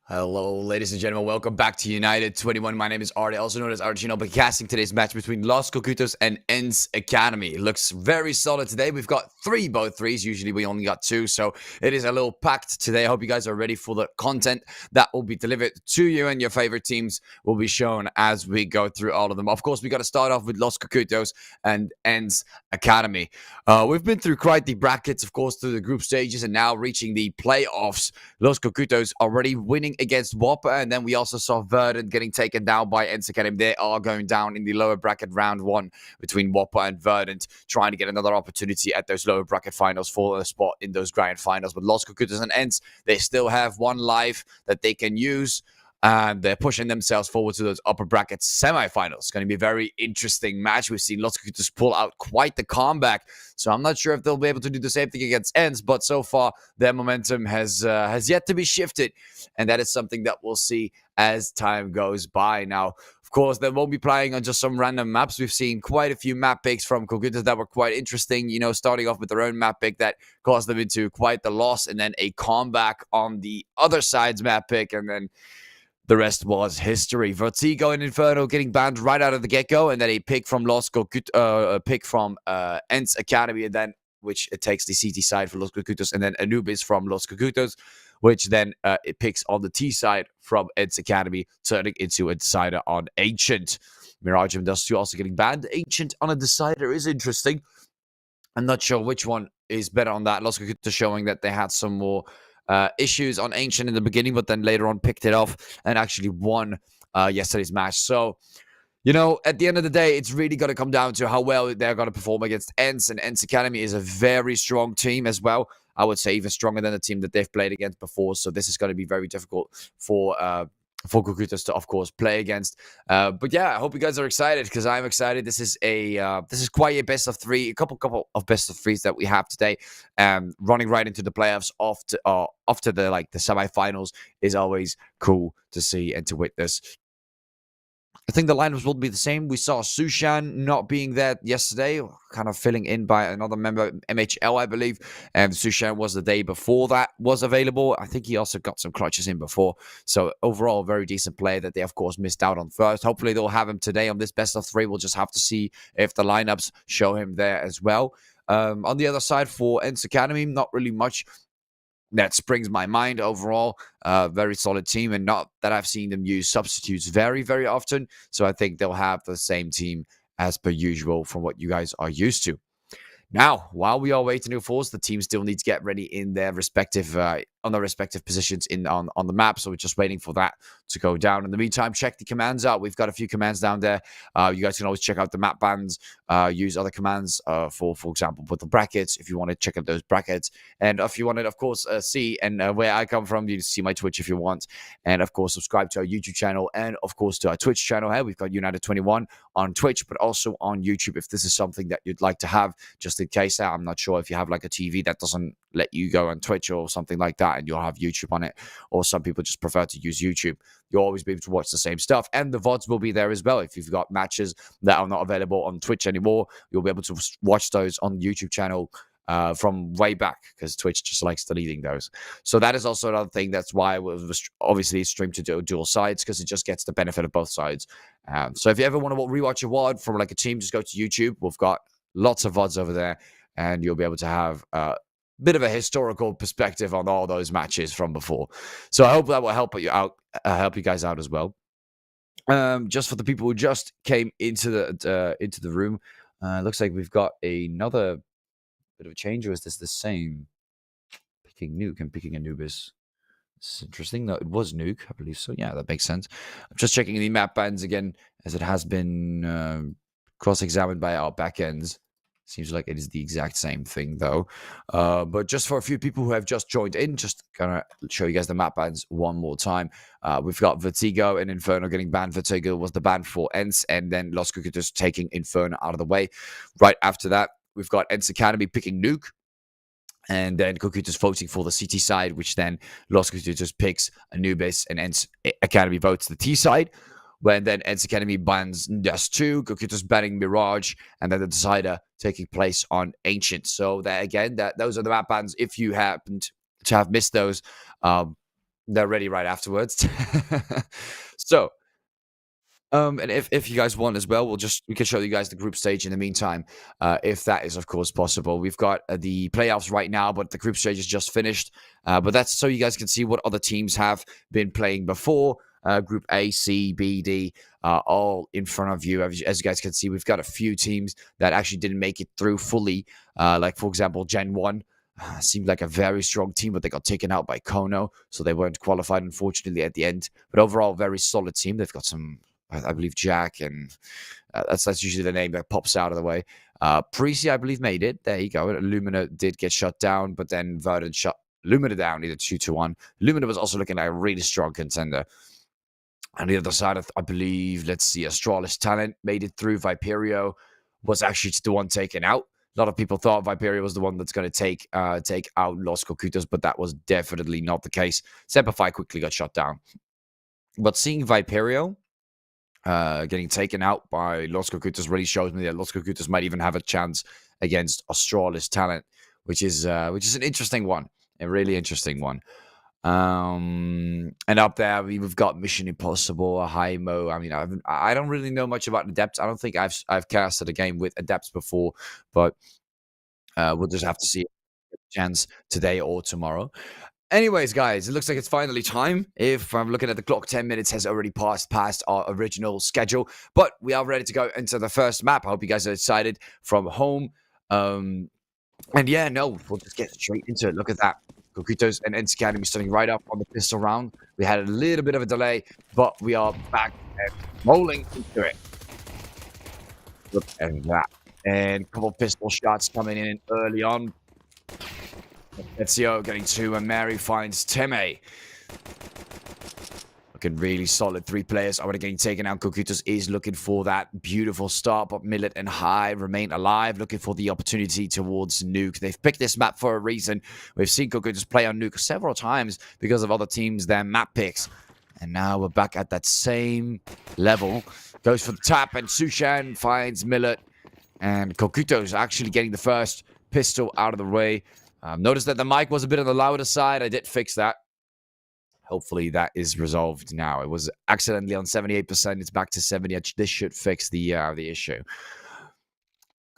Hello, ladies and gentlemen. Welcome back to United21. My name is Artie, also known as Artie. I'll be casting today's match between Los Cocutos and ENS Academy. It looks very solid today. We've got 3 BO3s. Usually we only got 2, so it is a little packed today. I hope you guys are ready for the content that will be delivered to you, and your favorite teams will be shown as we go through all of them. Of course, we got to start off with Los Cocutos and ENS Academy. We've been through quite the brackets, of course, through the group stages, and now reaching the playoffs. Los Cocutos already winning against Whopper, and then we also saw Verdant getting taken down by ENS Academy. They are going down in the lower bracket round 1 between Whopper and Verdant, trying to get another opportunity at those lower bracket finals for a spot in those grand finals. But Los Cocutos and ENS, they still have one life that they can use, and they're pushing themselves forward to those upper bracket semifinals. It's going to be a very interesting match. We've seen Los Cocutos pull out quite the comeback, so I'm not sure if they'll be able to do the same thing against ENS, but so far their momentum has yet to be shifted, and that is something that we'll see as time goes by. Now, of course, they won't be playing on just some random maps. We've seen quite a few map picks from Cocutos that were quite interesting, starting off with their own map pick that caused them into quite the loss, and then a comeback on the other side's map pick, and then the rest was history. Vertigo and Inferno getting banned right out of the get-go, and then a pick from ENS Academy, and then which it takes the CT side for Los Cocutos, and then Anubis from Los Cocutos, which then it picks on the T side from ENS Academy, turning into a decider on Ancient. Mirage and Dust 2 also getting banned. Ancient on a decider is interesting. I'm not sure which one is better on that. Los Cocutos showing that they had some more issues on Ancient in the beginning, but then later on picked it off and actually won yesterday's match. So, at the end of the day, it's really going to come down to how well they're going to perform against ENS, and ENS Academy is a very strong team as well. I would say even stronger than the team that they've played against before. So this is going to be very difficult for Cocutos to, of course, play against. But yeah, I hope you guys are excited, because I'm excited. This is quite a best of 3, a couple of best of 3s that we have today. Running right into the playoffs after the semifinals is always cool to see and to witness. I think the lineups will be the same. We saw Sushan not being there yesterday, kind of filling in by another member, MHL, I believe. And Sushan was the day before that was available. I think he also got some clutches in before. So overall, a very decent player that they, of course, missed out on first. Hopefully, they'll have him today on this best of 3. We'll just have to see if the lineups show him there as well. On the other side, for ENS Academy, not really much that springs my mind overall. Very solid team, and not that I've seen them use substitutes very, very often. So I think they'll have the same team as per usual from what you guys are used to. Now, while we are waiting to force, the teams still need to get ready in their respective on their respective positions on the map. So we're just waiting for that to go down. In the meantime, check the commands out. We've got a few commands down there. You guys can always check out the map bans. Use other commands for example, put the brackets if you want to check out those brackets. And if you want to, of course, see and where I come from, you see my Twitch if you want. And of course, subscribe to our YouTube channel, and of course to our Twitch channel. Here we've got United21 on Twitch, but also on YouTube if this is something that you'd like to have, just in case. I'm not sure if you have like a TV that doesn't let you go on Twitch or something like that, and you'll have YouTube on it, or some people just prefer to use YouTube. You'll always be able to watch the same stuff, and the VODs will be there as well. If you've got matches that are not available on Twitch anymore, you'll be able to watch those on the YouTube channel from way back, because Twitch just likes deleting those. So that is also another thing. That's why it was obviously streamed to dual sides, because it just gets the benefit of both sides. So if you ever want to rewatch a VOD from like a team, just go to YouTube. We've got lots of VODs over there, and you'll be able to have a bit of a historical perspective on all those matches from before. So I hope that will help you out, help you guys out as well. Just for the people who just came into the room, looks like we've got another bit of a change, or is this the same? Picking Nuke and picking Anubis. It's interesting. No, it was Nuke, I believe so. Yeah, that makes sense. I'm just checking the map bans again, as it has been cross-examined by our backends. Seems like it is the exact same thing, though. But just for a few people who have just joined in, just gonna show you guys the map bans one more time. We've got Vertigo and Inferno getting banned. Vertigo was the ban for ENS, and then Los Cocutos taking Inferno out of the way. Right after that, we've got ENS Academy picking Nuke, and then Cocutos voting for the CT side, which then Los Cocutos picks Anubis, and ENS Academy votes the T side. When then ENS Academy bans Dust 2, Cocutos banning Mirage, and then the decider taking place on Ancient. So that again, those are the map bans. If you happened to have missed those, they're ready right afterwards. So, and if you guys want as well, we can show you guys the group stage in the meantime, if that is of course possible. We've got the playoffs right now, but the group stage is just finished. But that's so you guys can see what other teams have been playing before. Group A, C, B, D, all in front of you. As you guys can see, we've got a few teams that actually didn't make it through fully. Like for example, Gen 1. Seemed like a very strong team, but they got taken out by Kono, so they weren't qualified, unfortunately, at the end. But overall, very solid team. They've got some, I believe, Jack, and that's usually the name that pops out of the way. Preasy, I believe, made it. There you go. Lumina did get shut down, but then Verdun shut Lumina down, either 2-1. Lumina was also looking like a really strong contender. On the other side, I believe, let's see, Astralis Talent made it through. Viperio was actually the one taken out. A lot of people thought Viperio was the one that's going to take out Los Cocutos, but that was definitely not the case. Semperfi quickly got shut down. But seeing Viperio getting taken out by Los Cocutos really shows me that Los Cocutos might even have a chance against Astralis Talent, which is an interesting one, a really interesting one. And up there we've got Mission Impossible, Haimo. I mean, I don't really know much about Adepts. I don't think I've casted a game with Adepts before, but we'll just have to see a chance today or tomorrow. Anyways, guys, it looks like it's finally time. If I'm looking at the clock, 10 minutes has already passed past our original schedule, but we are ready to go into the first map. I hope you guys are excited from home. And yeah, no, we'll just get straight into it. Look at that. Cocutos and Ents Academy starting right up on the pistol round. We had a little bit of a delay, but we are back and rolling into it. Look at that. And a couple of pistol shots coming in early on. Ezio getting two, and Mary finds Teme. Looking really solid. 3 players are getting taken out. Cocutos is looking for that beautiful start, but Millet and High remain alive, looking for the opportunity towards Nuke. They've picked this map for a reason. We've seen Cocutos play on Nuke several times because of other teams, their map picks. And now we're back at that same level. Goes for the tap, and Sushan finds Millet. And Cocutos actually getting the first pistol out of the way. Notice that the mic was a bit on the louder side. I did fix that. Hopefully that is resolved now. It was accidentally on 78%. It's back to 70. This should fix the issue.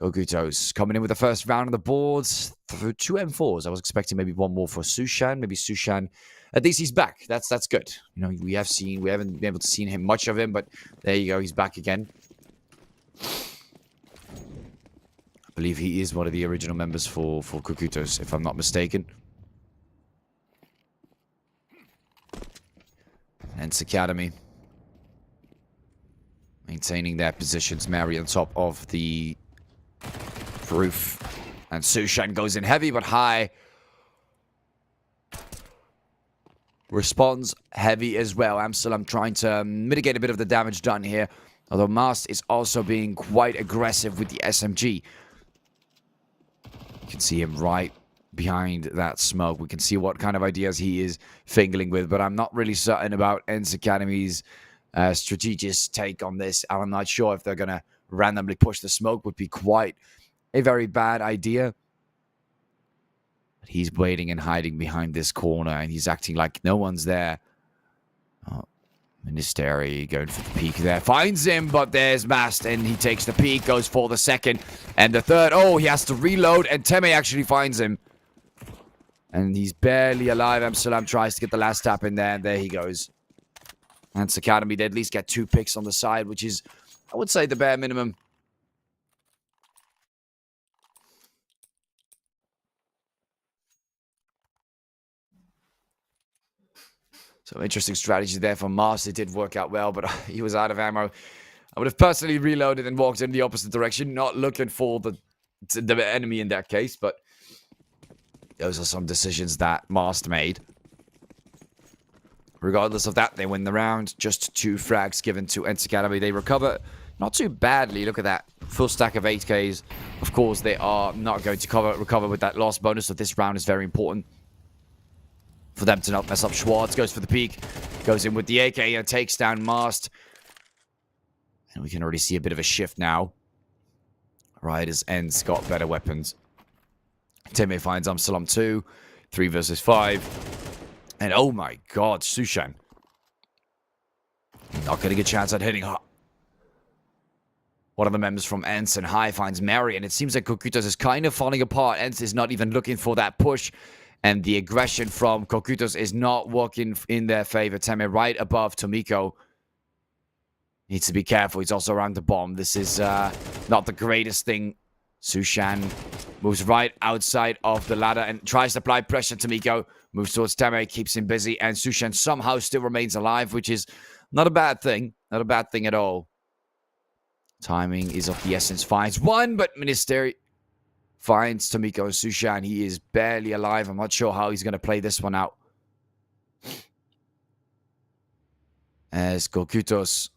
Cocutos coming in with the first round on the boards through 2 M4s. I was expecting maybe one more for Sushan. Maybe Sushan. At least he's back. That's good. You know, we haven't been able to see him much of him, but there you go. He's back again. I believe he is one of the original members for Cocutos, if I'm not mistaken. Ents Academy maintaining their positions. Mary on top of the roof. And Sushan goes in heavy, but High responds heavy as well. Amsterdam trying to mitigate a bit of the damage done here. Although Mast is also being quite aggressive with the SMG. You can see him right behind that smoke. We can see what kind of ideas he is fingering with, but I'm not really certain about Ents Academy's strategist take on this. I'm not sure if they're going to randomly push the smoke. Would be quite a very bad idea. But he's waiting and hiding behind this corner, and he's acting like no one's there. Oh, Ministeri going for the peek there. Finds him, but there's Mast, and he takes the peek, goes for the second, and the third. Oh, he has to reload, and Teme actually finds him. And he's barely alive. Amsterdam tries to get the last tap in there, and there he goes. Ents Academy, they at least get 2 picks on the side, which is, I would say, the bare minimum. So interesting strategy there from Mars. It did work out well, but he was out of ammo. I would have personally reloaded and walked in the opposite direction, not looking for the enemy in that case, but those are some decisions that Mast made. Regardless of that, they win the round. Just 2 frags given to Ents Academy. They recover not too badly. Look at that. Full stack of 8Ks. Of course, they are not going to recover with that lost bonus, so this round is very important for them to not mess up. Schwartz goes for the peak. Goes in with the AK and takes down Mast. And we can already see a bit of a shift now. Right, as Ents got better weapons. Teme finds Amsterdam 2. 3 versus 5. And oh my god, Sushan. Not getting a chance at hitting her. One of the members from Ensign High finds Mary, and it seems like Kokutos is kind of falling apart. Ensign is not even looking for that push, and the aggression from Kokutos is not working in their favor. Teme right above Tomiko. Needs to be careful. He's also around the bomb. This is not the greatest thing. Sushan moves right outside of the ladder and tries to apply pressure. Tomiko moves towards Teme, keeps him busy, and Sushan somehow still remains alive, which is not a bad thing. Not a bad thing at all. Timing is of the essence. Finds one, but Ministeri finds Tomiko and Sushan. He is barely alive. I'm not sure how he's going to play this one out. As Kokutos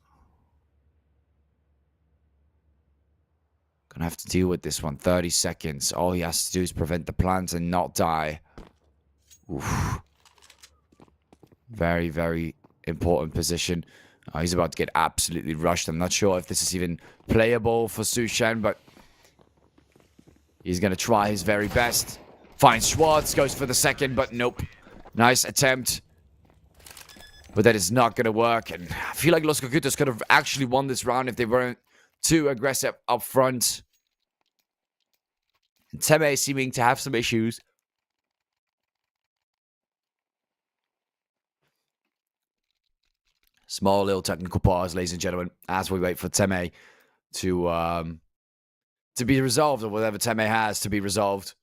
gonna have to deal with this one. 30 seconds. All he has to do is prevent the plant and not die. Oof. Very, very important position. He's about to get absolutely rushed. I'm not sure if this is even playable for Sushan, but he's going to try his very best. Finds Schwartz, goes for the second, but nope. Nice attempt. But that is not going to work. And I feel like Los Cocutos could have actually won this round if they weren't too aggressive up front. And Teme seeming to have some issues. Small little technical pause, ladies and gentlemen, as we wait for Teme to be resolved, or whatever Teme has to be resolved.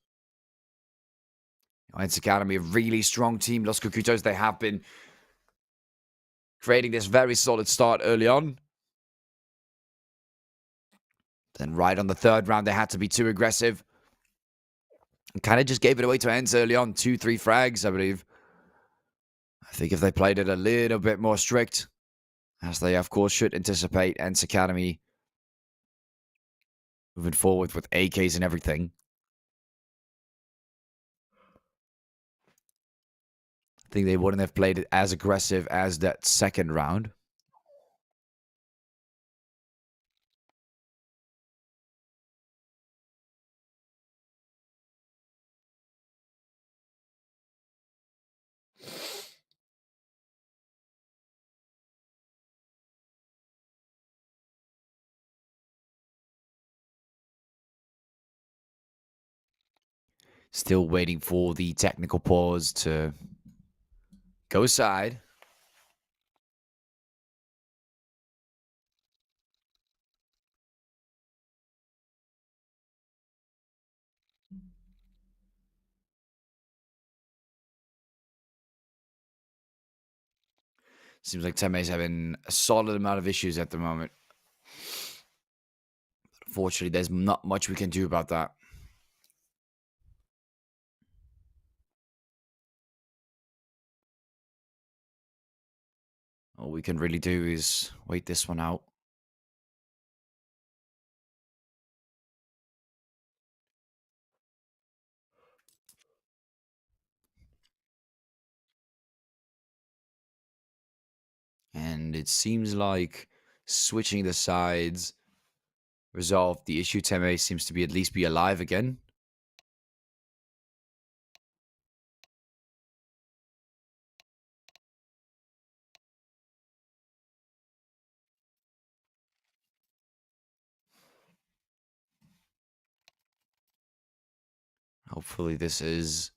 It's Academy, a really strong team. Los Cocutos, they have been creating this very solid start early on. Then right on the third round, they had to be too aggressive. And kind of just gave it away to Enz early on. 2-3 frags, I believe. I think if they played it a little bit more strict, as they, of course, should anticipate Enz Academy moving forward with AKs and everything. I think they wouldn't have played it as aggressive as that second round. Still waiting for the technical pause to go aside. Seems like Teme's having a solid amount of issues at the moment. Unfortunately, there's not much we can do about that. All we can really do is wait this one out. And it seems like switching the sides resolved the issue. Teme seems to be at least be alive again. Hopefully this is,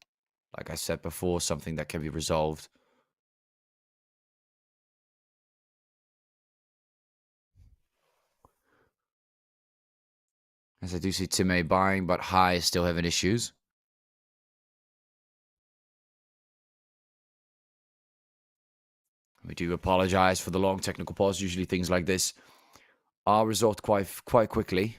like I said before, something that can be resolved. As I do see Time buying, but High is still having issues. We do apologize for the long technical pause. Usually things like this are resolved quite quickly.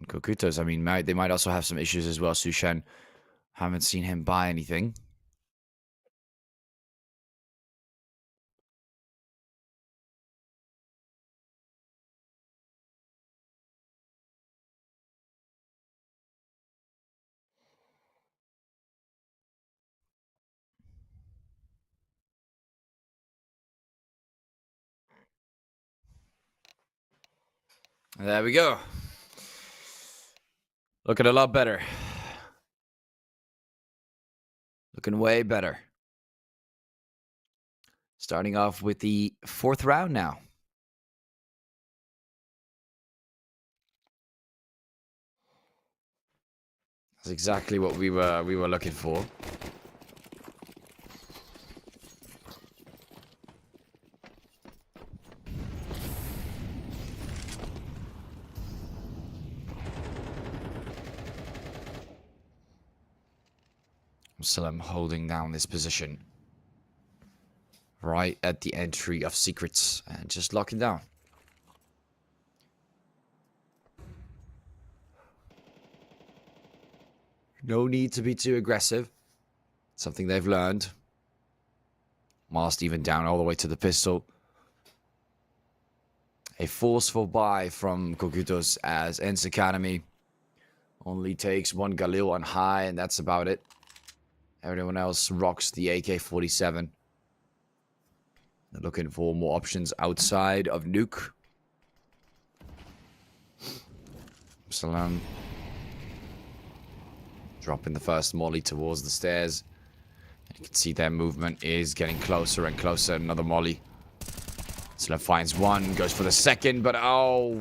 And Kokutos, I mean, they might also have some issues as well. Sushan, haven't seen him buy anything. There we go. Looking a lot better. Looking way better. Starting off with the 4th round now. That's exactly what we were looking for. So I'm holding down this position right at the entry of secrets and just locking down. No need to be too aggressive. Something they've learned. Mast even down all the way to the pistol. A forceful buy from Kokutos as Ents Academy only takes 1 Galil on high, and that's about it. Everyone else rocks the AK-47. They're looking for more options outside of Nuke. Salam. Dropping the first molly towards the stairs. You can see their movement is getting closer and closer. Another molly. Salam finds one, goes for the second, but oh.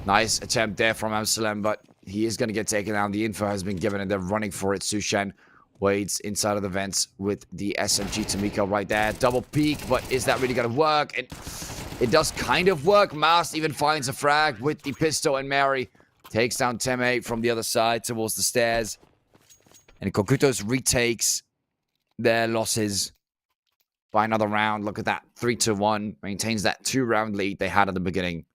Nice attempt there from Amsalam, but he is going to get taken down. The info has been given and they're running for it. Sushan waits inside of the vents with the SMG Tomiko right there. Double peek, but is that really going to work? It does kind of work. Mast even finds a frag with the pistol, and Mary takes down Teme from the other side towards the stairs. And Kokutos retakes their losses by another round. Look at that. 3-1. Maintains that 2-round lead they had at the beginning.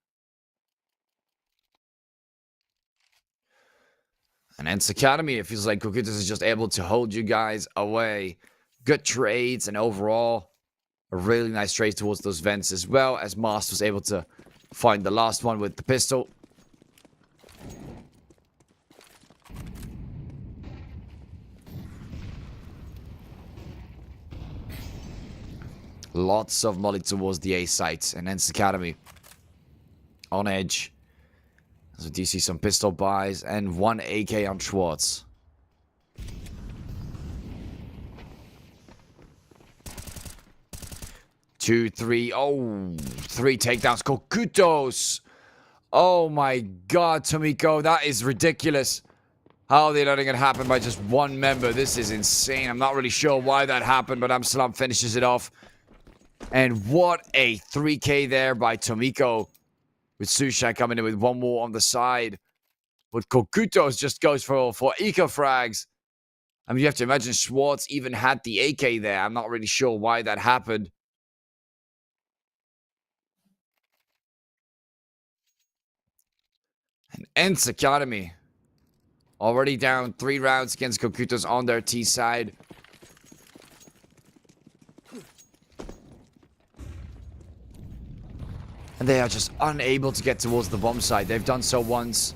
And Ents Academy, it feels like Kokutos is just able to hold you guys away. Good trades, and overall, a really nice trade towards those vents as well, as Mast was able to find the last one with the pistol. Lots of molly towards the A site, and Ents Academy on edge. So do you see some pistol buys and 1 AK on Schwartz. Two, three. Oh, 3 takedowns. Kokutos. Oh my god, Tomiko. That is ridiculous. How are they letting it happen by just 1 member? This is insane. I'm not really sure why that happened, but Amsalam finishes it off. And what a 3K there by Tomiko. With Sushan coming in with 1 more on the side. But Kokutos just goes for eco frags. I mean, you have to imagine Schwartz even had the AK there. I'm not really sure why that happened. And Ents Academy already down 3 rounds against Kokutos on their T side. And they are just unable to get towards the bomb site. They've done so once.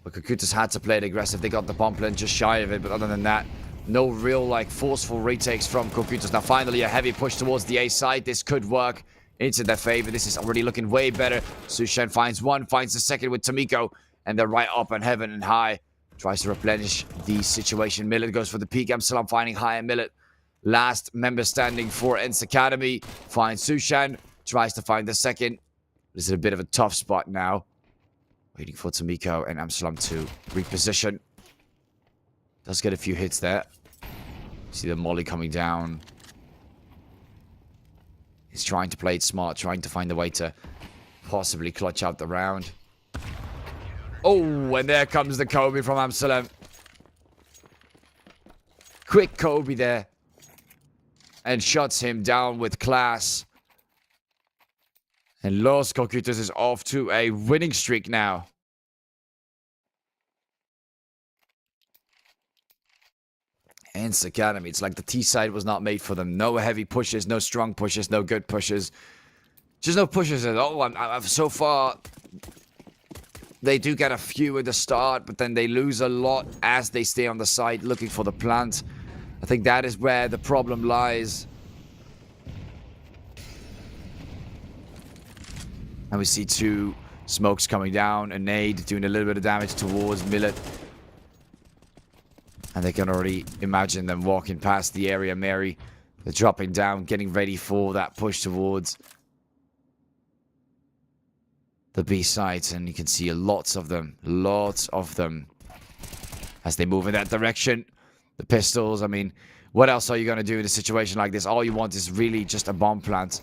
But Kokutos had to play it aggressive. They got the bomb plant just shy of it. But other than that, no real, forceful retakes from Kokutos. Now, finally, a heavy push towards the A side. This could work into their favor. This is already looking way better. Sushan finds 1, finds the second with Tomiko. And they're right up on heaven and high. Tries to replenish the situation. Millet goes for the peak. Amsalam finding high and Millet. Last member standing for Ents Academy. Finds Sushan. Tries to find the second. This is a bit of a tough spot now. Waiting for Tomiko and Amsalam to reposition. Does get a few hits there. See the molly coming down. He's trying to play it smart. Trying to find a way to possibly clutch out the round. Oh, and there comes the Kobe from Amsalam. Quick Kobe there. And shuts him down with class. And Los Kokutos is off to a winning streak now. Ents Academy. It's like the T side was not made for them. No heavy pushes, no strong pushes, no good pushes. Just no pushes at all. So far, they do get a few at the start, but then they lose a lot as they stay on the side looking for the plant. I think that is where the problem lies. And we see 2 smokes coming down. A nade doing a little bit of damage towards Millet. And they can already imagine them walking past the area. Mary, they're dropping down, getting ready for that push towards the B sites. And you can see lots of them. Lots of them. As they move in that direction. The pistols, I mean, what else are you going to do in a situation like this? All you want is really just a bomb plant.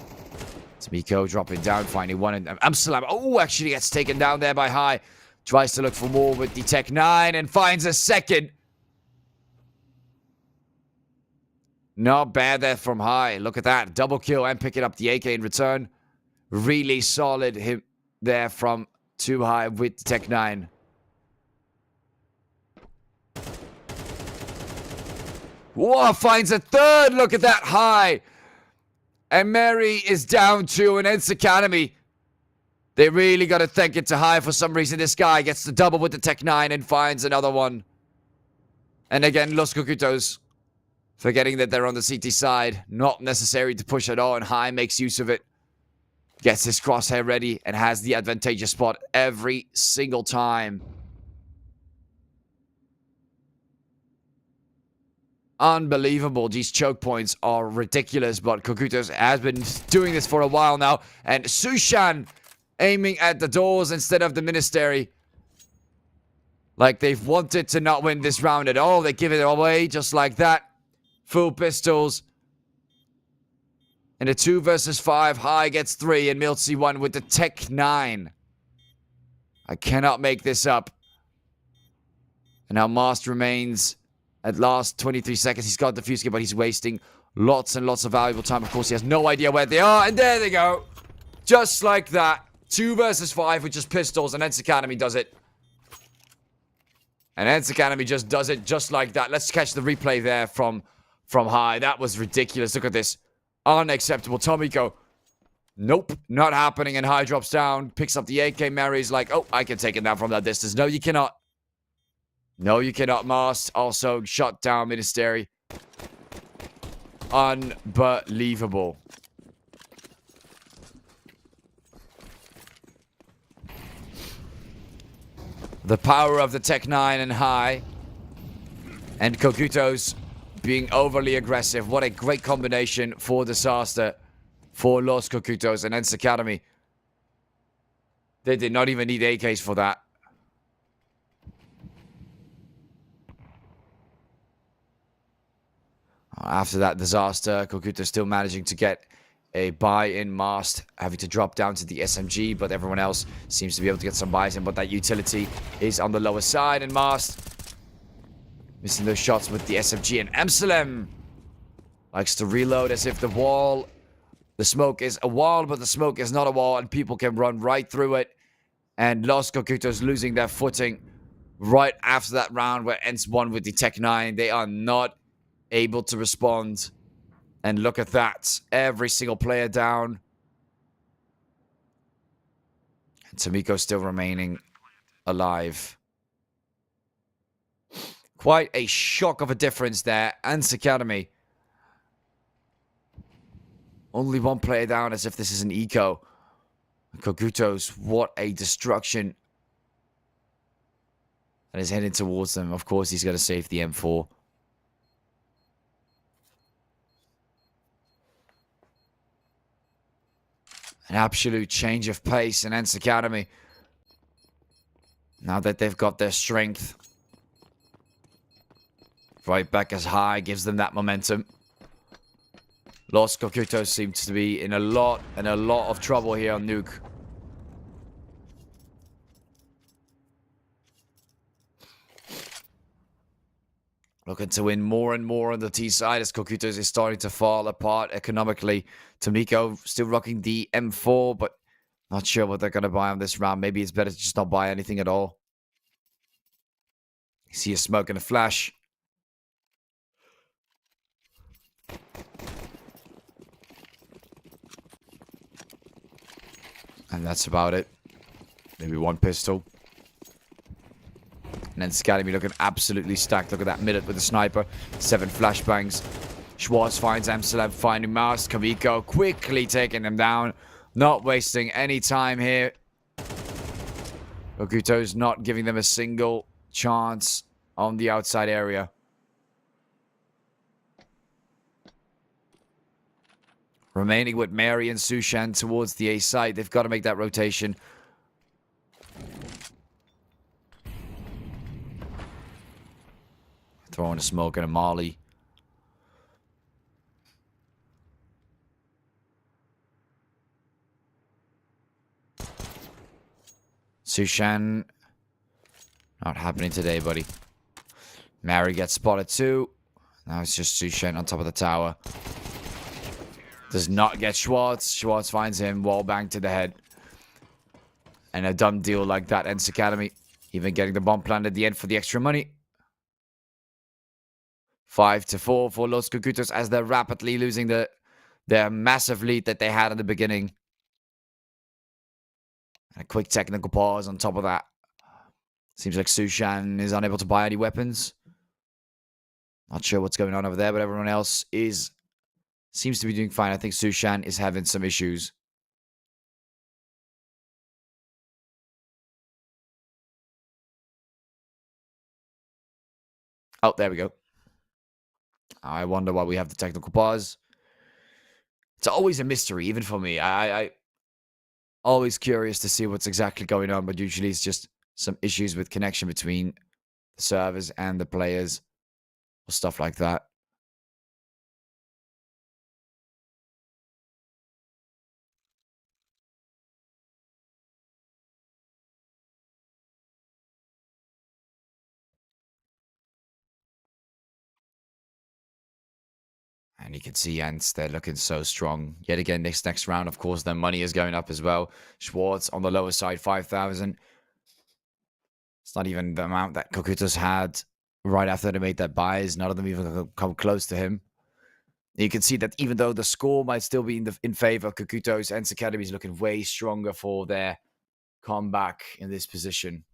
Tamiko dropping down, finding one. And Amsterdam, oh, actually gets taken down there by High. Tries to look for more with the Tech 9 and finds a second. Not bad there from High. Look at that. Double kill and picking up the AK in return. Really solid him there from Too High with the Tech 9. Whoa, finds a third. Look at that. High. And Mary is down to an Ents Academy. They really got to thank it to High for some reason. This guy gets the double with the Tech 9 and finds another one. And again, Los Cocutos forgetting that they're on the CT side. Not necessary to push at all, and High makes use of it. Gets his crosshair ready and has the advantageous spot every single time. Unbelievable. These choke points are ridiculous, but Cocutos has been doing this for a while now. And Sushan aiming at the doors instead of the Ministry. Like they've wanted to not win this round at all. They give it away just like that. Full pistols. In a 2 versus 5, High gets 3 and Miltsy 1 with the Tech 9. I cannot make this up. And now Mast remains at last 23 seconds. He's got the fuse kit, but he's wasting lots and lots of valuable time. Of course, he has no idea where they are. And there they go. Just like that. 2 versus 5 with just pistols. And Ents Academy does it. And Ents Academy just does it just like that. Let's catch the replay there from High. That was ridiculous. Look at this. Unacceptable. Tomiko. Nope. Not happening. And High drops down. Picks up the AK. Mary's like, oh, I can take it down from that distance. No, you cannot. No, you cannot. Mast also shut down Ministry. Unbelievable. The power of the Tech 9 and High. And Cocutos being overly aggressive. What a great combination for Disaster. For Los Cocutos and Ents Academy. They did not even need AKs for that. After that disaster, Cocuto still managing to get a buy-in. Mast having to drop down to the SMG, but everyone else seems to be able to get some buys in. But that utility is on the lower side, and Mast missing those shots with the SMG. And Amsterdam likes to reload as if the smoke is a wall, but the smoke is not a wall, and people can run right through it. And Los Cocutos losing their footing right after that round where Ents won with the Tech 9. They are not able to respond. And look at that. Every single player down. And Tamiko still remaining alive. Quite a shock of a difference there. Ents Academy. Only 1 player down as if this is an eco. Cocutos, what a destruction. And is heading towards them. Of course, he's going to save the M4. An absolute change of pace in Ents Academy. Now that they've got their strength. Right back as High gives them that momentum. Los Cocutos seems to be in a lot of trouble here on Nuke. Looking to win more and more on the T side as Cocutos is starting to fall apart economically. Tamiko still rocking the M4, but not sure what they're going to buy on this round. Maybe it's better to just not buy anything at all. You see a smoke and a flash. And that's about it. Maybe 1 pistol. And then Academy looking absolutely stacked. Look at that minute with the sniper. 7 flashbangs. Schwartz finds Amsterdam, finding Mast. Kamiko quickly taking them down. Not wasting any time here. Gokuto's not giving them a single chance on the outside area. Remaining with Mary and Sushan towards the A side. They've got to make that rotation. Throwing a smoke and a Molly. Sushan. Not happening today, buddy. Mary gets spotted too. Now it's just Sushan on top of the tower. Does not get Schwartz. Schwartz finds him. Wall bang to the head. And a dumb deal like that ends Academy. Even getting the bomb plant at the end for the extra money. 5-4 for Los Cucutos as they're rapidly losing their massive lead that they had in the beginning. A quick technical pause on top of that. Seems like Sushan is unable to buy any weapons. Not sure what's going on over there, but everyone else seems to be doing fine. I think Sushan is having some issues. Oh, there we go. I wonder why we have the technical pause. It's always a mystery, even for me. I always curious to see what's exactly going on, but usually it's just some issues with connection between the servers and the players or stuff like that. And you can see Ants, they're looking so strong. Yet again, this next round, of course, their money is going up as well. Schwartz on the lower side, 5,000. It's not even the amount that Kokutos had right after they made that buys. None of them even come close to him. You can see that even though the score might still be in favor of Kokutos, Ants Academy is looking way stronger for their comeback in this position.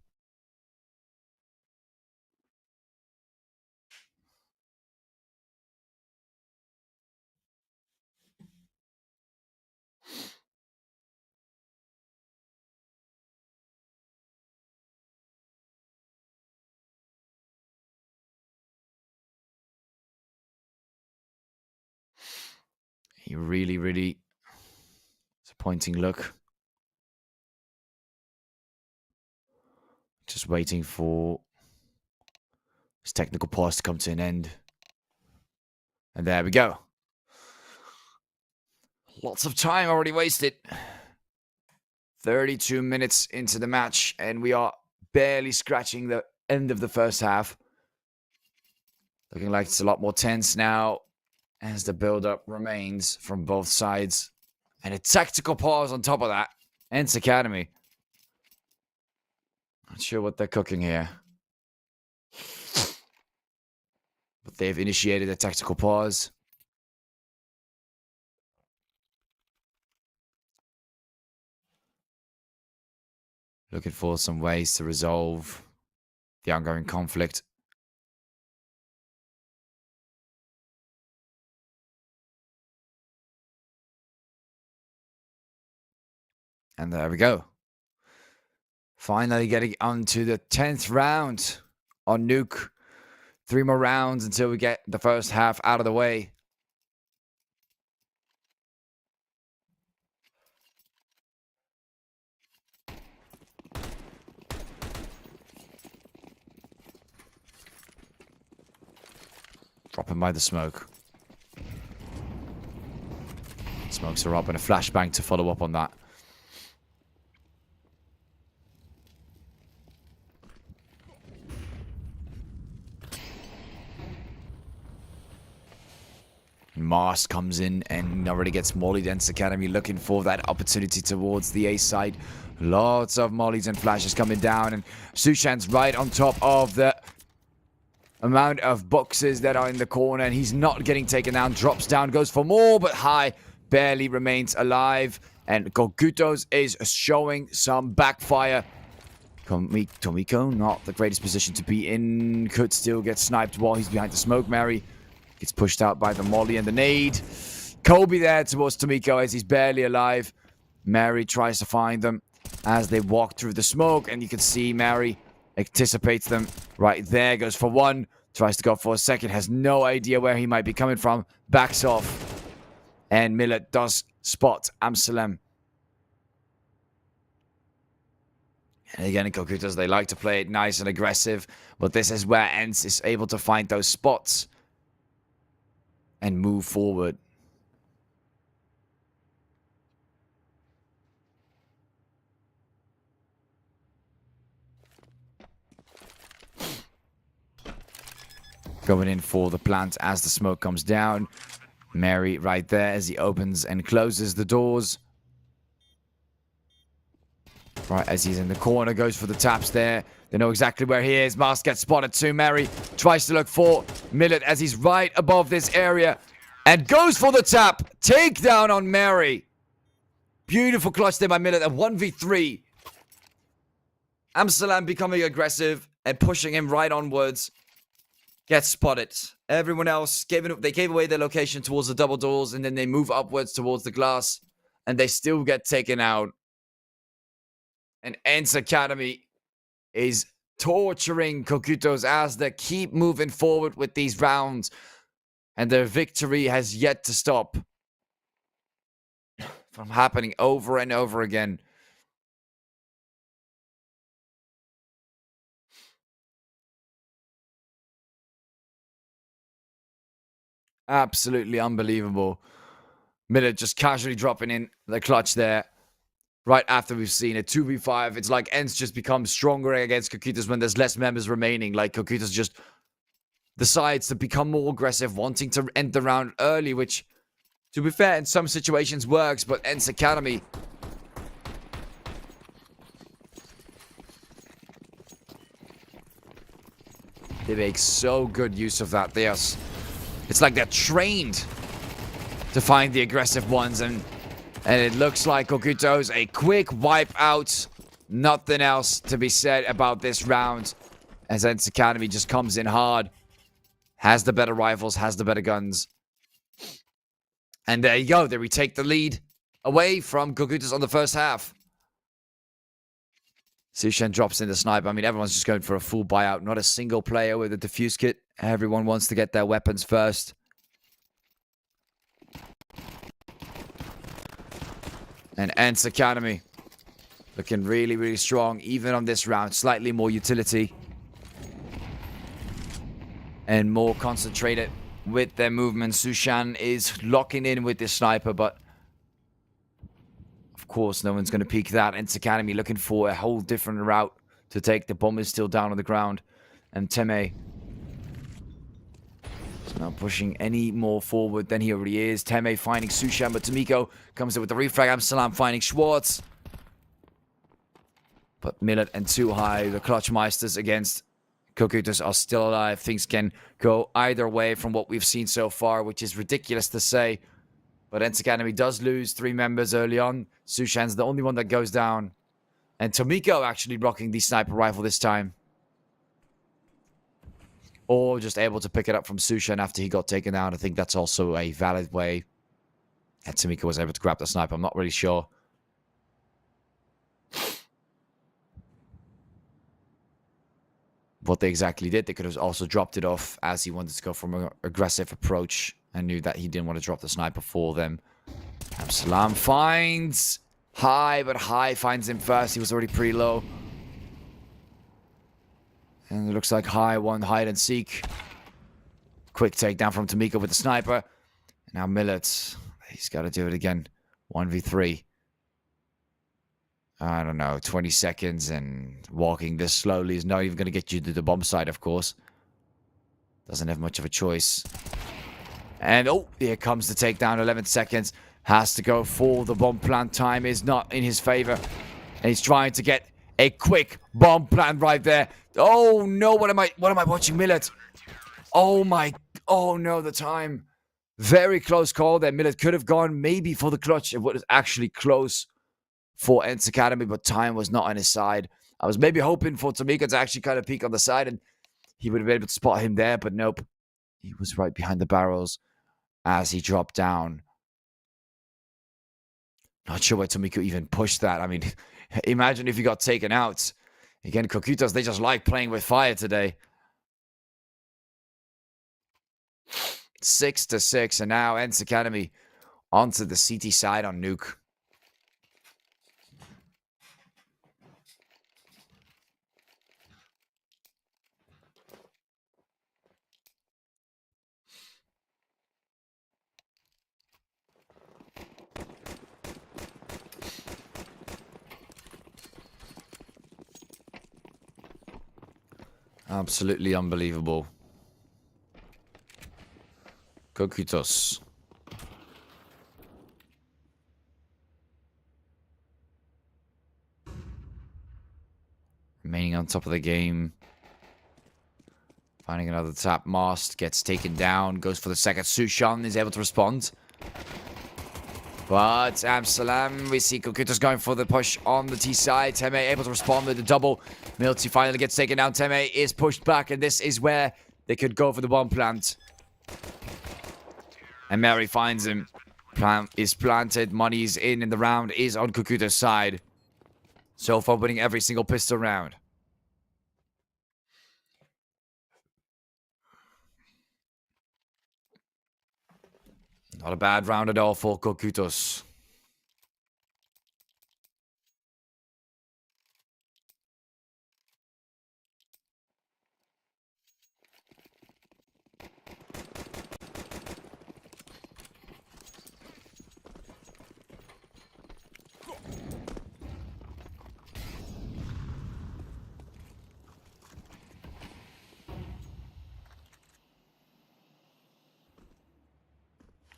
A really, really disappointing look. Just waiting for his technical pause to come to an end. And there we go. Lots of time already wasted. 32 minutes into the match, and we are barely scratching the end of the first half. Looking like it's a lot more tense now as the build-up remains from both sides. And a tactical pause on top of that. Ents Academy. Not sure what they're cooking here. But they've initiated a tactical pause. Looking for some ways to resolve the ongoing conflict. And there we go. Finally getting onto the 10th round on Nuke. 3 more rounds until we get the first half out of the way. Dropping by the smoke. Smokes are up and a flashbang to follow up on that. Mars comes in and already gets mollied. Ents Academy looking for that opportunity towards the A side. Lots of mollies and flashes coming down, and Sushan's right on top of the amount of boxes that are in the corner, and he's not getting taken down. Drops down, goes for more, but high barely remains alive. And Gokutos is showing some backfire. Tomiko, not the greatest position to be in. Could still get sniped while he's behind the smoke. Mary gets pushed out by the molly and the nade. Kobe there towards Tomiko as he's barely alive. Mary tries to find them as they walk through the smoke, and you can see Mary anticipates them right there. Goes for one, tries to go for a second, has no idea where he might be coming from, backs off, and Millet does spot Amsterdam. And again, in Kokutas, they like to play it nice and aggressive, but this is where ENCE is able to find those spots and move forward. Going in for the plant as the smoke comes down. Mary right there as he opens and closes the doors. Right, as he's in the corner, goes for the taps there. They know exactly where he is. Mask gets spotted too. Mary tries to look for Millet as he's right above this area. And goes for the tap. Takedown on Mary. Beautiful clutch there by Millet. A 1v3. Amsterdam becoming aggressive and pushing him right onwards. Gets spotted. Everyone else, they gave away their location towards the double doors. And then they move upwards towards the glass. And they still get taken out. And ENCE Academy is torturing Kokutos as they keep moving forward with these rounds. And their victory has yet to stop from happening over and over again. Absolutely unbelievable. Millet just casually dropping in the clutch there. Right after we've seen a 2v5, it's like ENCE just becomes stronger against Kokutas when there's less members remaining. Like, Kokutas just decides to become more aggressive, wanting to end the round early, which, to be fair, in some situations works, but ENCE Academy... they make so good use of that. It's like they're trained to find the aggressive ones, and it looks like Kokutos, a quick wipe out. Nothing else to be said about this round, as ENCE Academy just comes in hard. Has the better rifles, has the better guns. And there you go. They retake the lead away from Kokutas on the first half. Sushan drops in the sniper. I mean, everyone's just going for a full buyout. Not a single player with a defuse kit. Everyone wants to get their weapons first. And ENCE Academy looking really, really strong, even on this round. Slightly more utility. And more concentrated with their movement. Sushan is locking in with this sniper, but of course, no one's going to peek that. ENCE Academy looking for a whole different route to take. The bomb is still down on the ground. And Teme is not pushing any more forward than he already is. Teme finding Sushan, but Tomiko comes in with the refrag. Amsterdam finding Schwartz. But Millet and Too High, the Clutch Meisters against Kokutas, are still alive. Things can go either way from what we've seen so far, which is ridiculous to say. But ENCE Academy does lose 3 members early on. Sushan's the only one that goes down. And Tomiko actually rocking the sniper rifle this time. Or just able to pick it up from Sushan after he got taken down. I think that's also a valid way. And Tomiko was able to grab the sniper. I'm not really sure. What they exactly did. They could have also dropped it off as he wanted to go from an aggressive approach. And knew that he didn't want to drop the sniper for them. Absalam finds High, but High finds him first. He was already pretty low. And it looks like High won hide and seek. Quick takedown from Tomiko with the sniper. Now Millet, he's got to do it again. 1v3. I don't know, 20 seconds, and walking this slowly is not even going to get you to the bomb site, of course. Doesn't have much of a choice. And, oh, here comes the takedown. 11 seconds. Has to go for the bomb plant. Time is not in his favor. And he's trying to get a quick bomb plant right there. Oh, no. What am I watching, Millet? Oh, no, the time. Very close call there. Millet could have gone maybe for the clutch. It was actually close for ENCE Academy, but time was not on his side. I was maybe hoping for Tomiko to actually kind of peek on the side, and he would have been able to spot him there, but nope. He was right behind the barrels as he dropped down. Not sure why Tomiko even pushed that. I mean, imagine if he got taken out. Again, Kokutos, they just like playing with fire today. 6-6, and now Ents Academy onto the CT side on Nuke. Absolutely unbelievable. Kokutos. Remaining on top of the game. Finding another tap. Mast gets taken down. Goes for the second. Sushan is able to respond. But Amsterdam, we see Kokutos going for the push on the T side. Teme able to respond with the double. Milty finally gets taken down. Teme is pushed back, and this is where they could go for the bomb plant. And Mary finds him. Plant is planted. Money's in, and the round is on Kokutos' side. So far, winning every single pistol round. Not a bad round at all for Kokutos.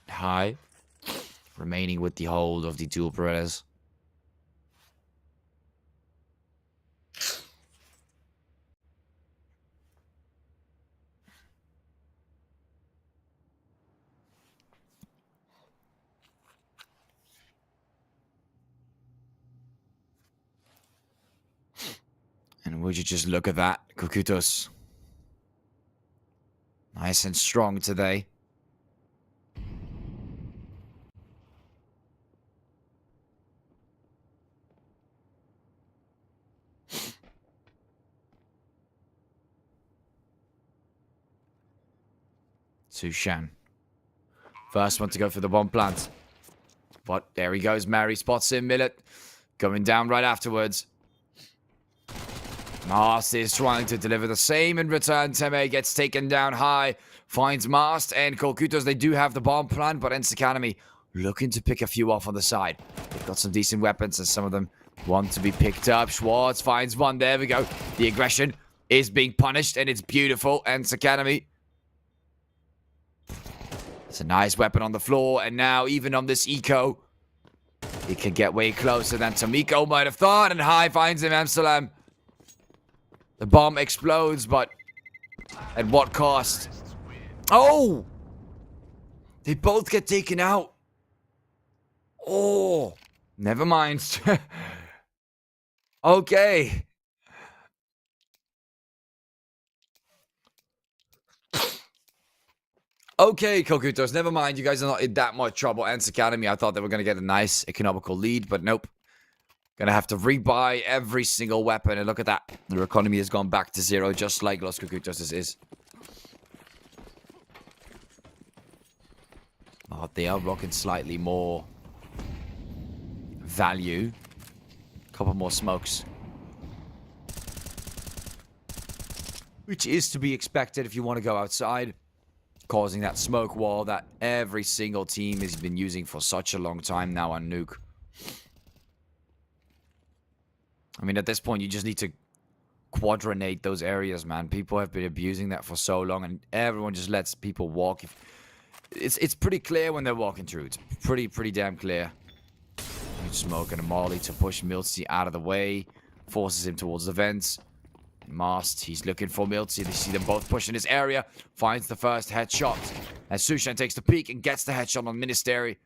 High. Remaining with the hold of the dual Berettas. And would you just look at that, Kokutos. Nice and strong today. Sushan. First one to go for the bomb plant. But there he goes. Mary spots him. Millet going down right afterwards. Mast is trying to deliver the same in return. Teme gets taken down high. Finds Mast and Kokutos. They do have the bomb plant, but Ents Academy looking to pick a few off on the side. They've got some decent weapons, and some of them want to be picked up. Schwartz finds one. There we go. The aggression is being punished, and it's beautiful. Ents Academy. It's a nice weapon on the floor, and now even on this eco, it can get way closer than Tomiko might have thought, and High finds him, Amsterdam. The bomb explodes, but at what cost? Oh! They both get taken out. Oh, never mind. Okay. Okay, Kokutos, never mind. You guys are not in that much trouble. Ents Academy, I thought they were going to get a nice economical lead, but nope. Gonna have to rebuy every single weapon, and look at that. Their economy has gone back to zero, just like Los Kokutos is. Oh, they are rocking slightly more value. Couple more smokes. Which is to be expected if you want to go outside. Causing that smoke wall that every single team has been using for such a long time now on Nuke. I mean, at this point, you just need to quadrinate those areas, man. People have been abusing that for so long, and everyone just lets people walk. It's pretty clear when they're walking through. It's pretty damn clear. Smoke and a Molly to push Milty out of the way. Forces him towards the vents. Mast, he's looking for Milty. They see them both pushing his area. Finds the first headshot. As Sushan takes the peek and gets the headshot on Ministeri.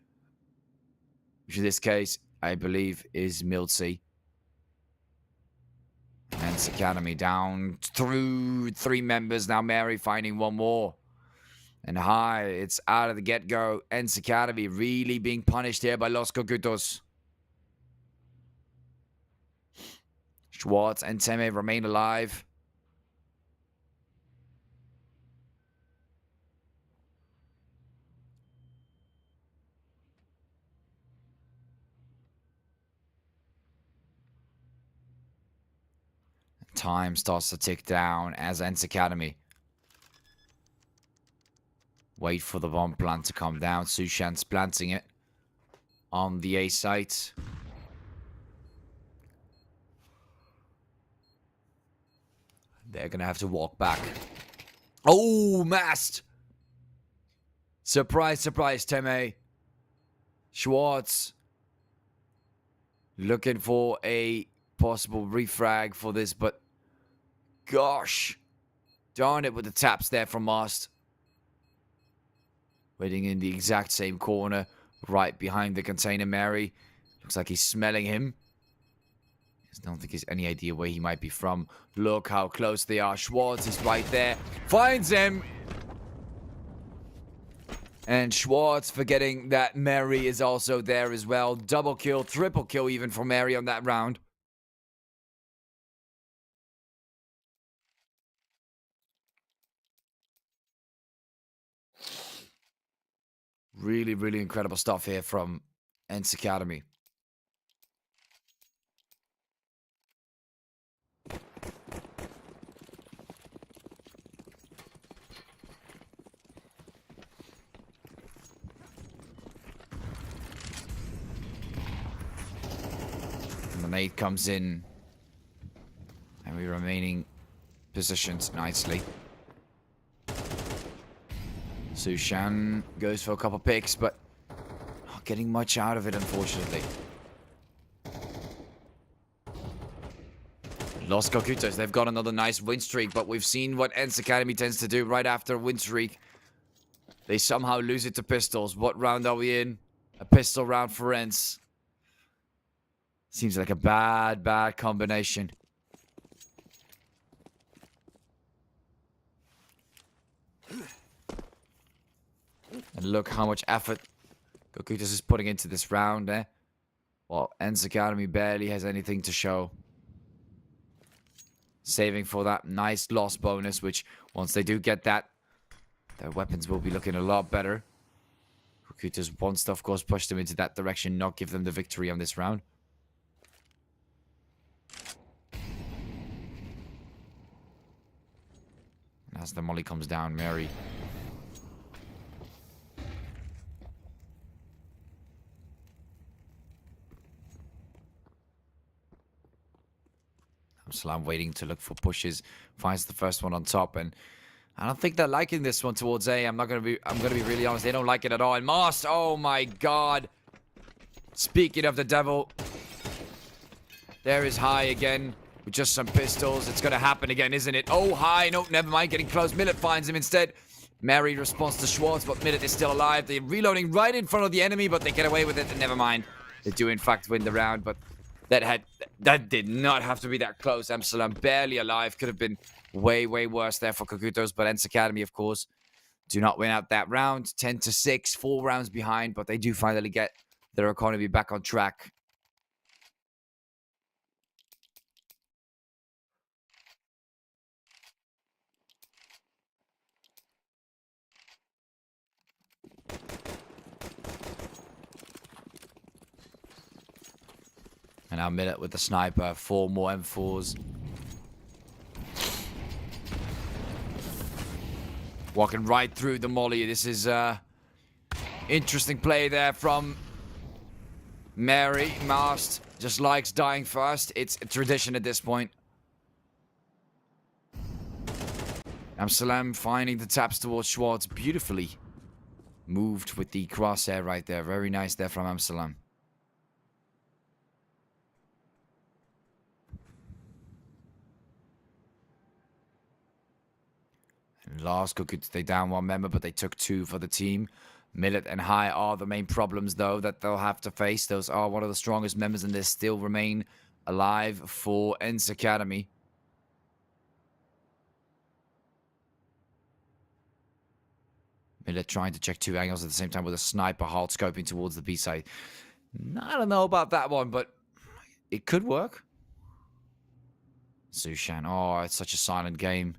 Which in this case, I believe, is Milty. Ents Academy down through 3 members. Now Mary finding one more. And High, it's out of the get-go. Ents Academy really being punished here by Los Kokutos. Schwartz and Teme remain alive. Time starts to tick down as ends Academy. Wait for the bomb plant to come down. Sushan's planting it on the A site. They're going to have to walk back. Oh, mast! Surprise, surprise, Teme. Schwartz looking for a possible refrag for this, but gosh darn it with the taps there from Mast. Waiting in the exact same corner, right behind the container Mary. Looks like he's smelling him. I don't think he has any idea where he might be from. Look how close they are. Schwartz is right there. Finds him. And Schwartz forgetting that Mary is also there as well. Double kill, triple kill even for Mary on that round. Really, really incredible stuff here from Ents Academy. And the nade comes in. And we remaining positioned nicely. Sushan goes for a couple picks, but not getting much out of it, unfortunately. Los Cocutos, they've got another nice win streak, but we've seen what Ents Academy tends to do right after a win streak. They somehow lose it to pistols. What round are we in? A pistol round for Ents. Seems like a bad combination. And look how much effort Cocutus is putting into this round there. Well, Ents Academy barely has anything to show. Saving for that nice loss bonus, which once they do get that, their weapons will be looking a lot better. Cocutus wants to, of course, push them into that direction, not give them the victory on this round. And as the molly comes down, Mary Salam waiting to look for pushes, finds the first one on top, and I don't think they're liking this one towards A. I'm gonna be really honest, they don't like it at all. And Mast, oh my god. Speaking of the devil, there is High again with just some pistols. It's gonna happen again, isn't it? Oh, High, no, never mind, getting close. Millet finds him instead. Mary responds to Schwartz, but Millet is still alive. They're reloading right in front of the enemy, but they get away with it, and never mind. They do in fact win the round, but that did not have to be that close. Amsterdam barely alive. Could have been way worse there for Cocutos. But Ents Academy, of course, do not win out that round. 10-6, 4 rounds behind. But they do finally get their economy back on track. And now Millet with the sniper. 4 more M4s. Walking right through the molly. This is interesting play there from Mary. Mast just likes dying first. It's a tradition at this point. Amsalam finding the taps towards Schwartz. Beautifully moved with the crosshair right there. Very nice there from Amsalam. Last Cookit, they down 1 member, but they took 2 for the team. Millet and High are the main problems, though, that they'll have to face. Those are one of the strongest members, and they still remain alive for Ents Academy. Millet trying to check 2 angles at the same time with a sniper hard scoping towards the B side. I don't know about that one, but it could work. Sushan. Oh, it's such a silent game.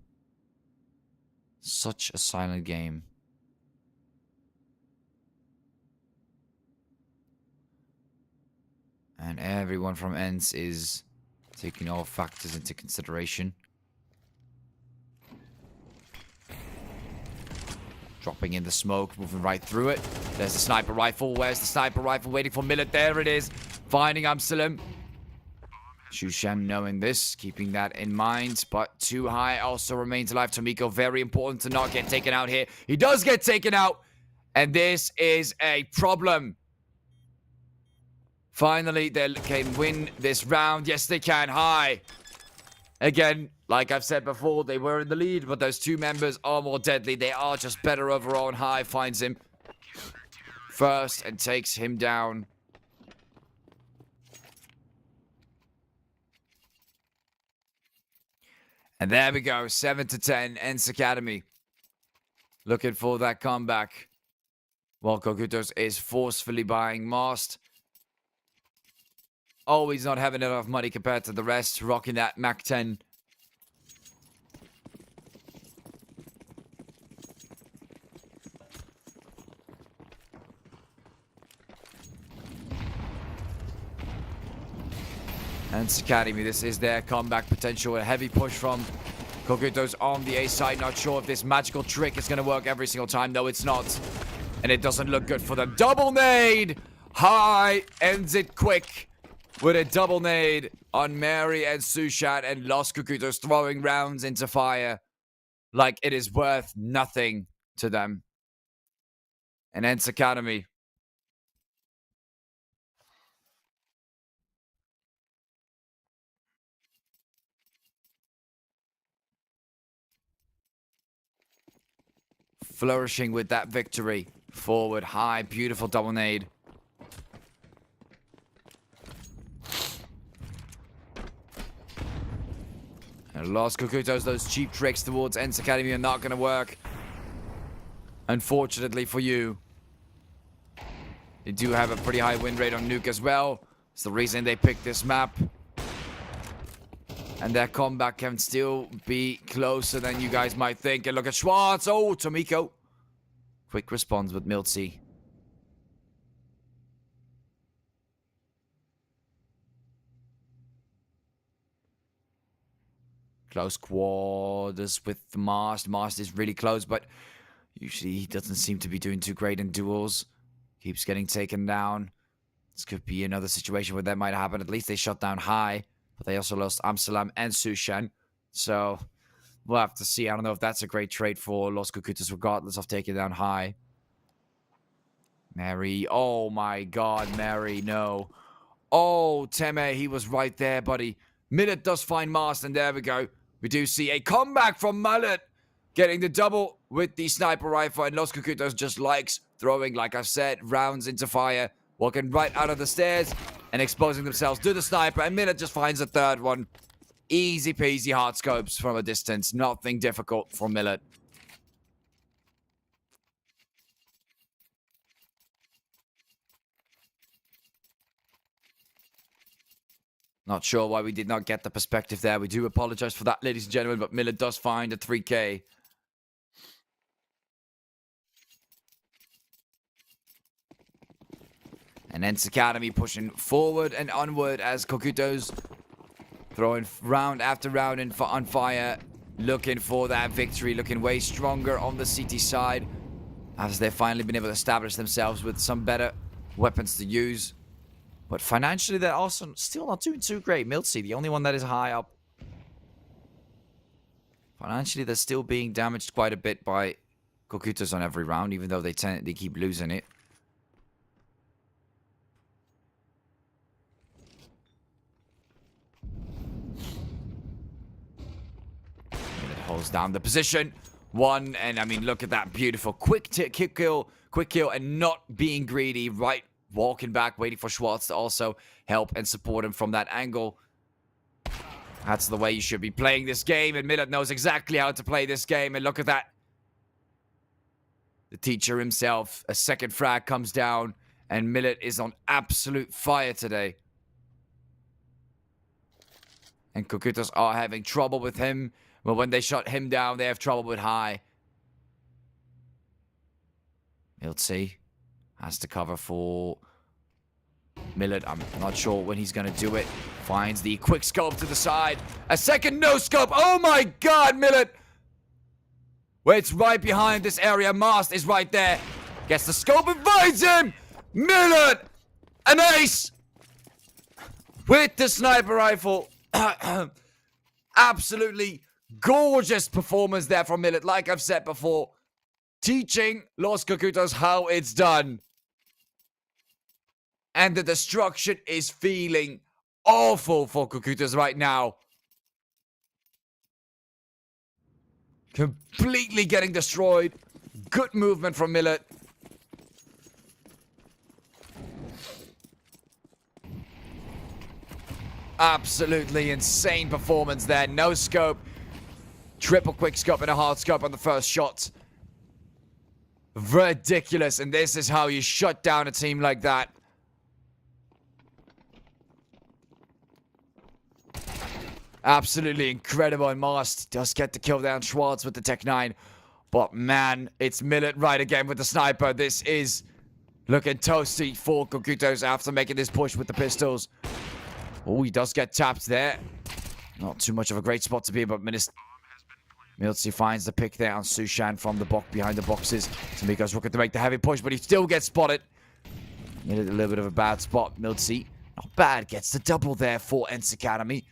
Such a silent game. And everyone from ENCE is taking all factors into consideration. Dropping in the smoke, moving right through it. There's the sniper rifle. Where's the sniper rifle? Waiting for Millet. There it is. Finding Amsalam. Shushan knowing this, keeping that in mind, but too high also remains alive. Tomiko, very important to not get taken out here. He does get taken out, and this is a problem. Finally, they can win this round. Yes, they can. High. Again, like I've said before, they were in the lead, but those two members are more deadly. They are just better overall, and High finds him first and takes him down. And there we go, 7-10, ENCE Academy. Looking for that comeback. While Kokutos is forcefully buying Mast. Always not having enough money compared to the rest. Rocking that Mac 10. ENCE Academy, this is their comeback potential. A heavy push from Kokutos on the A side. Not sure if this magical trick is going to work every single time. No, it's not. And it doesn't look good for them. Double nade! High ends it quick with a double nade on Mary and Sushan, and Los Kokutos throwing rounds into fire like it is worth nothing to them. And ENCE Academy, flourishing with that victory. Forward, high, beautiful double nade. And Los Kokutos, those cheap tricks towards ENCE Academy are not going to work. Unfortunately for you. They do have a pretty high win rate on Nuke as well. It's the reason they picked this map. And their comeback can still be closer than you guys might think. And look at Schwartz. Oh, Tomiko. Quick response with Miltsy. Close quarters with the Mast. Mast is really close, but usually he doesn't seem to be doing too great in duels. Keeps getting taken down. This could be another situation where that might happen. At least they shut down High, but they also lost Amsalam and Sushan. So we'll have to see. I don't know if that's a great trade for Los Kokutos, regardless of taking down High. Mary. Oh my god, Mary, no. Oh, Teme, he was right there, buddy. Millet does find Mast, and there we go. We do see a comeback from Millet, getting the double with the sniper rifle, and Los Kokutos just likes throwing, like I've said, rounds into fire, walking right out of the stairs and exposing themselves to the sniper, and Millet just finds a third one. Easy peasy hard scopes from a distance. Nothing difficult for Millet. Not sure why we did not get the perspective there. We do apologize for that, ladies and gentlemen, but Millet does find a 3K. And ENCE Academy pushing forward and onward as Kokutos throwing round after round on fire, looking for that victory, looking way stronger on the CT side as they've finally been able to establish themselves with some better weapons to use. But financially, they're also still not doing too great. Miltsy, the only one that is high up. Financially, they're still being damaged quite a bit by Kokutos on every round, even though they keep losing it. And it holds down the position. One, and I mean, look at that beautiful quick kill, and not being greedy, right? Walking back, waiting for Schwartz to also help and support him from that angle. That's the way you should be playing this game, and Millet knows exactly how to play this game, and look at that. The teacher himself, a second frag comes down, and Millet is on absolute fire today. And Kokutos are having trouble with him. But when they shut him down, they have trouble with High. Miltsy has to cover for Millet. I'm not sure when he's going to do it. Finds the quick scope to the side. A second no scope. Oh my god, Millet! Where it's right behind this area. Mast is right there. Gets the scope and finds him! Millet! An ace! With the sniper rifle. Absolutely gorgeous performance there from Millet. Like I've said before, teaching Los Kokutos how it's done. And the destruction is feeling awful for Kokutos right now. Completely getting destroyed. Good movement from Millet. Absolutely insane performance there. No scope. Triple quick scope and a hard scope on the first shot. Ridiculous. And this is how you shut down a team like that. Absolutely incredible. And Mast does get the kill down Schwartz with the Tech 9. But man, it's Millet right again with the sniper. This is looking toasty for Kokutos after making this push with the pistols. Oh, he does get tapped there. Not too much of a great spot to be, but Miltsy finds the pick there on Sushan from the box behind the boxes. Tamiko's looking to make the heavy push, but he still gets spotted. Needed a little bit of a bad spot. Miltsy, not bad, gets the double there for Ents Academy.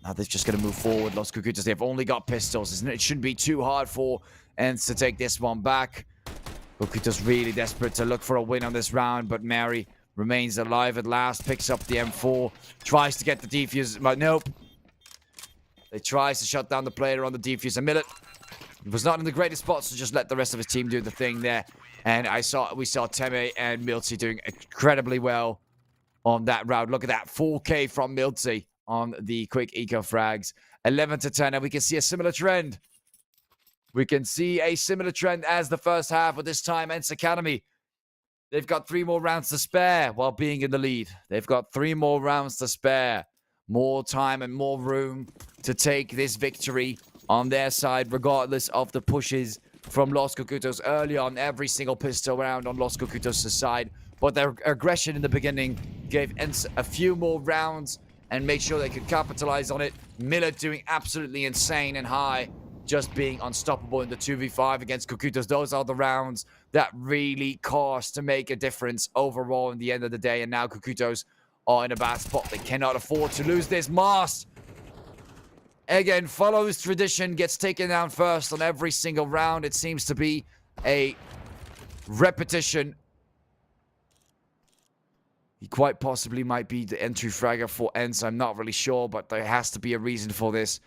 Now they're just going to move forward. Los Kokutos, they've only got pistols. It shouldn't be too hard for Ents to take this one back. Kokutos really desperate to look for a win on this round, but Mary remains alive at last, picks up the M4, tries to get the defuse, but nope. They tries to shut down the player on the defuse. And Millet was not in the greatest spot, so just let the rest of his team do the thing there. And we saw Teme and Miltsy doing incredibly well on that round. Look at that, 4K from Miltsy on the quick eco frags. 11 to 10, and we can see a similar trend. We can see a similar trend as the first half, but this time Ents Academy, they've got 3 more rounds to spare while being in the lead. They've got 3 more rounds to spare. More time and more room to take this victory on their side, regardless of the pushes from Los Kokutos early on. Every single pistol round on Los Kokutos' side. But their aggression in the beginning gave Ents a few more rounds and made sure they could capitalize on it. Millet doing absolutely insane and High, just being unstoppable in the 2v5 against Kokutos. Those are the rounds that really cost to make a difference overall in the end of the day. And now Kokutos are in a bad spot. They cannot afford to lose this. Mast, again, follows tradition, gets taken down first on every single round. It seems to be a repetition. He quite possibly might be the entry fragger for Ents. I'm not really sure, but there has to be a reason for this.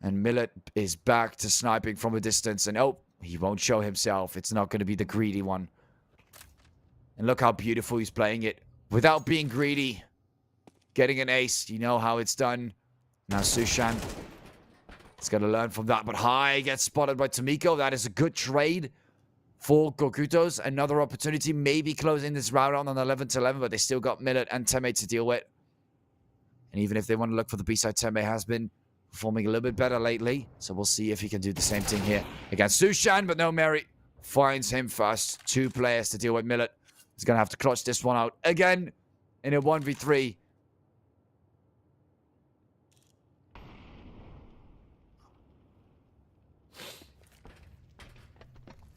And Millet is back to sniping from a distance. And oh, he won't show himself. It's not going to be the greedy one. And look how beautiful he's playing it. Without being greedy. Getting an ace. You know how it's done. Now Sushan is going to learn from that. But High gets spotted by Tomiko. That is a good trade for Kokutos. Another opportunity. Maybe closing this round on 11 to 11. But they still got Millet and Teme to deal with. And even if they want to look for the B-side, Teme has been performing a little bit better lately. So we'll see if he can do the same thing here against Sushan. But no, Mary finds him first. 2 players to deal with Millet. He's going to have to clutch this one out again in a 1v3.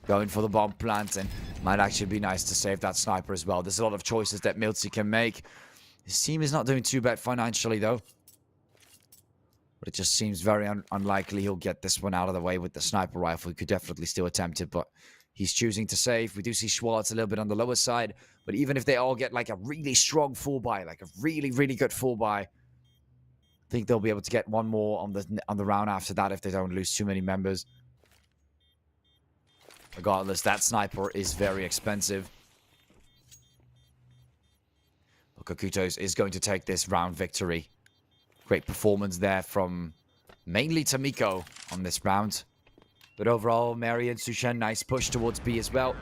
Going for the bomb plant, and might actually be nice to save that sniper as well. There's a lot of choices that Miltsy can make. His team is not doing too bad financially, though. But it just seems very unlikely he'll get this one out of the way with the sniper rifle. He could definitely still attempt it, but he's choosing to save. We do see Schwartz a little bit on the lower side. But even if they all get like a really strong full buy, like a really, really good full buy, I think they'll be able to get one more on the round after that if they don't lose too many members. Regardless, that sniper is very expensive. But Kokutos is going to take this round victory. Great performance there from mainly Tomiko on this round. But overall, Mary and Sushan, nice push towards B as well.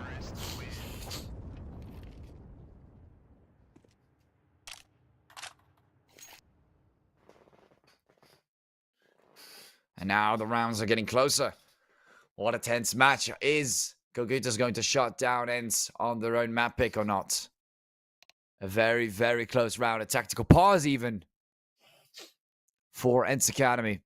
now the rounds are getting closer. What a tense match. Is Cogito's going to shut down Ents on their own map pick or not? A very, very close round. A tactical pause even for Ents Academy.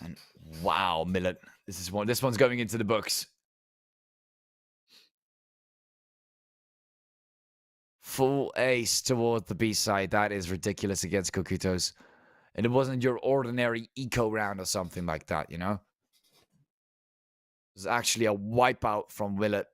And wow, Millet. This one's going into the books. Full ace towards the B side. That is ridiculous against Kokutos. And it wasn't your ordinary eco round or something like that, you know? It was actually a wipeout from Willet.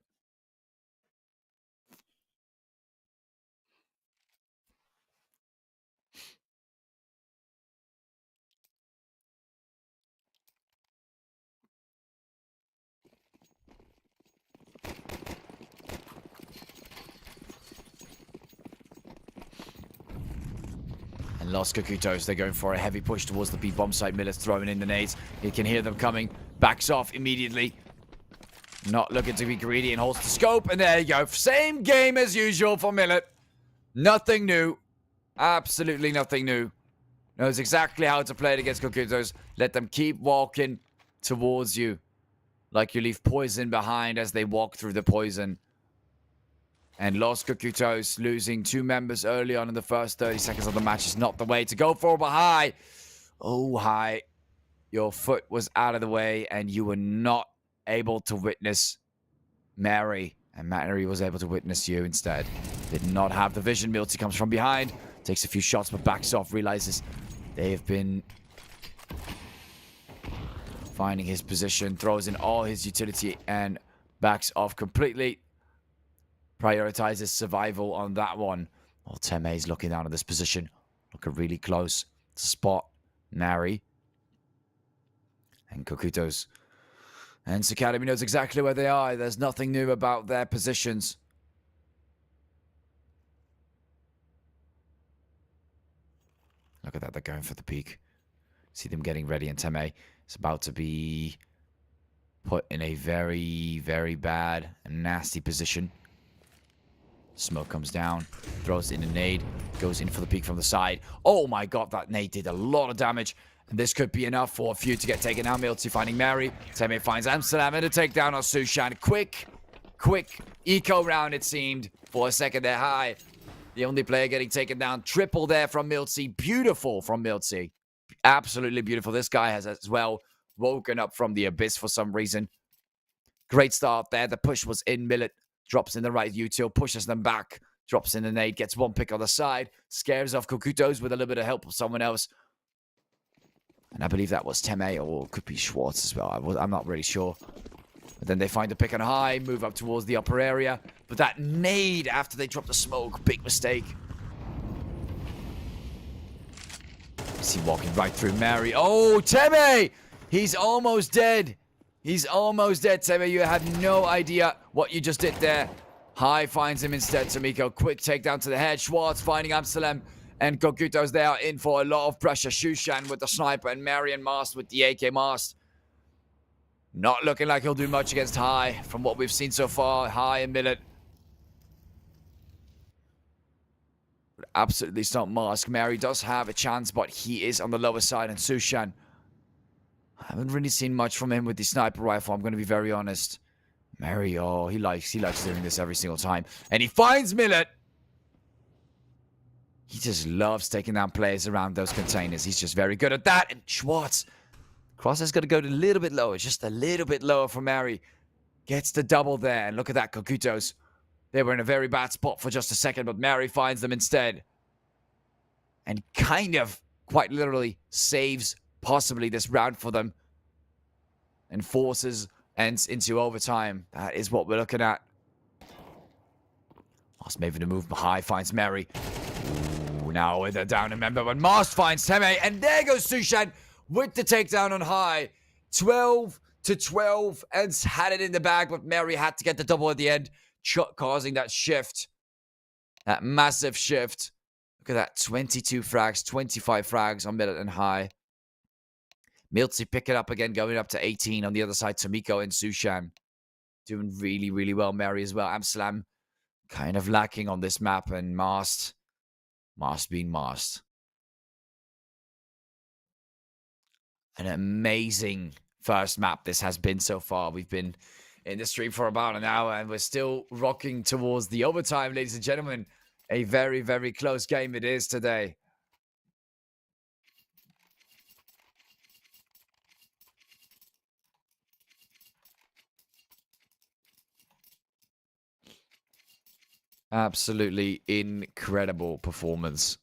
And lost Kokutos. They're going for a heavy push towards the B-bomb site. Miller's throwing in the nades. He can hear them coming. Backs off immediately. Not looking to be greedy and holds the scope. And there you go. Same game as usual for Millet. Nothing new. Absolutely nothing new. Knows exactly how to play it against Kokutos. Let them keep walking towards you. Like you leave poison behind as they walk through the poison. And lost Kokutos, losing 2 members early on in the first 30 seconds of the match is not the way to go for. But High, oh High, your foot was out of the way and you were not able to witness Mary. And Mary was able to witness you instead. Did not have the vision. Milty comes from behind, takes a few shots but backs off, realizes they have been finding his position, throws in all his utility and backs off completely. Prioritizes survival on that one. Well, Teme's looking down at this position. Looking really close to spot Nari. And Kokutos. And Academy knows exactly where they are. There's nothing new about their positions. Look at that. They're going for the peak. See them getting ready. And Teme is about to be put in a very, very bad and nasty position. Smoke comes down, throws in a nade, goes in for the peek from the side. Oh my god, that nade did a lot of damage. And this could be enough for a few to get taken out. Milty finding Mary. Teme finds Amsterdam and a takedown on Sushan. Quick eco round it seemed. For a second there, High. The only player getting taken down. Triple there from Milty. Beautiful from Milty. Absolutely beautiful. This guy has as well woken up from the abyss for some reason. Great start there. The push was in. Millet drops in the right util, pushes them back, drops in the nade, gets one pick on the side, scares off Kokutos with a little bit of help of someone else. And I believe that was Teme, or it could be Schwartz as well. I'm not really sure. But then they find a pick on High, move up towards the upper area. But that nade after they drop the smoke, big mistake. See walking right through Mary. Oh, Teme! He's almost dead. He's almost dead, Teme. You had no idea what you just did there. High finds him instead, Tomiko. Quick takedown to the head. Schwartz finding Amsterdam. And Kokutos they are in for a lot of pressure. Shushan with the sniper and Marion Mast with the AK Mast. Not looking like he'll do much against High from what we've seen so far. High and Millet. Absolutely stomp Mask. Mary does have a chance, but he is on the lower side. And Sushan, I haven't really seen much from him with the sniper rifle. I'm going to be very honest. Mary, oh, he likes doing this every single time. And he finds Millet. He just loves taking down players around those containers. He's just very good at that. And Schwartz, cross is going to go a little bit lower. Just a little bit lower for Mary. Gets the double there. And look at that, Kokutos. They were in a very bad spot for just a second, but Mary finds them instead. And kind of, quite literally, saves possibly this round for them. And forces Ents into overtime. That is what we're looking at. Mast maybe to move High, finds Mary. Ooh, now they're down, remember, but Mast finds Teme. And there goes Sushan with the takedown on High. 12-12. Ents had it in the bag, but Mary had to get the double at the end, causing that shift. That massive shift. Look at that. 22 frags, 25 frags on Millet and High. Milty pick it up again, going up to 18 on the other side. Tomiko and Sushan. doing really, really well. Mary as well. Amsterdam kind of lacking on this map, and Mast being Mast. An amazing first map this has been so far. We've been in the stream for about an hour, and we're still rocking towards the overtime, ladies and gentlemen. A very, very close game it is today. Absolutely incredible performance.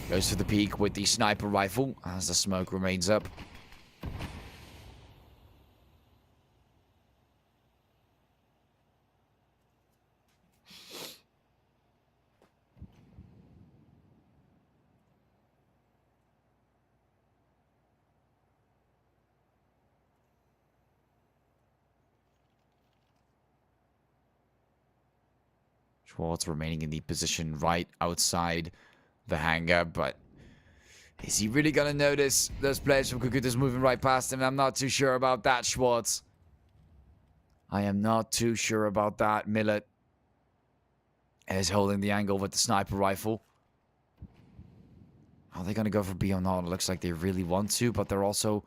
Goes to the peak with the sniper rifle as the smoke remains up. Schwartz remaining in the position right outside the hangar, but is he really going to notice those players from Cucutas moving right past him? I'm not too sure about that, Schwartz. I am not too sure about that. Millet is holding the angle with the sniper rifle. Are they going to go for B or not? It looks like they really want to, but they're also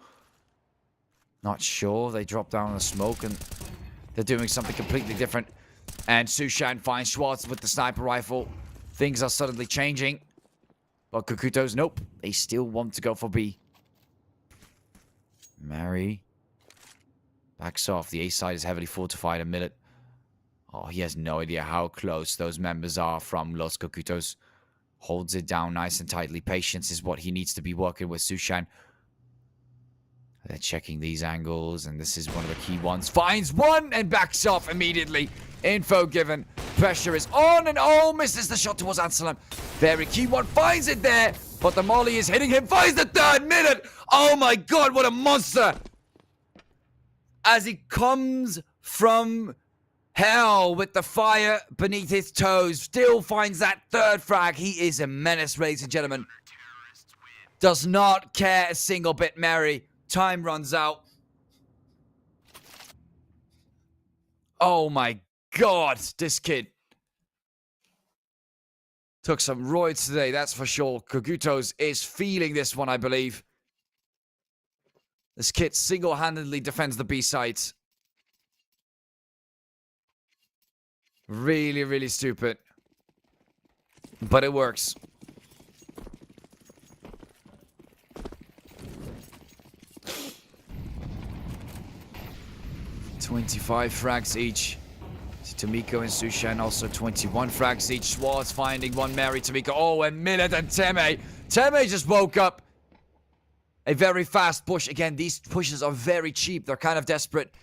not sure. They drop down in the smoke, and they're doing something completely different. And Sushan finds Schwartz with the sniper rifle. Things are suddenly changing. But Cucutos, nope. They still want to go for B. Mary backs off. The A side is heavily fortified. A minute. Oh, he has no idea how close those members are from Los Cucutos. Holds it down nice and tightly. Patience is what he needs to be working with Sushan. They're checking these angles, and this is one of the key ones. Finds one and backs off immediately. Info given. Pressure is on, and oh, misses the shot towards Anselm. Very key one. Finds it there, but the molly is hitting him. Finds the third minute. Oh my god, what a monster. As he comes from hell with the fire beneath his toes. Still finds that third frag. He is a menace, ladies and gentlemen. Does not care a single bit, Mary. Time runs out. Oh my god, this kid took some roids today, that's for sure. Cucutos is feeling this one, I believe. This kid single-handedly defends the B sites. Really, really stupid. But it works. $25 frags each. Tomiko and Sushan also 21 frags each. Schwartz finding one. Mary, Tomiko. Oh, and Millet and Teme. Teme just woke up. A very fast push. Again, these pushes are very cheap. They're kind of desperate.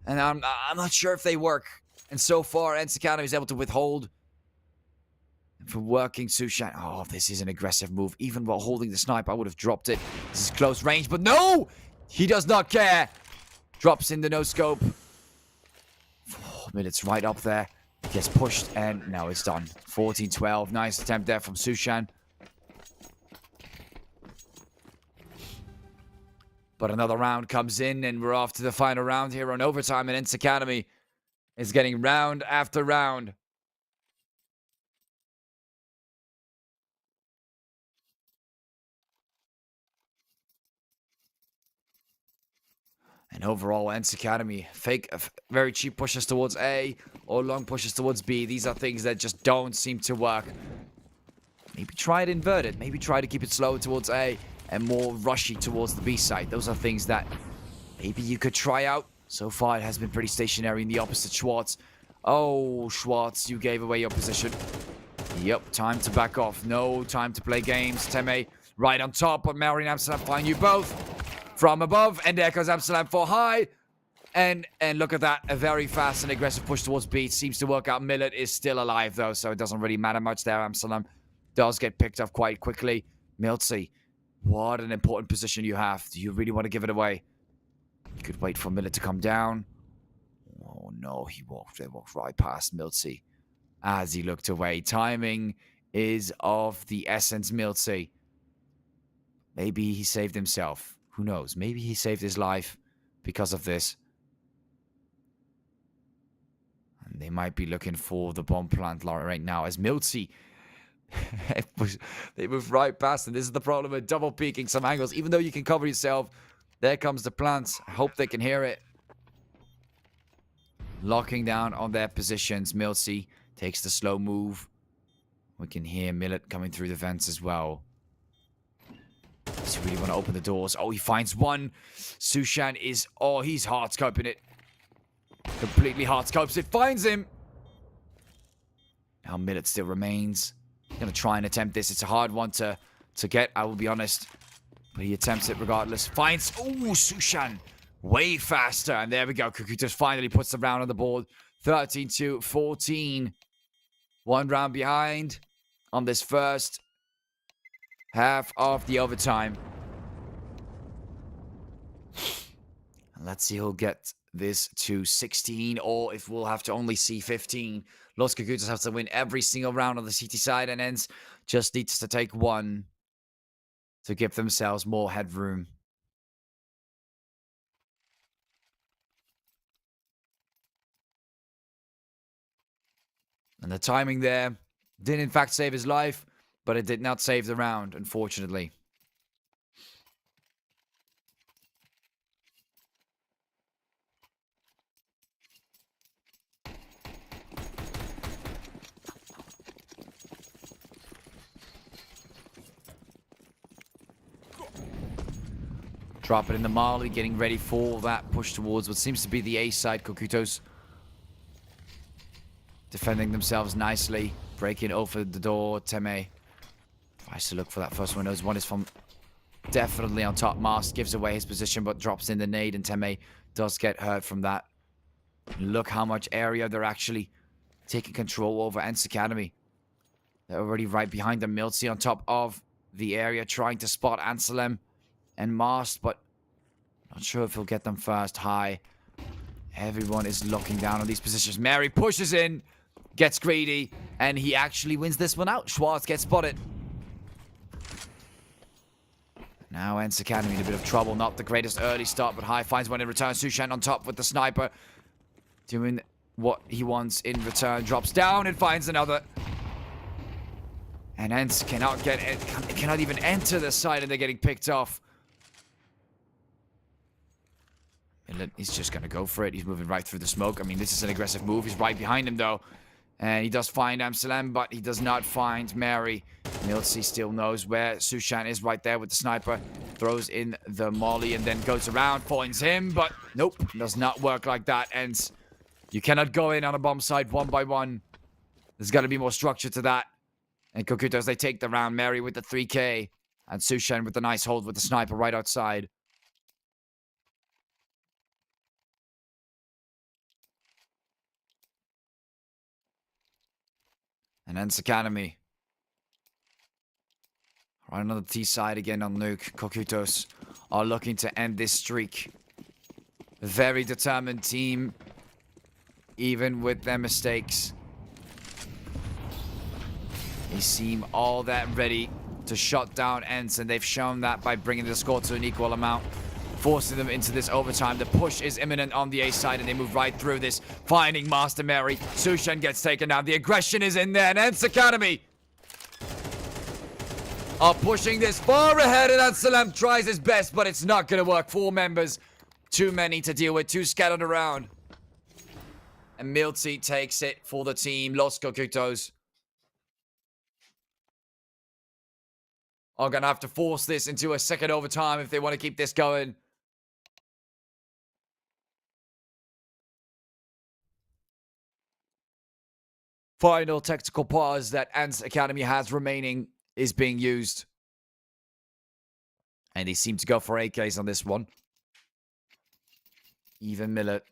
And I'm not sure if they work. And so far, Ents Academy is able to withhold. And for working Sushan. Oh, this is an aggressive move. Even while holding the snipe, I would have dropped it. This is close range, but no! He does not care. Drops in the no-scope. Oh, Millet's right up there. Gets pushed, and now it's done. 14-12. Nice attempt there from Sushan. But another round comes in, and we're off to the final round here on overtime, and Ents Academy is getting round after round. And overall, Ents Academy, very cheap pushes towards A or long pushes towards B. These are things that just don't seem to work. Maybe try it inverted. Maybe try to keep it slow towards A and more rushy towards the B side. Those are things that maybe you could try out. So far, it has been pretty stationary in the opposite. Schwartz. Oh, Schwartz, you gave away your position. Yep, time to back off. No time to play games. Teme right on top, but Mary and Amsterdam find you both from above. And there goes Amsterdam for high. And look at that. A very fast and aggressive push towards B. It seems to work out. Millet is still alive, though, so it doesn't really matter much there. Amsterdam does get picked up quite quickly. Miltsy, what an important position you have. Do you really want to give it away? You could wait for Millet to come down. Oh, no. They walked right past Miltsy as he looked away. Timing is of the essence, Miltsy. Maybe he saved himself. Who knows? Maybe he saved his life because of this. And they might be looking for the bomb plant right now as Miltsy. They move right past him. This is the problem with double peeking some angles. Even though you can cover yourself, there comes the plants. I hope they can hear it. Locking down on their positions. Miltsy takes the slow move. We can hear Millet coming through the vents as well. Does he really want to open the doors? Oh, he finds one. Sushan is... Oh, he's hard-scoping it. Completely hard-scopes it. Finds him. Now Millet still remains. Going to try and attempt this. It's a hard one to get, I will be honest. But he attempts it regardless. Finds... Oh, Sushan. Way faster. And there we go. Kokutos finally puts the round on the board. 13-14. One round behind on this first half of the overtime. And let's see who'll get this to 16 or if we'll have to only see 15. Los Kokutos have to win every single round on the CT side and ends just needs to take one to give themselves more headroom. And the timing there did in fact save his life, but it did not save the round, unfortunately. Drop it in the Marley, getting ready for that push towards what seems to be the A side. Kokutos defending themselves nicely, breaking over the door. Teme tries to look for that first one. Those one is from definitely on top. Mast gives away his position, but drops in the nade, and Teme does get hurt from that. Look how much area they're actually taking control over Ents Academy. They're already right behind them. Miltsy on top of the area, trying to spot Anselm and Mast, but not sure if he'll get them first. High. Everyone is locking down on these positions. Mary pushes in, gets greedy, and he actually wins this one out. Schwartz gets spotted. Now Ents Academy in a bit of trouble. Not the greatest early start, but High finds one in return. Sushan on top with the sniper. Doing what he wants in return. Drops down and finds another. And Ents cannot even enter the side, and they're getting picked off. He's just going to go for it. He's moving right through the smoke. I mean, this is an aggressive move. He's right behind him, though. And he does find Amsterdam, but he does not find Mary. Miltsy still knows where Sushan is right there with the sniper. Throws in the molly and then goes around, finds him, but nope. Does not work like that. And you cannot go in on a bomb site one by one. There's got to be more structure to that. And Kokutos, they take the round. Mary with the 3K. And Sushan with the nice hold with the sniper right outside. And Ents Academy. Right on the T side again on Nuke. Kokutos are looking to end this streak. A very determined team. Even with their mistakes. They seem all that ready to shut down Ents. And they've shown that by bringing the score to an equal amount. Forcing them into this overtime. The push is imminent on the A side, and they move right through this. Finding Master Mary. Sushan gets taken down. The aggression is in there, and Ents Academy are pushing this far ahead, and Anselm tries his best, but it's not going to work. 4 members. Too many to deal with. 2 scattered around. And Miltsy takes it for the team. Los Kokutos are going to have to force this into a second overtime if they want to keep this going. Final tactical pause that Ents Academy has remaining is being used. And they seem to go for AKs on this one. Even Millet.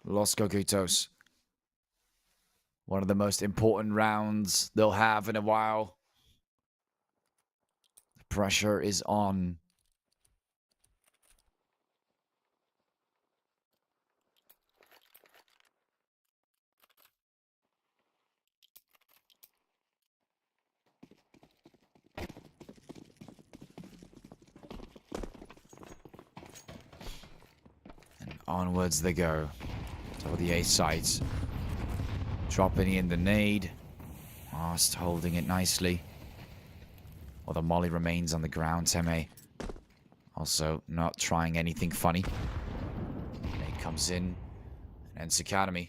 Los Kokutos. One of the most important rounds they'll have in a while. pressure is on. And onwards they go. To the A sites. Dropping in the nade. Mast holding it nicely. Well, the molly remains on the ground. Teme also not trying anything funny. Nade comes in and ends Academy.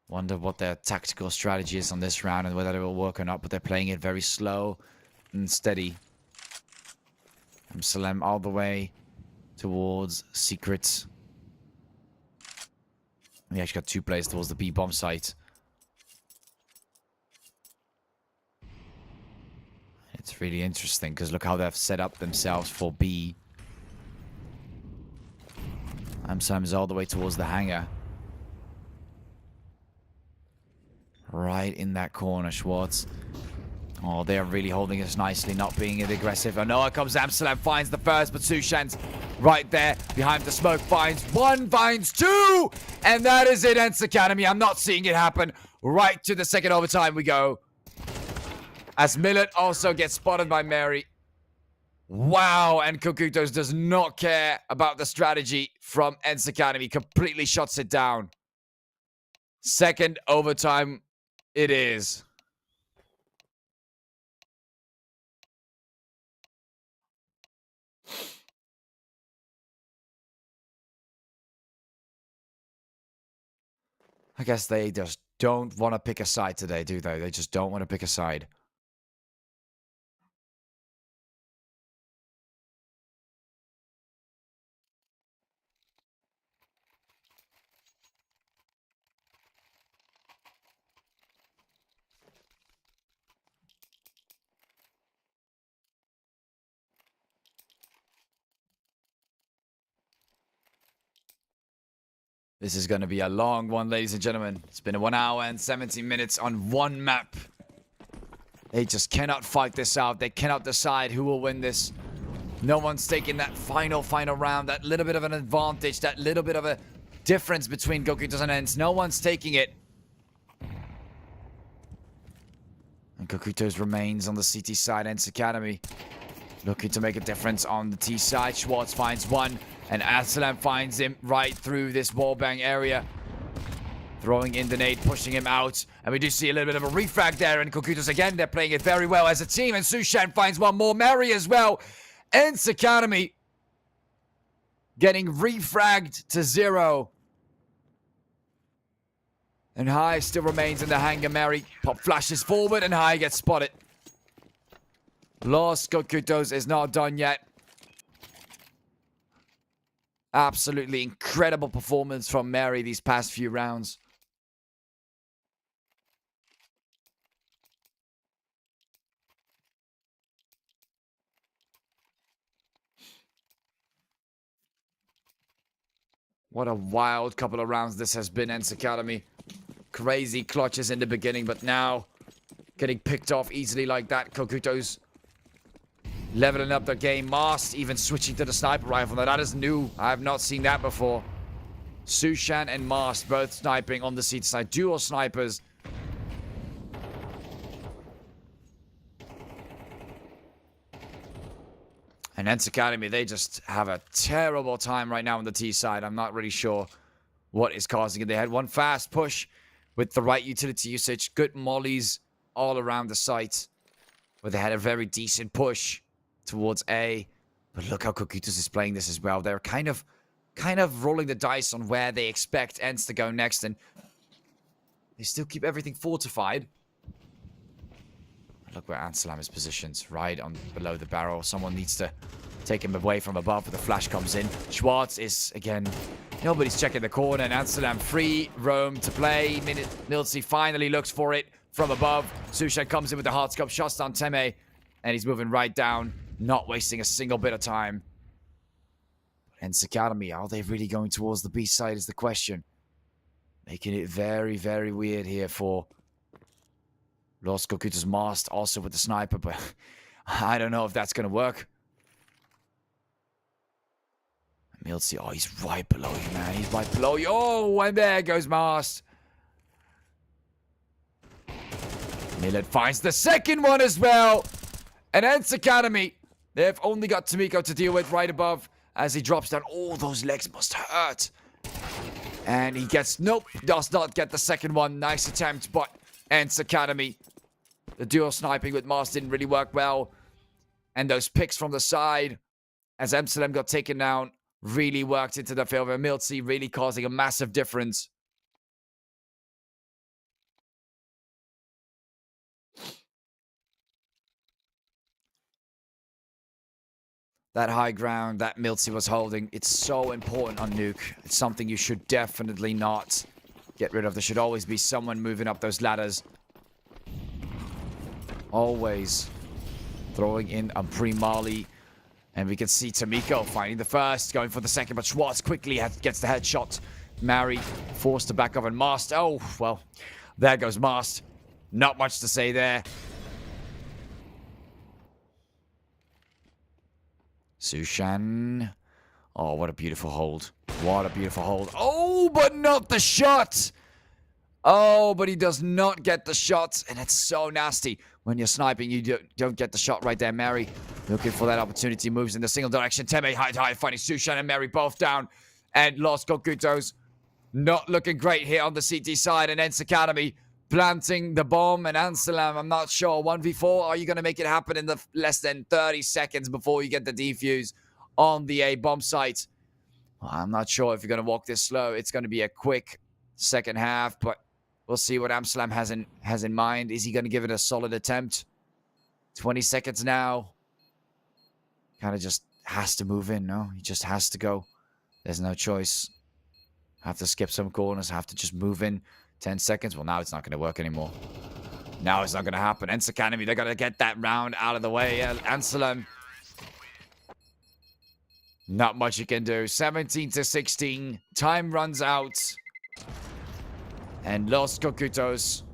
Wonder what their tactical strategy is on this round and whether it will work or not, but they're playing it very slow and steady. Salem all the way towards Secrets. We actually got 2 players towards the B bomb site. It's really interesting because look how they've set up themselves for B. Salem is all the way towards the hangar. Right in that corner, Schwartz. Oh, they're really holding us nicely, not being aggressive. Oh no, here comes Amsterdam, finds the first, but Sushan's right there behind the smoke, finds 1, finds 2! And that is it, Ents Academy. I'm not seeing it happen. Right to the second overtime we go. As Millet also gets spotted by Mary. Wow, and Kokutos does not care about the strategy from Ents Academy. Completely shuts it down. Second overtime it is. I guess they just don't want to pick a side today, do they? They just don't want to pick a side. This is going to be a long one, ladies and gentlemen. It's been 1 hour and 17 minutes on one map. They just cannot fight this out. They cannot decide who will win this. No one's taking that final round. That little bit of an advantage. That little bit of a difference between Gokutos and Ents. No one's taking it. And Gokutos remains on the CT side. Ents Academy looking to make a difference on the T side. Schwartz finds 1. And Aslam finds him right through this wallbang area. Throwing in the nade, pushing him out. And we do see a little bit of a refrag there. And Kokutos again, they're playing it very well as a team. And Sushan finds 1 more. Mary as well. Ents Academy getting refragged to 0. And High still remains in the hangar. Mary pop flashes forward and High gets spotted. Lost Kokutos is not done yet. Absolutely incredible performance from Mary these past few rounds. What a wild couple of rounds this has been, Ents Academy. Crazy clutches in the beginning, but now getting picked off easily like that. Kokutos leveling up their game. Mast even switching to the sniper rifle. Now that is new. I have not seen that before. Sushan and Mast both sniping on the seat side. Dual snipers. And Ents Academy, they just have a terrible time right now on the T side. I'm not really sure what is causing it. They had 1 fast push with the right utility usage. Good mollies all around the site. But they had a very decent push towards A. But look how Kokutos is playing this as well. They're kind of rolling the dice on where they expect Ents to go next. And they still keep everything fortified. Look where Ansalam is positioned. Right on below the barrel. Someone needs to take him away from above. But the flash comes in. Schwartz is, again, nobody's checking the corner. And Ansalam free roam to play. Nilsi finally looks for it from above. Sushan comes in with the hard scope. Shots on Teme. And he's moving right down. Not wasting a single bit of time. Hence Academy, are they really going towards the B side is the question. Making it very, very weird here for Los Cocutos Mast, also with the sniper, but I don't know if that's going to work. Miltsy, oh, he's right below you, man. He's right below you. Oh, and there goes Mast. Millet finds the second one as well. And Ents Academy, they've only got Tomiko to deal with right above as he drops down. Oh, those legs must hurt. And he gets, nope, does not get the second one. Nice attempt, but Ents Academy, the dual sniping with Mast didn't really work well. And those picks from the side, as Amsterdam got taken down, really worked into the favor of Miltsy, really causing a massive difference. That high ground that Miltsy was holding, it's so important on Nuke. It's something you should definitely not get rid of. There should always be someone moving up those ladders. Always throwing in a pre-Mali. And we can see Tomiko finding the first, going for the second, but Schwartz quickly gets the headshot. Mary forced to back up and Mast. Oh, well, there goes Mast. Not much to say there. Sushan. Oh, what a beautiful hold. What a beautiful hold. Oh, but not the shot. Oh, but he does not get the shot. And it's so nasty. When you're sniping, you don't get the shot right there. Mary looking for that opportunity. Moves in the single direction. Teme high, finding Sushan and Mary both down. And Los Cocutos not looking great here on the CT side. And Ents Academy planting the bomb. And Ansalam, I'm not sure. 1v4, are you going to make it happen in the less than 30 seconds before you get the defuse on the A bomb site? Well, I'm not sure if you're going to walk this slow. It's going to be a quick second half, but we'll see what Amsterdam has in mind. Is he going to give it a solid attempt? 20 seconds now. Kind of just has to move in, no? He just has to go. There's no choice. Have to skip some corners. Have to just move in. 10 seconds. Well, now it's not going to work anymore. Now it's not going to happen. Ents Academy, they're going to get that round out of the way. Anselm. Not much you can do. 17-16. Time runs out. And Los Cocutos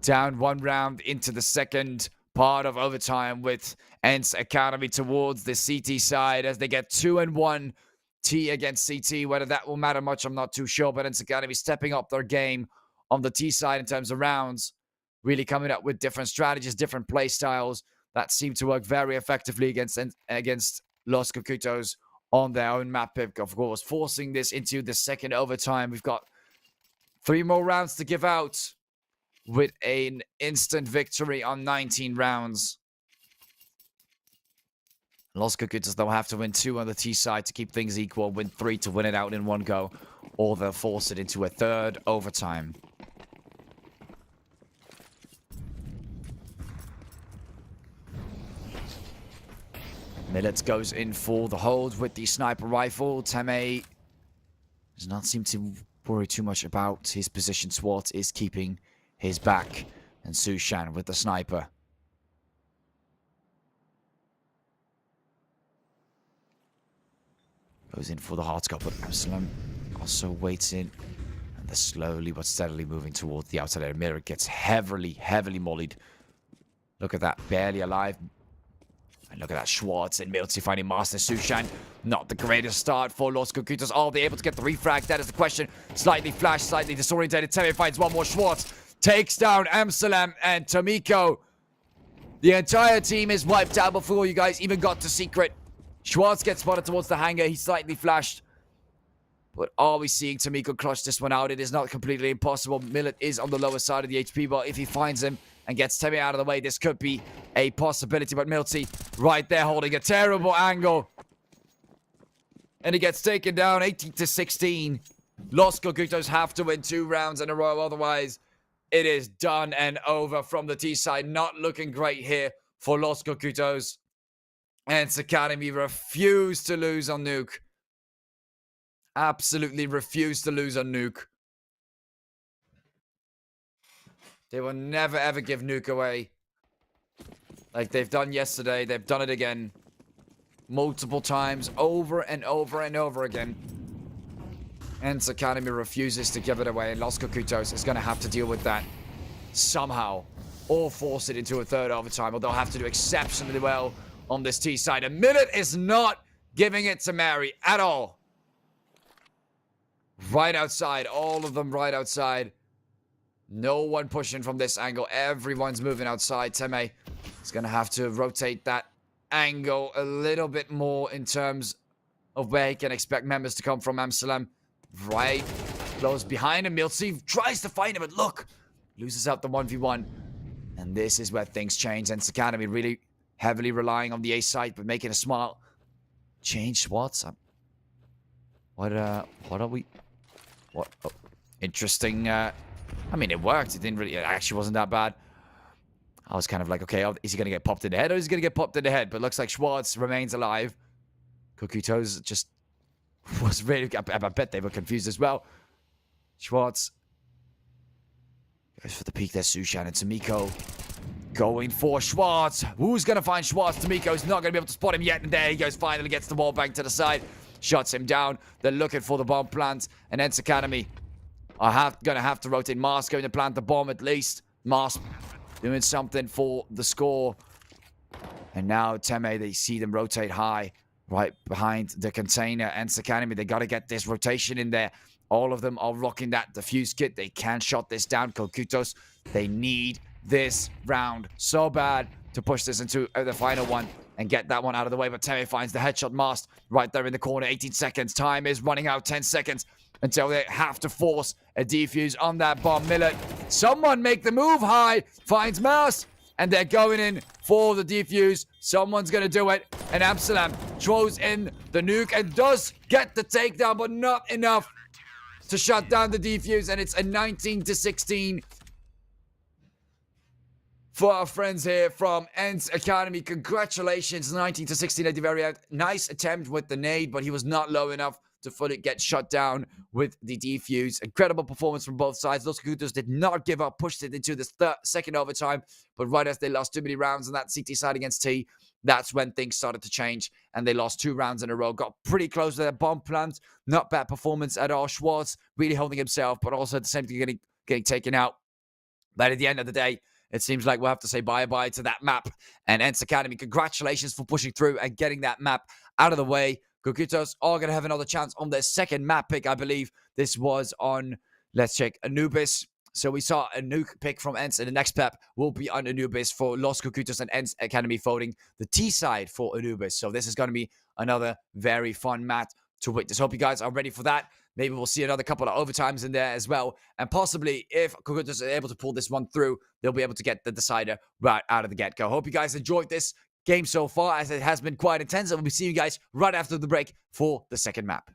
down one round into the second part of overtime with Ents Academy towards the CT side as they get 2-1 T against CT. Whether that will matter much, I'm not too sure. But Ents Academy stepping up their game on the T side in terms of rounds. Really coming up with different strategies, different play styles that seem to work very effectively against Los Cocutos on their own map pick, of course, forcing this into the second overtime. We've got 3 more rounds to give out with an instant victory on 19 rounds. Los Cocutos, they'll have to win 2 on the T side to keep things equal, win 3 to win it out in one go, or they'll force it into a third overtime. Millet goes in for the hold with the sniper rifle. Teme does not seem to worry too much about his position. Swart is keeping his back. And Sushan with the sniper. Goes in for the hard scope, but Absalom also waits in. And they're slowly but steadily moving towards the outside area. Mirror gets heavily mollied. Look at that, barely alive. And look at that, Schwartz and Miltsy finding Master. Sushan, not the greatest start for Los Cocutos. Are they able to get the refrag? That is the question. Slightly flashed, slightly disorientated. Teme finds one more. Schwartz takes down Amsterdam and Tomiko. The entire team is wiped out before you guys even got to Secret. Schwartz gets spotted towards the hangar. He's slightly flashed. But are we seeing Tomiko clutch this one out? It is not completely impossible. Millet is on the lower side of the HP bar. If he finds him and gets Temi out of the way, this could be a possibility. But Miltsy right there holding a terrible angle. And he gets taken down 18-16. Los Cocutos have to win 2 rounds in a row. Otherwise, it is done and over from the T side. Not looking great here for Los Cocutos. And Academy refuse to lose on Nuke. Absolutely refuse to lose on Nuke. They will never ever give Nuke away. Like they've done yesterday. They've done it again. multiple times, over and over and over again. Ents Academy refuses to give it away, and Los Cocutos is going to have to deal with that somehow, or force it into a third overtime, or they'll have to do exceptionally well on this T side. A minute is not giving it to Mary at all. Right outside, all of them right outside. No one pushing from this angle. Everyone's moving outside. Teme is going to have to rotate that angle a little bit more in terms of where he can expect members to come from. Amsterdam right close behind him. Milsey tries to find him, but look, loses out the 1v1. And this is where things change. Ents Academy really heavily relying on the A side, but making a smart change. What are we? What? Oh, interesting. I mean, it worked. It actually wasn't that bad. I was kind of like, okay, is he going to get popped in the head, or is he going to get popped in the head? But looks like Schwartz remains alive. Cocutos just was really, I bet they were confused as well. Schwartz goes for the peek there. Sushan and Tamiko going for Schwartz. Who's going to find Schwartz? Tamiko's not going to be able to spot him yet. And there he goes. Finally gets the wall bang to the side. Shuts him down. They're looking for the bomb plant. And Ents Academy are going to have to rotate. Mars going to plant the bomb at least. Mars doing something for the score. And now Teme, they see them rotate high. Right behind the container. Ents Academy, they got to get this rotation in there. All of them are rocking that defuse kit. They can shut this down. Cocutos, they need this round so bad to push this into the final one and get that one out of the way. But Teme finds the headshot mast right there in the corner. 18 seconds. Time is running out. 10 seconds until they have to force a defuse on that bomb. Millet, someone make the move high. Finds Mouse. And they're going in for the defuse. Someone's going to do it. And Amsterdam throws in the nuke and does get the takedown, but not enough to shut down the defuse. And it's a 19-16 for our friends here from Ents Academy. Congratulations, 19-16 at the very end. Nice attempt with the nade, but he was not low enough to fully get shut down with the defuse. Incredible performance from both sides. Los Cocutos did not give up, pushed it into the second overtime, but right as they lost too many rounds on that CT side against T, that's when things started to change, and they lost 2 rounds in a row. Got pretty close to their bomb plant. Not bad performance at all. Schwartz really holding himself, but also at the same time getting taken out. But at the end of the day, it seems like we'll have to say bye-bye to that map. And Ents Academy, congratulations for pushing through and getting that map out of the way. Cocutos are going to have another chance on their second map pick, I believe. This was on, let's check, Anubis. So we saw a nuke pick from Ents, and the next map will be on Anubis for Los Cocutos and Ents Academy voting the T side for Anubis. So this is going to be another very fun map to witness. Hope you guys are ready for that. Maybe we'll see another couple of overtimes in there as well. And possibly, if Cocutos are able to pull this one through, they'll be able to get the decider right out of the get-go. Hope you guys enjoyed this game so far, as it has been quite intense. And we'll be seeing you guys right after the break for the second map.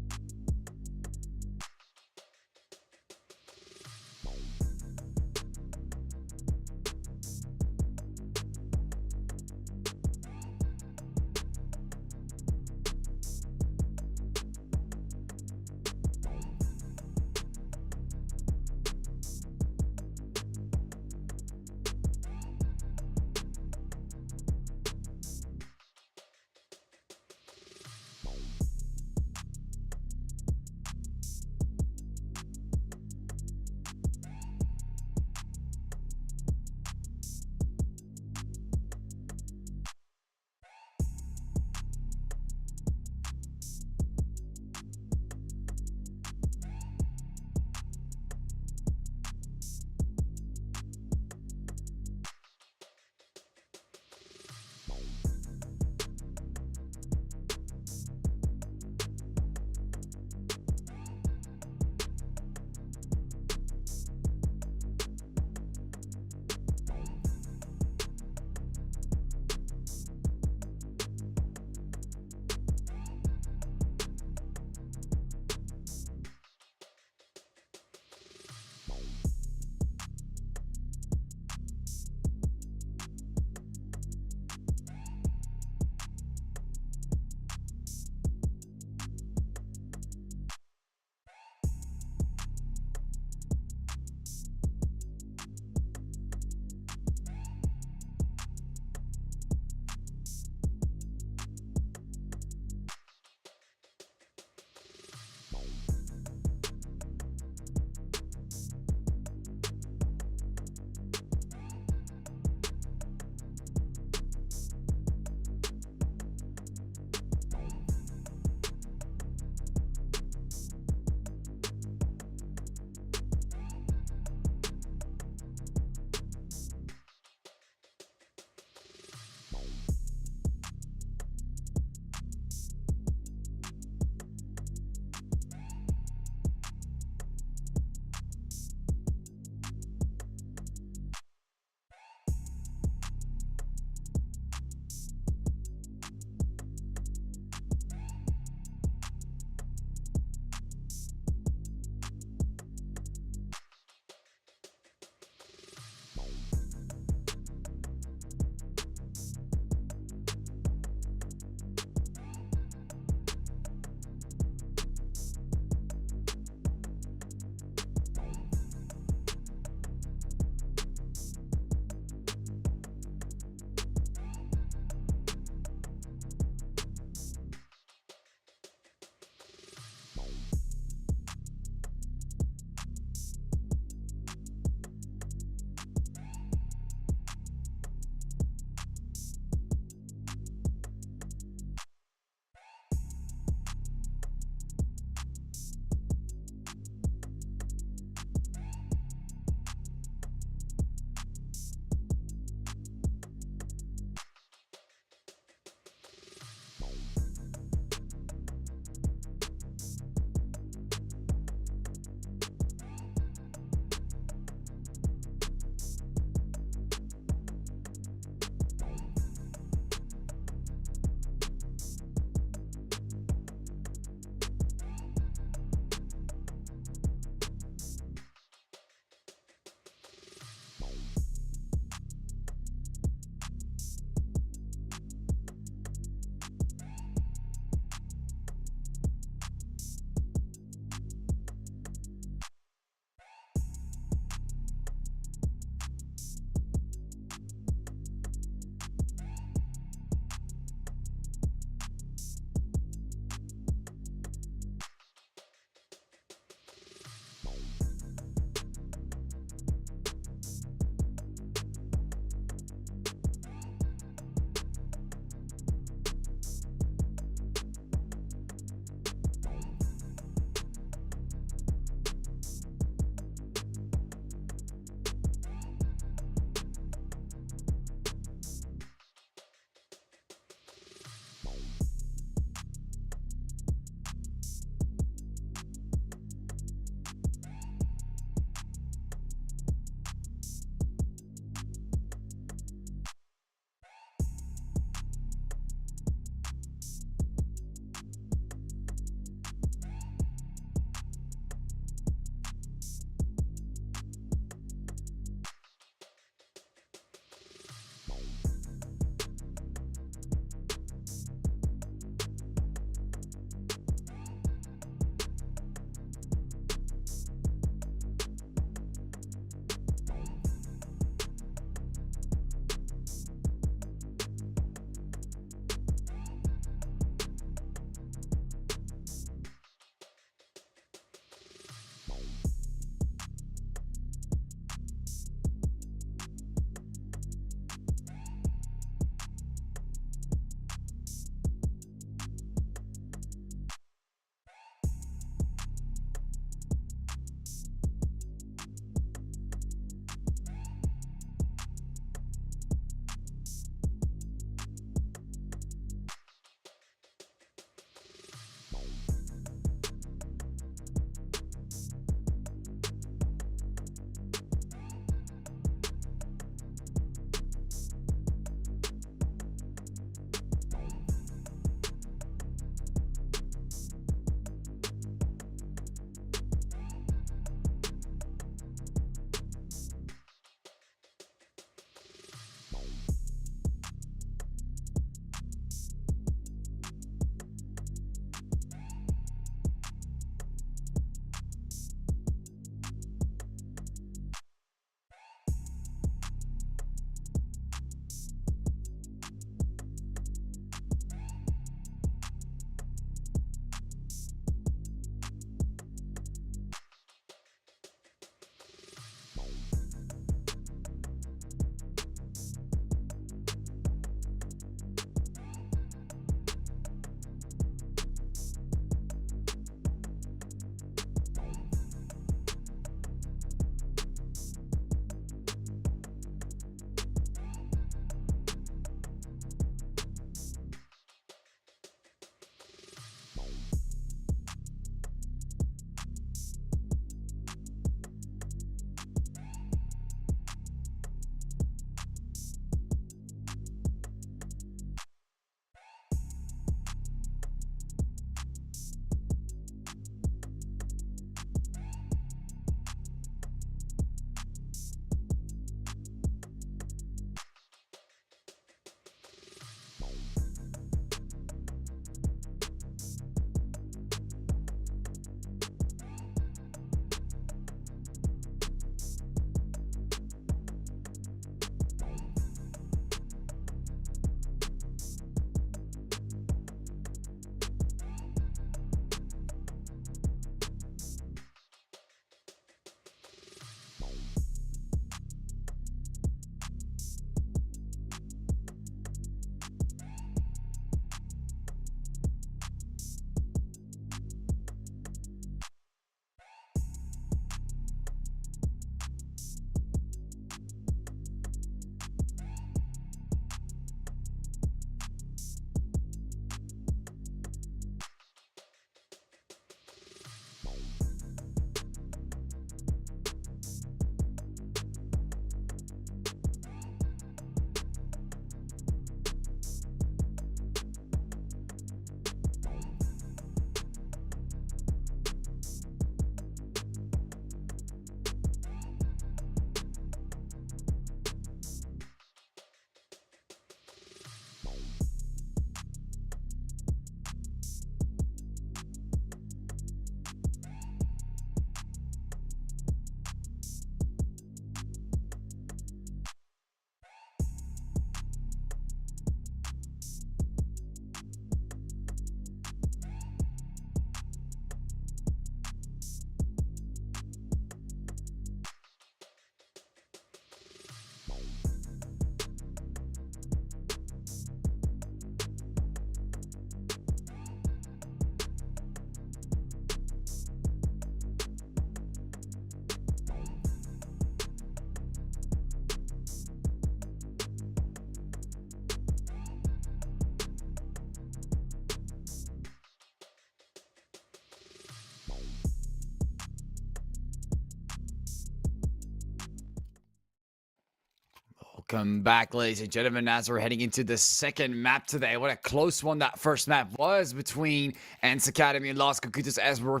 Welcome back, ladies and gentlemen, as we're heading into the second map today. What a close one that first map was between Ents Academy and Los Cocutos as we're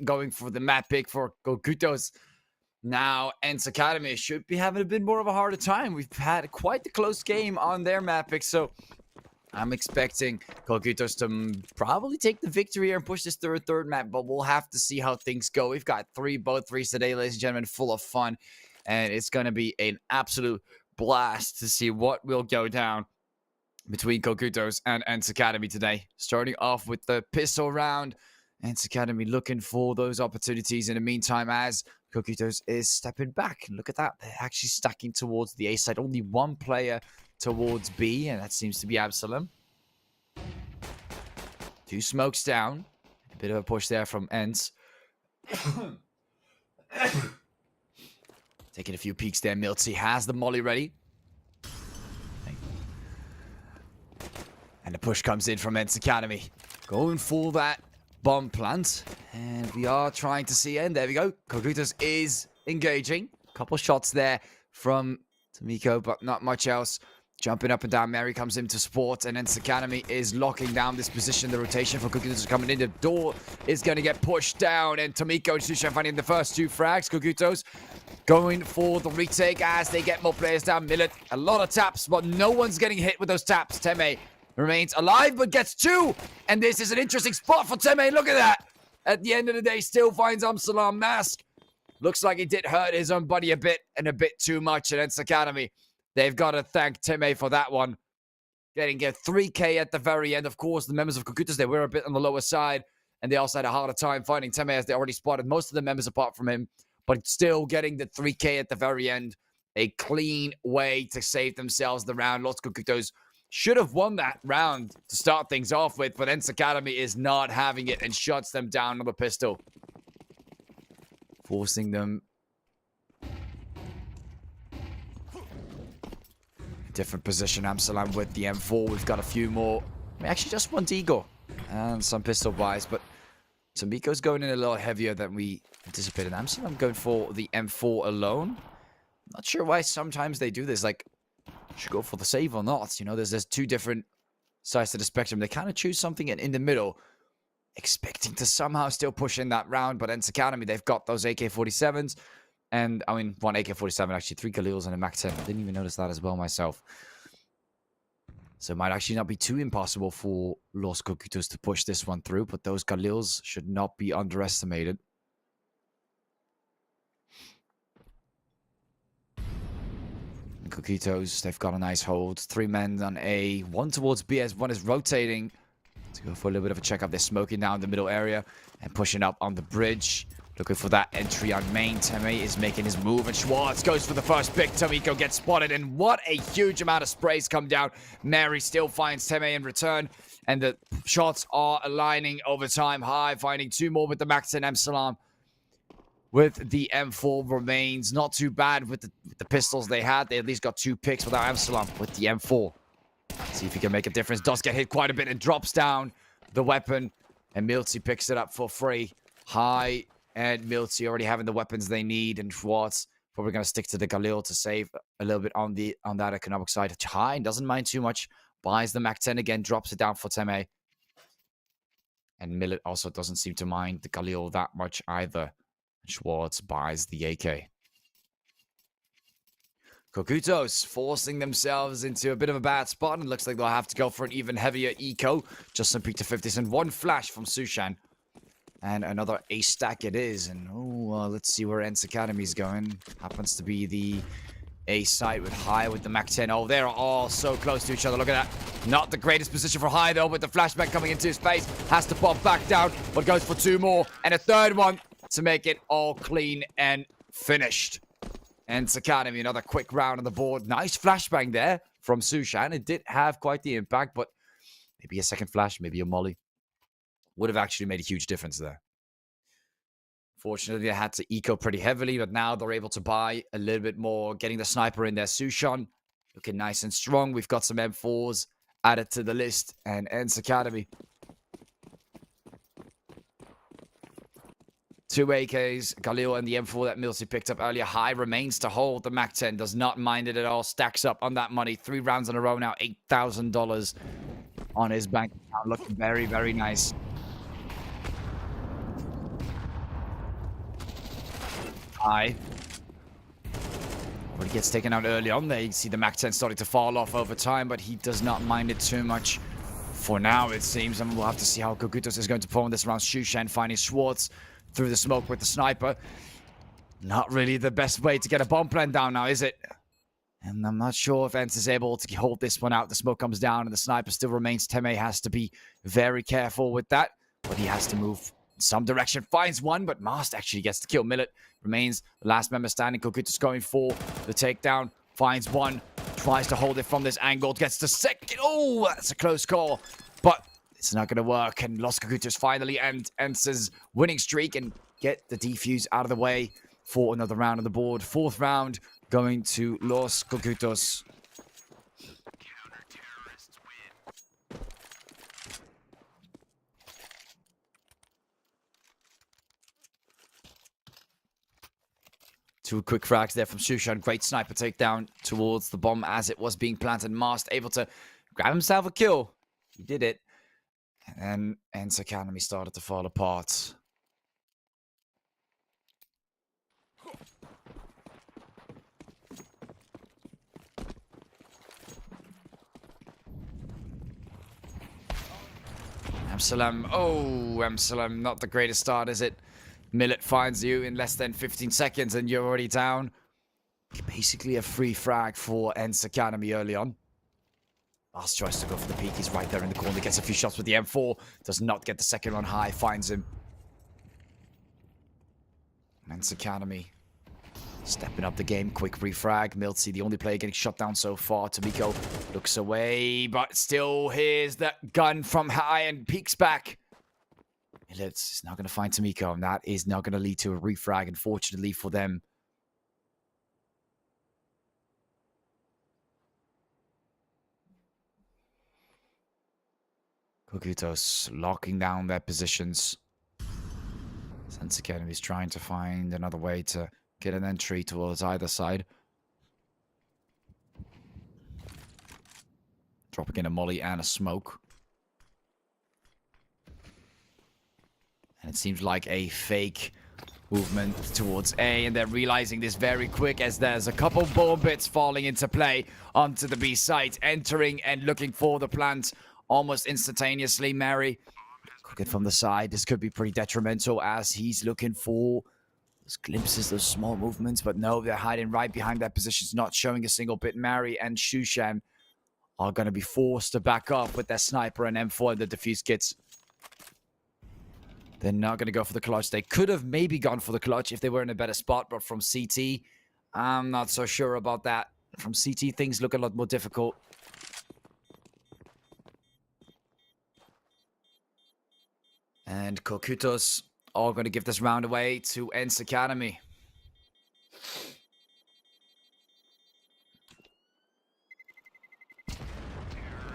going for the map pick for Cocutos. Now, Ents Academy should be having a bit more of a harder time. We've had quite the close game on their map pick, so I'm expecting Cocutos to probably take the victory here and push this through a third map, but we'll have to see how things go. We've got three BO3s today, ladies and gentlemen, full of fun, and it's going to be an absolute blast to see what will go down between Cocutos and Ents Academy today. Starting off with the pistol round. Ents Academy looking for those opportunities in the meantime as Cocutos is stepping back. Look at that. They're actually stacking towards the A side. Only one player towards B, and that seems to be Absalom. Two smokes down. A bit of a push there from Ents. Taking a few peeks there. Miltsy has the molly ready. And the push comes in from Ents Academy. Going for that bomb plant. And we are trying to see. And there we go. Cocutos is engaging. Couple shots there from Tomiko, but not much else. Jumping up and down. Mary comes into support. And Ents Academy is locking down this position. The rotation for Cocutos is coming in. The door is going to get pushed down. And Tomiko and Sushan finding the first two frags. Cocutos going for the retake as they get more players down. Millet, a lot of taps, but no one's getting hit with those taps. Teme remains alive, but gets two. And this is an interesting spot for Teme. Look at that. At the end of the day, still finds Amsalam Mask. Looks like he did hurt his own buddy a bit and a bit too much at Ents Academy. They've got to thank Teme for that one. Getting a 3K at the very end. Of course, the members of Cocutos, they were a bit on the lower side. And they also had a harder time finding Teme as they already spotted most of the members apart from him. But still getting the 3K at the very end. A clean way to save themselves the round. Los Cocutos should have won that round to start things off with. But Ents Academy is not having it and shuts them down on the pistol. Forcing them. Different position, Amsterdam with the M4. We've got a few more. Actually, just one Deagle and some pistol buys. But Tomiko's going in a little heavier than we anticipated. Amsterdam going for the M4 alone. Not sure why sometimes they do this. Like, should go for the save or not. You know, there's two different sides to the spectrum. They kind of choose something in the middle, expecting to somehow still push in that round. But Ents Academy, they've got those AK-47s. And, I mean, one AK-47, actually, 3 Khalils and a MAC-10. I didn't even notice that as well myself. So it might actually not be too impossible for Los Cocutos to push this one through. But those Khalils should not be underestimated. And Cocutos, they've got a nice hold. 3 men on A. 1 towards B as 1 is rotating to go for a little bit of a checkup. They're smoking down the middle area and pushing up on the bridge. Looking for that entry on main. Teme is making his move, and Schwartz goes for the first pick. Tomiko gets spotted, and what a huge amount of sprays come down. Mary still finds Teme in return, and the shots are aligning over time. High, finding 2 more with the MAC-10 Amsalam. With the M4 remains not too bad with the pistols they had. They at least got 2 picks without Amsalam with the M4. See if he can make a difference. Does get hit quite a bit and drops down the weapon, and Miltsy picks it up for free. High. And Miltsy already having the weapons they need, and Schwartz probably going to stick to the Khalil to save a little bit on that economic side. High doesn't mind too much. Buys the MAC-10 again, drops it down for Teme. And Millet also doesn't seem to mind the Khalil that much either. Schwartz buys the AK. Cocutos forcing themselves into a bit of a bad spot, and looks like they'll have to go for an even heavier eco. Just some peek to 50s and 1 flash from Sushan. And another A stack it is. And let's see where Ents Academy is going. Happens to be the A site with High with the MAC-10. Oh, they're all so close to each other. Look at that. Not the greatest position for High, though, with the flashback coming into his face. Has to pop back down, but goes for 2 more. And a third one to make it all clean and finished. Ents Academy, another quick round on the board. Nice flashbang there from Sushan. It did have quite the impact, but maybe a second flash, maybe a molly. Would have actually made a huge difference there. Fortunately, they had to eco pretty heavily, but now they're able to buy a little bit more. Getting the sniper in there. Sushan looking nice and strong. We've got some M4s added to the list. And Ents Academy 2 AKs, Galil and the M4 that Milsey picked up earlier. High remains to hold. The MAC-10 does not mind it at all. Stacks up on that money. 3 rounds in a row now. $8,000 on his bank account. Looking very, very nice. High. But he gets taken out early on there. You see the MAC-10 starting to fall off over time, but he does not mind it too much for now, it seems. And we'll have to see how Kokutos is going to perform this round. Shushan finding Schwartz through the smoke with the sniper. Not really the best way to get a bomb plant down now, is it? And I'm not sure if Ents is able to hold this one out. The smoke comes down and the sniper still remains. Teme has to be very careful with that, but he has to move in some direction. Finds one, but Mast actually gets the kill. Millet remains the last member standing. Kokutos going for the takedown. Finds one. Tries to hold it from this angle. Gets the second. Oh, that's a close call. But it's not going to work. And Los Kokutos finally end Ents' winning streak and get the defuse out of the way for another round on the board. 4th round going to Los Kokutos. Two quick frags there from Shushan. Great sniper takedown towards the bomb as it was being planted. Mast able to grab himself a kill. He did it. And then Ents Academy started to fall apart. Amsalam. Oh, Amsalam. Not the greatest start, is it? Millet finds you in less than 15 seconds and you're already down. Basically a free frag for Ents Academy early on. Last tries to go for the peak. He's right there in the corner. Gets a few shots with the M4. Does not get the second one. High finds him. Ents Academy stepping up the game. Quick refrag. Miltsy, the only player getting shot down so far. Tomiko looks away, but still here's the gun from High and peeks back. Millet's not going to find Tomiko, and that is not going to lead to a refrag, unfortunately for them. Kokutos locking down their positions. Ents Academy is trying to find another way to get an entry towards either side. Dropping in a molly and a smoke. And it seems like a fake movement towards A, and they're realizing this very quick as there's a couple bomb bits falling into play onto the B site, entering and looking for the plant almost instantaneously. Mary cooking from the side. This could be pretty detrimental as he's looking for those glimpses, those small movements, but no, they're hiding right behind their positions, not showing a single bit. Mary and Shushan are going to be forced to back up with their sniper and M4 and the defuse kits. They're not going to go for the clutch. They could have maybe gone for the clutch if they were in a better spot, but from CT, I'm not so sure about that. From CT, things look a lot more difficult. And Kokutos are going to give this round away to Ents Academy.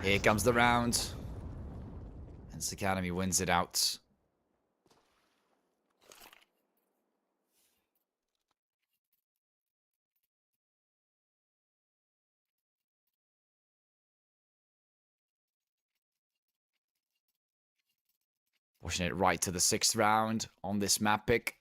Here comes the round. Ents Academy wins it out. Pushing it right to the 6th round on this map pick.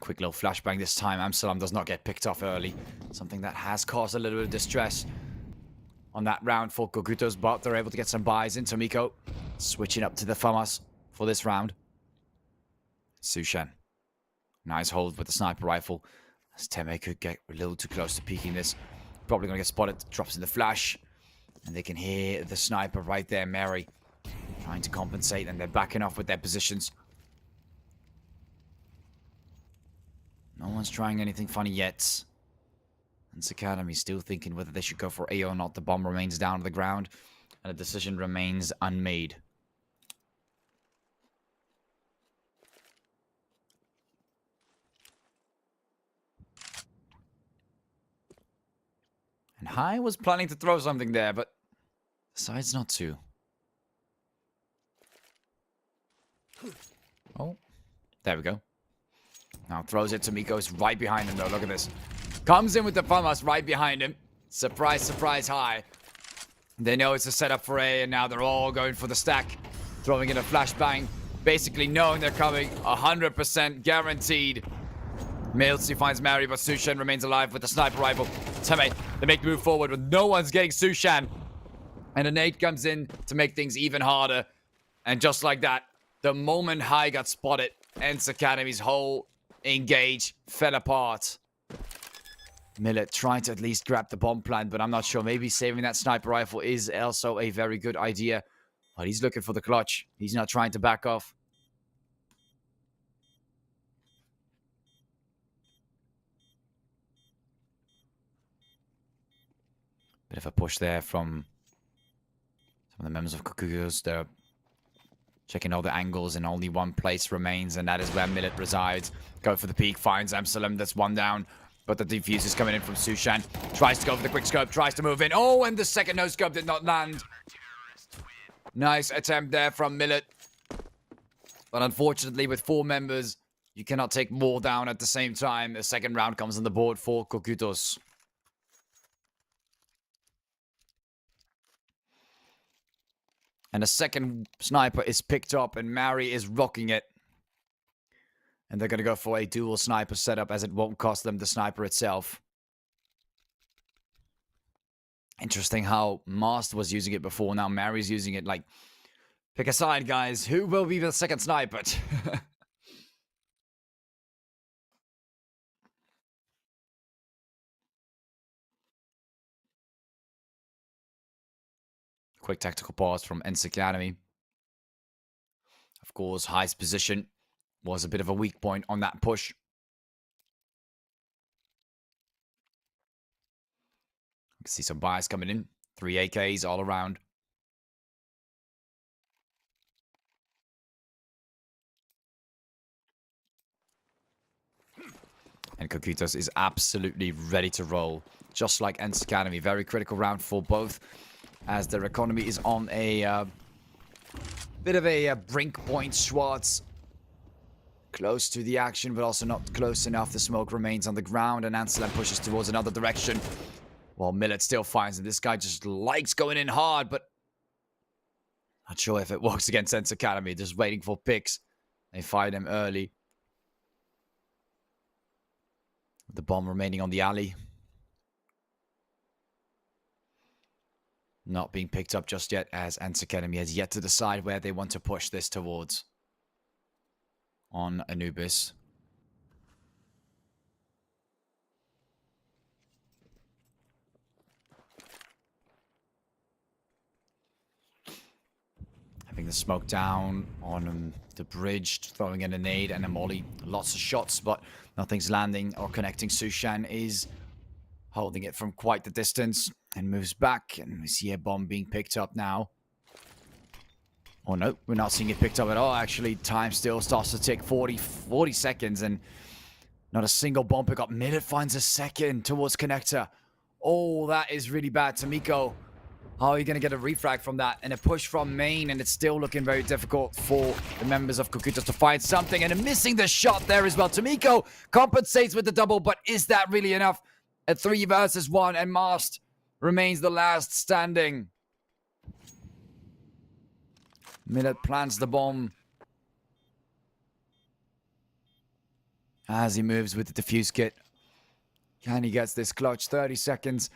Quick little flashbang this time. Amsterdam does not get picked off early. Something that has caused a little bit of distress on that round for Kokutos, but they're able to get some buys in. Tomiko switching up to the FAMAS for this round. Sushan. Nice hold with the sniper rifle. As Teme could get a little too close to peeking this. Probably going to get spotted. Drops in the flash. And they can hear the sniper right there. Mary trying to compensate. And they're backing off with their positions. No one's trying anything funny yet. Ents Academy still thinking whether they should go for A or not. The bomb remains down to the ground. And a decision remains unmade. High was planning to throw something there, but decides not to. Oh, there we go. Now throws it to Miko's right behind him, though. Look at this. Comes in with the FAMAS right behind him. Surprise, surprise, High. They know it's a setup for A, and now they're all going for the stack. Throwing in a flashbang. Basically knowing they're coming. 100% guaranteed. Milsey finds Mary, but Sushan remains alive with the sniper rifle. Teme, they make the move forward, but no one's getting Sushan. And a nade comes in to make things even harder. And just like that, the moment High got spotted, Ents Academy's whole engage fell apart. Millet trying to at least grab the bomb plant, but I'm not sure. Maybe saving that sniper rifle is also a very good idea. But he's looking for the clutch. He's not trying to back off. Bit of a push there from some of the members of Kukugus. They're checking all the angles, and only one place remains, and that is where Millet resides. Go for the peak, finds Amsterdam. That's one down. But the defuse is coming in from Sushan. Tries to go for the quick scope, tries to move in. Oh, and the second no scope did not land. Nice attempt there from Millet. But unfortunately, with 4 members, you cannot take more down at the same time. The second round comes on the board for Kokutos. And the second sniper is picked up, and Mary is rocking it. And they're going to go for a dual sniper setup, as it won't cost them the sniper itself. Interesting how Mast was using it before. Now Mary's using it. Like, pick a side, guys. Who will be the second sniper? Quick tactical pause from Ents Academy. Of course, High's position was a bit of a weak point on that push. You can see some buys coming in. 3 AKs all around. And Kokutos is absolutely ready to roll. Just like Ents Academy. Very critical round for both, as their economy is on a bit of a brink point. Schwartz close to the action, but also not close enough. The smoke remains on the ground, and Anselm pushes towards another direction. While Millet still finds him. This guy just likes going in hard, but not sure if it works against Ents Academy. Just waiting for picks. They fired him early. The bomb remaining on the alley. Not being picked up just yet, as Ents Academy has yet to decide where they want to push this towards. On Anubis. Having the smoke down on the bridge, throwing in a nade and a molly. Lots of shots, but nothing's landing or connecting. Sushan is holding it from quite the distance and moves back, and we see a bomb being picked up now. Oh no, we're not seeing it picked up at all. Actually, time still starts to tick. 40 seconds, and not a single bomb pick up. Millet finds a second towards connector. Oh, that is really bad. Tamiko, how are you going to get a refrag from that? And a push from main, and it's still looking very difficult for the members of Kokutos to find something. And missing the shot there as well. Tamiko compensates with the double, but is that really enough? A 3 versus 1, and Mast remains the last standing. Millet plants the bomb as he moves with the defuse kit. And he gets this clutch. 30 seconds.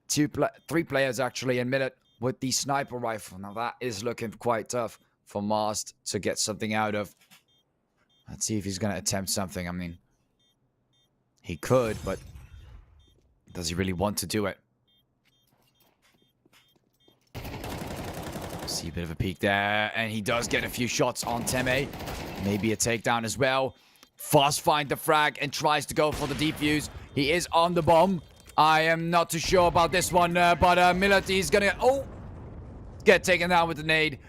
3 players actually, and Millet with the sniper rifle. Now that is looking quite tough for Mast to get something out of. Let's see if he's going to attempt something. I mean, he could, but does he really want to do it? See a bit of a peek there, and he does get a few shots on Teme. Maybe a takedown as well. Fast find the frag and tries to go for the defuse. He is on the bomb. I am not too sure about this one, but Millet is gonna get taken down with the nade,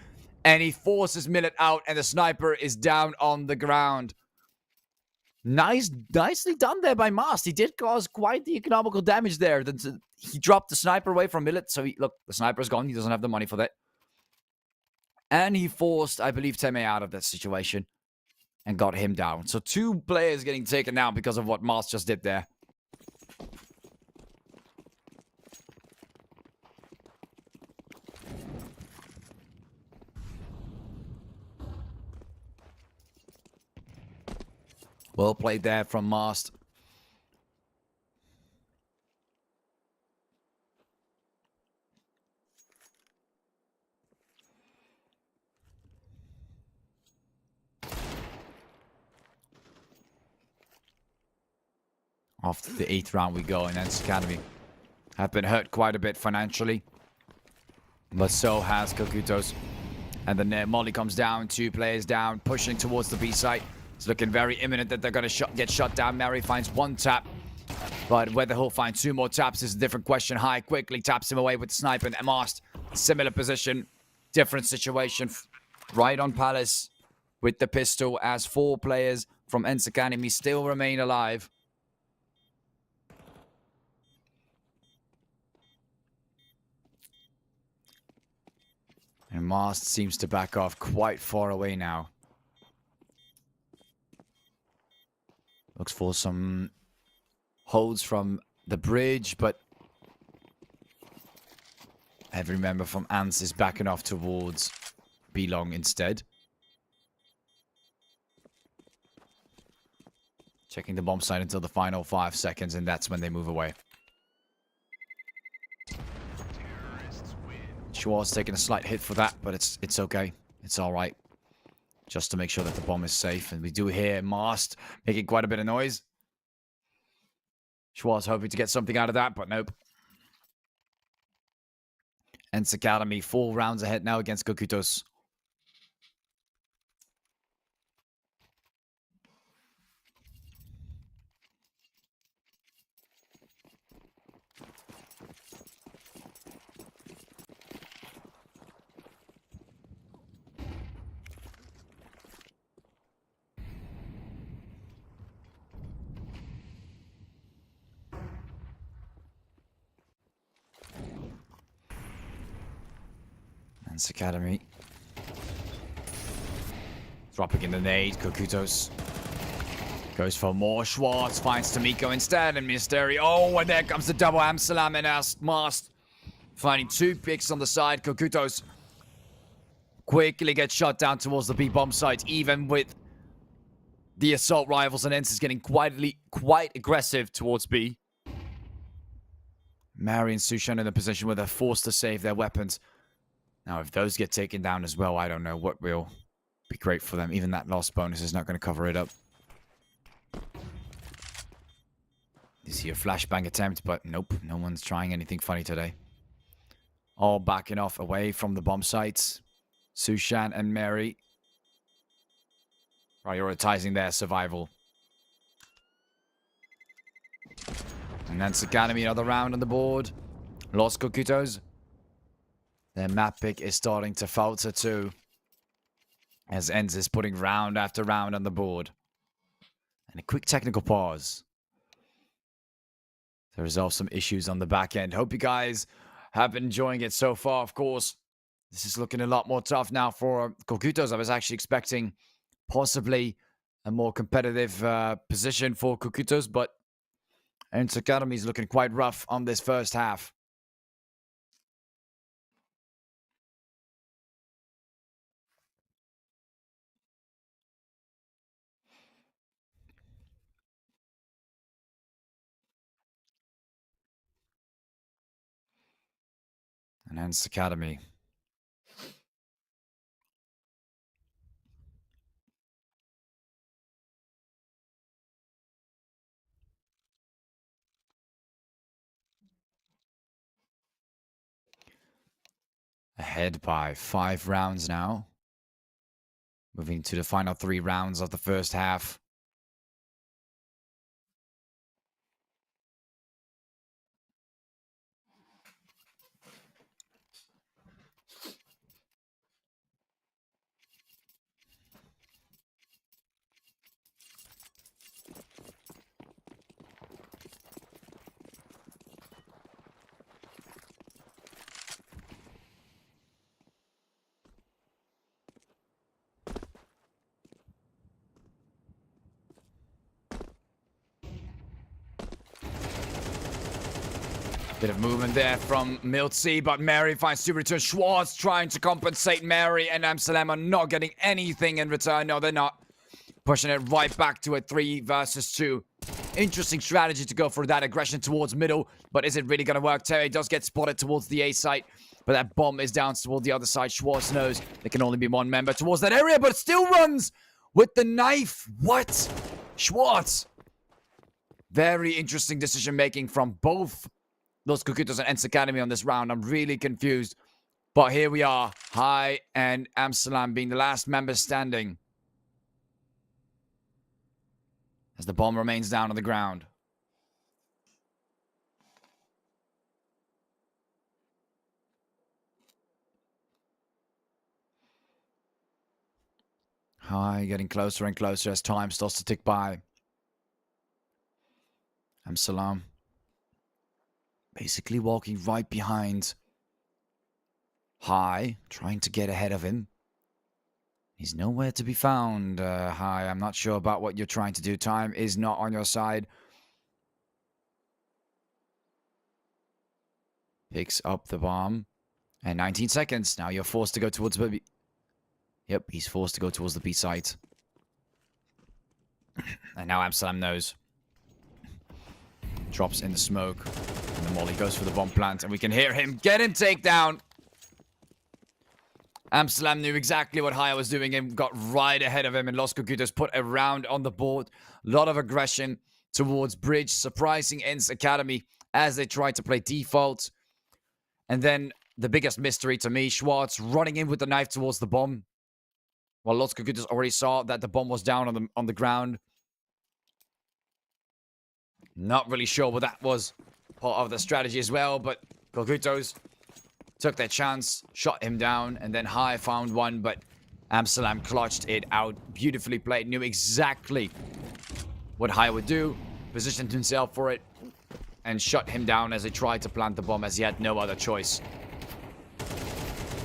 and he forces Millet out, and the sniper is down on the ground. Nicely done there by Mast. He did cause quite the economical damage there. He dropped the sniper away from Millet, so look, the sniper's gone. He doesn't have the money for that. And he forced, I believe, Teme out of that situation and got him down. So 2 players getting taken down because of what Mast just did there. Well played there from Mast. After the 8th round we go in Ents Academy. Have been hurt quite a bit financially. But so has Kokutos. And then Molly comes down, 2 players down, pushing towards the B site. It's looking very imminent that they're going to get shot down. Mary finds 1 tap. But whether he'll find 2 more taps is a different question. High quickly taps him away with the sniper. And Mast, similar position, different situation. Right on Palace with the pistol as 4 players from Ents Academy still remain alive. And Mast seems to back off quite far away now. Looks for some holds from the bridge, but every member from Ants is backing off towards B-Long instead. Checking the bomb site until the final 5 seconds, and that's when they move away. Schwartz taking a slight hit for that, but it's okay. It's all right. Just to make sure that the bomb is safe. And we do hear Mast making quite a bit of noise. Schwartz hoping to get something out of that, but nope. Ents Academy 4 rounds ahead now against Kokutos. Ents Academy. Dropping in the nade. Kokutos goes for more. Schwartz finds Tamiko instead. And Mystery. Oh, and there comes the double Amsalam and Mast. Finding 2 picks on the side. Kokutos quickly gets shot down towards the B bomb site. Even with the assault rifles, and Ents is getting quite aggressive towards B. Mary and Sushan in a position where they're forced to save their weapons. Now, if those get taken down as well, I don't know what will be great for them. Even that loss bonus is not going to cover it up. You see a flashbang attempt, but nope. No one's trying anything funny today. All backing off away from the bomb sites. Sushan and Mary prioritizing their survival. And then Academy, another round on the board. Los Kokutos. Their map pick is starting to falter too. As Ents is putting round after round on the board. And a quick technical pause to resolve some issues on the back end. Hope you guys have been enjoying it so far, of course. This is looking a lot more tough now for Kokutos. I was actually expecting possibly a more competitive position for Kokutos, but Ents Academy is looking quite rough on this first half. And Ents Academy. Ahead by 5 rounds now. Moving to the final 3 rounds of the first half. Bit of movement there from Miltsy, but Mary finds two return. Schwartz trying to compensate Mary, and Amsterdam are not getting anything in return. No, they're not. Pushing it right back to a 3 versus 2. Interesting strategy to go for that aggression towards middle, but is it really going to work? Terry does get spotted towards the A site, but that bomb is down toward the other side. Schwartz knows there can only be one member towards that area, but still runs with the knife. What? Schwartz. Very interesting decision making from both Los Cucutos and Ents Academy on this round. I'm really confused. But here we are. High and Amsterdam being the last member standing. As the bomb remains down on the ground. High getting closer and closer as time starts to tick by. Amsterdam basically walking right behind High, trying to get ahead of him. He's nowhere to be found, High. I'm not sure about what you're trying to do. Time is not on your side. Picks up the bomb. And 19 seconds. Now you're forced to go towards the B. Yep, he's forced to go towards the B site. And now Amsterdam knows. Drops in the smoke. And the molly goes for the bomb plant. And we can hear him. Get him takedown. Amsterdam knew exactly what Haya was doing and got right ahead of him. And Los Cucutos put a round on the board. A lot of aggression towards Bridge. Surprising Ents Academy as they tried to play default. And then the biggest mystery to me, Schwartz running in with the knife towards the bomb. While Los Cucutos already saw that the bomb was down on the ground. Not really sure what that was part of the strategy as well. But Cucutos took their chance, shot him down, and then High found one, but Amsterdam clutched it out. Beautifully played, knew exactly what High would do, positioned himself for it, and shut him down as he tried to plant the bomb as he had no other choice.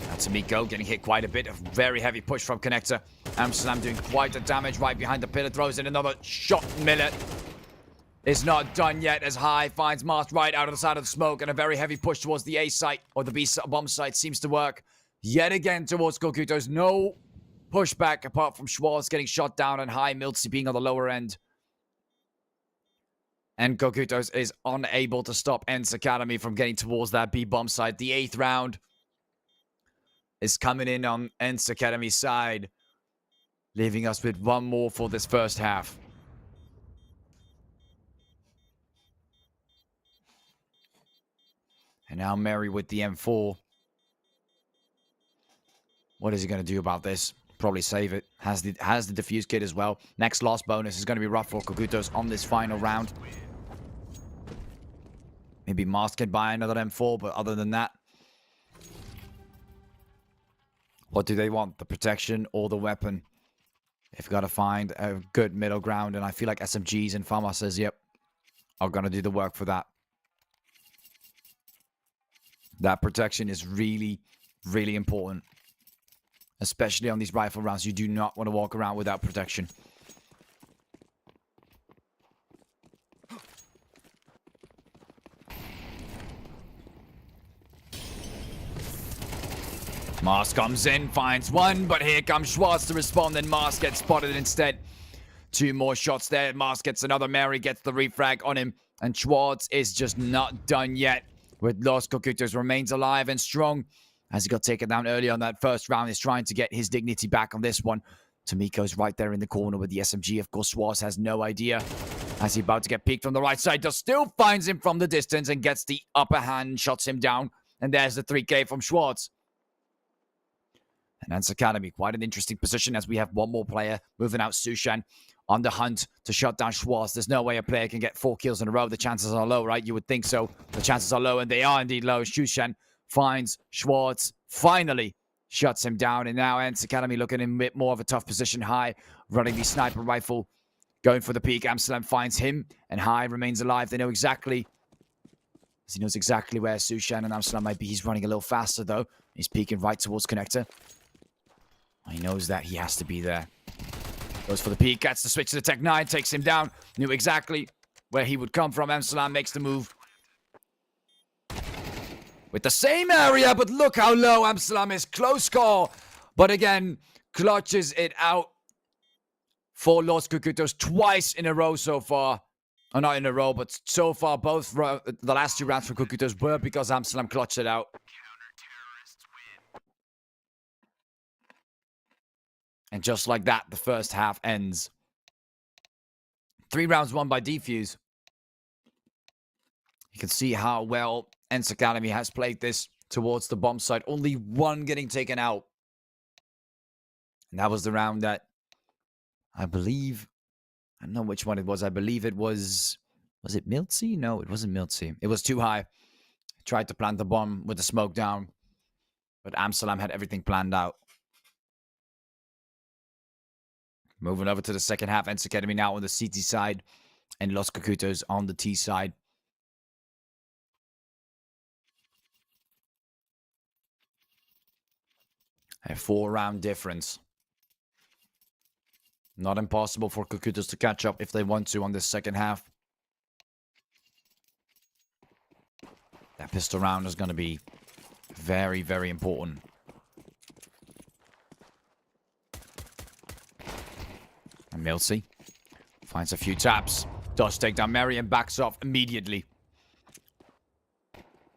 That's Miko getting hit quite a bit. A very heavy push from Connector. Amsterdam doing quite the damage right behind the pillar. Throws in another shot. Millet is not done yet as High finds Mast right out of the side of the smoke, and a very heavy push towards the A site, or the B bomb site, seems to work. Yet again towards Cucutos. No pushback apart from Schwartz getting shot down and High Miltsy being on the lower end. And Cucutos is unable to stop Ents Academy from getting towards that B bomb site. The 8th round is coming in on Ents Academy's side, leaving us with one more for this first half. And now Mary with the M4. What is he going to do about this? Probably save it. Has the defuse kit as well. Next loss bonus is going to be rough for Cucutos on this final round. Maybe Mast can buy another M4, but other than that, what do they want? The protection or the weapon? They've got to find a good middle ground, and I feel like SMGs and Fama says, yep, are going to do the work for that. That protection is really, really important. Especially on these rifle rounds. You do not want to walk around without protection. Mars comes in, finds one, but here comes Schwartz to respond, and Mars gets spotted instead. 2 more shots there. Mars gets another. Mary gets the refrag on him, and Schwartz is just not done yet. With Los Cucutos remains alive and strong as he got taken down early on that first round. He's trying to get his dignity back on this one. Tomiko's right there in the corner with the SMG. Of course, Schwartz has no idea as he's about to get peeked from the right side. Does still finds him from the distance and gets the upper hand and shuts him down. And there's the 3K from Schwartz. And Ents Academy, quite an interesting position as we have one more player moving out, Sushan, on the hunt to shut down Schwartz. There's no way a player can get 4 kills in a row. The chances are low, right? You would think so. The chances are low, and they are indeed low. Sushan finds Schwartz, finally shuts him down, and now Ents Academy looking in a bit more of a tough position. High running the sniper rifle, going for the peak. Amsterdam finds him, and High remains alive. They know exactly, he knows exactly where Sushan and Amsterdam might be. He's running a little faster, though. He's peeking right towards Connector. He knows that he has to be there. Goes for the peek, gets the switch to the Tech 9, takes him down. Knew exactly where he would come from. Amsterdam makes the move. with the same area, but look how low Amsterdam is. Close call. But again, clutches it out for Los Cucutos twice in a row so far. Oh, not in a row, but so far, both the last 2 rounds for Cucutos were because Amsterdam clutched it out. And just like that, the first half ends. 3 rounds won by Defuse. You can see how well Ents Academy has played this towards the bomb site. Only 1 getting taken out. And that was the round that I believe... I don't know which one it was. I believe it was... Was it Miltsy? No, it wasn't Miltsy. It was too high. Tried to plant the bomb with the smoke down. But Amsterdam had everything planned out. Moving over to the second half. Ents Academy now on the CT side. And Los Cucutos on the T side. A 4-round difference. Not impossible for Cucutos to catch up if they want to on this second half. That pistol round is going to be very, very important. And Milsey finds a few taps. Does take down Mary and backs off immediately.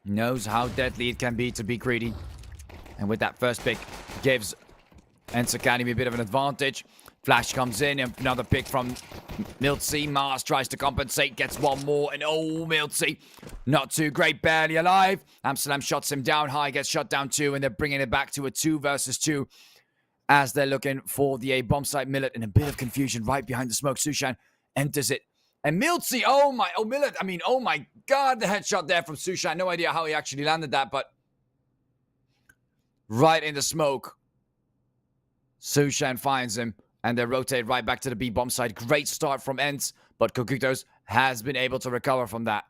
Knows how deadly it can be to be greedy. And with that first pick, gives Ents Academy a bit of an advantage. Flash comes in, and another pick from Miltsy. Mars tries to compensate, gets 1 more, and oh, Miltsy, not too great, barely alive. Amsterdam shots him down high, gets shot down too, and they're bringing it back to a 2 versus 2 as they're looking for the A-bomb site. Millet in a bit of confusion right behind the smoke. Sushan enters it. And Miltsy, Millet, oh my god, the headshot there from Sushan. No idea how he actually landed that, but right in the smoke. Sushan finds him. And they rotate right back to the B-bomb side. Great start from Ents, but Cucutos has been able to recover from that.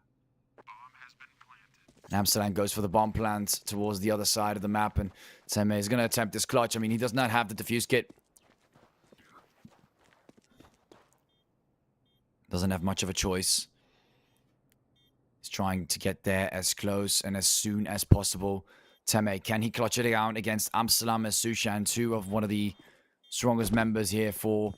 Amsterdam goes for the bomb plant towards the other side of the map, and Teme is going to attempt this clutch. I mean, he does not have the defuse kit. Doesn't have much of a choice. He's trying to get there as close and as soon as possible. Teme, can he clutch it down against Amsterdam as Sushan, 2 of one of the strongest members here for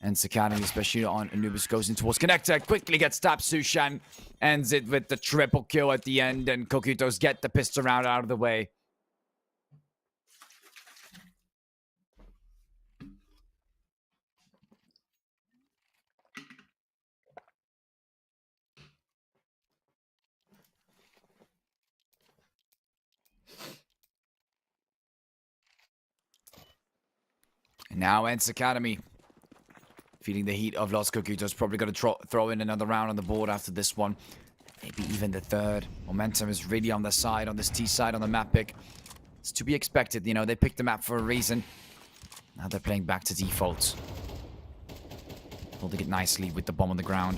Ents Academy, especially on Anubis. Goes in towards Connector, quickly gets tapped. Sushan ends it with the triple kill at the end, and Cucutos get the pistol round out of the way. And now Ents Academy feeling the heat of Los Cucutos. Probably going to throw in another round on the board after this one. Maybe even the third. Momentum is really on their side, on this T side, on the map pick. It's to be expected, you know. They picked the map for a reason. Now they're playing back to defaults. Holding it nicely with the bomb on the ground.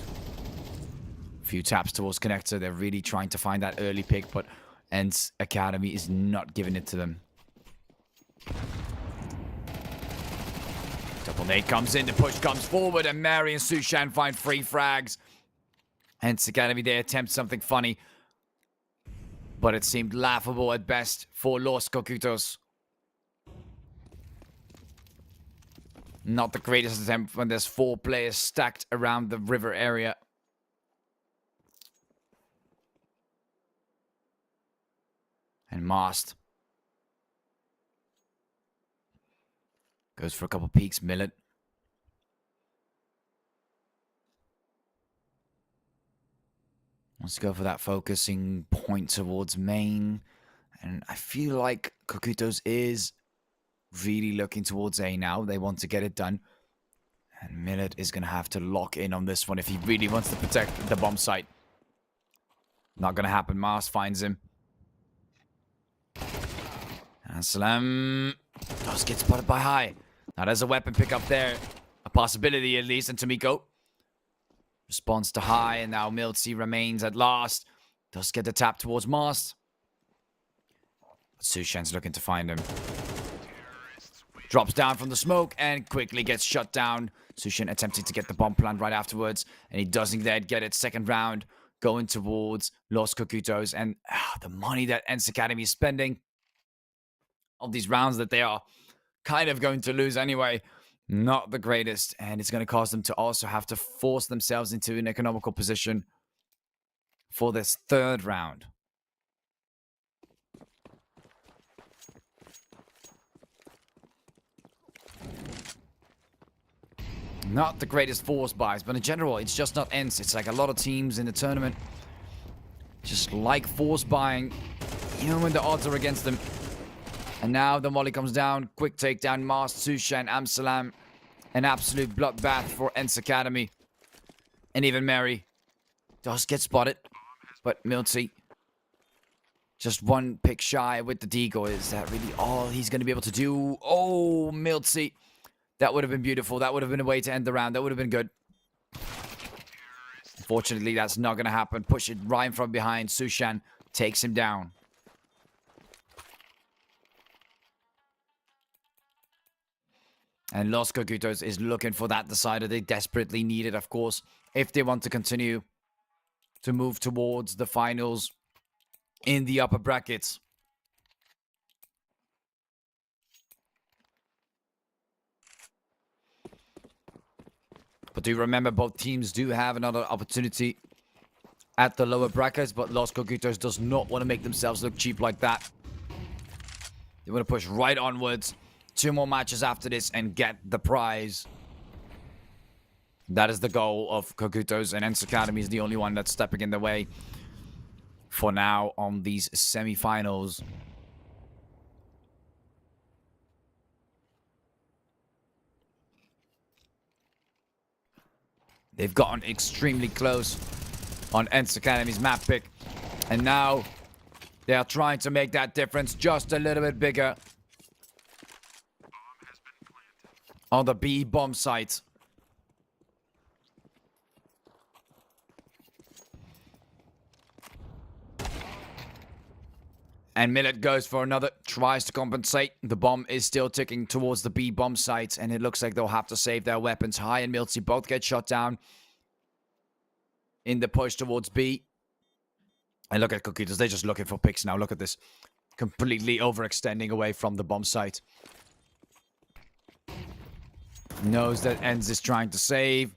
A few taps towards Connector. They're really trying to find that early pick, but Ents Academy is not giving it to them. Double nade comes in, the push comes forward, and Mary and Sushan find 3 frags. Ents Academy, they attempt something funny, but it seemed laughable at best for Los Cucutos. Not the greatest attempt when there's 4 players stacked around the river area. And Mast goes for a couple peeks. Millet. Wants to go for that focusing point towards main. And I feel like Cucutos is really looking towards A now. They want to get it done. And Millet is going to have to lock in on this one if he really wants to protect the bomb site. Not going to happen. Mars finds him. And Salam does get spotted by High. Now there's a weapon pickup there. A possibility at least. And Tomiko responds to High. And now Miltsy remains at last. Does get the tap towards Mast. But Sushan's looking to find him. Drops down from the smoke and quickly gets shut down. Sushan attempting to get the bomb plant right afterwards. And he doesn't get it. Second round going towards Los Cocutos. And the money that Ents Academy is spending on these rounds that they are kind of going to lose anyway, not the greatest. And it's going to cause them to also have to force themselves into an economical position for this third round. Not the greatest force buys, but in general, it's just not Ents. It's like a lot of teams in the tournament just like force buying, even when the odds are against them. And now the volley comes down. Quick takedown. Mars, Sushan, Amsalam. An absolute bloodbath for Ents Academy. And even Mary does get spotted. But Milty, just one pick shy with the decoy. Is that really all he's going to be able to do? Oh, Milty. That would have been beautiful. That would have been a way to end the round. That would have been good. Unfortunately, that's not going to happen. Push it right from behind. Sushan takes him down. And Los Cocutos is looking for that decider. They desperately need it, of course, if they want to continue to move towards the finals in the upper brackets. But do remember, both teams do have another opportunity at the lower brackets, but Los Cocutos does not want to make themselves look cheap like that. They want to push right onwards. 2 more matches after this and get the prize. That is the goal of Cocutos, and Ents Academy is the only one that's stepping in the way for now on these semi-finals. They've gotten extremely close on Ents Academy's map pick. And now they are trying to make that difference just a little bit bigger on the B bomb site. And Millet goes for another, tries to compensate. The bomb is still ticking towards the B bomb site, and it looks like they'll have to save their weapons. High and Milty both get shot down in the push towards B. And look at Cocutos, they're just looking for picks now. Look at this. Completely overextending away from the bomb site. Knows that Ents is trying to save.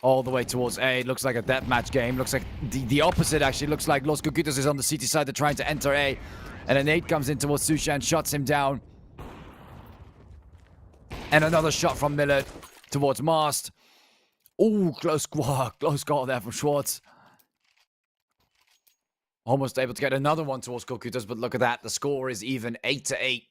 All the way towards A. It looks like a deathmatch game. Looks like the opposite, actually. Looks like Los Cocutos is on the CT side. They're trying to enter A. And a nade comes in towards Sushan, shots him down. And another shot from Millard towards Mast. Ooh, close call there from Schwartz. Almost able to get another one towards Cocutos, but look at that. The score is even 8-8.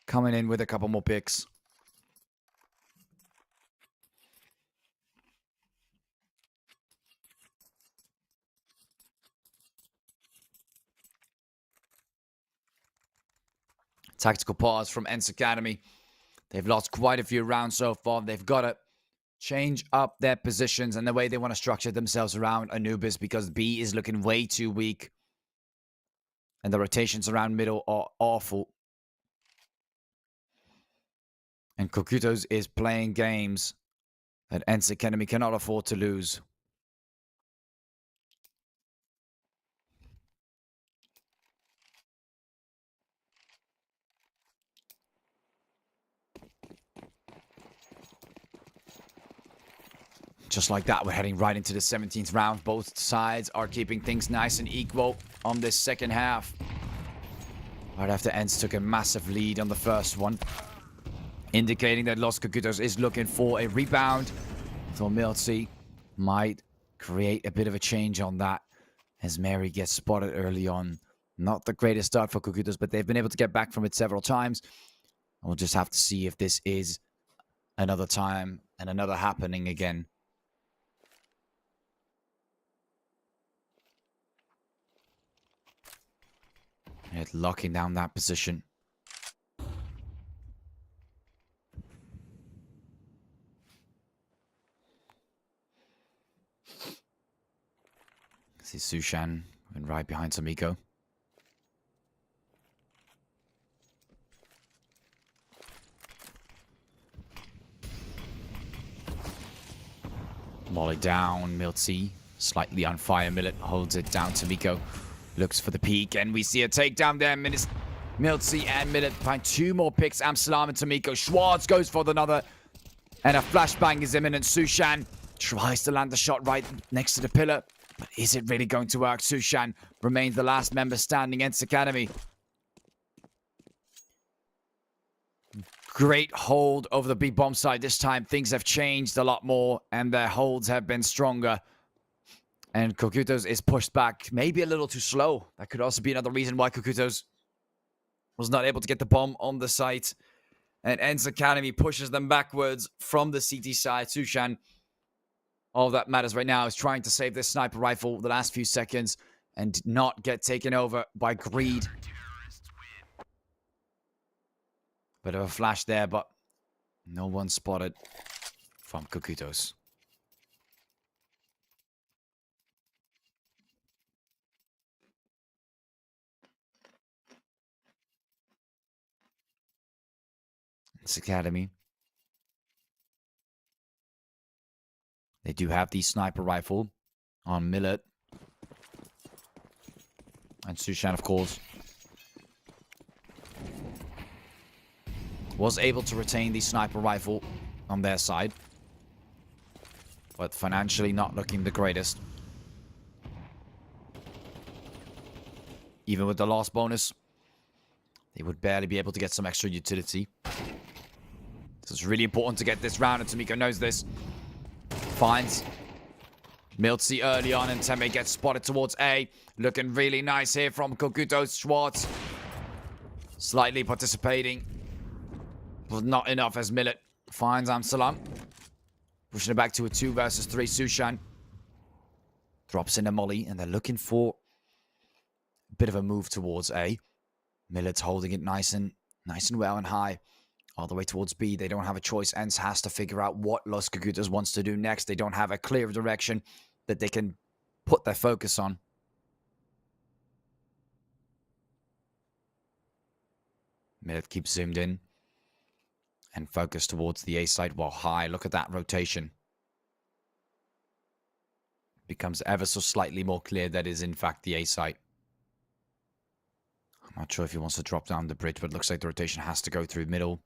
Coming in with a couple more picks. Tactical pause from Ents Academy. They've lost quite a few rounds so far. They've got to change up their positions and the way they want to structure themselves around Anubis, because B is looking way too weak. And the rotations around middle are awful. And Cocutos is playing games that Ents Academy cannot afford to lose. Just like that, we're heading right into the 17th round. Both sides are keeping things nice and equal on this second half. Right after Ents took a massive lead on the first one, indicating that Los Cocutos is looking for a rebound. So Milty might create a bit of a change on that as Mary gets spotted early on. Not the greatest start for Cocutos, but they've been able to get back from it several times. We'll just have to see if this is another time and another happening again. And locking down that position. See Sushan and right behind Samiko. Molly down. Milty slightly on fire. Millet holds it down to Miko. Looks for the peak, and we see a takedown there. Milty and Millet find 2 more picks. Amsalam and Tamiko. Schwartz goes for another. And a flashbang is imminent. Sushan tries to land the shot right next to the pillar. But is it really going to work? Sushan remains the last member standing. Ents Academy. Great hold over the big bomb side this time. Things have changed a lot more, and their holds have been stronger. And Kokutos is pushed back, maybe a little too slow. That could also be another reason why Kokutos was not able to get the bomb on the site. And Ents Academy pushes them backwards from the CT side. Sushan, all that matters right now is trying to save this sniper rifle the last few seconds and not get taken over by greed. Bit of a flash there, but no one spotted from Kokutos. It's Academy. They do have the sniper rifle on Millet. And Sushan, of course, was able to retain the sniper rifle on their side. But financially not looking the greatest. Even with the loss bonus, they would barely be able to get some extra utility. So it's really important to get this round, and Tamiko knows this. Finds Miltzy early on, and Teme gets spotted towards A. Looking really nice here from Kokutos. Schwartz slightly participating. But not enough as Millet finds Amsalam. Pushing it back to a 2 versus 3. Sushan drops in a molly, and they're looking for a bit of a move towards A. Millet's holding it nice and well and high. All the way towards B. They don't have a choice. Ents has to figure out what Los Kokutos wants to do next. They don't have a clear direction that they can put their focus on. Millet keeps zoomed in and focused towards the A side while high. Look at that rotation. Becomes ever so slightly more clear that is in fact the A side. I'm not sure if he wants to drop down the bridge, but it looks like the rotation has to go through middle.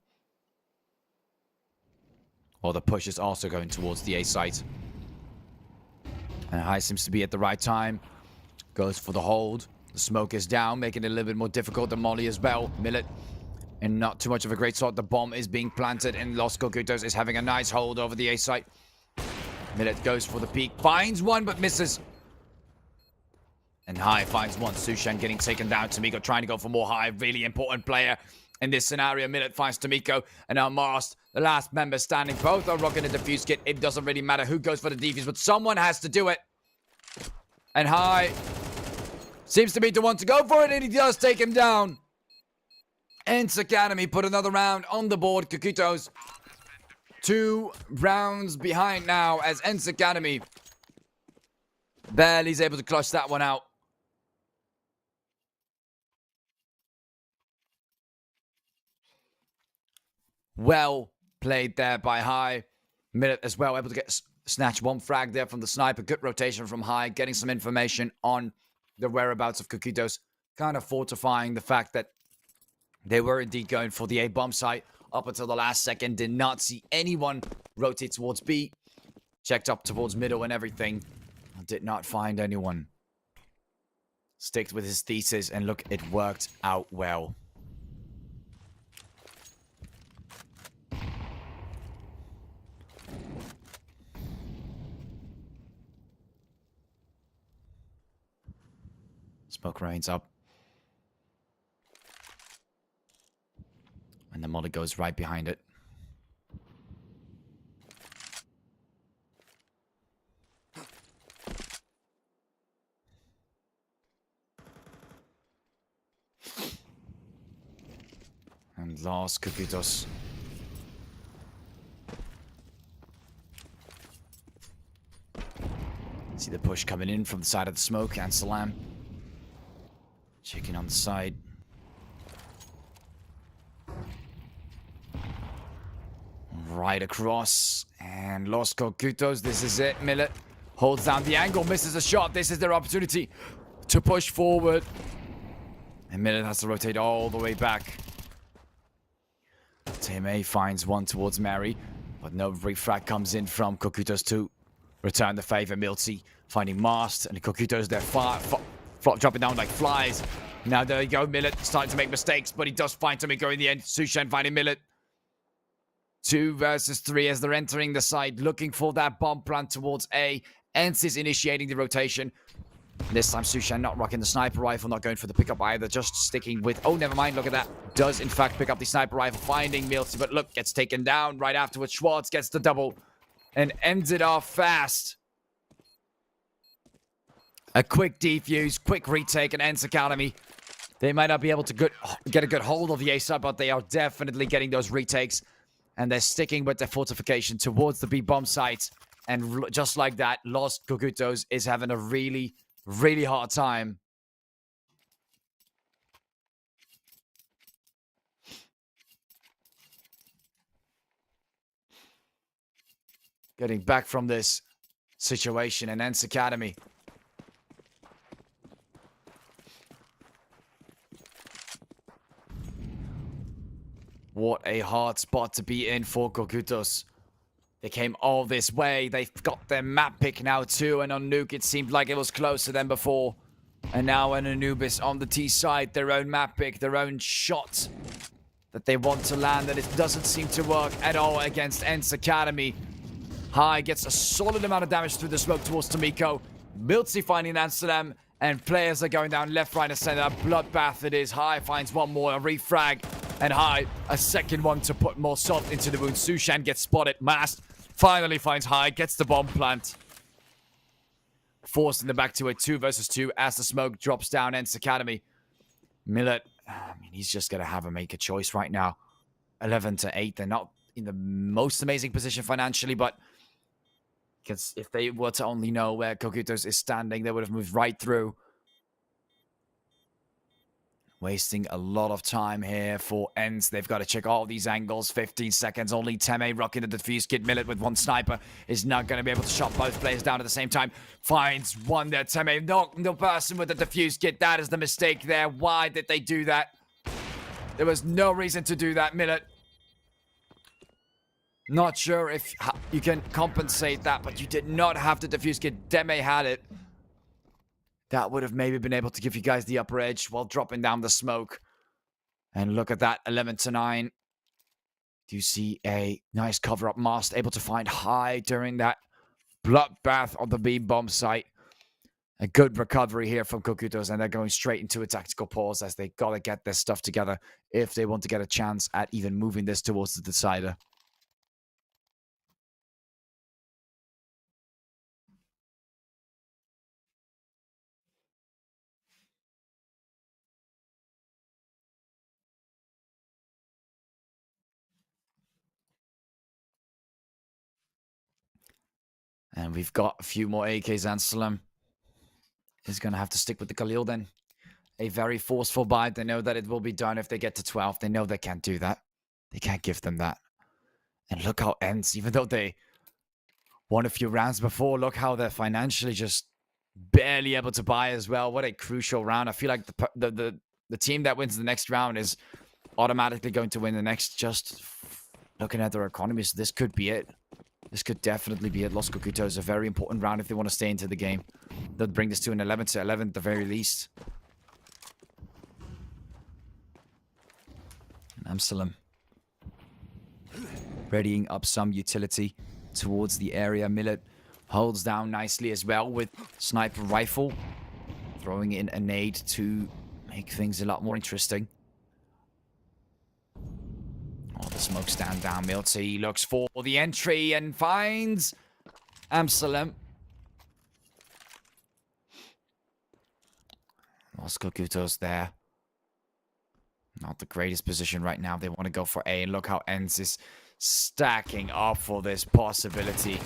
Or the push is also going towards the A site. And High seems to be at the right time. Goes for the hold. The smoke is down, making it a little bit more difficult than Molly as well. Millet in not too much of a great spot. The bomb is being planted, and Los Kokutos is having a nice hold over the A site. Millet goes for the peak. Finds one, but misses. And High finds one. Sushan getting taken down. Tamiko trying to go for more High. Really important player in this scenario. Millet finds Tamiko. And now Mast, the last member standing. Both are rocking a defuse kit. It doesn't really matter who goes for the defuse, but someone has to do it. And High seems to be the one to go for it, and he does take him down. Ents Academy put another round on the board. Kokutos 2 rounds behind now as Ents Academy barely is able to clutch that one out. Well played there by High. Millet as well, able to get snatch one frag there from the sniper. Good rotation from High, getting some information on the whereabouts of Kokutos. Kind of fortifying the fact that they were indeed going for the A bomb site up until the last second. Did not see anyone rotate towards B. Checked up towards middle and everything. Did not find anyone. Sticked with his thesis, and look, it worked out well. Smoke rains up. And the molly goes right behind it. And lost Kokutos. See the push coming in from the side of the smoke. And Salam checking on the side. Right across. And Los Cocutos, this is it. Millet holds down the angle, misses a shot. This is their opportunity to push forward. And Millet has to rotate all the way back. Teme finds one towards Mary, but no refrag comes in from Cocutos to return the favor. Milty finding Mast, and the Cocutos there dropping down like flies. Now there you go, Millet starting to make mistakes, but he does find Tomiko in the end. Sushan finding Millet. 2 versus 3 as they're entering the site, looking for that bomb plant towards A. Ents is initiating the rotation. This time, Sushan not rocking the sniper rifle, not going for the pickup either, just sticking with... Oh, never mind, look at that. Does, in fact, pick up the sniper rifle, finding Milty, but look, gets taken down right afterwards. Schwartz gets the double and ends it off fast. A quick defuse, quick retake, and Ents Academy. They might not be able to get a good hold of the A side, but they are definitely getting those retakes. And they're sticking with their fortification towards the B bomb site. And just like that, Los Cocutos is having a really, really hard time. Getting back from this situation in Ents Academy. What a hard spot to be in for Cocutos. They came all this way. They've got their map pick now too. And on Nuke, it seemed like it was closer than before. And now an Anubis on the T side. Their own map pick, their own shot that they want to land. And it doesn't seem to work at all against Ents Academy. High gets a solid amount of damage through the smoke towards Tomiko. Milty finding Amsterdam. And players are going down left, right, and center. Bloodbath it is. High finds one more. A refrag. And High, a second one to put more salt into the wound. Sushan gets spotted. Mast finally finds High. Gets the bomb plant. Forced in the back to a 2 versus 2 as the smoke drops down Ents Academy. Millet, I mean, he's just going to have to make a choice right now. 11-8. They're not in the most amazing position financially, but because if they were to only know where Cocutos is standing, they would have moved right through. Wasting a lot of time here for Ents. They've got to check all these angles. 15 seconds. Only Teme rocking the defuse kit. Millet with one sniper is not going to be able to shot both players down at the same time. Finds one there. Teme, no person with the defuse kit. That is the mistake there. Why did they do that? There was no reason to do that, Millet. Not sure if you can compensate that, but you did not have the defuse kit. Teme had it. That would have maybe been able to give you guys the upper edge while dropping down the smoke. And look at that, 11-9. Do you see a nice cover-up Mast, able to find High during that bloodbath on the B bomb site. A good recovery here from Cocutos, and they're going straight into a tactical pause as they got to get their stuff together if they want to get a chance at even moving this towards the decider. And we've got a few more AKs. Anselm is going to have to stick with the Khalil then. A very forceful buy. They know that it will be done if they get to 12. They know they can't do that. They can't give them that. And look how Ents, even though they won a few rounds before, look how they're financially just barely able to buy as well. What a crucial round. I feel like the team that wins the next round is automatically going to win the next. Just looking at their economies, this could be it. This could definitely be it. Los Cocutos, a very important round if they want to stay into the game. They'll bring this to an 11-11 at the very least. And Amsterdam readying up some utility towards the area. Millet holds down nicely as well with sniper rifle. Throwing in a nade to make things a lot more interesting. Oh, the smoke stand down. Milty looks for the entry and finds Amsterdam. Los Cocutos there. Not the greatest position right now. They want to go for A. And look how Ents is stacking up for this possibility.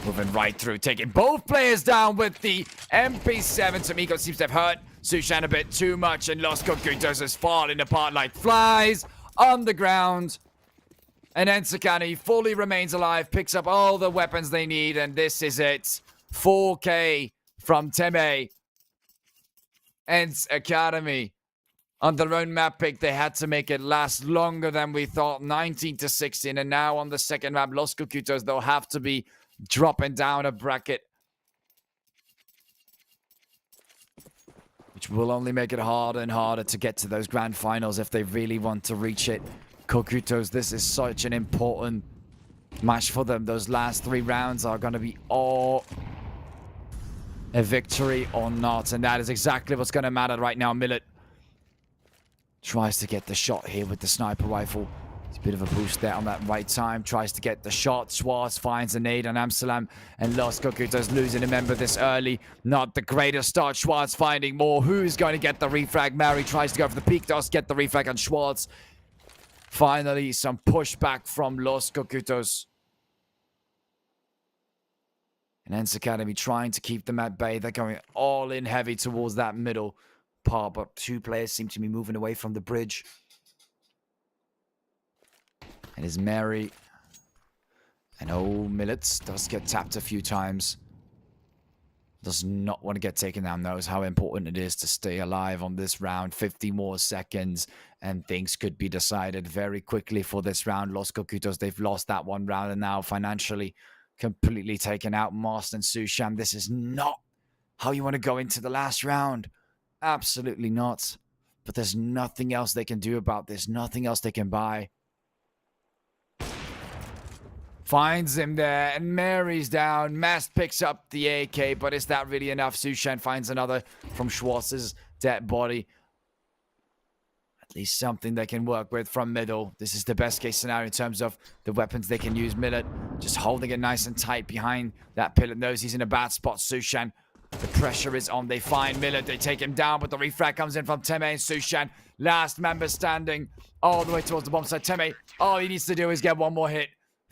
Moving right through. Taking both players down with the MP7. Tomiko seems to have hurt Sushan a bit too much. And Los Cocutos is falling apart like flies on the ground. And Ensakani fully remains alive, picks up all the weapons they need, and this is it. 4K from Teme. Ents Academy. On their own map pick, they had to make it last longer than we thought. 19 to 16. And now on the second map, Los Cocutos, they'll have to be dropping down a bracket, which will only make it harder and harder to get to those grand finals if they really want to reach it. Cocutos, this is such an important match for them. Those last 3 rounds are going to be all a victory or not, and that is exactly what's going to matter right now. Millet tries to get the shot here with the sniper rifle. It's a bit of a boost there on that right time. Tries to get the shot. Schwartz finds a nade on Amsterdam, and Los Cocutos losing a member this early. Not the greatest start. Schwartz finding more. Who's going to get the refrag? Mary tries to go for the peak. Does get the refrag on Schwartz. Finally, some pushback from Los Cocutos. And Ents Academy trying to keep them at bay. They're going all in heavy towards that middle part, but 2 players seem to be moving away from the bridge. And is Mary. And Millets does get tapped a few times. Does not want to get taken down. Knows how important it is to stay alive on this round. 50 more seconds and things could be decided very quickly for this round. Los Cocutos, they've lost that 1 round and now financially completely taken out. Marston and Sushan, this is not how you want to go into the last round. Absolutely not. But there's nothing else they can do about this. Nothing else they can buy. Finds him there, and Mary's down. Mast picks up the AK, but is that really enough? Sushan finds another from Schwartz's dead body. At least something they can work with from middle. This is the best case scenario in terms of the weapons they can use. Millet just holding it nice and tight behind that pillar. Knows he's in a bad spot. Sushan, the pressure is on. They find Millet. They take him down, but the refrag comes in from Teme and Sushan. Last member standing all the way towards the bomb side. Teme, all he needs to do is get 1 more hit.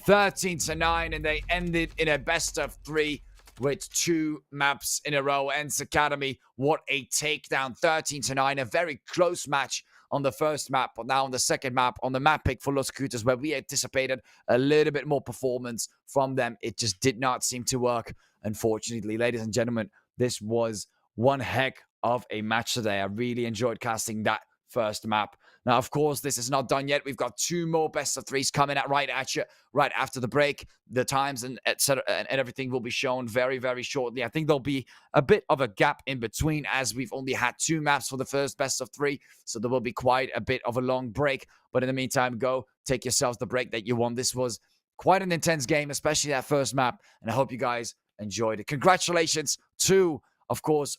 13 to 9, and they ended in a best of 3 with 2 maps in a row. Ents Academy, what a takedown. 13 to 9, a very close match on the first map, but now on the second map, on the map pick for Los Cocutos, where we anticipated a little bit more performance from them. It just did not seem to work, unfortunately. Ladies and gentlemen, this was one heck of a match today. I really enjoyed casting that first map. Now, of course, this is not done yet. We've got 2 more best of 3s coming out right at you, right after the break. The times and etc. and everything will be shown very, very shortly. I think there'll be a bit of a gap in between, as we've only had 2 maps for the first best of 3, so there will be quite a bit of a long break. But in the meantime, go take yourselves the break that you want. This was quite an intense game, especially that first map, and I hope you guys enjoyed it. Congratulations to, of course,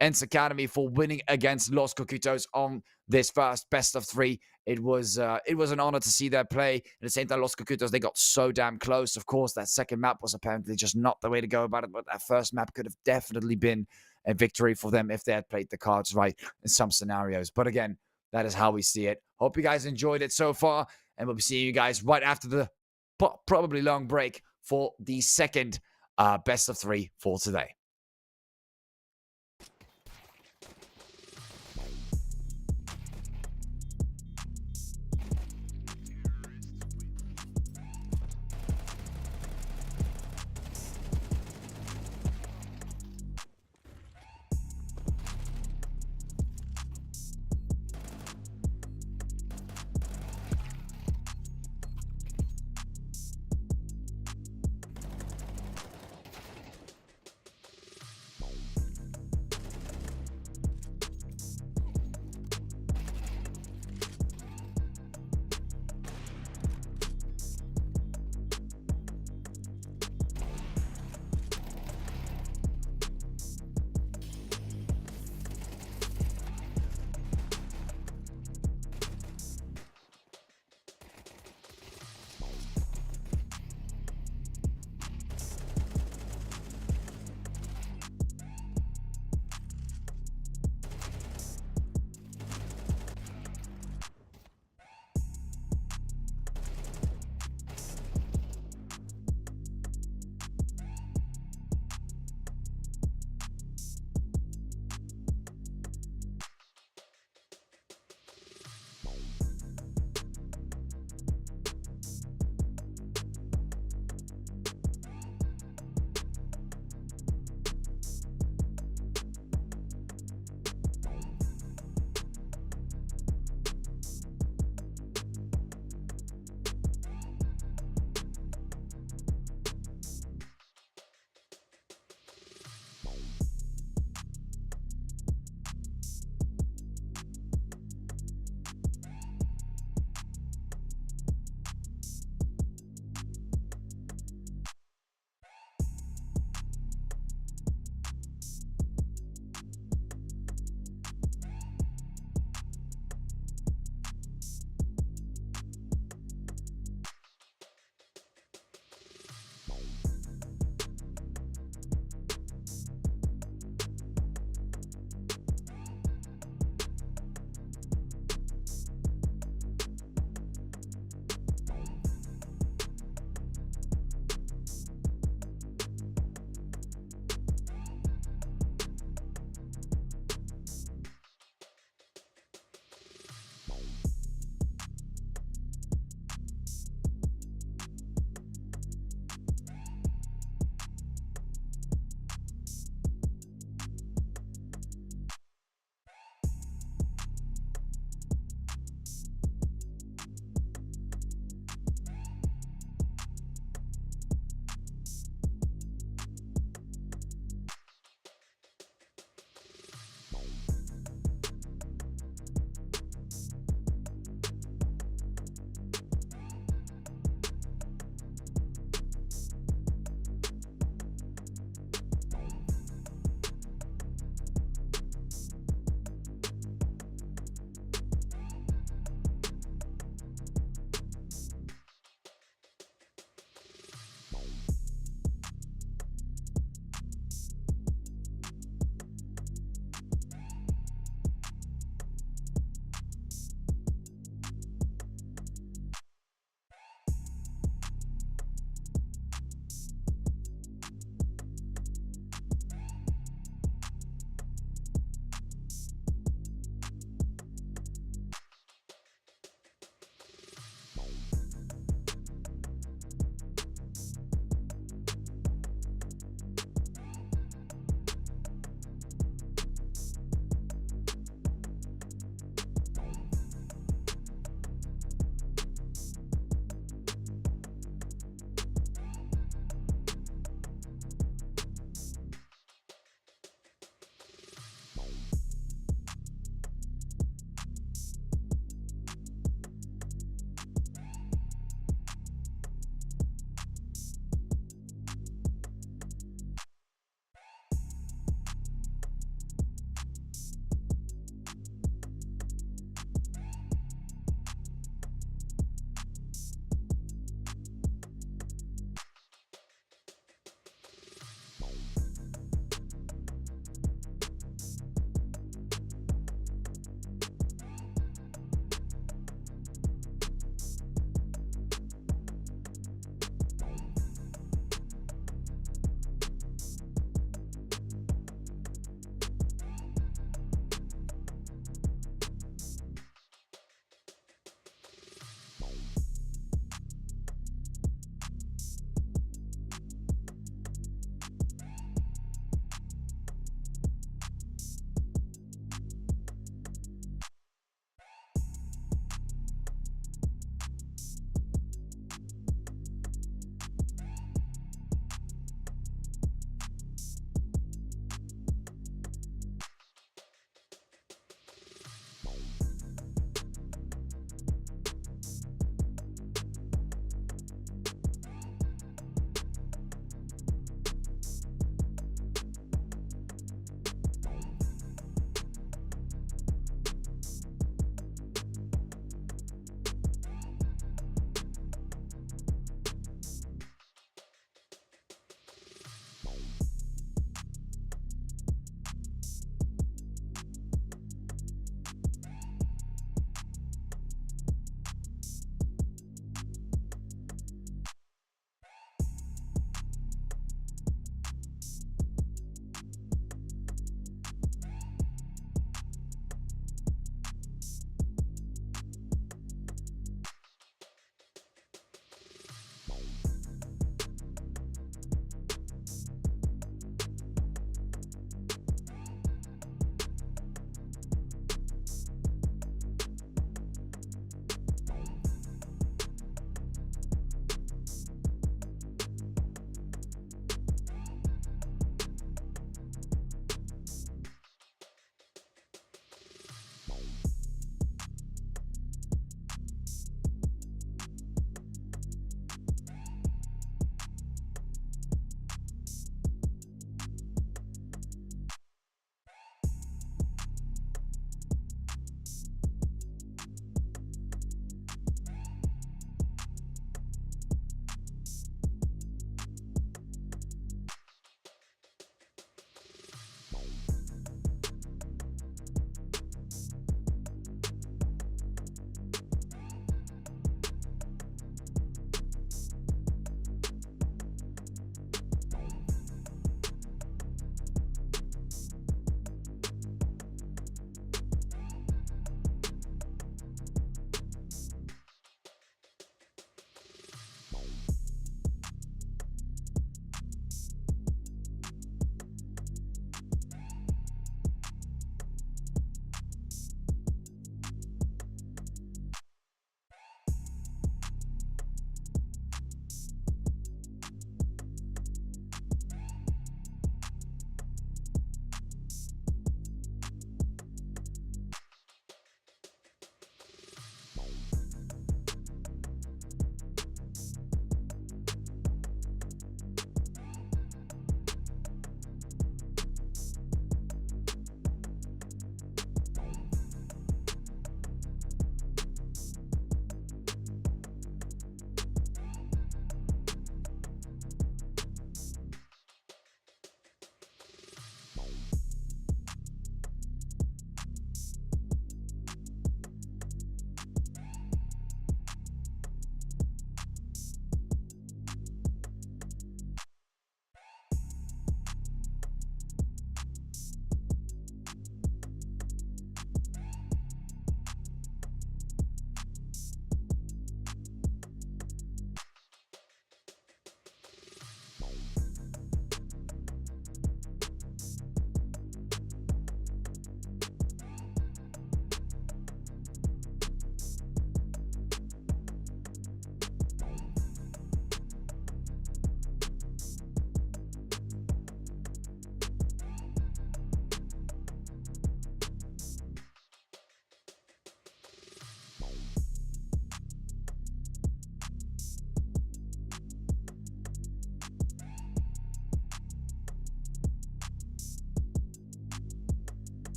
Ents Academy for winning against Los Cocutos on this first best of 3. It was an honor to see their play. At the same time, Los Cocutos, they got so damn close. Of course, that second map was apparently just not the way to go about it, but that first map could have definitely been a victory for them if they had played the cards right in some scenarios. But again, that is how we see it. Hope you guys enjoyed it so far, and we'll be seeing you guys right after the probably long break for the second best of 3 for today.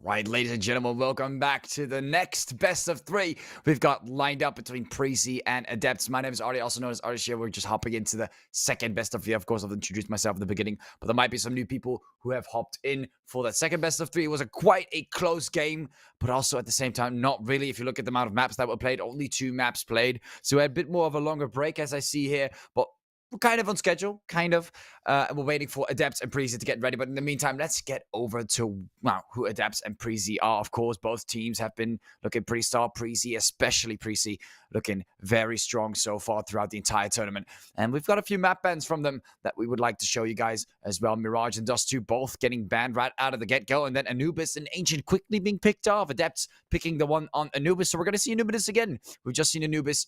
Right, ladies and gentlemen, welcome back to the next best of three we've got lined up between Preasy and Adepts. My name is Artie, also known as Artie here. We're just hopping into the second best of three. Of course, I've introduced myself in the beginning, but there might be some new people who have hopped in for that second best of three. It was quite a close game, but also at the same time, not really. If you look at the amount of maps that were played, only 2 maps played. So a bit more of a longer break as I see here, but we're kind of on schedule, kind of. And we're waiting for Adepts and Preasy to get ready. But in the meantime, let's get over to who Adepts and Preasy are. Of course, both teams have been looking pretty star. Preasy, especially Preasy, looking very strong so far throughout the entire tournament. And we've got a few map bans from them that we would like to show you guys as well. Mirage and Dust 2 both getting banned right out of the get-go. And then Anubis and Ancient quickly being picked off. Adepts picking the one on Anubis. So we're going to see Anubis again. We've just seen Anubis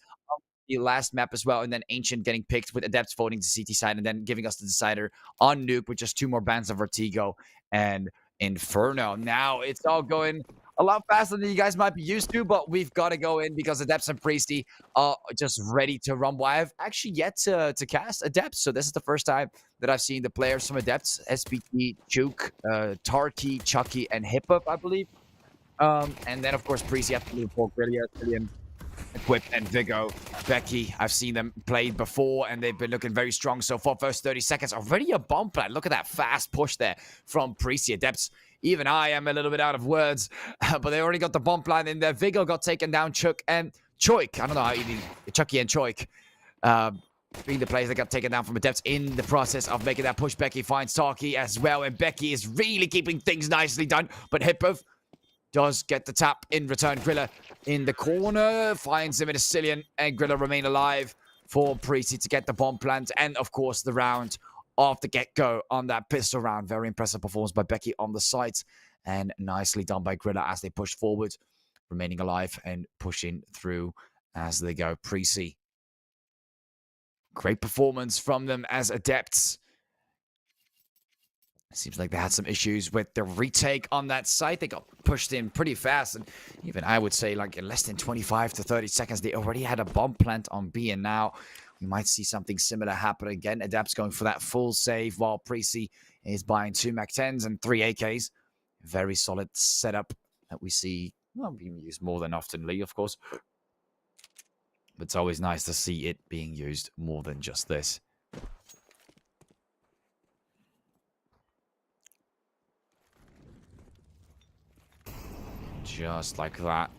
the last map as well, and then Ancient getting picked with Adepts voting to CT side, and then giving us the decider on Nuke with just 2 more bans of Vertigo and Inferno. Now it's all going a lot faster than you guys might be used to, but we've got to go in because Adepts and Preasy are just ready to rumble. I have actually yet to cast Adepts, so this is the first time that I've seen the players from Adepts: SBT, Juke, Tarky, Chucky, and Hippo, I believe. And then of course Preasy after Liverpool, Brilliant, Equip and Vigo. Becky, I've seen them played before, and they've been looking very strong so far. First 30 seconds, already a bomb plant. Look at that fast push there from Preasy. Adepts. Even I am a little bit out of words, but they already got the bomb plant in there. Vigo got taken down. Chuck and Choik. I don't know how you need Chucky and Choik. Being the players that got taken down from Adepts in the process of making that push. Becky finds Tarky as well, and Becky is really keeping things nicely done. But Hippo does get the tap in return. Grilla in the corner finds him in a Cillian, and Grilla remain alive for Preasy to get the bomb plant. And of course, the round off the get-go on that pistol round. Very impressive performance by Becky on the site, and nicely done by Grilla as they push forward, remaining alive and pushing through as they go. Preasy. Great performance from them as Adepts. Seems like they had some issues with the retake on that site. They got pushed in pretty fast. And even I would say like in less than 25 to 30 seconds, they already had a bomb plant on B. And now we might see something similar happen again. Adepts going for that full save while Preasy is buying 2 MAC-10s and 3 AKs. Very solid setup that we see. Well, being used more than oftenly, of course. But it's always nice to see it being used more than just this. Just like that.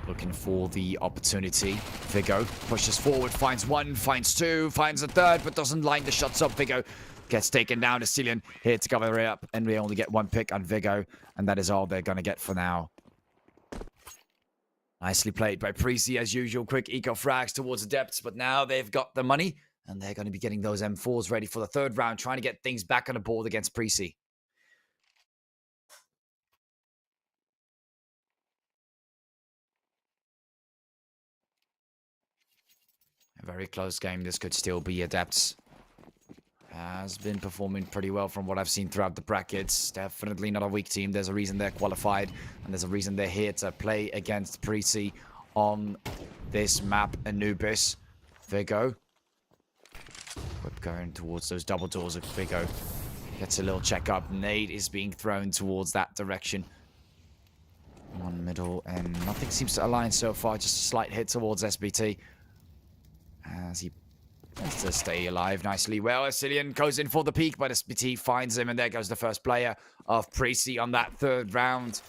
Looking for the opportunity. Vigo pushes forward, finds 1, finds 2, finds a 3rd, but doesn't line the shots up. Vigo gets taken down to Cillian here to cover it up, and we only get 1 pick on Vigo, and that is all they're going to get for now. Nicely played by Preasy as usual. Quick eco frags towards Adepts, but now they've got the money, and they're going to be getting those M4s ready for the 3rd round, trying to get things back on the board against Preasy. A very close game. This could still be. Adepts has been performing pretty well from what I've seen throughout the brackets. Definitely not a weak team. There's a reason they're qualified, and there's a reason they're here to play against Preasy on this map. Anubis. Vigo. Whip going towards those double doors of Vigo. Gets a little check up. Nade is being thrown towards that direction. One middle, and nothing seems to align so far. Just a slight hit towards SBT. As he wants to stay alive nicely. Well, Cillian goes in for the peak, but SBT finds him, and there goes the first player of Preasy on that 3rd round.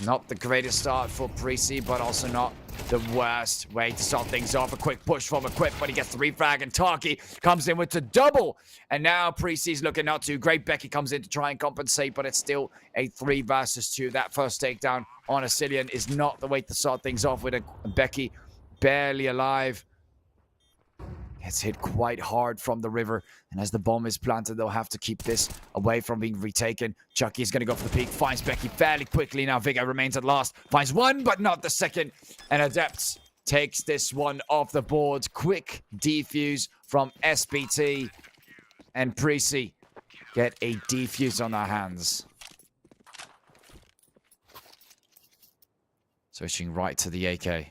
Not the greatest start for Preasy, but also not the worst way to start things off. A quick push from Equip, but he gets the refrag, and Tarky comes in with the double. And now Preasy's looking not too great. Becky comes in to try and compensate, but it's still a 3 versus 2. That first takedown on a Cillian is not the way to start things off with a Becky barely alive. Gets hit quite hard from the river, and as the bomb is planted, they'll have to keep this away from being retaken. Chucky is going to go for the peak, finds Becky fairly quickly. Now Vigo remains at last, finds 1, but not the 2nd, and Adepts takes this one off the board. Quick defuse from SBT, and Preasy get a defuse on their hands. Switching right to the AK.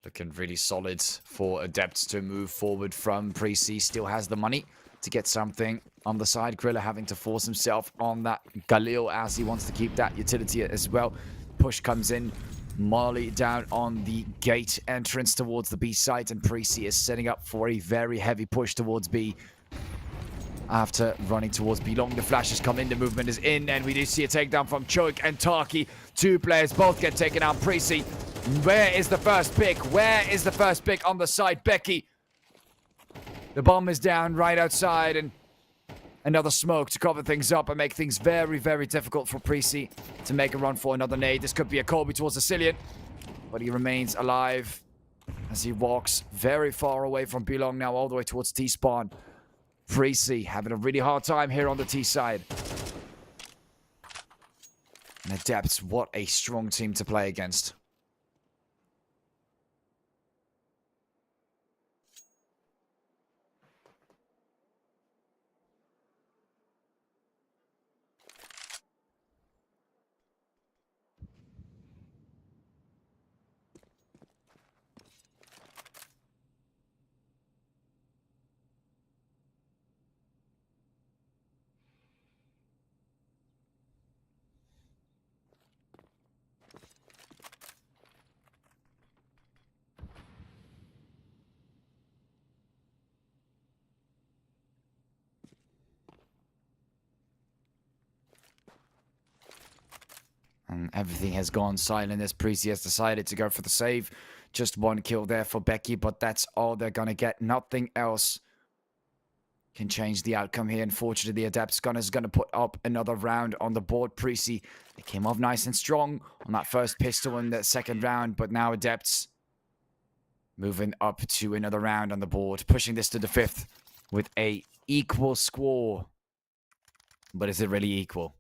Looking really solid for Adepts to move forward from. Preasy still has the money to get something on the side. Griller having to force himself on that Galil as he wants to keep that utility as well. Push comes in. Molly down on the gate entrance towards the B site, and Preasy is setting up for a very heavy push towards B. After running towards B long, the flashes come in, the movement is in, and we do see a takedown from Choik and Taki. Two players both get taken out. Preasy, where is the first pick? Where is the first pick on the side? Becky. The bomb is down right outside, and another smoke to cover things up and make things very, very difficult for Preasy to make a run for another nade. This could be a Kobe towards the Cillian, but he remains alive as he walks very far away from B-Long now, all the way towards T-Spawn. Preasy having a really hard time here on the T side. And Adepts, what a strong team to play against. And everything has gone silent as Preasy has decided to go for the save. Just one kill there for Becky, but that's all they're gonna get. Nothing else can change the outcome here. Unfortunately, the Adepts gunner is gonna put up another round on the board. Preasy, they came off nice and strong on that first pistol in the second round, but now Adepts moving up to another round on the board, pushing this to the fifth with a equal score. But is it really equal?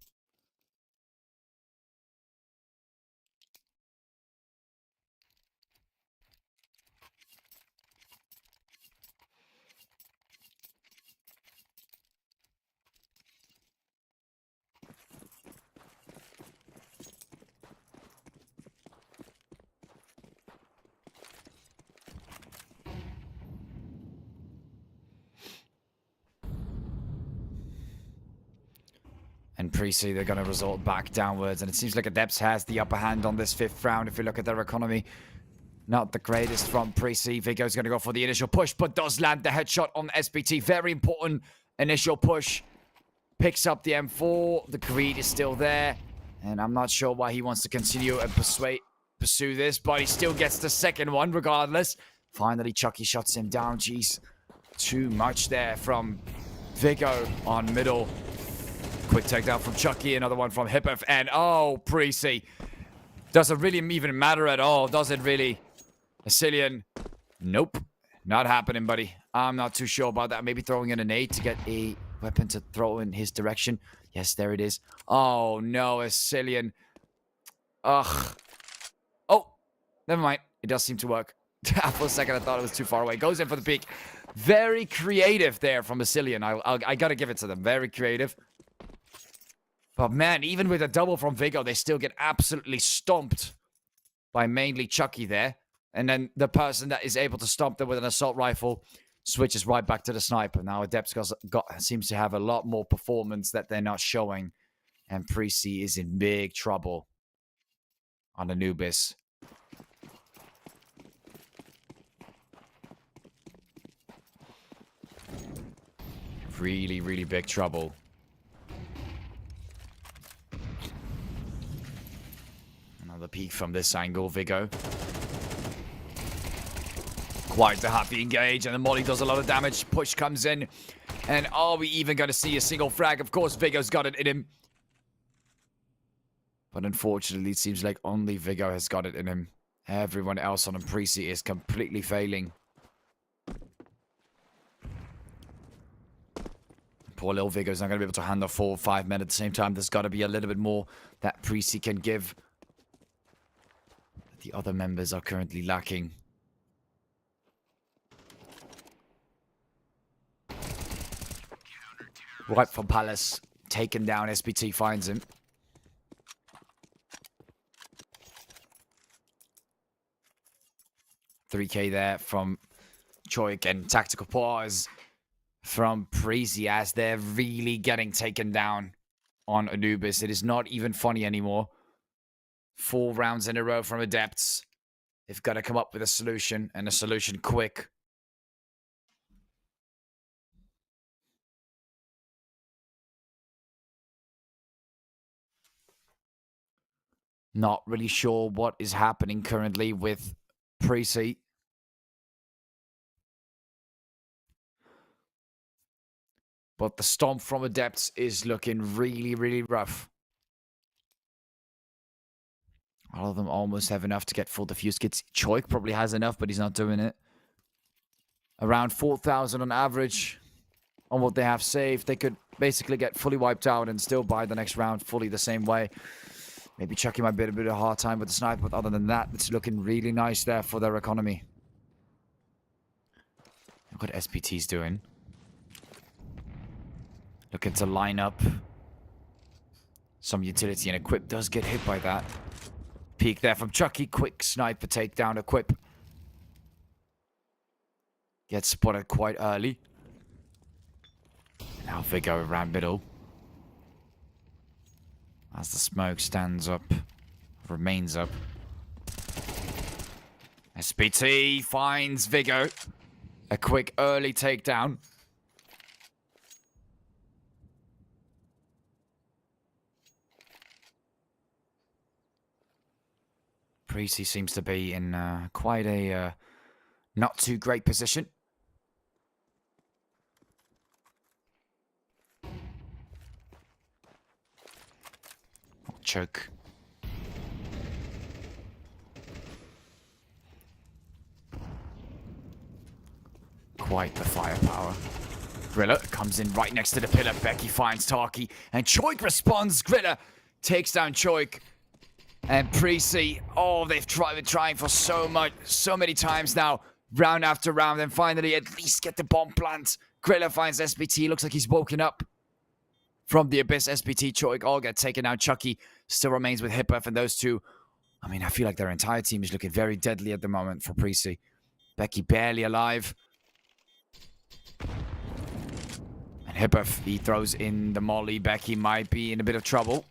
And Preasy, they're going to resort back downwards. And it seems like Adepts has the upper hand on this fifth round. If you look at their economy, not the greatest from Preasy. Vigo's going to go for the initial push, but does land the headshot on SBT. Very important initial push. Picks up the M4. The greed is still there. And I'm not sure why he wants to continue and pursue this, but he still gets the second one regardless. Finally, Chucky shuts him down. Jeez, too much there from Vigo on middle. Quick takedown from Chucky, another one from Hippeth, and oh, Preasy. Doesn't really even matter at all, does it really? Cillian, nope. Not happening, buddy. I'm not too sure about that. Maybe throwing in an nade to get a weapon to throw in his direction. Yes, there it is. Oh, no, Cillian. Ugh. Oh, never mind. It does seem to work. For a second, I thought it was too far away. Goes in for the peek. Very creative there from Cillian. I gotta give it to them. Very creative. But man, even with a double from Vigo, they still get absolutely stomped by mainly Chucky there. And then the person that is able to stomp them with an assault rifle switches right back to the sniper. Now Adepts seems to have a lot more performance that they're not showing. And Preasy is in big trouble on Anubis. Really, really big trouble. Another peek from this angle, Vigo. Quite the happy engage, and the molly does a lot of damage. Push comes in, and are we even going to see a single frag? Of course, Vigo's got it in him. But unfortunately, it seems like only Vigo has got it in him. Everyone else on Preasy is completely failing. Poor little Vigo's not going to be able to handle 4 or 5 men at the same time. There's got to be a little bit more that Preasy can give. The other members are currently lacking. Right from Palace. Taken down. SBT finds him. 3k there from Choik, and tactical pause from Preasy as they're really getting taken down on Anubis. It is not even funny anymore. 4 rounds in a row from Adepts. They've got to come up with a solution, and a solution quick. Not really sure what is happening currently with Preasy. But the stomp from Adepts is looking really, really rough. All of them almost have enough to get full diffuse kits. Choik probably has enough, but he's not doing it. Around 4,000 on average on what they have saved. They could basically get fully wiped out and still buy the next round fully the same way. Maybe Chucky might be a bit of a hard time with the sniper, but other than that, it's looking really nice there for their economy. Look what SPT's doing. Looking to line up. Some utility and Equip does get hit by that. Peek there from Chucky. Quick sniper takedown. Equip gets spotted quite early. Now Vigo around middle. As the smoke stands up, remains up. SPT finds Vigo. A quick early takedown. Preasy seems to be in quite a not too great position. Choke. Quite the firepower. Grilla comes in right next to the pillar. Becky finds Taki, and Choik responds. Grilla takes down Choik. And Preasy, oh, they've been trying for so many times now, round after round, and finally at least get the bomb plant. Grilla finds SPT, looks like he's woken up from the Abyss. SPT, Choik all get taken out. Chucky still remains with Hippuff, and those two, I mean, I feel like their entire team is looking very deadly at the moment for Preasy. Becky barely alive. And Hippuff, he throws in the molly. Becky might be in a bit of trouble.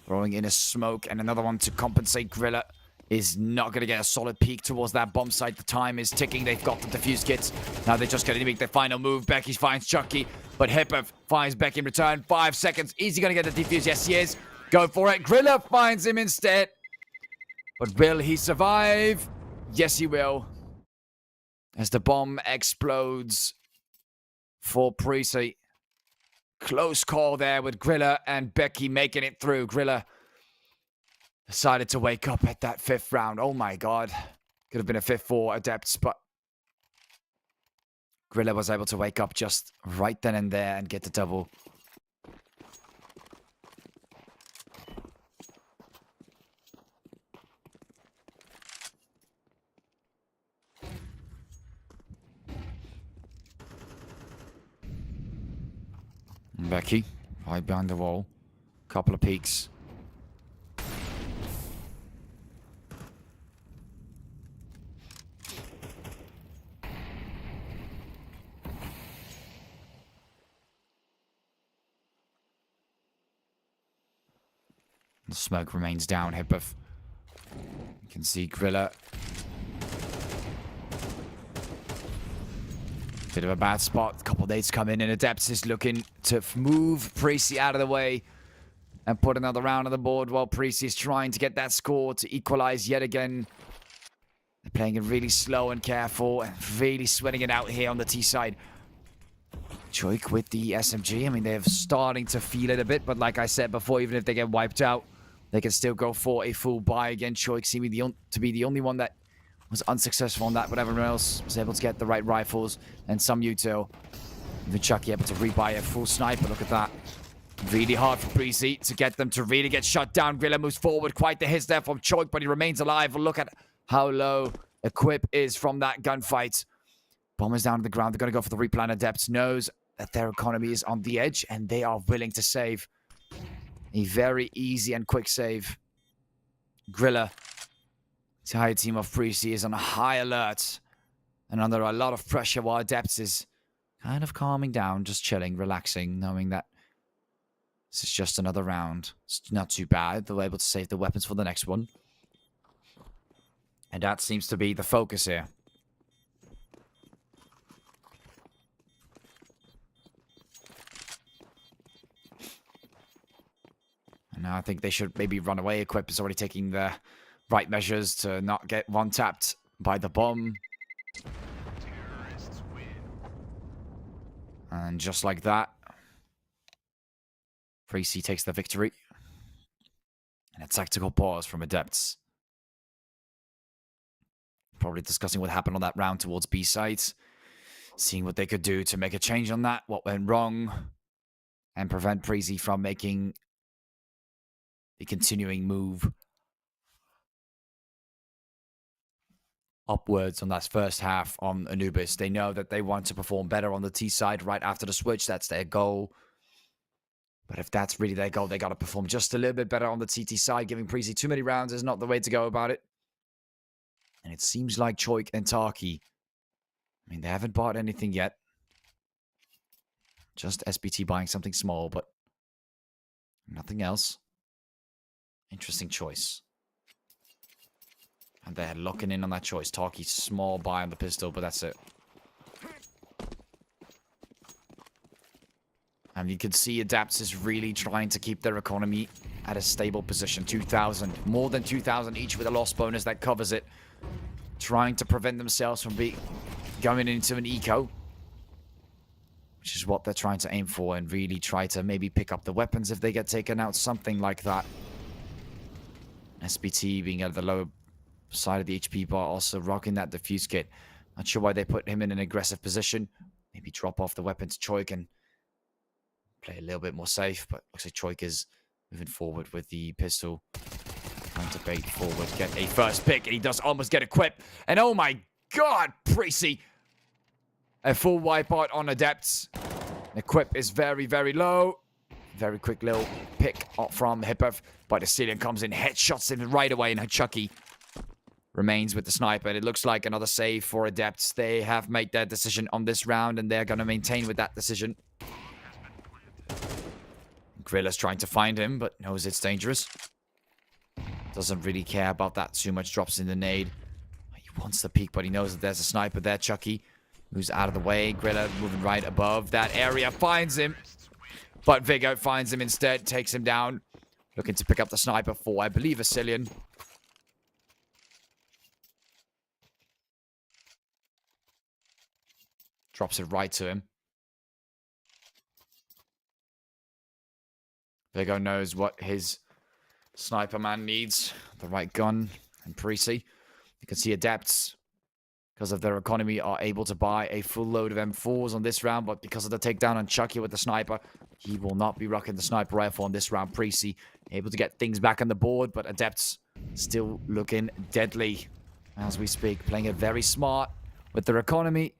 Throwing in a smoke and another one to compensate. Grilla is not going to get a solid peek towards that bomb site. The time is ticking. They've got the defuse kits. Now they're just going to make their final move. Becky finds Chucky, but Hippuff finds Becky in return. 5 seconds. Is he going to get the defuse? Yes, he is. Go for it. Grilla finds him instead. But will he survive? Yes, he will. As the bomb explodes for Preasy. Close call there with Grilla and Becky making it through. Grilla decided to wake up at that 5th round. Oh my god. Could have been a 5th for Adepts, but Grilla was able to wake up just right then and there and get the double. Becky, right behind the wall. Couple of peeks. The smoke remains down. Hippuff. You can see Grilla. Bit of a bad spot. A couple of nades come in, and Adepts is looking to move Preasy out of the way and put another round on the board while Preasy is trying to get that score to equalize yet again. They're playing it really slow and careful and really sweating it out here on the T side. Choik with the SMG. I mean, they're starting to feel it a bit, but like I said before, even if they get wiped out, they can still go for a full buy again. Choik seeming to be the only one that was unsuccessful on that, but everyone else was able to get the right rifles and some util. Even Chucky able to rebuy a full sniper. Look at that. Really hard for Preasy to get them to really get shut down. Grilla moves forward. Quite the hits there from Choik, but he remains alive. Look at how low Equip is from that gunfight. Bombers down to the ground. They're going to go for the replan. Adepts knows that their economy is on the edge, and they are willing to save. A very easy and quick save. Grilla entire team of Preasy is on high alert and under a lot of pressure, while Adepts is kind of calming down, just chilling, relaxing, knowing that this is just another round. It's not too bad. They're able to save the weapons for the next one. And that seems to be the focus here. And now I think they should maybe run away. Equip is already taking the right measures to not get one-tapped by the bomb. And just like that, Preasy takes the victory. And a tactical pause from Adepts. Probably discussing what happened on that round towards B sides. Seeing what they could do to make a change on that, what went wrong, and prevent Preasy from making the continuing move upwards on that first half on Anubis. They know that they want to perform better on the T side right after the switch. That's their goal. But if that's really their goal, they got to perform just a little bit better on the TT side. Giving Preasy too many rounds is not the way to go about it. And it seems like Choik and Taki, I mean, they haven't bought anything yet. Just SBT buying something small, but nothing else. Interesting choice. And they're locking in on that choice. Taki, small buy on the pistol, but that's it. And you can see Adepts is really trying to keep their economy at a stable position. 2,000. More than 2,000 each with a loss bonus that covers it. Trying to prevent themselves from going into an eco. Which is what they're trying to aim for. And really try to maybe pick up the weapons if they get taken out. Something like that. SBT being at the lower side of the HP bar. Also rocking that defuse kit. Not sure why they put him in an aggressive position. Maybe drop off the weapon to Choik and play a little bit more safe. But looks like Choik is moving forward with the pistol. Trying to bait forward, get a first pick, and he does almost get equipped. And oh my god, Preasy! A full wipeout on Adepts. Equip is very, very low. Very quick little pick from Hipov. But Asilian comes in, headshots him right away, and Chucky remains with the sniper. And it looks like another save for Adepts. They have made their decision on this round, and they're going to maintain with that decision. Grilla's trying to find him, but knows it's dangerous. Doesn't really care about that too much. Drops in the nade. He wants the peek, but he knows that there's a sniper there. Chucky moves out of the way. Grilla moving right above that area. Finds him. But Vigo finds him instead. Takes him down. Looking to pick up the sniper for, I believe, Asilian. Drops it right to him. Vigo knows what his sniper man needs. The right gun. And Preasy. You can see Adepts, because of their economy, are able to buy a full load of M4s on this round. But because of the takedown on Chucky with the sniper, he will not be rocking the sniper rifle on this round. Preasy able to get things back on the board. But Adepts still looking deadly as we speak. Playing it very smart with their economy.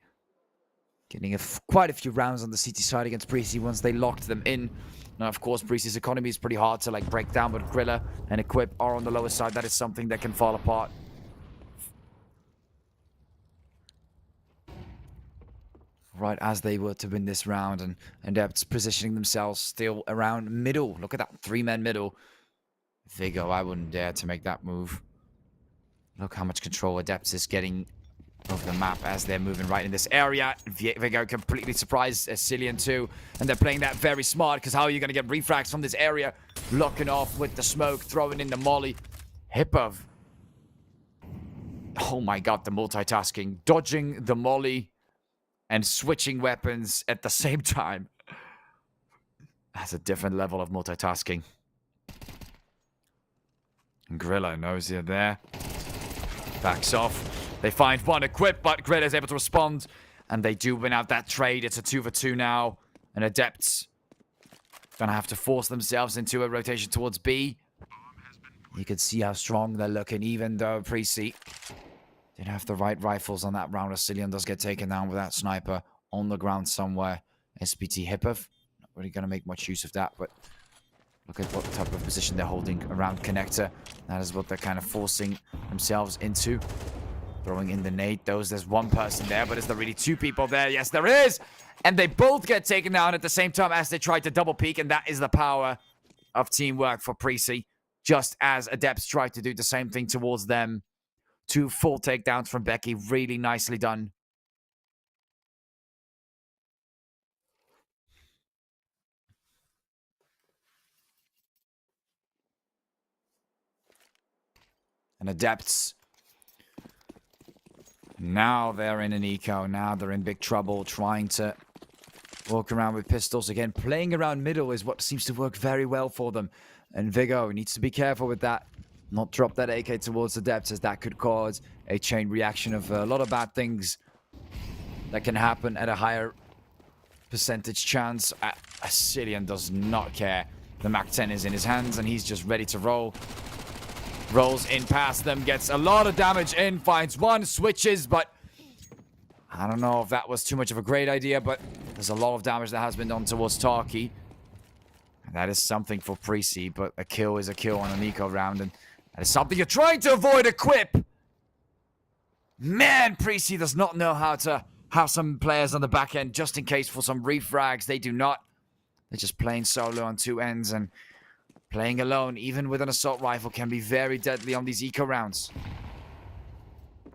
Getting quite a few rounds on the CT side against Preasy once they locked them in. Now, of course, Preasy's economy is pretty hard to break down, but Grilla and Equip are on the lower side. That is something that can fall apart. Right as they were to win this round, and Adepts positioning themselves still around middle. Look at that, 3-man middle. Vigo, I wouldn't dare to make that move. Look how much control Adepts is getting of the map as they're moving right in this area. Vigo completely surprised Asilian too. And they're playing that very smart, because how are you going to get refracts from this area? Locking off with the smoke, throwing in the molly. Hipov. Oh my god, the multitasking. Dodging the molly and switching weapons at the same time. That's a different level of multitasking. And Grilla knows you're there. Backs off. They find one equipped, but Grilla is able to respond. And they do win out that trade. It's a 2-for-2 now. And Adepts gonna have to force themselves into a rotation towards B. You can see how strong they're looking, even though Preasy didn't have the right rifles on that round. Asilian does get taken down with that sniper on the ground somewhere. SPT Hipov. Not really gonna make much use of that, but Look at what type of position they're holding around connector. That is what they're kind of forcing themselves into. Throwing in the nade. There's one person there, but is there really two people there? Yes, there is! And they both get taken down at the same time as they try to double peek, and that is the power of teamwork for Preasy. Just as Adepts try to do the same thing towards them. 2 full takedowns from Becky. Really nicely done. And Adepts, now they're in an eco. Now they're in big trouble trying to walk around with pistols again. Playing around middle is what seems to work very well for them. And Vigo needs to be careful with that. Not drop that AK towards Adepts, as that could cause a chain reaction of a lot of bad things that can happen at a higher percentage chance. Assyrian does not care. The MAC-10 is in his hands and he's just ready to roll. Rolls in past them, gets a lot of damage in, finds one, switches, but I don't know if that was too much of a great idea, but there's a lot of damage that has been done towards Tarky. And that is something for Preasy, but a kill is a kill on an eco round, and that is something you're trying to avoid. Equip! Man, Preasy does not know how to have some players on the back end just in case for some refrags. They do not. They're just playing solo on 2 ends, and playing alone, even with an assault rifle, can be very deadly on these eco rounds.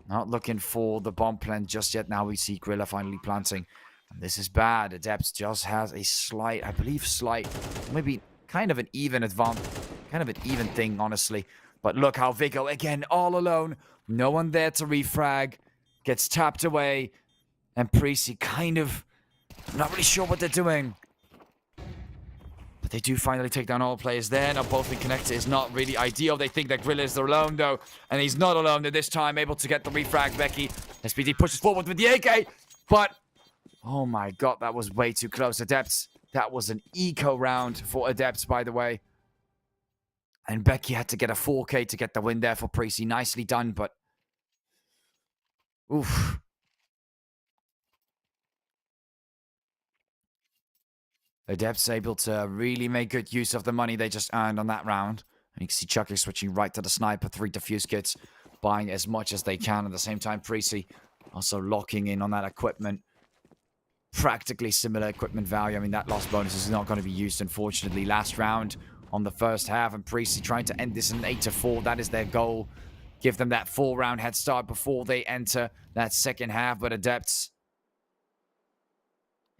Not looking for the bomb plant just yet. Now we see Grilla finally planting. And this is bad. Adepts just has a slight, I believe slight, maybe kind of an even advantage. Kind of an even thing, honestly. But look how Vigo, again, all alone. No one there to refrag. Gets tapped away. And Preasy kind of, I'm not really sure what they're doing. But they do finally take down all players there. Now both in connector is not really ideal. They think that Grilla is alone though. And he's not alone. They're this time able to get the refrag. Becky. SPD pushes forward with the AK. But, oh my god, that was way too close. Adepts. That was an eco round for Adepts, by the way. And Becky had to get a 4K to get the win there for Preasy. Nicely done, but... oof. Adepts able to really make good use of the money they just earned on that round. And you can see Chucky switching right to the sniper. 3 defuse kits. Buying as much as they can. At the same time, Preasy also locking in on that equipment. Practically similar equipment value. I mean, that lost bonus is not going to be used, unfortunately. Last round on the first half. And Preasy trying to end this in 8-4. That is their goal. Give them that 4-round head start before they enter that second half. But Adepts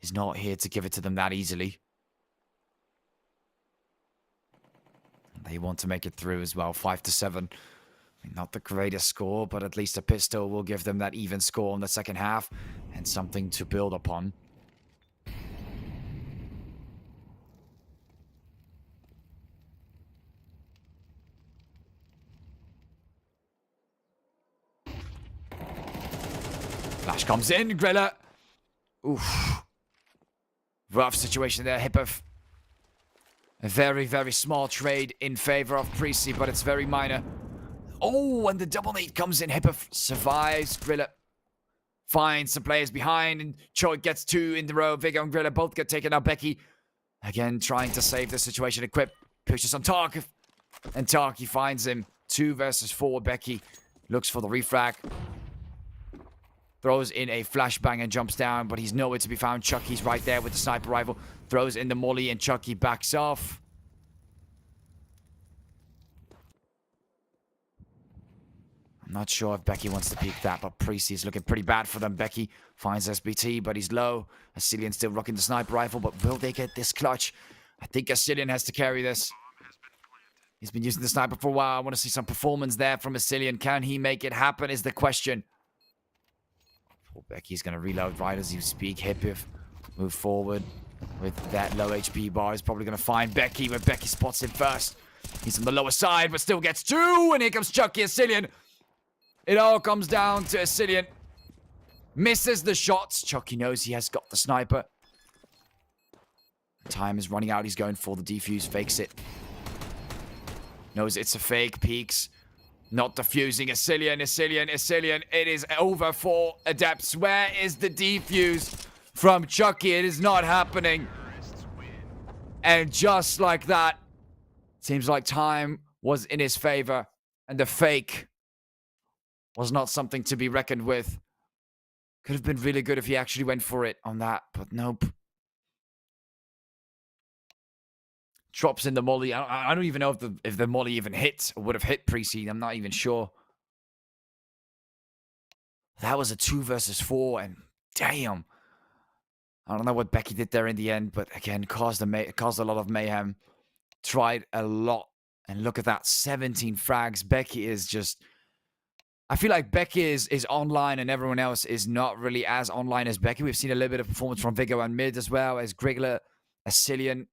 is not here to give it to them that easily. They want to make it through as well. 5-7. I mean, not the greatest score, but at least a pistol will give them that even score in the second half and something to build upon. Flash comes in. Grilla. Oof. Rough situation there, Hippov. A very, very small trade in favor of Preasy, but it's very minor. Oh, and the double nade comes in. Hippov survives. Grilla finds some players behind, and Choi gets 2 in the row. Vigo and Grilla both get taken out. Becky, again, trying to save the situation. Equip pushes on Tarky, and Tarky finds him. 2 versus 4. Becky looks for the refrag. Throws in a flashbang and jumps down, but he's nowhere to be found. Chucky's right there with the sniper rifle. Throws in the molly, and Chucky backs off. I'm not sure if Becky wants to peek that, but Preasy is looking pretty bad for them. Becky finds SBT, but he's low. Assyrian still rocking the sniper rifle, but will they get this clutch? I think Assyrian has to carry this. He's been using the sniper for a while. I want to see some performance there from Assyrian. Can he make it happen is the question. Poor Becky's going to reload right as you speak. Hippov move forward with that low HP bar. He's probably going to find Becky, but Becky spots him first. He's on the lower side, but still gets 2. And here comes Chucky. Assyrian. It all comes down to Assyrian. Misses the shots. Chucky knows he has got the sniper. Time is running out. He's going for the defuse. Fakes it. Knows it's a fake. Peeks. Not defusing. Assyrian. It is over for Adepts. Where is the defuse from Chucky? It is not happening. And just like that, Seems like time was in his favor, and the fake was not something to be reckoned with. Could have been really good if he actually went for it on that, but nope. Drops in the molly. I don't even know if the molly even hit or would have hit Preasy. I'm not even sure. That was a 2 versus 4, and damn. I don't know what Becky did there in the end, but again, caused a lot of mayhem. Tried a lot. And look at that, 17 frags. Becky is just... I feel like Becky is online and everyone else is not really as online as Becky. We've seen a little bit of performance from Vigo and Mid as well, as Grigler, as Cillian.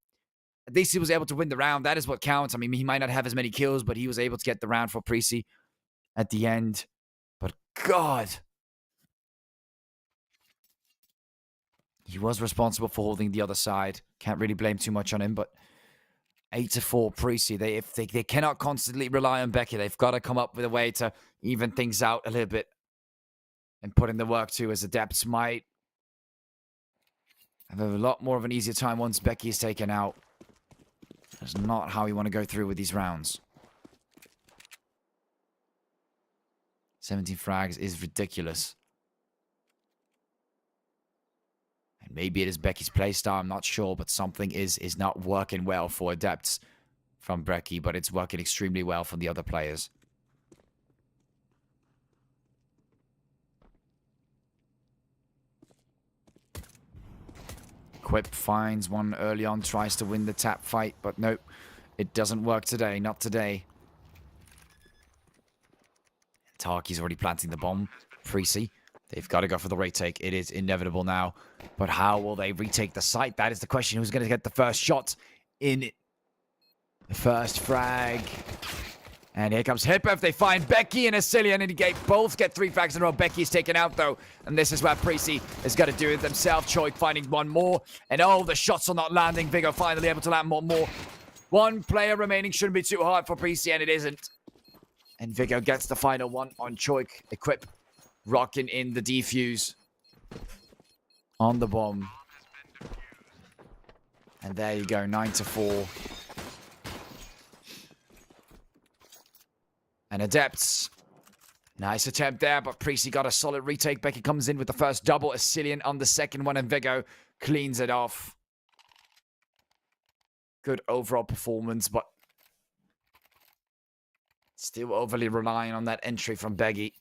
At least he was able to win the round. That is what counts. I mean, he might not have as many kills, but he was able to get the round for Preasy at the end. But God... he was responsible for holding the other side. Can't really blame too much on him, but 8-4 Preasy. If they cannot constantly rely on Becky, they've got to come up with a way to even things out a little bit and put in the work too, as Adepts might have a lot more of an easier time once Becky is taken out. That's not how you want to go through with these rounds. 17 frags is ridiculous. And maybe it is Becky's playstyle, I'm not sure, but something is not working well for Adepts from Becky, but it's working extremely well for the other players. Quip finds one early on, tries to win the tap fight, but nope, it doesn't work today, not today. Tarky's already planting the bomb. Preasy. They've got to go for the retake. It is inevitable now. But how will they retake the site? That is the question. Who's going to get the first shot in the first frag? And here comes Hippo. They find Becky and Cillian, and they both get 3 frags in a row. Becky's taken out, though. And this is where Preasy is going to do it themselves. Choik finding one more. And oh, the shots are not landing. Vigo finally able to land one more. One player remaining. Shouldn't be too hard for Preasy, and it isn't. And Vigo gets the final one on Choik. Equip. Rocking in the defuse on the bomb. And there you go, 9-4. And Adepts. Nice attempt there, but Preasy got a solid retake. Becky comes in with the first double. Cillian on the second one, and Vigo cleans it off. Good overall performance, but still overly relying on that entry from Becky.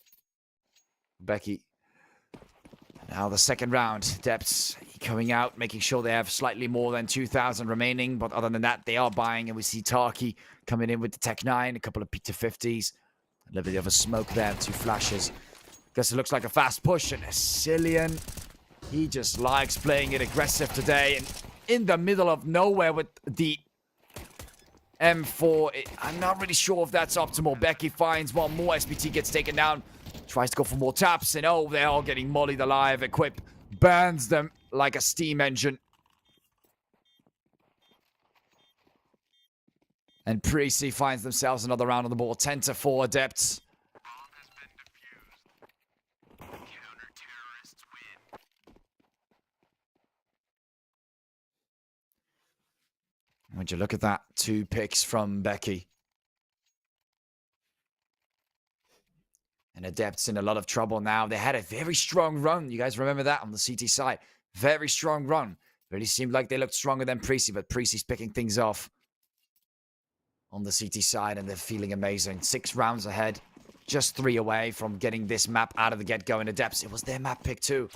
Now the second round. Adepts coming out, making sure they have slightly more than 2,000 remaining. But other than that, they are buying. And we see Tarky coming in with the Tech 9, a couple of P250s. A little bit of a smoke there, 2 flashes. Guess it looks like a fast push. And Cillian, he just likes playing it aggressive today. And in the middle of nowhere with the M4. I'm not really sure if that's optimal. Becky finds one more. SPT gets taken down. Tries to go for more taps, and oh, they're all getting mollied alive. Equip burns them like a steam engine. And Preasy finds themselves another round on the board. 10-4 Adepts. Would you look at that? 2 picks from Becky. And Adepts in a lot of trouble now. They had a very strong run. You guys remember that on the CT side? Very strong run. Really seemed like they looked stronger than Preasy, but Preasy's picking things off on the CT side, and they're feeling amazing. 6 rounds ahead. Just 3 away from getting this map out of the get-go. And Adepts, it was their map pick too.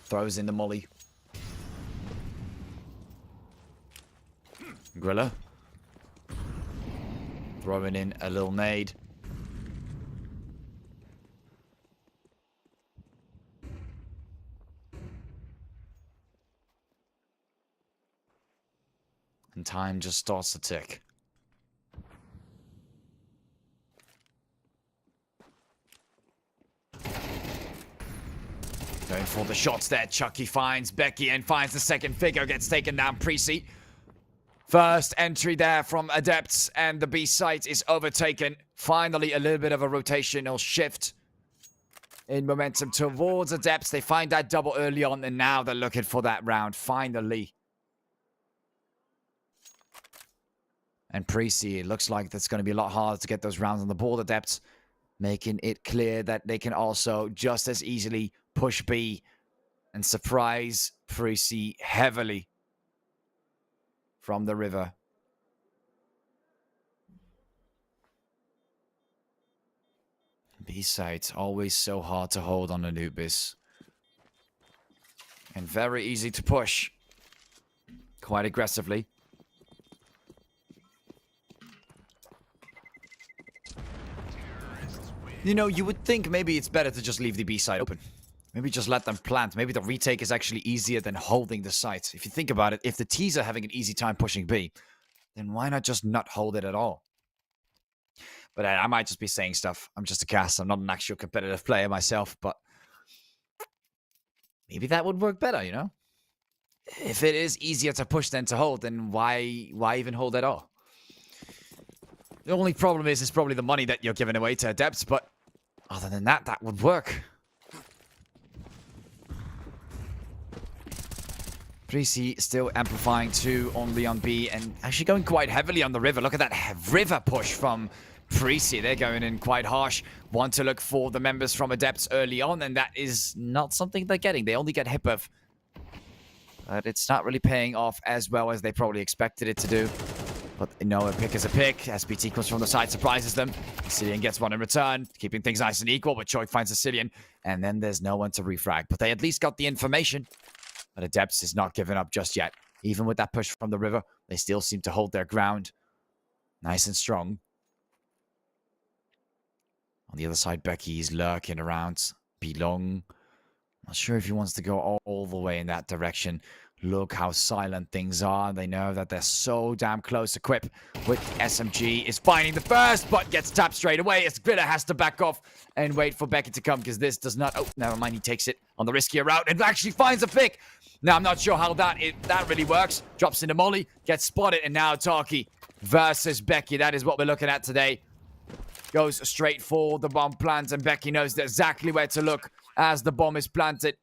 Throws in the molly. Griller. Throwing in a little nade. And time just starts to tick. Going for the shots there. Chucky finds Becky and finds the second figure. Gets taken down. Preasy First entry there from Adepts, and the B site is overtaken. Finally, a little bit of a rotational shift in momentum towards Adepts. They find that double early on, and now they're looking for that round, finally. And Preasy, it looks like that's going to be a lot harder to get those rounds on the board. Adepts making it clear that they can also just as easily push B and surprise Preasy heavily from the river. B-side, always so hard to hold on Anubis. And very easy to push. Quite aggressively. You know, you would think maybe it's better to just leave the B side open. Maybe just let them plant. Maybe the retake is actually easier than holding the site. If you think about it, if the T's are having an easy time pushing B, then why not just not hold it at all? But I might just be saying stuff. I'm just a cast. I'm not an actual competitive player myself, but maybe that would work better, you know? If it is easier to push than to hold, then why even hold at all? The only problem is probably the money that you're giving away to Adepts, but other than that, that would work. Preasy still amplifying 2 only on B and actually going quite heavily on the river. Look at that river push from Preasy. They're going in quite harsh. Want to look for the members from Adepts early on, and that is not something they're getting. They only get Hipov. But it's not really paying off as well as they probably expected it to do. But no, a pick is a pick. SPT comes from the side, surprises them. Cillian gets one in return, keeping things nice and equal, but Choik finds a Cillian, and then there's no one to refrag. But they at least got the information. But Adepts is not giving up just yet. Even with that push from the river, they still seem to hold their ground. Nice and strong. On the other side, Becky is lurking around. Belong. Not sure if he wants to go all the way in that direction. Look how silent things are. They know that they're so damn close. Equip with SMG is finding the first, but gets tapped straight away as Griller has to back off and wait for Becky to come because this does not... Oh, never mind. He takes it on the riskier route and actually finds a pick. Now, I'm not sure how that really works. Drops into Molly, gets spotted, and now Taki versus Becky. That is what we're looking at today. Goes straight for the bomb plant, and Becky knows exactly where to look as the bomb is planted.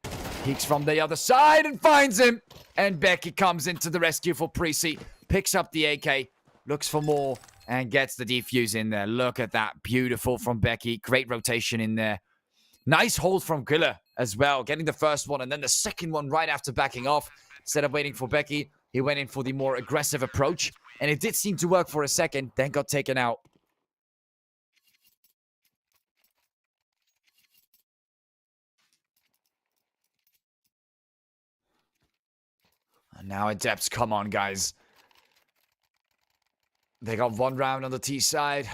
Peeks from the other side and finds him. And Becky comes into the rescue for Preasy. Picks up the AK, looks for more, and gets the defuse in there. Look at that. Beautiful from Becky. Great rotation in there. Nice hold from Griller as well. Getting the first one and then the second one right after backing off. Instead of waiting for Becky, he went in for the more aggressive approach. And it did seem to work for a second, then got taken out. And now Adepts, come on, guys. They got one round on the T side.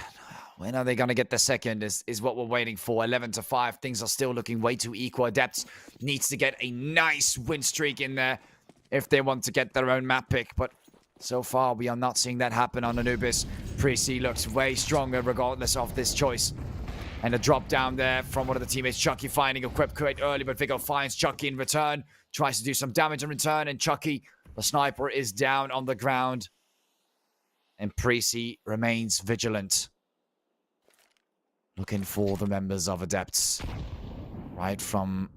When are they going to get the second is what we're waiting for. 11-5. Things are still looking way too equal. Adepts needs to get a nice win streak in there if they want to get their own map pick. But so far, we are not seeing that happen on Anubis. Preasy looks way stronger regardless of this choice. And a drop down there from one of the teammates. Chucky finding Equip quite early, but Vigo finds Chucky in return. Tries to do some damage in return, and Chucky, the sniper, is down on the ground. And Preasy remains vigilant. Looking for the members of Adepts. Right from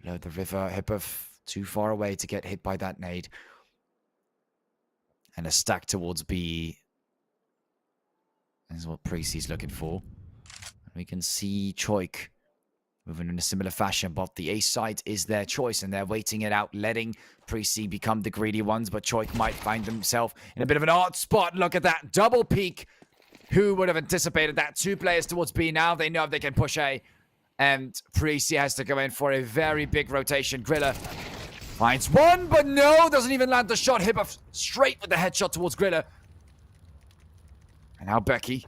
below the river. Hipov too far away to get hit by that nade. And a stack towards B. This is what Preasy's looking for. We can see Choik moving in a similar fashion, but the A site is their choice, and they're waiting it out, letting Preasy become the greedy ones, but Choik might find himself in a bit of an odd spot. Look at that double peek. Who would have anticipated that? 2 players towards B now. They know they can push A, and Preasy has to go in for a very big rotation. Griller finds one, but no, doesn't even land the shot. Hipov straight with the headshot towards Griller. And now Becky.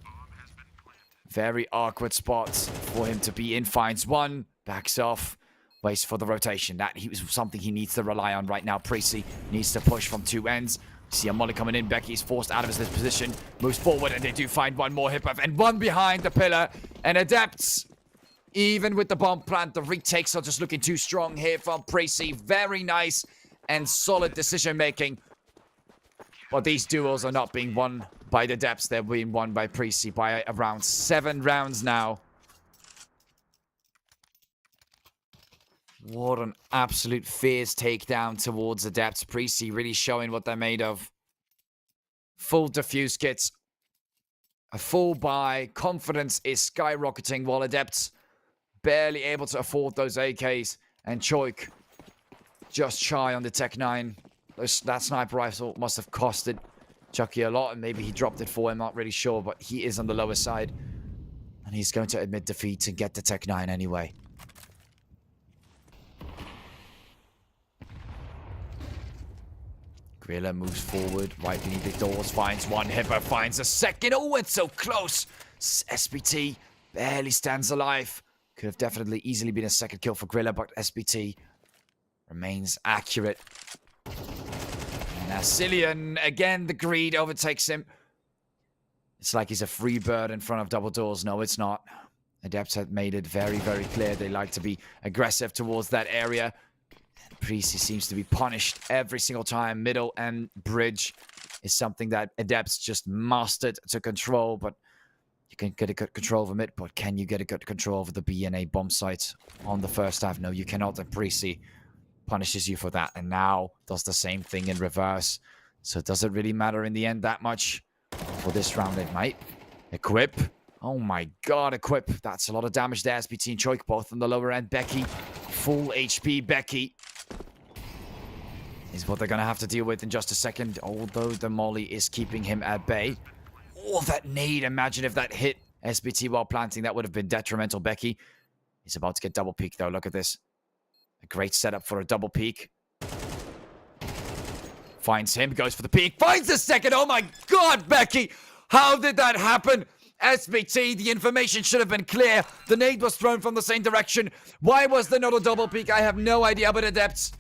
Very awkward spots for him to be in. Finds one, backs off, waits for the rotation. That was something he needs to rely on right now. Preasy needs to push from 2 ends. See a Molly coming in. Becky's forced out of his position. Moves forward, and they do find one more Hipov. And one behind the pillar. And Adepts, even with the bomb plant, the retakes are just looking too strong here from Preasy. Very nice and solid decision making. Well, these duels are not being won by the Adepts. They're being won by Preasy by around 7 rounds now. What an absolute fierce takedown towards Adepts. Preasy really showing what they're made of. Full defuse kits. A full buy. Confidence is skyrocketing while Adepts barely able to afford those AKs. And Choik just shy on the Tech 9. That sniper rifle must have costed Chucky a lot, and maybe he dropped it for him, not really sure, but he is on the lower side. And he's going to admit defeat and get the Tech 9 anyway. Gorilla moves forward, right beneath the doors, finds one, Hippo finds a second. Oh, it's so close! SBT barely stands alive. Could have definitely easily been a second kill for Gorilla, but SBT remains accurate. Now, Cillian, again, the greed overtakes him. It's like he's a free bird in front of double doors. No, it's not. Adepts have made it very, very clear they like to be aggressive towards that area. Preasy seems to be punished every single time. Middle and bridge is something that Adepts just mastered to control, but you can get a good control over mid, but can you get a good control over the B and A bomb sites on the first half? No, you cannot, and Preasy punishes you for that, and now does the same thing in reverse. So it doesn't really matter in the end that much. For this round, it might. Equip. Oh my god, equip. That's a lot of damage there. SBT and Choik both on the lower end. Becky, full HP Becky is what they're going to have to deal with in just a second, although the molly is keeping him at bay. Oh, that nade. Imagine if that hit SBT while planting. That would have been detrimental. Becky is about to get double peek, though. Look at this. A great setup for a double peek. Finds him, goes for the peek, finds the second. Oh my god, Becky! How did that happen? SBT, the information should have been clear. The nade was thrown from the same direction. Why was there not a double peek? I have no idea, but Adepts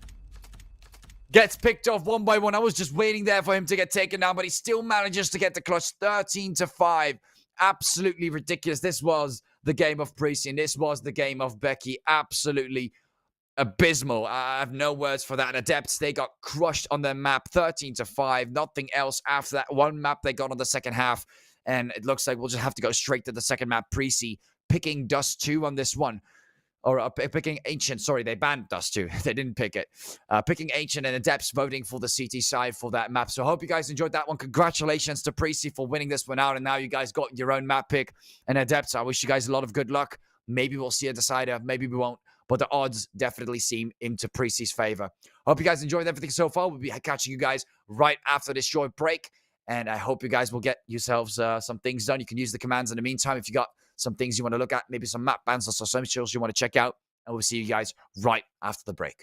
gets picked off one by one. I was just waiting there for him to get taken down, but he still manages to get the clutch. 13-5. Absolutely ridiculous. This was the game of Preasy, and this was the game of Becky. Absolutely abysmal. I have no words for that. Adepts, they got crushed on their map. 13-5. Nothing else after that one map they got on the second half. And it looks like we'll just have to go straight to the second map. Preasy picking Dust 2 on this one. Or picking Ancient. Sorry, they banned Dust 2. They didn't pick it. Picking Ancient and Adepts voting for the CT side for that map. So I hope you guys enjoyed that one. Congratulations to Preasy for winning this one out. And now you guys got your own map pick. And Adepts, I wish you guys a lot of good luck. Maybe we'll see a decider. Maybe we won't. But the odds definitely seem into Preasy's favor. Hope you guys enjoyed everything so far. We'll be catching you guys right after this short break. And I hope you guys will get yourselves some things done. You can use the commands in the meantime if you got some things you want to look at, maybe some map bans or some socials you want to check out. And we'll see you guys right after the break.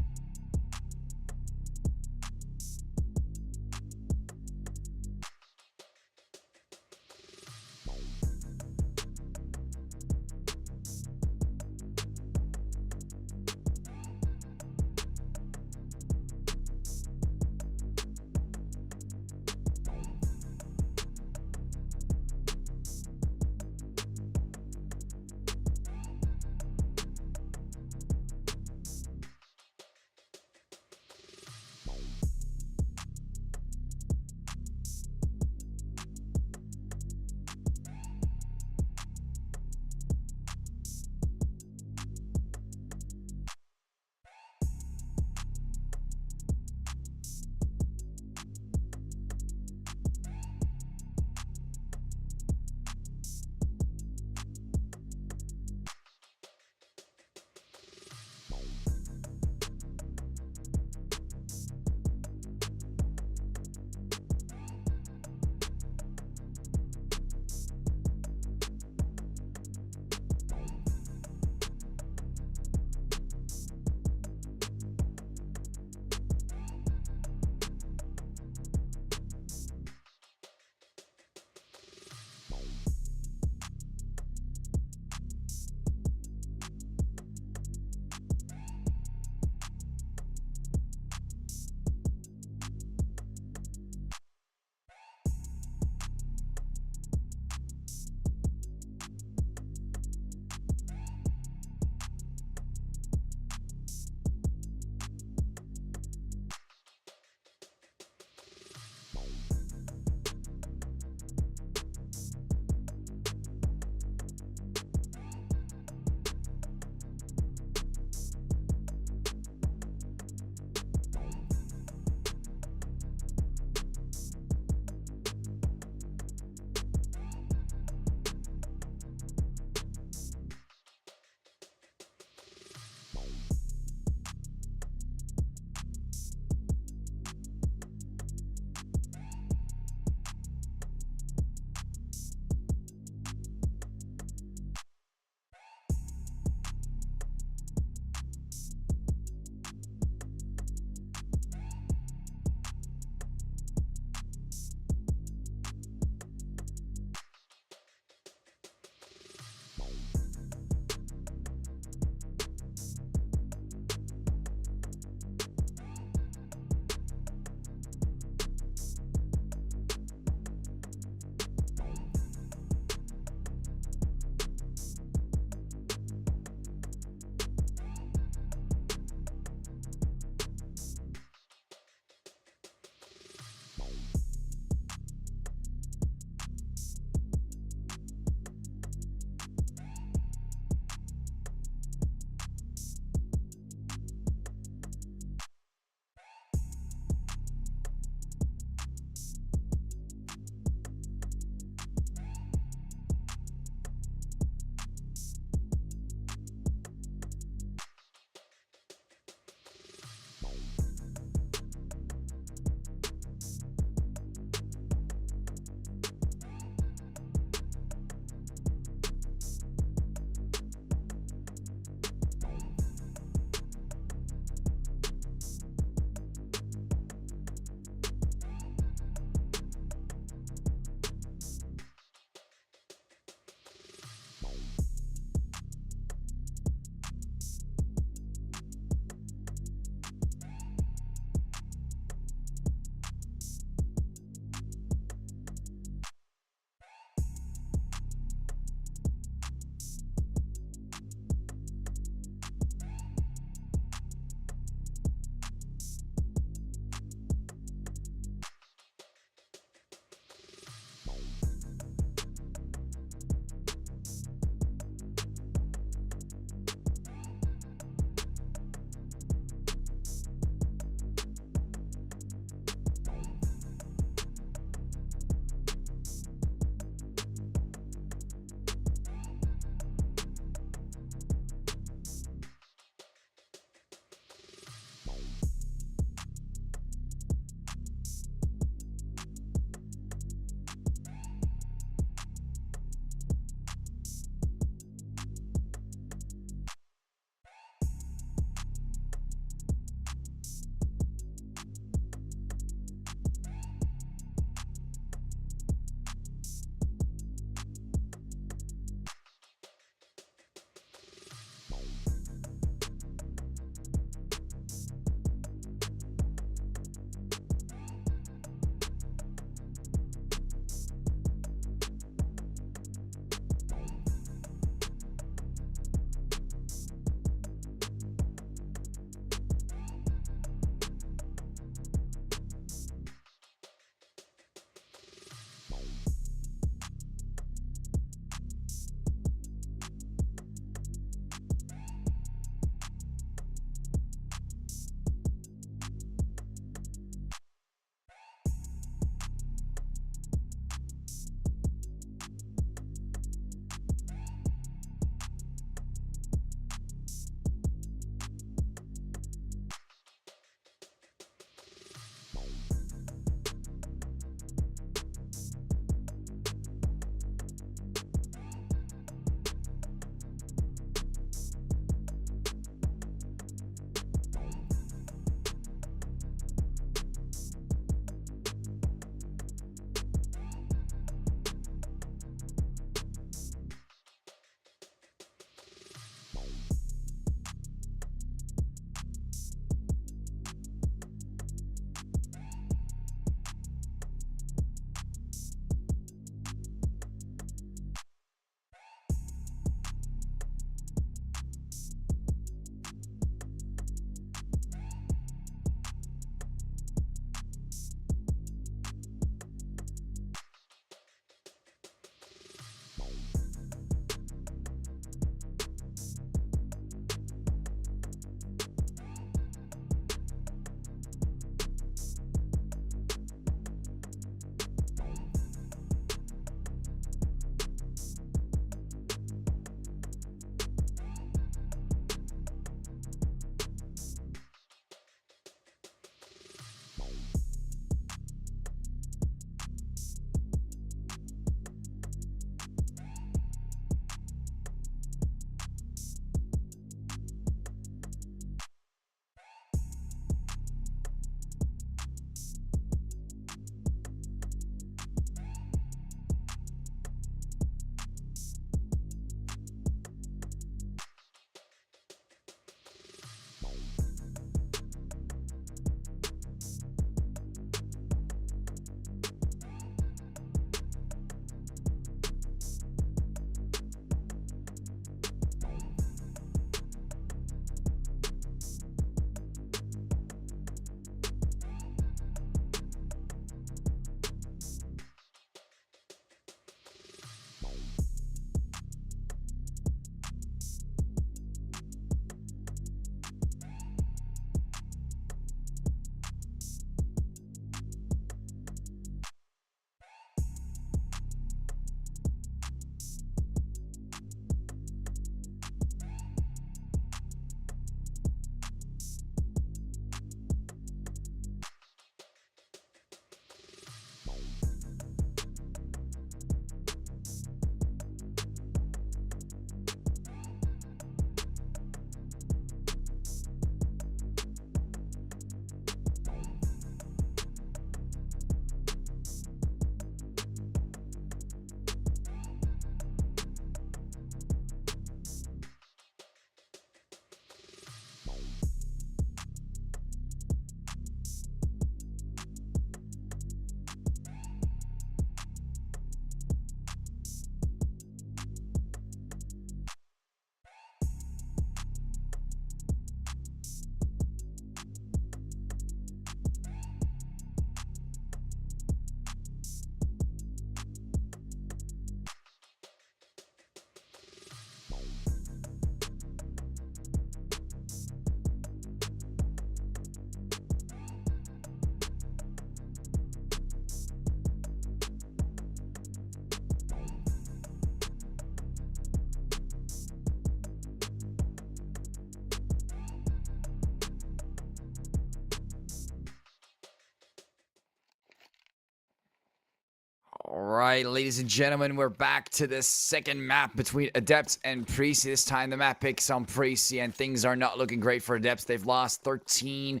Alright, ladies and gentlemen, we're back to the second map between Adepts and Preasy. This time the map picks on Preasy, and things are not looking great for Adepts. They've lost 13-5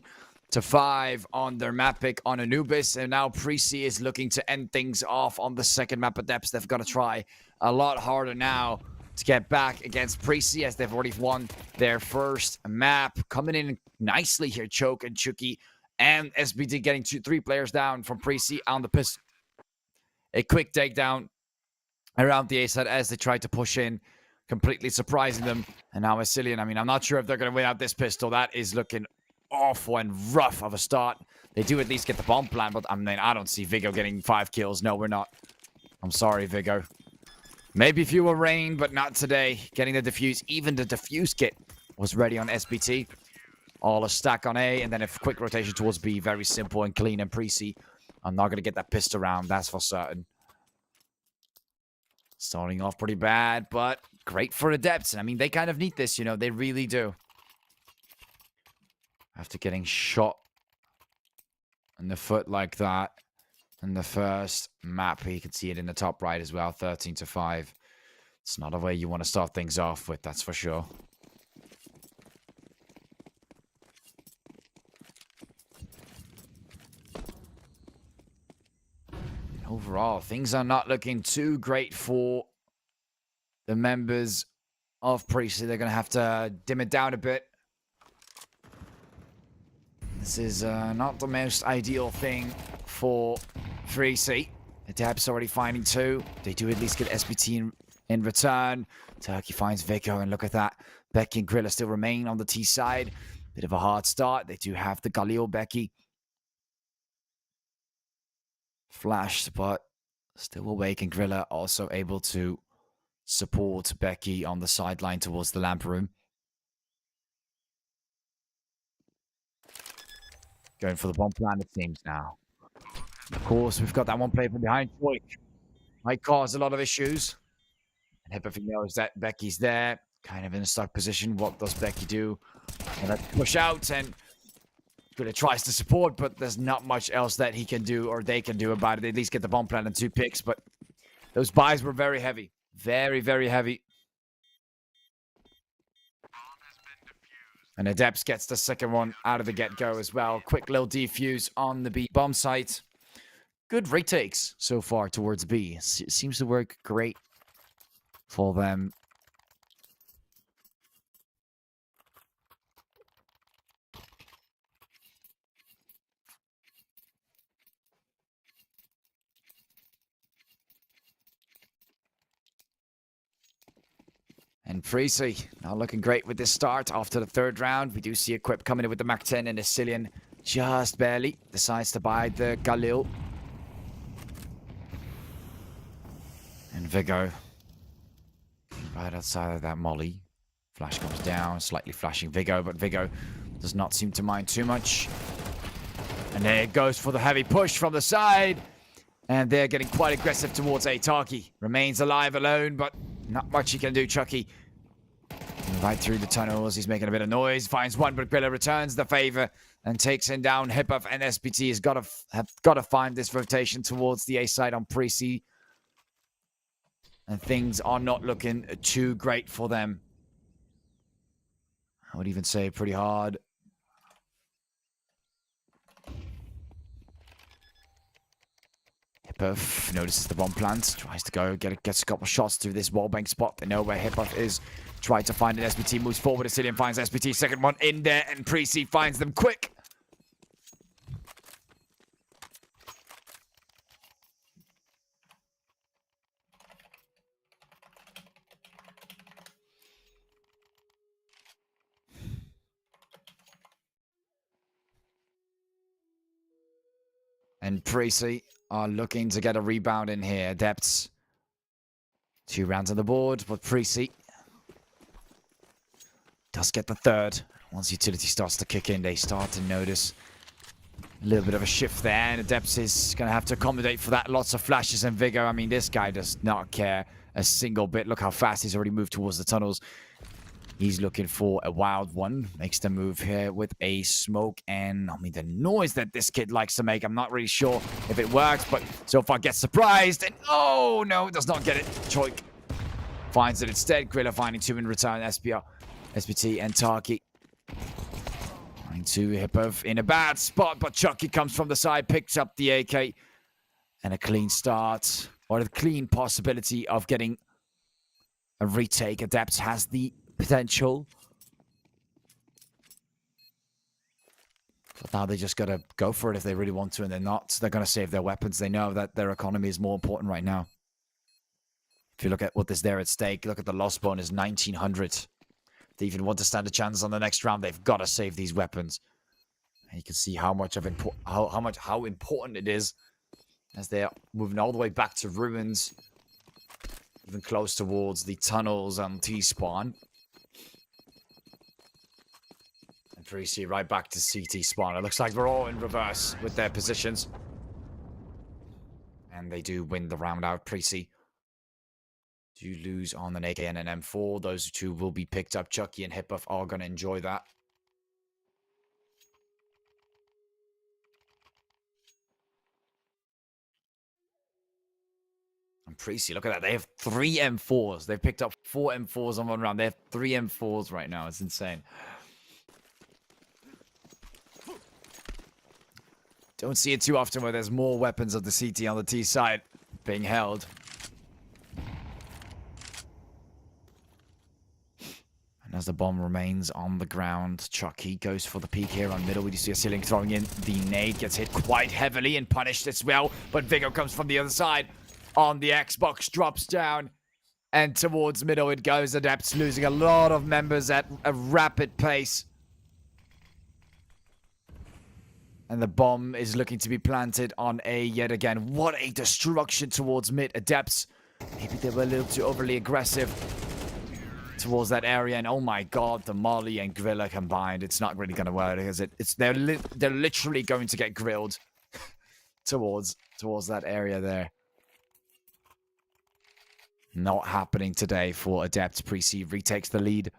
on their map pick on Anubis, and now Preasy is looking to end things off on the second map. Adepts, they've got to try a lot harder now to get back against Preasy, as they've already won their first map. Coming in nicely here, Choke and Chucky, and SBT getting 3 players down from Preasy on the pistol. A quick takedown around the A side as they tried to push in, completely surprising them. And now Asilian, I mean, I'm not sure if they're going to win out this pistol. That is looking awful and rough of a start. They do at least get the bomb plan, but I mean, I don't see Vigo getting 5 kills. No, we're not. I'm sorry, Vigo. Maybe if you were Rain, but not today. Getting the defuse. Even the defuse kit was ready on SBT. All a stack on A, and then a quick rotation towards B. Very simple and clean. And Preasy, I'm not going to get that pissed around, that's for certain. Starting off pretty bad, but great for Adepts. And I mean, they kind of need this, you know, they really do. After getting shot in the foot like that in the first map, you can see it in the top right as well, 13-5. It's not a way you want to start things off with, that's for sure. Overall, things are not looking too great for the members of Preasy. They're going to have to dim it down a bit. This is not the most ideal thing for Preasy. Adepts already finding 2. They do at least get SBT in return. Turkey finds Vigo, and look at that. Becky and Grilla still remain on the T side. Bit of a hard start. They do have the Galil Becky flashed, but still awake, and Grilla also able to support Becky on the sideline towards the lamp room. Going for the bomb plan, it seems now. Of course, we've got that one player from behind. Might cause a lot of issues. And Hippophig knows that Becky's there, kind of in a stuck position. What does Becky do? And let's push out, and Grilla tries to support, but there's not much else that he can do or they can do about it. They at least get the bomb plan and 2 picks, but those buys were very heavy. Very, very heavy. And Adepts gets the second one out of the get-go as well. Quick little defuse on the B bomb site. Good retakes so far towards B. Seems to work great for them. And Preasy not looking great with this start after the 3rd round. We do see Equip coming in with the Mach 10, and Asilian just barely decides to buy the Galil. And Vigo right outside of that molly. Flash comes down, slightly flashing Vigo, but Vigo does not seem to mind too much. And there it goes for the heavy push from the side. And they're getting quite aggressive towards Ataki. Remains alive alone, but not much he can do, Chucky. Right through the tunnels, he's making a bit of noise. Finds one, but Grilla returns the favor and takes him down. Hippuff and SBT has got to find this rotation towards the A side on Preasy. And things are not looking too great for them. I would even say pretty hard. Hippuff notices the bomb plant, tries to go, gets a couple shots through this wallbang spot. They know where Hippuff is. Try to find an SBT, moves forward. Asilian finds SBT, second one in there, and Preasy finds them quick. And Preasy are looking to get a rebound in here. Adepts. 2 rounds on the board, but Preasy does get the 3rd. Once utility starts to kick in, they start to notice a little bit of a shift there, and Adepts is going to have to accommodate for that. Lots of flashes and Vigor. I mean, this guy does not care a single bit. Look how fast he's already moved towards the tunnels. He's looking for a wild one. Makes the move here with a smoke. And, I mean, the noise that this kid likes to make, I'm not really sure if it works. But so far gets surprised. And, oh, no, does not get it. Choik finds it instead. Grilla finding 2 in return. SPR, SPT, and Taki. Finding 2. Hippov in a bad spot. But Chucky comes from the side. Picks up the AK. And a clean start. Or a clean possibility of getting a retake. Adepts has the potential. But now they just got to go for it if they really want to, and they're not. They're going to save their weapons. They know that their economy is more important right now. If you look at what is there at stake, look at the loss bonus, 1,900. They even want to stand a chance on the next round. They've got to save these weapons. And you can see how much of how important it is as they're moving all the way back to ruins, even close towards the tunnels and T-spawn. And Preasy right back to CT spawn. It looks like we're all in reverse with their positions. And they do win the round out. Preasy do lose on an AK and an M4. Those two will be picked up. Chucky and Hippov are going to enjoy that. And Preasy, look at that. They have 3 M4s. They've picked up 4 M4s on one round. They have 3 M4s right now. It's insane. Don't see it too often where there's more weapons of the CT on the T side being held. And as the bomb remains on the ground, Chucky goes for the peek here on middle. We see a ceiling throwing in. The nade gets hit quite heavily and punished as well. But Vertigo comes from the other side on the Xbox, drops down. And towards middle it goes. Adepts losing a lot of members at a rapid pace. And the bomb is looking to be planted on A yet again. What a destruction towards mid. Adepts, maybe they were a little too overly aggressive towards that area. And oh my god, the Molly and Grilla combined. It's not really going to work, is it? They're literally going to get grilled towards that area there. Not happening today for Adepts. Preasy retakes the lead.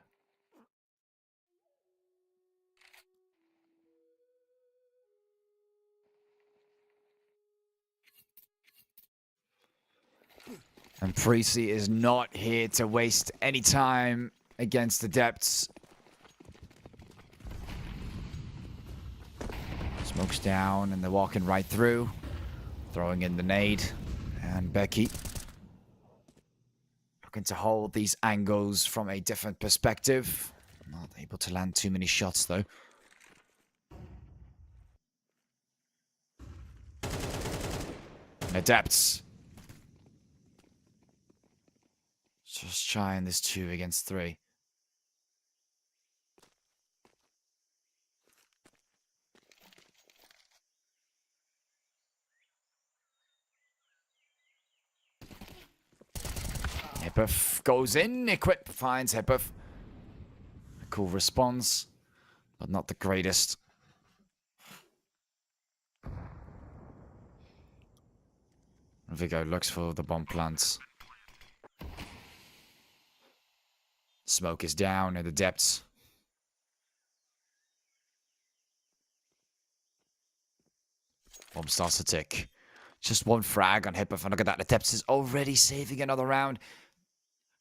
And Preasy is not here to waste any time against Adepts. Smokes down and they're walking right through. Throwing in the nade. And Becky looking to hold these angles from a different perspective. Not able to land too many shots though. Adepts. Just trying this 2 against 3. Hippov goes in. Equip finds Hippov. A cool response, but not the greatest. Vertigo looks for the bomb plants. Smoke is down in the depths. Bomb starts to tick. Just 1 frag on Hippov. And look at that. The depths is already saving another round.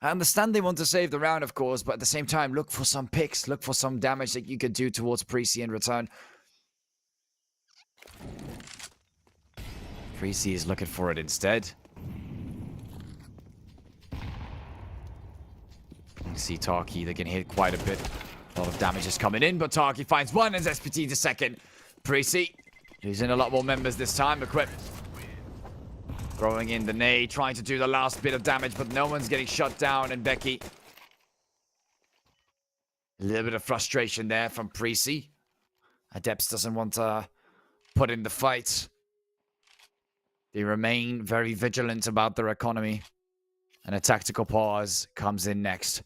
I understand they want to save the round, of course, but at the same time, look for some picks. Look for some damage that you could do towards Preasy in return. Preasy is looking for it instead. You see Taki, they can hit quite a bit. A lot of damage is coming in, but Taki finds 1 as SPT the second. Preasy losing a lot more members this time. Equip. Throwing in the nade, trying to do the last bit of damage, but no one's getting shut down. And Becky. A little bit of frustration there from Preasy. Adepts doesn't want to put in the fight. They remain very vigilant about their economy. And a tactical pause comes in next.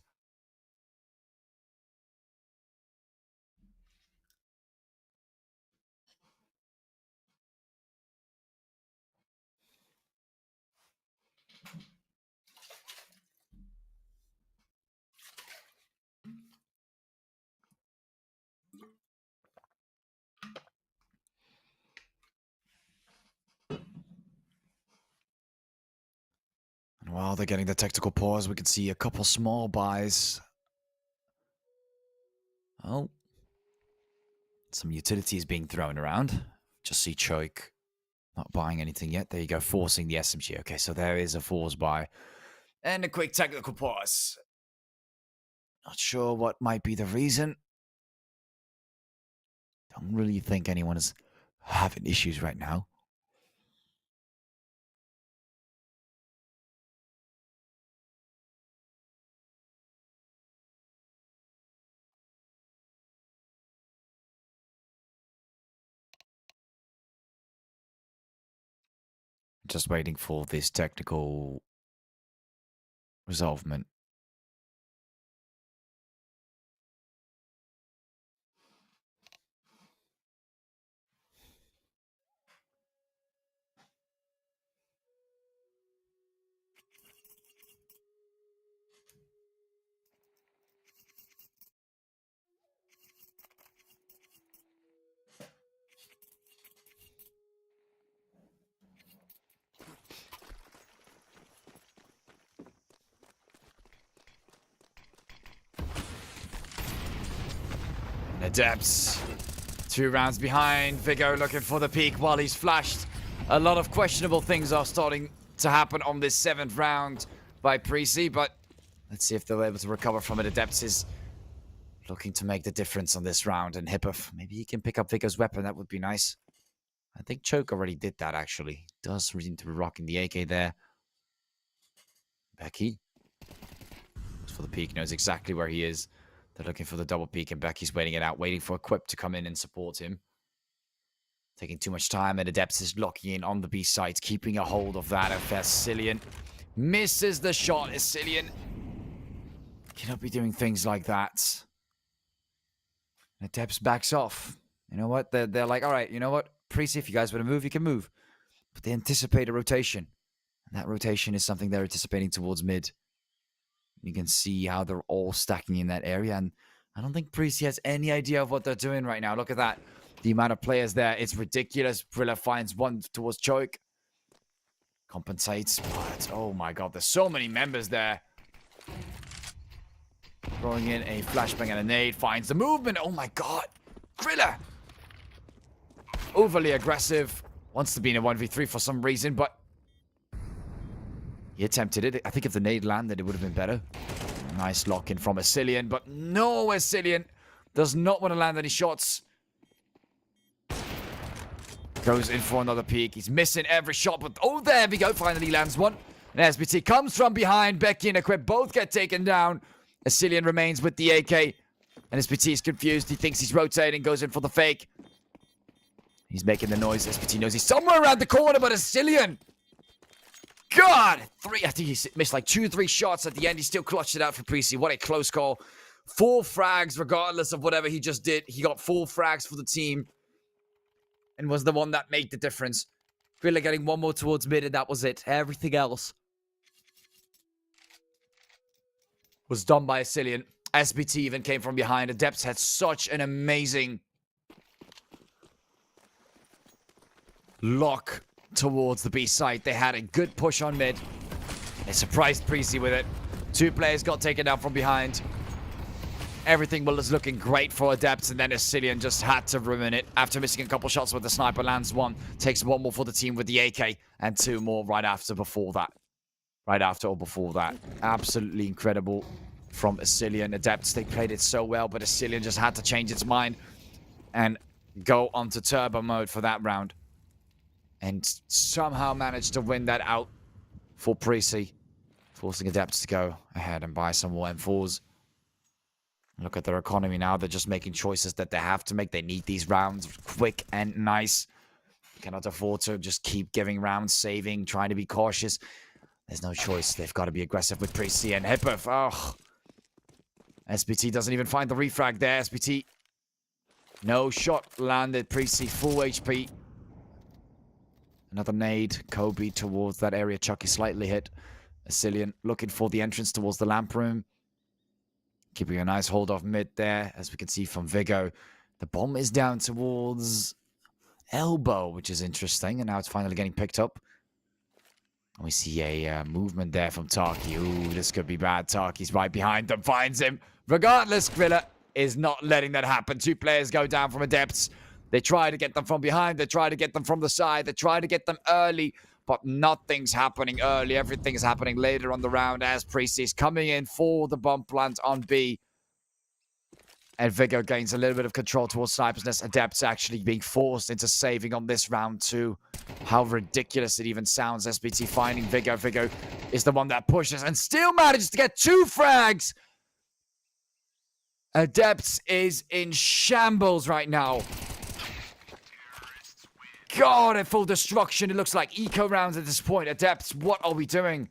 while they're getting the tactical pause, we can see a couple small buys. Oh. Some utilities being thrown around. Just see Choik not buying anything yet. There you go, forcing the SMG. Okay, so there is a force buy. And a quick technical pause. Not sure what might be the reason. Don't really think anyone is having issues right now. Just waiting for this technical resolvement. Adepts. 2 rounds behind. Vigo looking for the peak while he's flashed. A lot of questionable things are starting to happen on this 7th round by Preasy, but let's see if they're able to recover from it. Adepts is looking to make the difference on this round, and Hippov, maybe he can pick up Vigo's weapon. That would be nice. I think Choke already did that, actually. Does seem to be rocking the AK there. Becky. For the peak, knows exactly where he is. They're looking for the double peak, and Becky's waiting it out, waiting for Equip to come in and support him. Taking too much time, and Adepts is locking in on the B site, keeping a hold of that. And Cillian misses the shot. Cillian cannot be doing things like that. Adepts backs off. You know what? They're like, all right, you know what? Preasy, if you guys want to move, you can move. But they anticipate a rotation. And that rotation is something they're anticipating towards mid. You can see how they're all stacking in that area. And I don't think Preasy has any idea of what they're doing right now. Look at that. The amount of players there. It's ridiculous. Brilla finds one towards Choik. Compensates. But, oh my god, there's so many members there. Throwing in a flashbang and a nade. Finds the movement. Oh my god. Grilla. Overly aggressive. Wants to be in a 1v3 for some reason, but he attempted it. I think if the nade landed, it would have been better. Nice lock-in from Cillian, but no, Cillian does not want to land any shots. Goes in for another peek. He's missing every shot, but oh, there we go. Finally lands one. And SBT comes from behind. Becky and Equip both get taken down. Cillian remains with the AK. And SBT is confused. He thinks he's rotating, goes in for the fake. He's making the noise. SBT knows he's somewhere around the corner, but Cillian. God! I think he missed like 2-3 shots at the end. He still clutched it out for Preasy. What a close call. 4 frags, regardless of whatever he just did. He got 4 frags for the team. And was the one that made the difference. Really getting one more towards mid, and that was it. Everything else was done by Cillian. SBT even came from behind. Adepts had such an amazing lock towards the B site. They had a good push on mid. They surprised Preasy with it. 2 players got taken down from behind. Everything was looking great for Adepts, and then Cillian just had to ruin it. After missing a couple shots with the sniper, lands 1. Takes 1 more for the team with the AK, and 2 more right after before that. Right after or before that. Absolutely incredible from Cillian. Adepts, they played it so well, but Cillian just had to change its mind and go onto turbo mode for that round. And somehow managed to win that out for Preasy. Forcing Adepts to go ahead and buy some more M4s. Look at their economy now. They're just making choices that they have to make. They need these rounds quick and nice. Cannot afford to just keep giving rounds, saving, trying to be cautious. There's no choice. They've got to be aggressive with Preasy and Hippov. Oh. SBT doesn't even find the refrag there. SBT. No shot landed. Preasy full HP. Another nade. Kobe towards that area. Chucky slightly hit. Cillian looking for the entrance towards the lamp room. Keeping a nice hold of mid there, as we can see from Vigo. The bomb is down towards elbow, which is interesting. And now it's finally getting picked up. We see a movement there from Taki. Ooh, this could be bad. Taki's right behind them, finds him. Regardless, Grilla is not letting that happen. 2 players go down from Adepts. They try to get them from behind. They try to get them from the side. They try to get them early, but nothing's happening early. Everything's happening later on the round as Preasy's coming in for the bomb plant on B. And Vigo gains a little bit of control towards Sniper's Nest. Adepts actually being forced into saving on this round too. How ridiculous it even sounds. SBT finding Vigo. Vigo is the one that pushes and still manages to get 2 frags. Adepts is in shambles right now. God, at full destruction. It looks like eco rounds at this point. Adepts, what are we doing?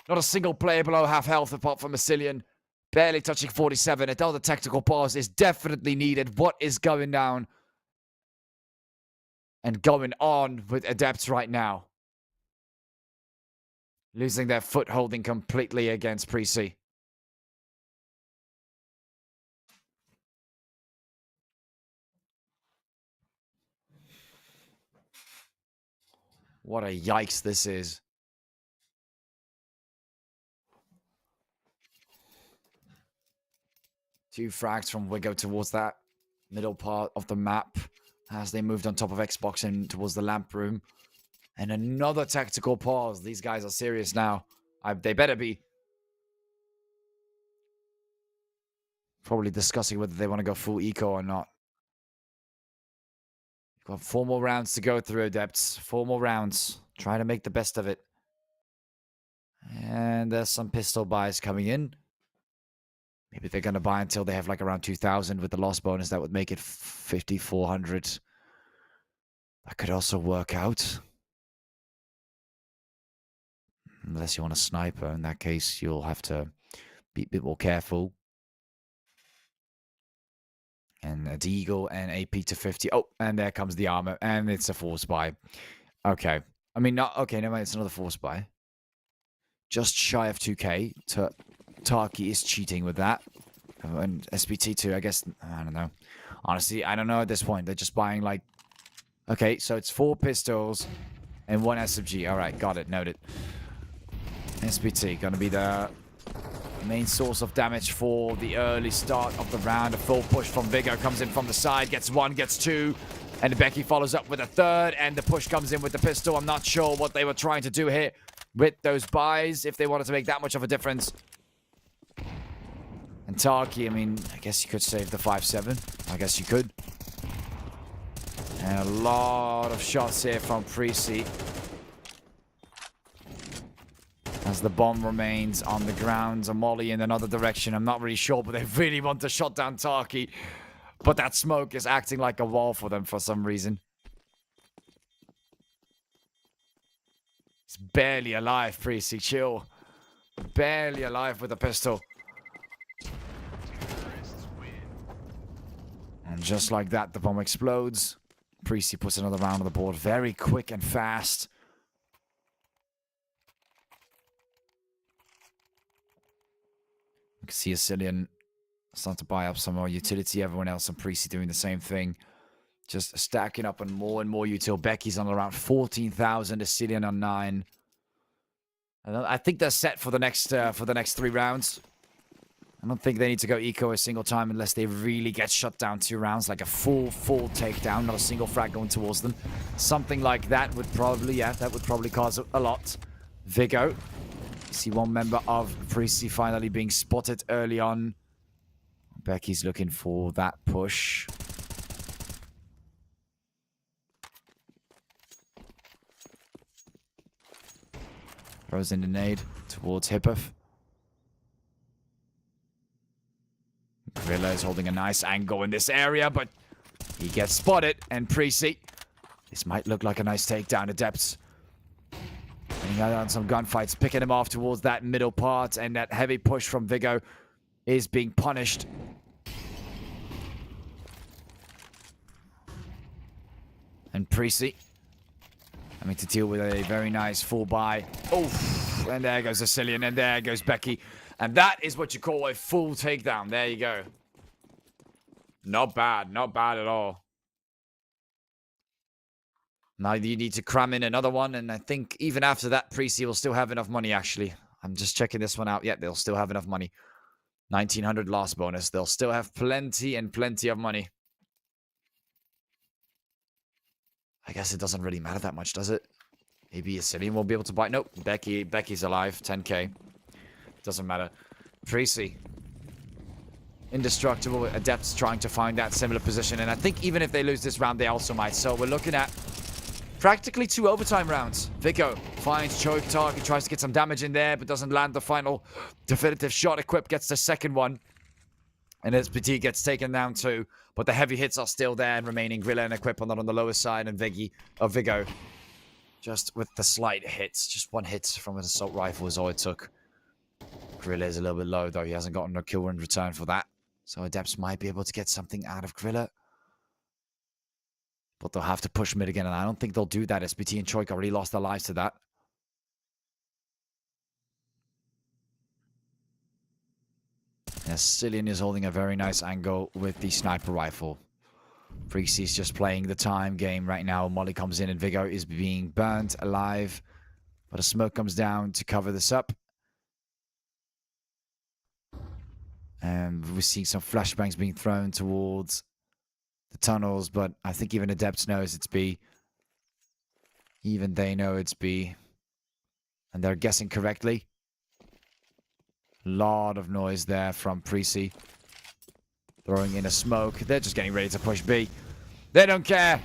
Not a single player below half health apart from Massilian. Barely touching 47. Another tactical pause is definitely needed. What is going down and going on with Adepts right now? Losing their footholding completely against Preasy. What a yikes this is. Two frags from Vigo towards that middle part of the map as they moved on top of Xbox and towards the lamp room. And another tactical pause. These guys are serious now. They better be. Probably discussing whether they want to go full eco or not. Got 4 more rounds to go through, Adepts. 4 more rounds. Try to make the best of it. And there's some pistol buys coming in. Maybe they're going to buy until they have like around 2,000 with the loss bonus. That would make it 5,400. That could also work out. Unless you want a sniper. In that case, you'll have to be a bit more careful. And a Deagle and AP to 50. Oh, and there comes the armor. And it's a force buy. Okay. I mean, not okay. No, it's another force buy. Just shy of 2k. Taki is cheating with that. And SBT2, I guess. I don't know. Honestly, I don't know at this point. They're just buying like... Okay, so it's 4 pistols and 1 SMG. All right, got it. Noted. SBT going to be the main source of damage for the early start of the round. A full push from Vigo comes in from the side. Gets 1, gets 2. And Becky follows up with a 3rd. And the push comes in with the pistol. I'm not sure what they were trying to do here with those buys. If they wanted to make that much of a difference. And Taki, I mean, I guess you could save the 5-7. I guess you could. And a lot of shots here from Preasy. As the bomb remains on the ground. A molly in another direction. I'm not really sure, but they really want to shut down Taki. But that smoke is acting like a wall for them for some reason. He's barely alive, Preasy. Chill. Barely alive with a pistol. And just like that, the bomb explodes. Preasy puts another round on the board. Very quick and fast. You can see Asilian start to buy up some more utility. Everyone else and Preasy doing the same thing. Just stacking up on more and more util. Becky's on around 14,000. Asilian on 9. And I think they're set for the next 3 rounds. I don't think they need to go eco a single time unless they really get shut down 2 rounds. Like a full takedown, not a single frag going towards them. Something like that would probably, that would probably cause a lot. Vigo. See one member of Preasy finally being spotted early on. Becky's looking for that push. Throws in the nade towards Hippeth. Grilla is holding a nice angle in this area, but he gets spotted. And Preasy, this might look like a nice takedown. Adepts getting out on some gunfights, picking him off towards that middle part, and that heavy push from Vigo is being punished. And Preasy having to deal with a very nice full buy. Oh, and there goes Asilian, and there goes Becky. And that is what you call a full takedown. There you go. Not bad. Not bad at all. Now you need to cram in another one, and I think even after that, Preasy will still have enough money, actually. I'm just checking this one out. Yeah, they'll still have enough money. 1900 loss bonus. They'll still have plenty and plenty of money. I guess it doesn't really matter that much, does it? Maybe Asilian won't be able to buy. Nope, Becky's alive. 10k. Doesn't matter. Preasy. Indestructible. Adepts trying to find that similar position. And I think even if they lose this round, they also might. So we're looking at practically 2 overtime rounds. Vico finds choke target, tries to get some damage in there, but doesn't land the final definitive shot. Equip gets the second one. And SPT gets taken down too. But the heavy hits are still there and remaining. Grilla and Equip on the lower side, and Vigo just with the slight hits. Just one hit from an assault rifle is all it took. Grilla is a little bit low, though. He hasn't gotten a kill in return for that. So Adepts might be able to get something out of Grilla. But they'll have to push mid again, and I don't think they'll do that. SPT and Choik already lost their lives to that. Cillian is holding a very nice angle with the sniper rifle. Preasy's just playing the time game right now. Molly comes in and Vigo is being burnt alive. But a smoke comes down to cover this up. And we're seeing some flashbangs being thrown towards the tunnels. But I think even Adepts knows it's B. Even they know it's B. And they're guessing correctly. Lot of noise there from Preasy. Throwing in a smoke. They're just getting ready to push B. They don't care.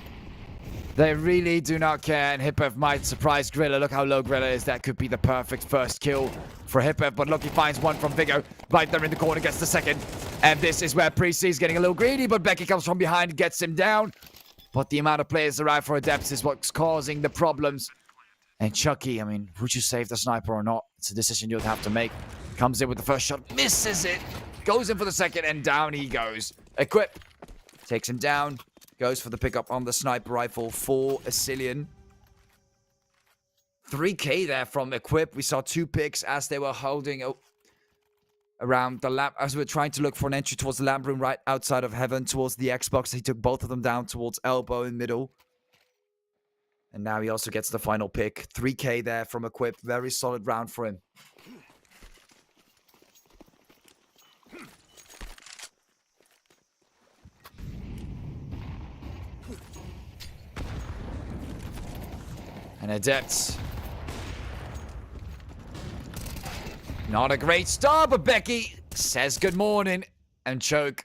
They really do not care. And Hipev might surprise Grilla. Look how low Grilla is. That could be the perfect first kill for Hipev. But look, he finds one from Vigo. Right there in the corner, gets the second. And this is where Preasy is getting a little greedy. But Becky comes from behind, gets him down. But the amount of players arrive for Adepts is what's causing the problems. And Chucky, I mean, would you save the sniper or not? It's a decision you'll have to make. Comes in with the first shot, misses it. Goes in for the second, and down he goes. Equip. Takes him down. Goes for the pickup on the sniper rifle for Asilian. 3k there from Equip. We saw 2 picks as they were holding around the lab. As we were trying to look for an entry towards the lab room right outside of Heaven towards the Xbox. He took both of them down towards Elbow in middle. And now he also gets the final pick. 3k there from Equip. Very solid round for him. And Adepts. Not a great start, but Becky says good morning. And Choke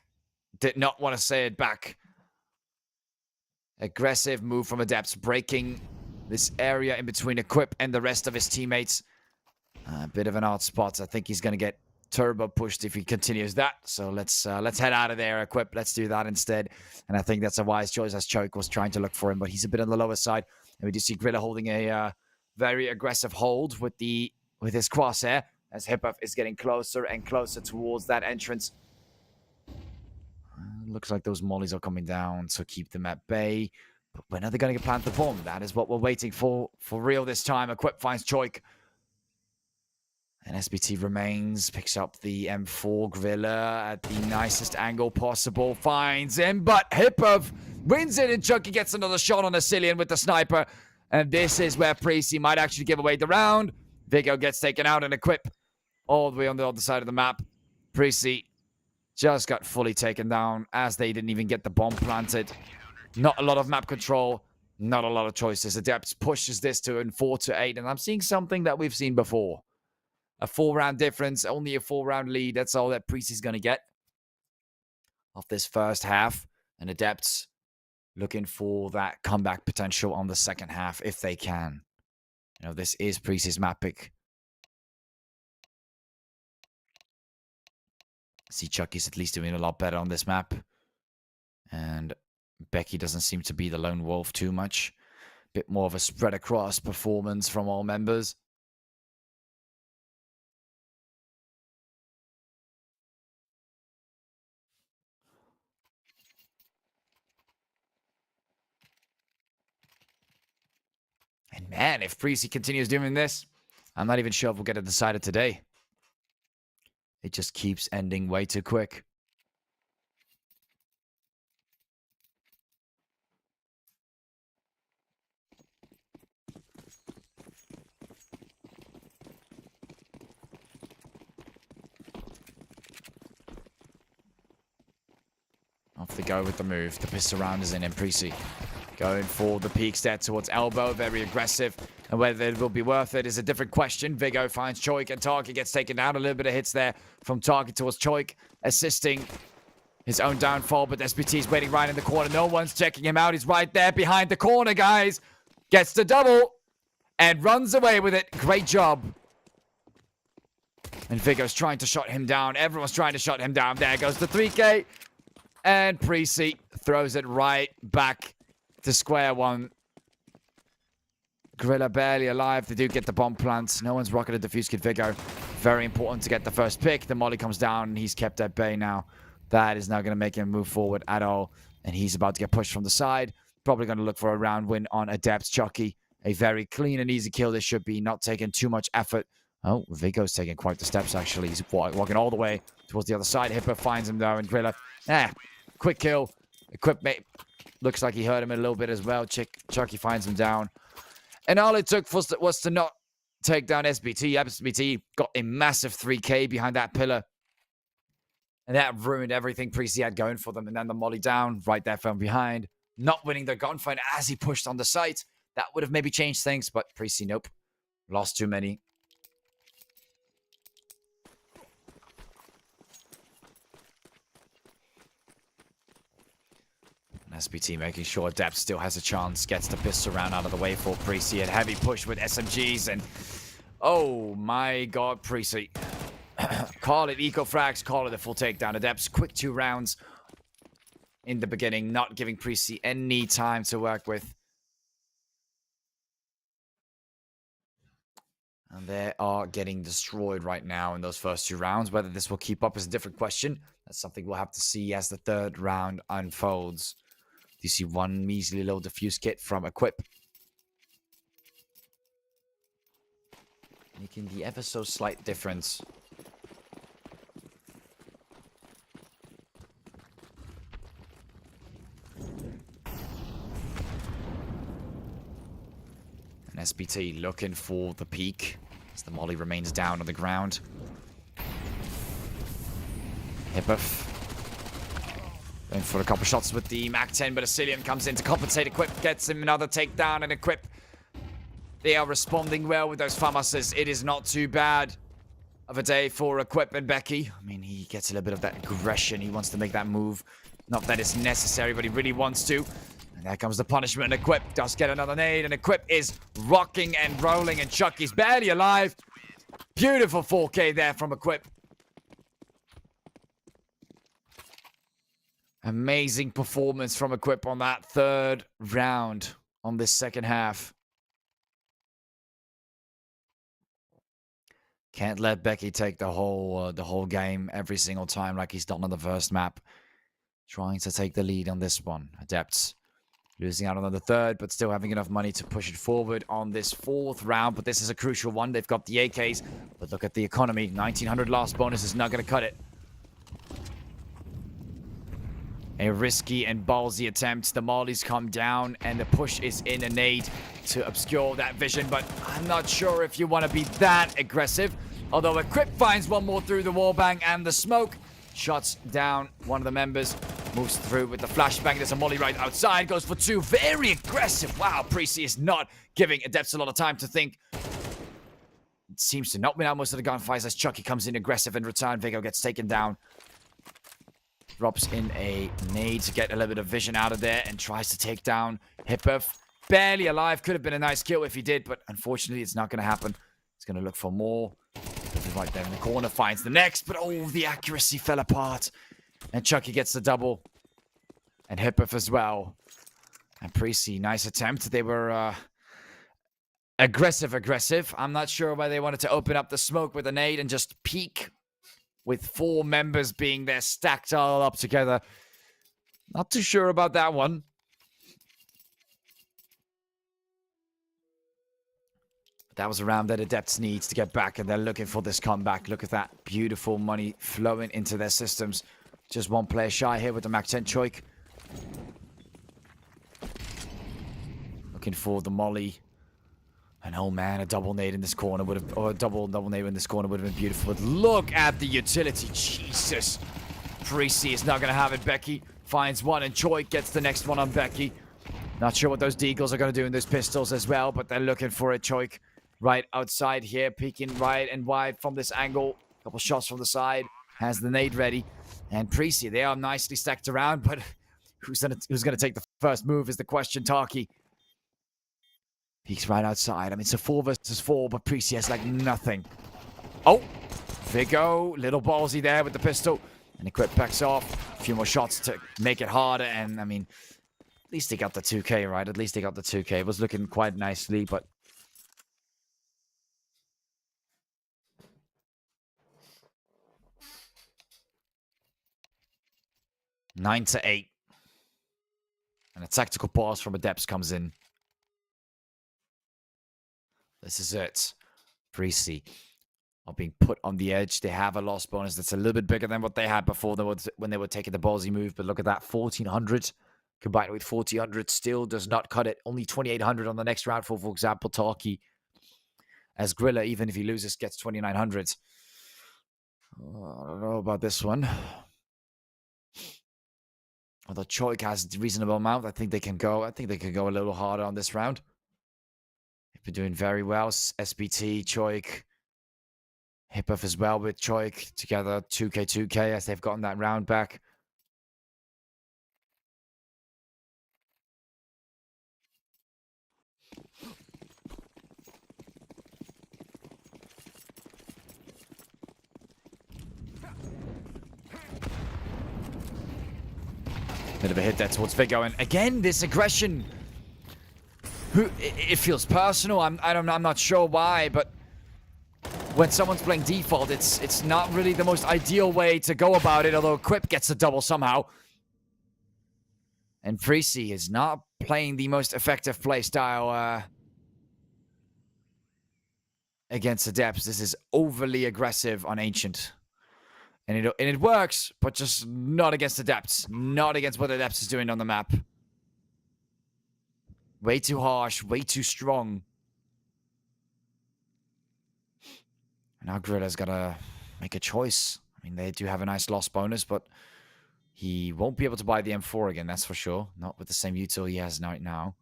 did not want to say it back. Aggressive move from Adepts, breaking this area in between Equip and the rest of his teammates. A bit of an odd spot. I think he's going to get turbo pushed if he continues that. So let's head out of there, Equip. Let's do that instead. And I think that's a wise choice as Choke was trying to look for him, but he's a bit on the lower side. And we do see Grilla holding a very aggressive hold with his crosshair as Hipev is getting closer and closer towards that entrance. Looks like those mollies are coming down, so keep them at bay. But when are they going to plant the bomb? That is what we're waiting for real this time. Equip finds Choik. And SBT remains, picks up the M4 Grilla at the nicest angle possible. Finds him, but Hipev wins it, and Chucky gets another shot on Asilian with the sniper. And this is where Preasy might actually give away the round. Vigo gets taken out and Equip all the way on the other side of the map. Preasy just got fully taken down as they didn't even get the bomb planted. Not a lot of map control, not a lot of choices. Adepts pushes this to 4-8, and I'm seeing something that we've seen before. A 4-round difference, only a 4-round lead. That's all that Preasy's going to get of this first half. And Adepts looking for that comeback potential on the second half if they can. You know, this is Preasy's map pick. See, Chucky's at least doing a lot better on this map. And Becky doesn't seem to be the lone wolf too much. Bit more of a spread across performance from all members. And man, if Preasy continues doing this, I'm not even sure if we'll get it decided today. It just keeps ending way too quick. Off they go with the move. The piss around is in Preasy. Going for the peaks there towards elbow. Very aggressive. And whether it will be worth it is a different question. Vigo finds Choik and Tarky gets taken down. A little bit of hits there from Tarky towards Choik. Assisting his own downfall. But SBT is waiting right in the corner. No one's checking him out. He's right there behind the corner, guys. Gets the double. And runs away with it. Great job. And Vigo's trying to shut him down. Everyone's trying to shut him down. There goes the 3K. And Preasy throws it right back to square one. Gorilla barely alive. They do get the bomb plants. No one's rocketed defuse kit Vigo. Very important to get the first pick. The molly comes down and he's kept at bay now. That is not going to make him move forward at all. And he's about to get pushed from the side. Probably going to look for a round win on Adepts. Chucky. A very clean and easy kill. This should be not taking too much effort. Oh, Vigo's taking quite the steps, actually. He's walking all the way towards the other side. Hippo finds him, though, and Gorilla. Quick kill. Equipment. Looks like he hurt him a little bit as well. Chucky finds him down. And all it took was to not take down SBT. SBT got a massive 3K behind that pillar. And that ruined everything Preasy had going for them. And then the molly down right there from behind. Not winning the gunfight as he pushed on the site. That would have maybe changed things, but Preasy, nope. Lost too many. SBT making sure Adepts still has a chance. Gets the pistol round out of the way for Preasy. And heavy push with SMGs. And oh my god, Preasy. Call it eco-frags. Call it a full takedown. Adepts, quick 2 rounds in the beginning. Not giving Preasy any time to work with. And they are getting destroyed right now in those first 2 rounds. Whether this will keep up is a different question. That's something we'll have to see as the 3rd round unfolds. You see one measly little diffuse kit from Equip. Making the ever so slight difference. And SBT looking for the peak as the molly remains down on the ground. Hippuff. Going for a couple shots with the MAC-10, but Asilian comes in to compensate. Equip gets him another takedown, and Equip. They are responding well with those FAMASs. It is not too bad of a day for Equip and Becky. I mean, he gets a little bit of that aggression. He wants to make that move. Not that it's necessary, but he really wants to. And there comes the punishment. And Equip does get another nade, and Equip is rocking and rolling, and Chucky's barely alive. Beautiful 4K there from Equip. Amazing performance from Equip on that 3rd round on this 2nd half. Can't let Becky take the whole game every single time like he's done on the first map. Trying to take the lead on this one. Adepts losing out on the 3rd, but still having enough money to push it forward on this 4th round. But this is a crucial one. They've got the AKs, but look at the economy. 1900 last bonus is not going to cut it. A risky and ballsy attempt. The mollies come down and the push is in a nade to obscure that vision. But I'm not sure if you want to be that aggressive. Although Equip finds one more through the wallbang and the smoke. Shuts down one of the members. Moves through with the flashbang. There's a molly right outside. Goes for 2. Very aggressive. Wow, Preasy is not giving Adepts a lot of time to think. It seems to not win out most of the gunfights as Chucky comes in aggressive in return. Vigo gets taken down. Drops in a nade to get a little bit of vision out of there and tries to take down Hippuff. Barely alive. Could have been a nice kill if he did, but unfortunately it's not going to happen. He's going to look for more. Right there in the corner. Finds the next, but oh, the accuracy fell apart. And Chucky gets the double. And Hippuff as well. And Preasy, nice attempt. They were aggressive. I'm not sure why they wanted to open up the smoke with a nade and just peek. With 4 members being there stacked all up together. Not too sure about that one. But that was a round that Adepts needs to get back, and they're looking for this comeback. Look at that beautiful money flowing into their systems. Just 1 player shy here with the MAC-10 Choik. Looking for the molly. And oh man, a double nade in this corner would have, or a double nade in this corner would have been beautiful. But look at the utility, Jesus. Preasy is not going to have it. Becky finds one, and Choi gets the next one on Becky. Not sure what those deagles are going to do in those pistols as well, but they're looking for it. Choik right outside here, peeking right and wide from this angle. Couple shots from the side. Has the nade ready. And Preasy, they are nicely stacked around, but who's gonna take the first move is the question. Taki peeks right outside. I mean, it's a 4 versus 4, but Preasy has like nothing. Oh, Vigo, little ballsy there with the pistol. And Equip backs off. A few more shots to make it harder, and I mean, at least they got the 2K, right? At least they got the 2K. It was looking quite nicely, but... Nine to 8. And a tactical pause from Adepts comes in. This is it. Preasy are being put on the edge. They have a loss bonus that's a little bit bigger than what they had before when they were taking the ballsy move. But look at that, 1,400. Combined with 1,400 still does not cut it. Only 2,800 on the next round for example, Taki. As Grilla, even if he loses, gets 2,900. I don't know about this one. Although Choik has a reasonable amount, I think they can go. I think they can go a little harder on this round. They've been doing very well. SBT, Choik, Hippuff as well with Choik together. 2K as they've gotten that round back. Bit of a hit there towards Vigo, and again, this aggression. It feels personal. I'm not sure why, but when someone's playing default, it's not really the most ideal way to go about it. Although Quip gets a double somehow, and Preasy is not playing the most effective play style against Adepts. This is overly aggressive on Ancient. And it works, but just not against Adepts. Not against what Adepts is doing on the map. Way too harsh, way too strong. And now Grilla's got to make a choice. I mean, they do have a nice loss bonus, but he won't be able to buy the M4 again, that's for sure. Not with the same util he has right now.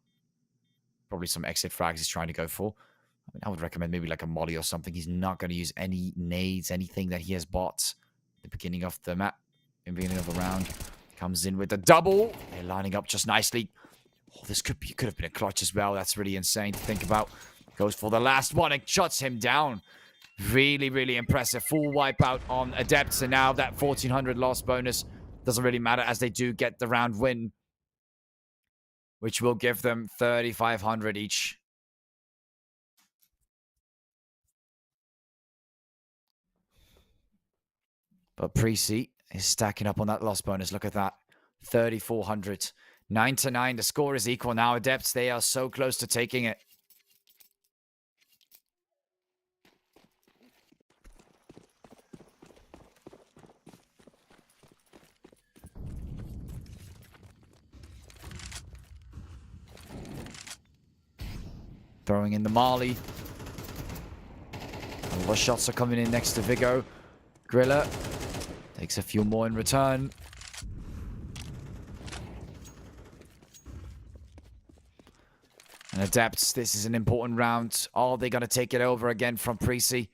Probably some exit frags he's trying to go for. I mean, I would recommend maybe like a molly or something. He's not going to use any nades, anything that he has bought. The beginning of the map, in the beginning of the round, comes in with the double. They're lining up just nicely. Oh, this could have been a clutch as well. That's really insane to think about. Goes for the last one and shuts him down. Really, really impressive. Full wipeout on Adepts, and now that 1,400 loss bonus doesn't really matter as they do get the round win, which will give them 3,500 each. But Preasy is stacking up on that loss bonus. Look at that. 3,400. 9 to 9. The score is equal now. Adepts, they are so close to taking it. Throwing in the Marley. All the shots are coming in next to Vigo. Grilla takes a few more in return. And Adepts, this is an important round. Are they going to take it over again from Preasy?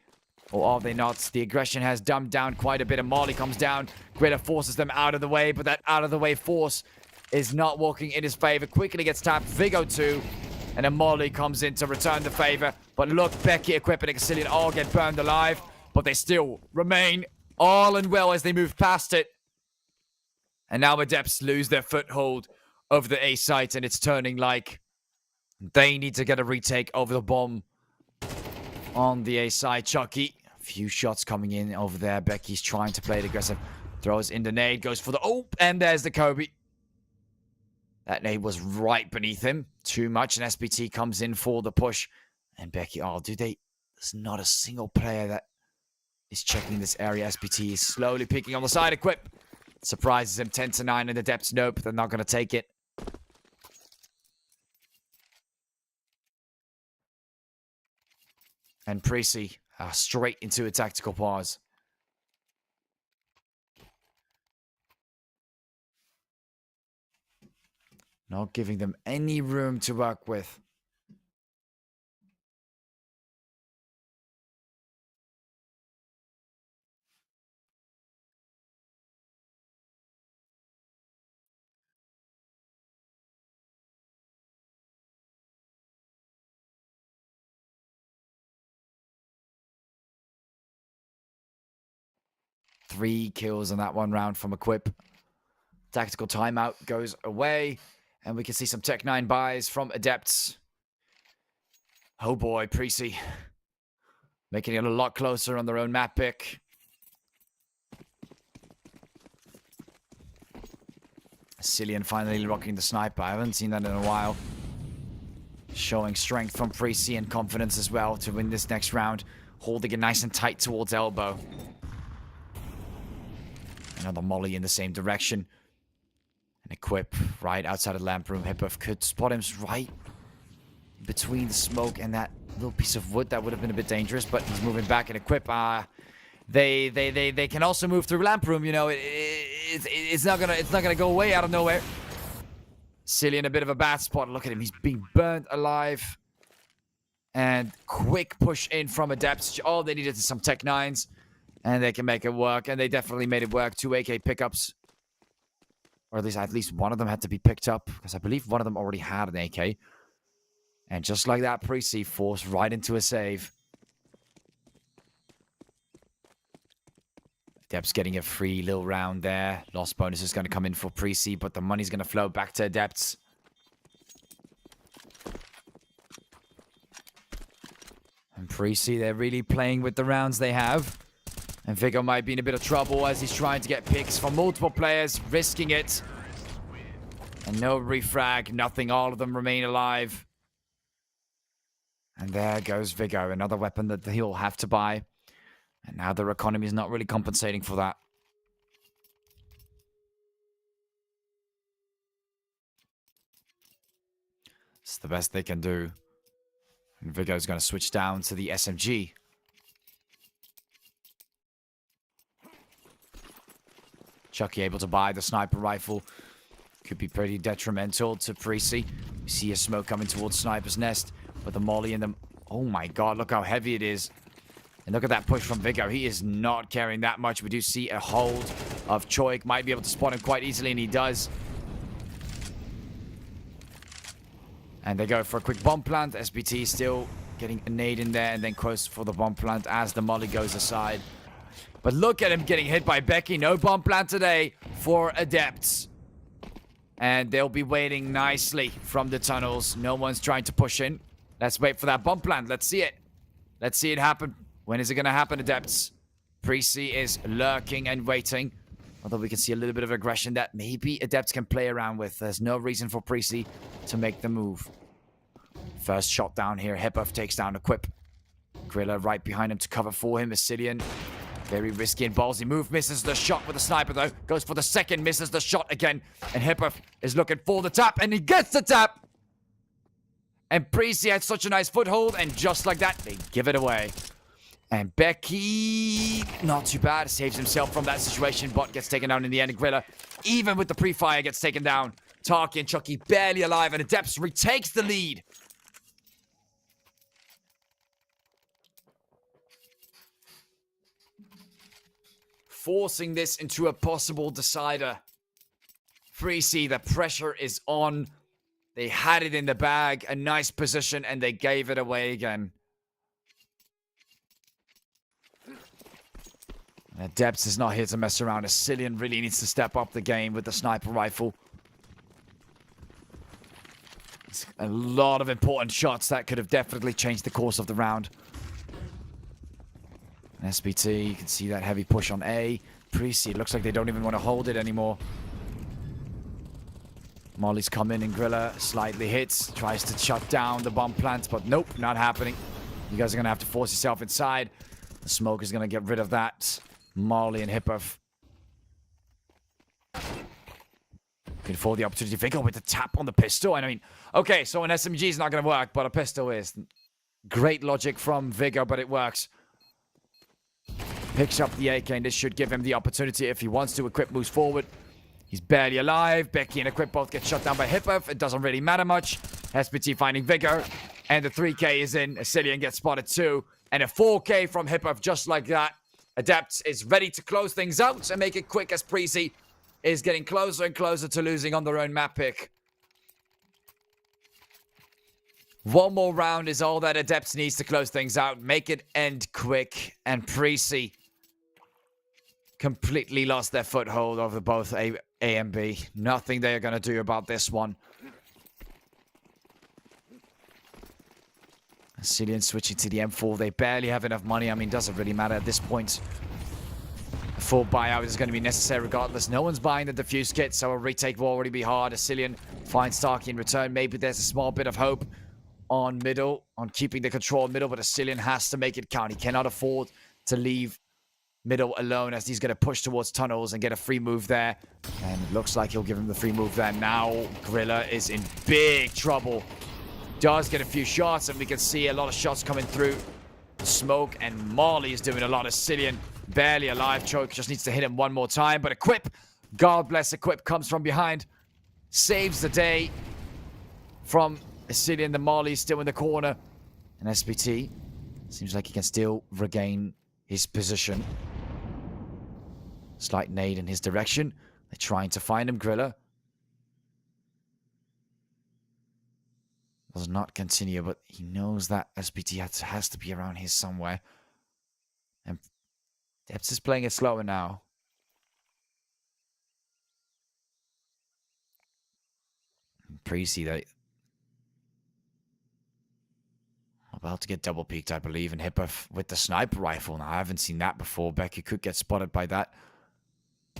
Or are they not? The aggression has dumbed down quite a bit, and Marley comes down. Grilla forces them out of the way, but that out-of-the-way force is not working in his favor. Quickly gets tapped. Vigo too. And then Marley comes in to return the favor. But look, Becky, Equip, and Exilian all get burned alive. But they still remain all and well as they move past it. And now Adepts lose their foothold over the A site, and it's turning like they need to get a retake over the bomb on the A side. Chucky, a few shots coming in over there. Becky's trying to play it aggressive. Throws in the nade, goes for the... Oh, and there's the Kobe. That nade was right beneath him. Too much, and SBT comes in for the push. And Becky, oh, do they... There's not a single player that is checking this area. SBT is slowly picking on the side. Equip surprises him. 10 to 9 in the depths. Nope, they're not going to take it. And Preasy straight into a tactical pause. Not giving them any room to work with. Three kills on that one round from Equip. Tactical timeout goes away. And we can see some Tech 9 buys from Adepts. Oh boy, Preasy. Making it a lot closer on their own map pick. Cillian finally rocking the sniper. I haven't seen that in a while. Showing strength from Preasy and confidence as well to win this next round. Holding it nice and tight towards elbow. Another molly in the same direction. And Equip right outside of the lamp room. Hippov could spot him right between the smoke and that little piece of wood. That would have been a bit dangerous, but he's moving back. And Equip, they can also move through lamp room. You know, it's not gonna go away out of nowhere. Cillian, a bit of a bad spot. Look at him, he's being burnt alive. And quick push in from Adepts. All they needed is some Tech 9s. And they can make it work. And they definitely made it work. 2 AK pickups. Or at least one of them had to be picked up. Because I believe one of them already had an AK. And just like that, Preasy forced right into a save. Adepts getting a free little round there. Lost bonus is going to come in for Preasy. But the money's going to flow back to Adepts. And Preasy, they're really playing with the rounds they have. And Viggo might be in a bit of trouble as he's trying to get picks from multiple players, risking it. And no refrag, nothing. All of them remain alive. And there goes Viggo, another weapon that he'll have to buy. And now their economy is not really compensating for that. It's the best they can do. And Viggo's going to switch down to the SMG. Chucky able to buy the sniper rifle. Could be pretty detrimental to Preasy. We see a smoke coming towards Sniper's Nest with a molly in them. Oh my god, look how heavy it is. And look at that push from Viggo. He is not carrying that much. We do see a hold of Choik. Might be able to spot him quite easily, and he does. And they go for a quick bomb plant. SBT still getting a nade in there, and then close for the bomb plant as the molly goes aside. But look at him getting hit by Becky. No bomb plant today for Adepts. And they'll be waiting nicely from the tunnels. No one's trying to push in. Let's wait for that bomb plant. Let's see it. Let's see it happen. When is it going to happen, Adepts? Preasy is lurking and waiting. Although we can see a little bit of aggression that maybe Adepts can play around with. There's no reason for Preasy to make the move. First shot down here. Hippov takes down Equip. Grilla right behind him to cover for him is Cillian. Very risky and ballsy move. Misses the shot with the sniper, though. Goes for the second. Misses the shot again. And Hippov is looking for the tap. And he gets the tap. And Preasy had such a nice foothold. And just like that, they give it away. And Becky, not too bad. Saves himself from that situation. But gets taken down in the end. And Grilla, even with the pre-fire, gets taken down. Tarky and Chucky barely alive. And Adepts retakes the lead. Forcing this into a possible decider. Preasy, the pressure is on. They had it in the bag. A nice position, and they gave it away again. Adepts is not here to mess around. Cillian really needs to step up the game with the sniper rifle. It's a lot of important shots that could have definitely changed the course of the round. SBT, you can see that heavy push on A. Preasy, it looks like they don't even want to hold it anymore. Molly's come in and Grilla slightly hits. Tries to shut down the bomb plant, but nope, not happening. You guys are going to have to force yourself inside. The smoke is going to get rid of that. Molly and Hippov. Can afford the opportunity. Viggo with the tap on the pistol. And I mean, okay, so an SMG is not going to work, but a pistol is. Great logic from Viggo, but it works. Picks up the AK, and this should give him the opportunity if he wants to. Equip moves forward. He's barely alive. Becky and Equip both get shot down by Hippo. It doesn't really matter much. SPT finding Vigor. And the 3K is in. Asilian gets spotted too. And a 4K from Hippo just like that. Adepts is ready to close things out and make it quick as Preasy is getting closer and closer to losing on their own map pick. One more round is all that Adepts needs to close things out. Make it end quick. And Preasy completely lost their foothold over both A and B. Nothing they are going to do about this one. Asilian switching to the M4. They barely have enough money. I mean, doesn't really matter at this point. A full buyout is going to be necessary regardless. No one's buying the defuse kit, so a retake will already be hard. Asilian finds Starkey in return. Maybe there's a small bit of hope on middle, on keeping the control middle, but Asilian has to make it count. He cannot afford to leave middle alone as he's going to push towards tunnels and get a free move there. And it looks like he'll give him the free move there. Now Grilla is in big trouble. Does get a few shots, and we can see a lot of shots coming through the smoke, and Marley is doing a lot. Asilian barely alive. Choke just needs to hit him one more time, but Equip, God bless Equip, comes from behind, saves the day from Asilian. The Marley is still in the corner, and SPT seems like he can still regain his position. Slight nade in his direction. They're trying to find him. Grilla does not continue, but he knows that SPT has to be around here somewhere. And Adepts is playing it slower now. Preasy, they about to get double peeked, I believe, and Hippo with the sniper rifle. Now, I haven't seen that before. Becky could get spotted by that.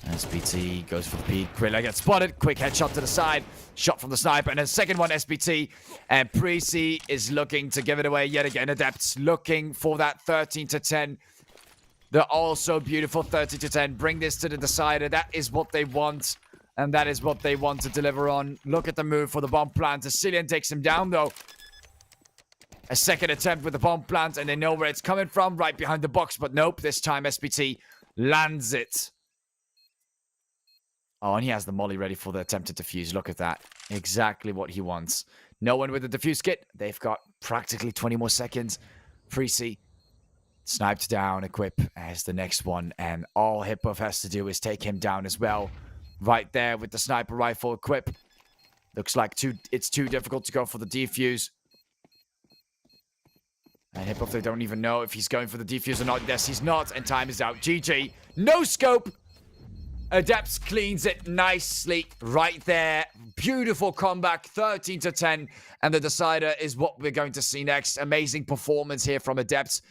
SPT goes for the peek. Grilla gets spotted. Quick headshot to the side. Shot from the sniper. And then second one, SPT. And Preasy is looking to give it away yet again. Adepts looking for that 13 to 10. They're also beautiful 13 to 10. Bring this to the decider. That is what they want. And that is what they want to deliver on. Look at the move for the bomb plant. Asilian takes him down, though. A second attempt with the bomb plant. And they know where it's coming from. Right behind the box. But nope. This time SPT lands it. Oh, and he has the molly ready for the attempted defuse. Look at that. Exactly what he wants. No one with the defuse kit. They've got practically 20 more seconds. Preasy sniped down. Equip as the next one. And all Hippo has to do is take him down as well. Right there with the sniper rifle. Equip. Looks like it's too difficult to go for the defuse. And Hippo, they don't even know if he's going for the defuse or not. Yes, he's not. And time is out. GG. No scope. Adepts cleans it nicely right there. Beautiful comeback, 13 to 10. And the decider is what we're going to see next. Amazing performance here from Adepts.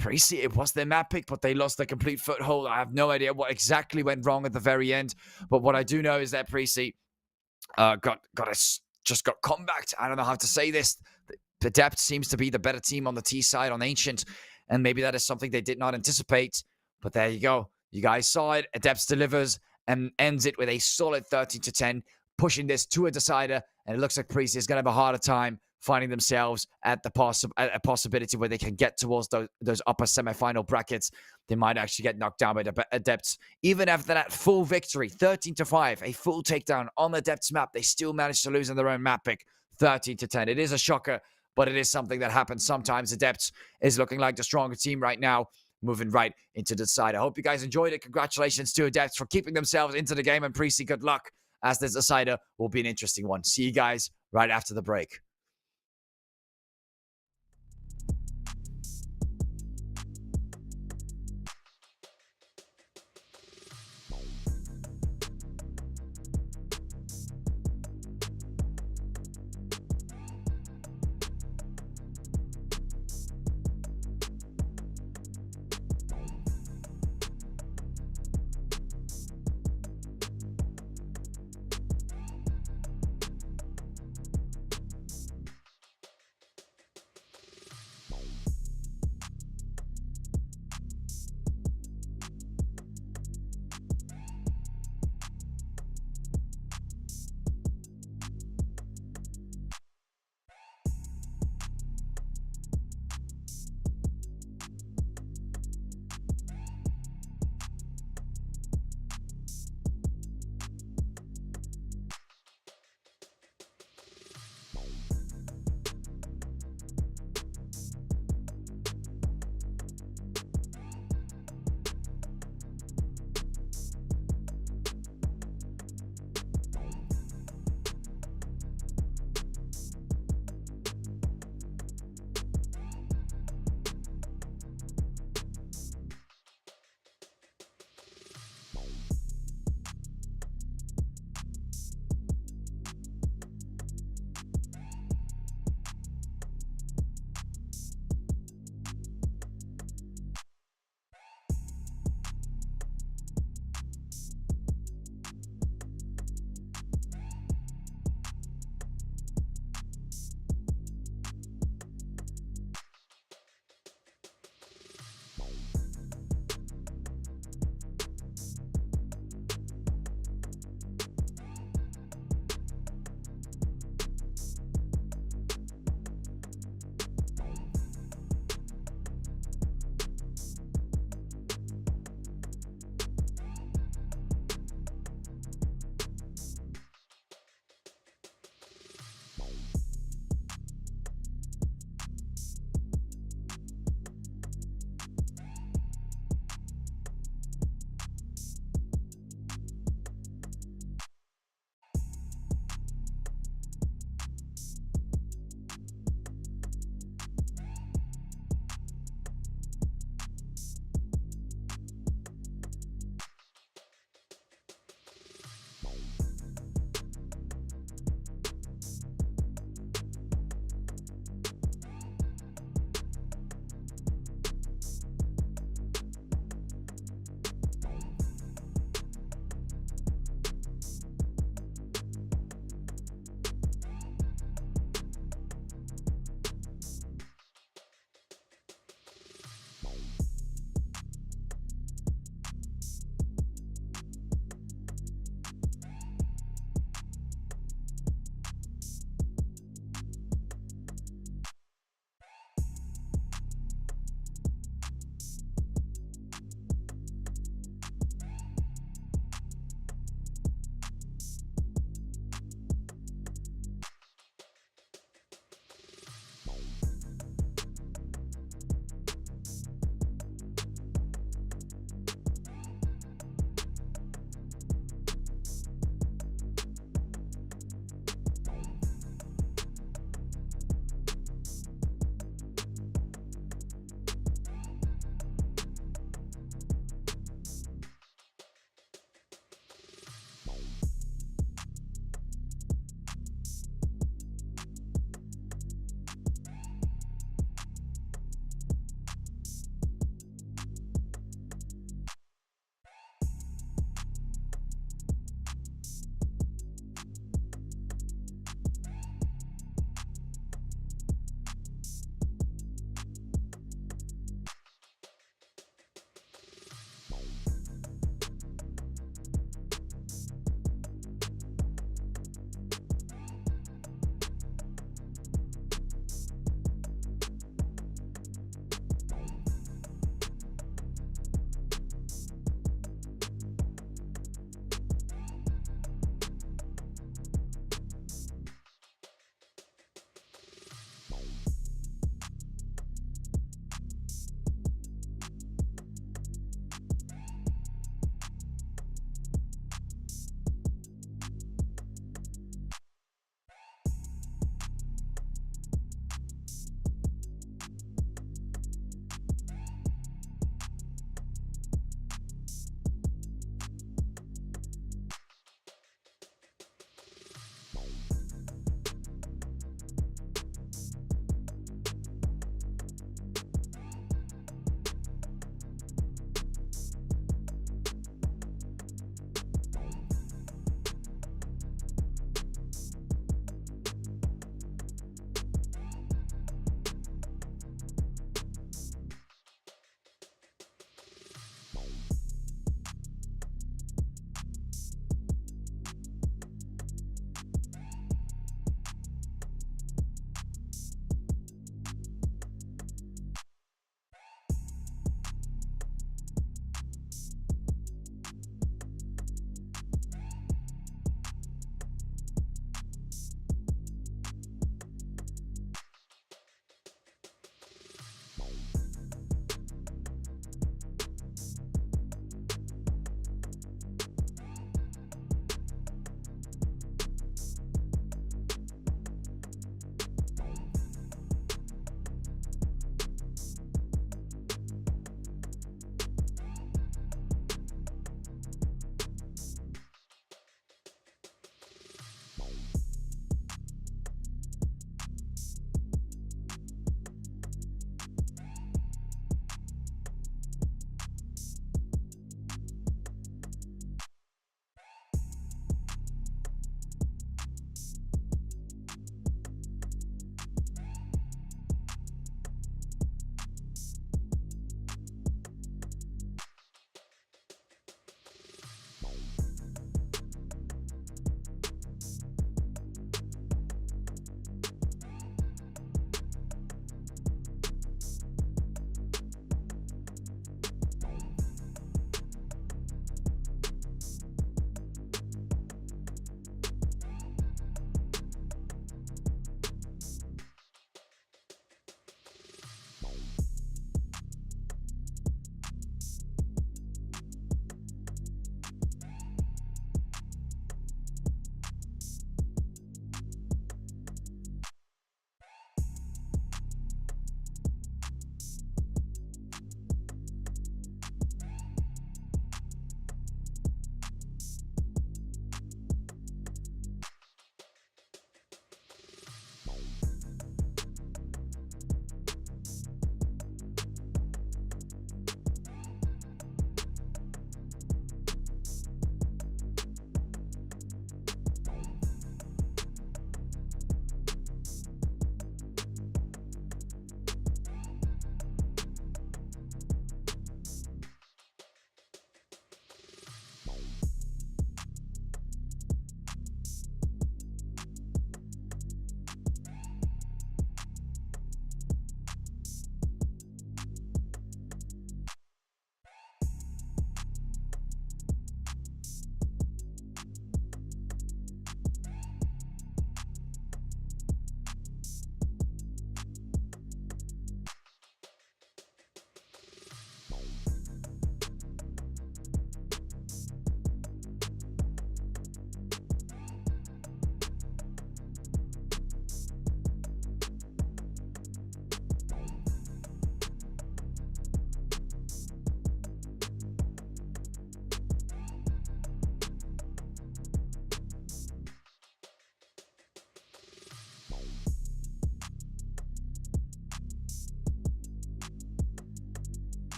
Preasy, it was their map pick, but they lost their complete foothold. I have no idea what exactly went wrong at the very end. But what I do know is that Preasy just got comebacked. I don't know how to say this. Adepts seems to be the better team on the T side on Ancient. And maybe that is something they did not anticipate. But there you go. You guys saw it. Adepts delivers and ends it with a solid 13 to 10, pushing this to a decider. And it looks like Preasy is going to have a harder time finding themselves at the a possibility where they can get towards those upper semifinal brackets. They might actually get knocked down by the Adepts. Even after that full victory, 13 to 5, a full takedown on the Adepts map, they still managed to lose in their own map pick, 13 to 10. It is a shocker, but it is something that happens sometimes. Adepts is looking like the stronger team right now, moving right into the side. I hope you guys enjoyed it. Congratulations to Adepts for keeping themselves into the game, and Preasy, good luck, as this decider will be an interesting one. See you guys right after the break.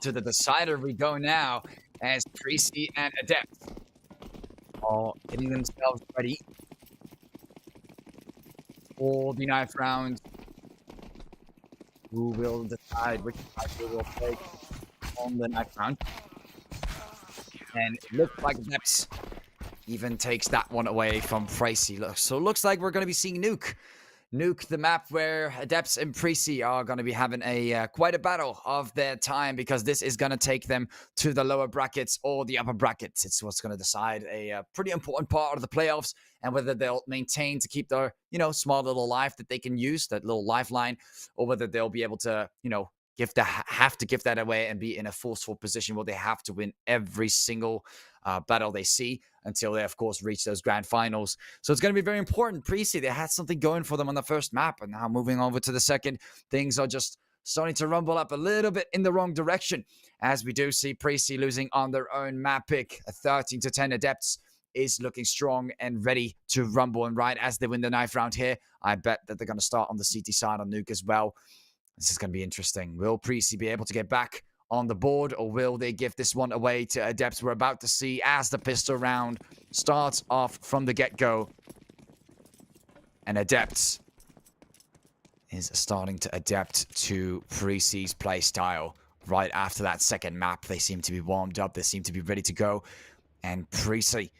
to the decider we go now, as Preasy and Adepts are getting themselves ready for the 9th round. Who will decide which side they will take on the 9th round? And it looks like Adepts even takes that one away from Preasy. So it looks like we're going to be seeing Nuke. Nuke, the map where Adepts and Preasy are going to be having a quite a battle of their time, because this is going to take them to the lower brackets or the upper brackets. It's what's going to decide a pretty important part of the playoffs, and whether they'll maintain to keep their, small little life that they can use, that little lifeline, or whether they'll be able to, have to give that away and be in a forceful position where they have to win every single battle they see until they, of course, reach those grand finals. So it's going to be very important. Preasy, they had something going for them on the first map, and now moving over to the second, things are just starting to rumble up a little bit in the wrong direction, as we do see Preasy losing on their own map pick. A 13-10 Adepts is looking strong and ready to rumble and ride as they win the 9th round here. I bet that they're going to start on the CT side on Nuke as well. This is going to be interesting. Will Preasy be able to get back on the board, or will they give this one away to Adepts? We're about to see as the pistol round starts off from the get-go. And Adepts is starting to adapt to Preasy's playstyle. Right after that second map, they seem to be warmed up. They seem to be ready to go. And Preasy,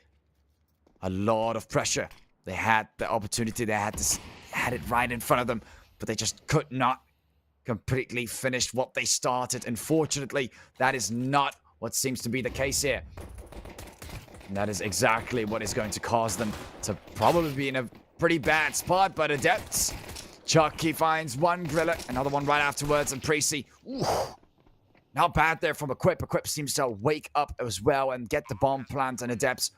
a lot of pressure. They had the opportunity. They had it right in front of them, but they just could not completely finished what they started. Unfortunately, that is not what seems to be the case here. And that is exactly what is going to cause them to probably be in a pretty bad spot. But Adepts, Chucky finds one griller, another one right afterwards, and Preasy, not bad there from Equip. Equip seems to wake up as well and get the bomb plant, and Adepts,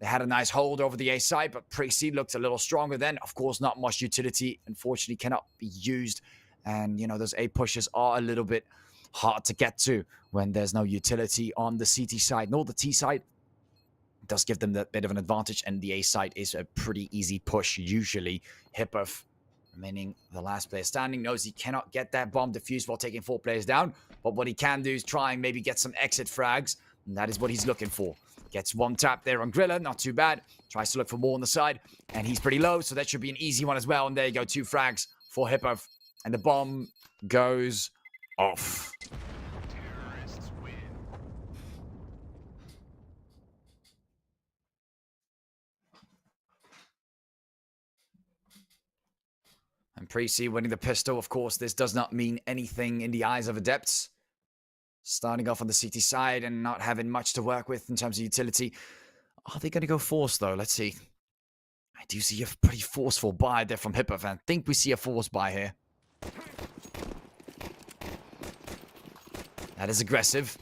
they had a nice hold over the A side, but Preasy looked a little stronger then. Of course, not much utility, unfortunately, cannot be used. And, those A pushes are a little bit hard to get to when there's no utility on the CT side. Nor the T side. It does give them that bit of an advantage. And the A side is a pretty easy push, usually. Hippov, remaining the last player standing, knows he cannot get that bomb defused while taking 4 players down. But what he can do is try and maybe get some exit frags. And that is what he's looking for. Gets one tap there on Griller, not too bad. Tries to look for more on the side. And he's pretty low, so that should be an easy one as well. And there you go, 2 frags for Hippov. And the bomb goes off. And Preasy winning the pistol. Of course, this does not mean anything in the eyes of Adepts. Starting off on the CT side and not having much to work with in terms of utility. Are they going to go force, though? Let's see. I do see a pretty forceful buy there from Hippov. I think we see a force buy here. That is aggressive.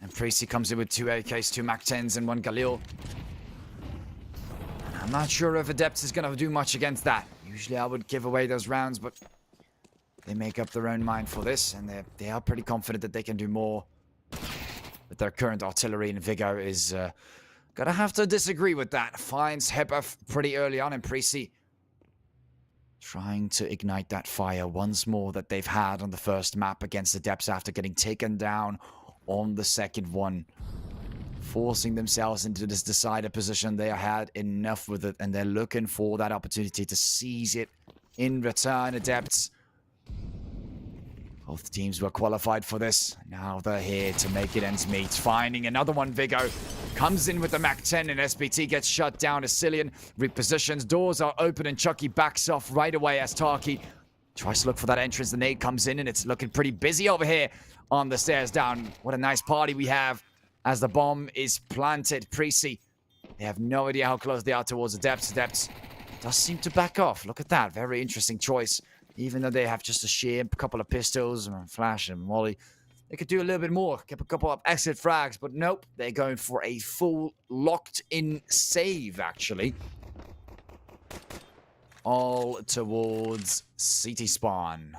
And Preasy comes in with 2 AKs, 2 MAC-10s, and 1 Galil. I'm not sure if Adepts is going to do much against that. Usually I would give away those rounds, but they make up their own mind for this, and they are pretty confident that they can do more. But their current artillery, and Viggo is gonna have to disagree with that. Finds Hippov pretty early on, and Preasy trying to ignite that fire once more that they've had on the first map against Adepts after getting taken down on the second one. Forcing themselves into this decider position. They had enough with it, and they're looking for that opportunity to seize it in return. Adepts, both teams were qualified for this. Now they're here to make it ends meet. Finding another one, Viggo. Comes in with the MAC-10, and SBT gets shut down as Cillian repositions. Doors are open, and Chucky backs off right away as Tarky tries to look for that entrance. The nade comes in, and it's looking pretty busy over here on the stairs down. What a nice party we have as the bomb is planted. Preasy, they have no idea how close they are towards Adepts. Adepts does seem to back off. Look at that. Very interesting choice. Even though they have just a sheer couple of pistols and flash and molly, they could do a little bit more. Get a couple of exit frags, but nope. They're going for a full locked-in save, actually. All towards CT spawn.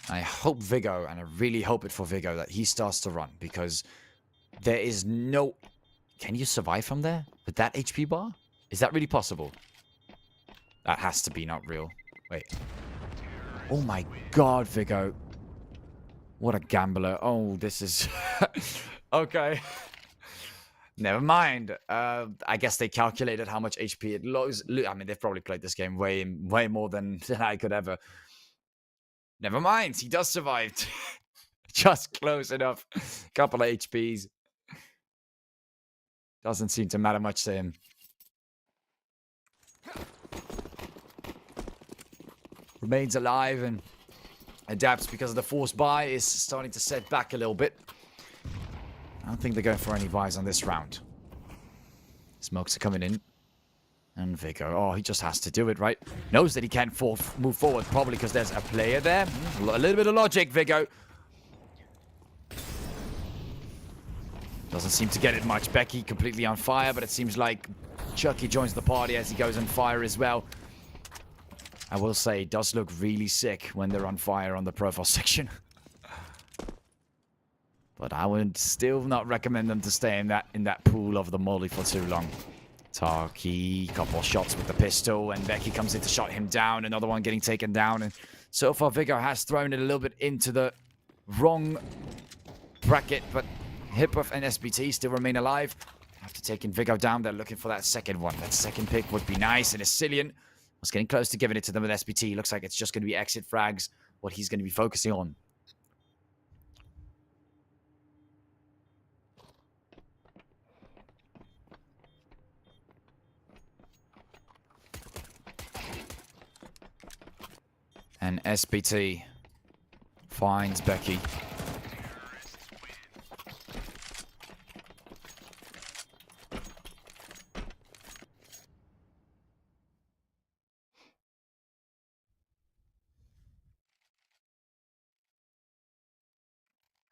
I hope Viggo, and I really hope it for Viggo, that he starts to run, because there is no... Can you survive from there? With that HP bar? Is that really possible? That has to be not real. Wait. Oh my god, Viggo. What a gambler. Oh, this is... okay. Never mind. I guess they calculated how much HP it loses. I mean, they've probably played this game way more than I could ever. Never mind. He does survive. Just close enough. Couple of HPs. Doesn't seem to matter much to him. Remains alive and adapts because of the force buy is starting to set back a little bit. I don't think they're going for any buys on this round. Smokes are coming in. And Vigo, oh, he just has to do it, right? Knows that he can't move forward, probably because there's a player there. A little bit of logic, Vigo. Doesn't seem to get it much. Becky completely on fire, but it seems like Chucky joins the party as he goes on fire as well. I will say, it does look really sick when they're on fire on the profile section. But I would still not recommend them to stay in that pool of the molly for too long. Taki, couple shots with the pistol, and Becky comes in to shot him down. Another one getting taken down, and so far Vigo has thrown it a little bit into the wrong bracket, but Hippuff and SBT still remain alive. After taking Vigo down, they're looking for that second one. That second pick would be nice, and Ascillion was getting close to giving it to them with SBT. Looks like it's just going to be exit frags, what he's going to be focusing on. And SBT finds Becky.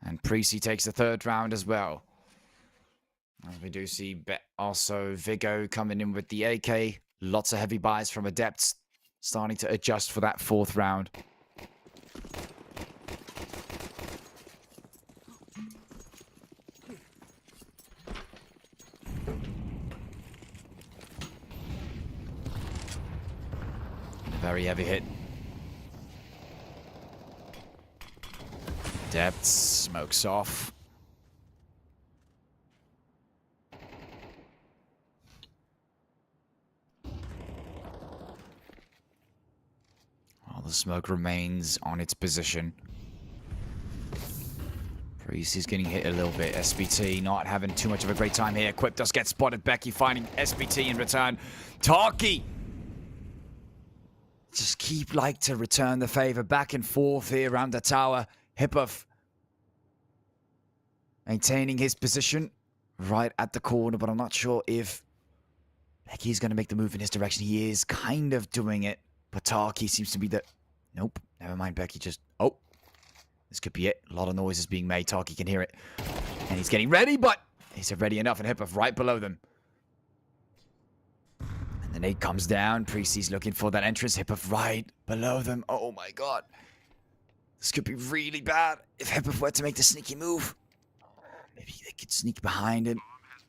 And Preasy takes the third round as well. As we do see also Vigo coming in with the AK. Lots of heavy buys from Adepts. Starting to adjust for that fourth round. A very heavy hit. Adepts smokes off. The smoke remains on its position. Preasy's getting hit a little bit. SBT not having too much of a great time here. Quip does get spotted. Becky finding SBT in return. Taki! Just keep like to return the favor back and forth here around the tower. Hippuff maintaining his position right at the corner, but I'm not sure if Becky's going to make the move in his direction. He is kind of doing it, but Taki seems to be the... Nope. Never mind, Becky. Just... Oh. This could be it. A lot of noise is being made. Taki can hear it. And he's getting ready, but he's ready enough. And Hippuff right below them. And the nade comes down. Preasy's looking for that entrance. Hippuff right below them. Oh my god. This could be really bad if Hippuff were to make the sneaky move. Maybe they could sneak behind him.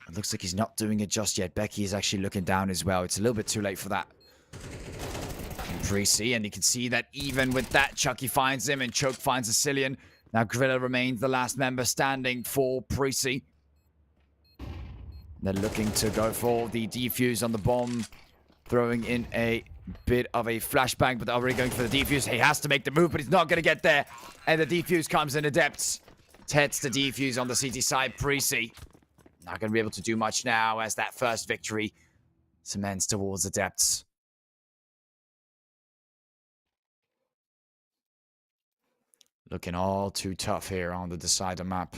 It looks like he's not doing it just yet. Becky is actually looking down as well. It's a little bit too late for that. Preasy, and you can see that even with that, Chucky finds him and Choke finds Ascillion. Now Grilla remains the last member standing for Preasy. They're looking to go for the defuse on the bomb, throwing in a bit of a flashbang, but they're already going for the defuse. He has to make the move, but he's not going to get there. And the defuse comes in. Adepts heads the defuse on the CT side. Preasy not going to be able to do much now as that first victory cements towards Adepts. Looking all too tough here on the decider map.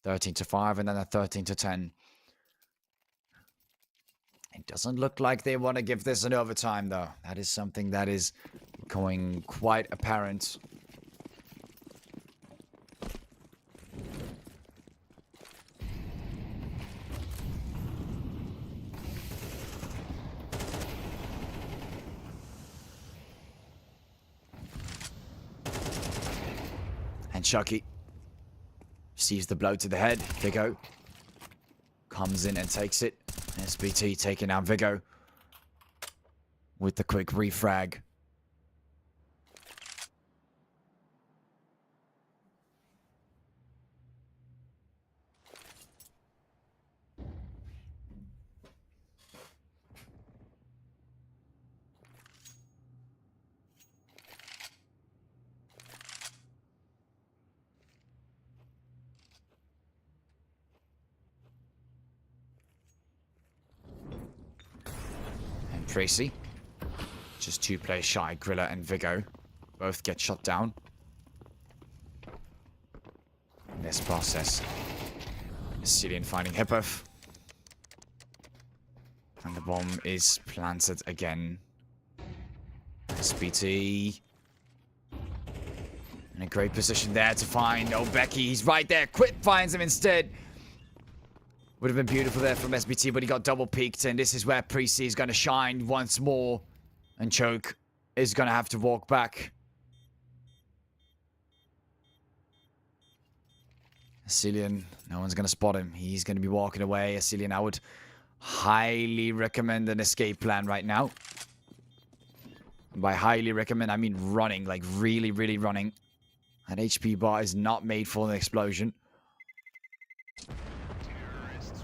13-5 and then a 13-10. It doesn't look like they want to give this an overtime, though. That is something that is becoming quite apparent. And Chucky receives the blow to the head. Vigo comes in and takes it. SBT taking down Vigo with the quick refrag. Preasy. Just 2 players shy. Grilla and Vigo both get shot down. In this process, Cillian finding Hippov. And the bomb is planted again. SBT. In a great position there to find Becky. He's right there. Quip finds him instead. Would have been beautiful there from SBT, but he got double peaked. And this is where Preasy is going to shine once more. And Choke is going to have to walk back. Cillian, no one's going to spot him. He's going to be walking away. Cillian, I would highly recommend an escape plan right now. By highly recommend, I mean running. Like really, really running. That HP bar is not made for an explosion.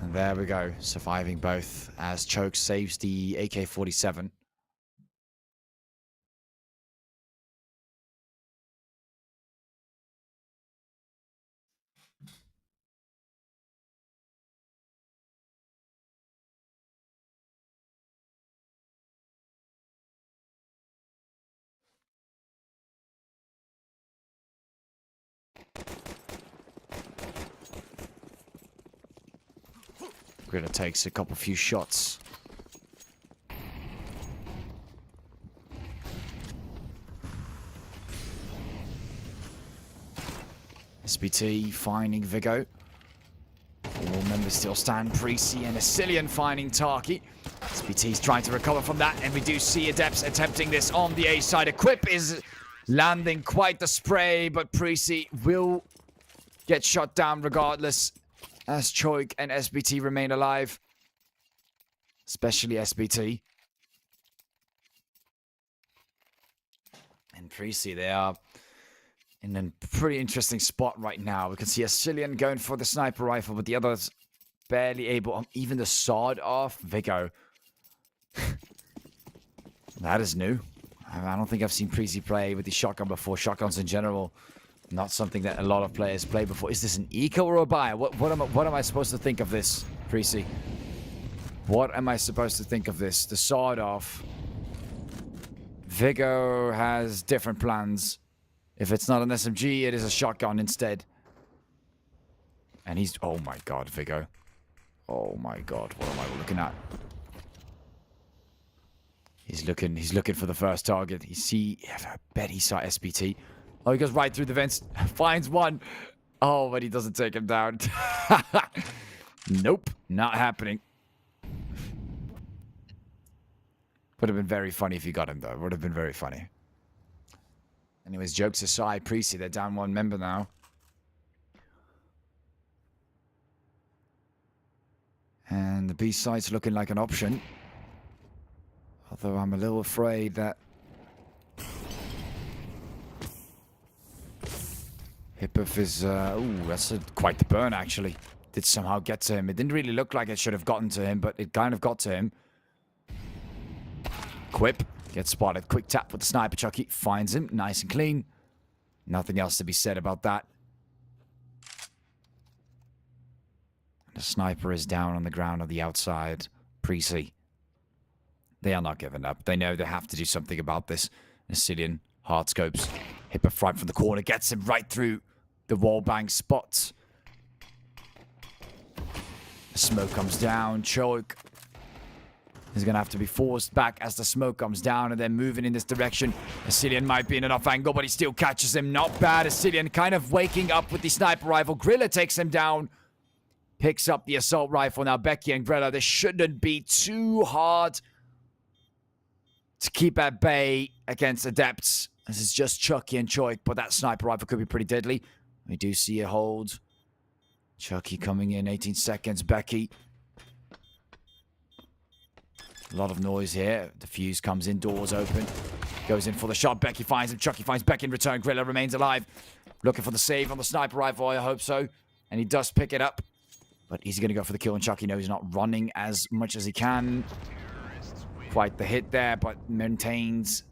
And there we go. Surviving both as Choke saves the AK-47. Grilla takes a few shots. SBT finding Vigo. 4 members still stand. Preasy and Cillian finding Taki. SBT's trying to recover from that, and we do see Adepts attempting this on the A side. Equip is landing quite the spray, but Preasy will get shot down regardless, as Choik and SBT remain alive. Especially SBT. And Preasy, they are in a pretty interesting spot right now. We can see a Cillian going for the sniper rifle, but the others barely able. Even the sawed off Vigo. That is new. I don't think I've seen Preasy play with the shotgun before. Shotguns in general, not something that a lot of players play before. Is this an eco or a buy? What am I supposed to think of this, Preasy? What am I supposed to think of this? The sawed off. Vigo has different plans. If it's not an SMG, it is a shotgun instead. And he's... Oh my god, Vigo. Oh my god, what am I looking at? He's looking for the first target. I bet he saw SBT. Oh, he goes right through the vents. Finds one. Oh, but he doesn't take him down. Nope, not happening. Would have been very funny if you got him, though. Would have been very funny. Anyways, jokes aside, Preasy, they're down 1 member now. And the B site's looking like an option. Although I'm a little afraid that Hippov is... ooh, that's quite the burn, actually. Did somehow get to him. It didn't really look like it should have gotten to him, but it kind of got to him. Quip. Gets spotted. Quick tap with the sniper. Chucky finds him. Nice and clean. Nothing else to be said about that. The sniper is down on the ground on the outside. Preasy. They are not giving up. They know they have to do something about this. Cillian hard scopes. Hippov right from the corner. Gets him right through the wallbang spot. The smoke comes down. Choke is going to have to be forced back as the smoke comes down and then moving in this direction. Cillian might be in enough angle, but he still catches him. Not bad. Cillian kind of waking up with the sniper rifle. Grilla takes him down. Picks up the assault rifle. Now Becky and Grilla, this shouldn't be too hard to keep at bay against Adepts. This is just Chucky and Choik, but that sniper rifle could be pretty deadly. We do see a hold. Chucky coming in, 18 seconds. Becky. A lot of noise here. The fuse comes in, doors open. Goes in for the shot. Becky finds him. Chucky finds Becky in return. Grilla remains alive. Looking for the save on the sniper rifle, I hope so. And he does pick it up. But he's going to go for the kill, and Chucky knows he's not running as much as he can. Quite the hit there, but maintains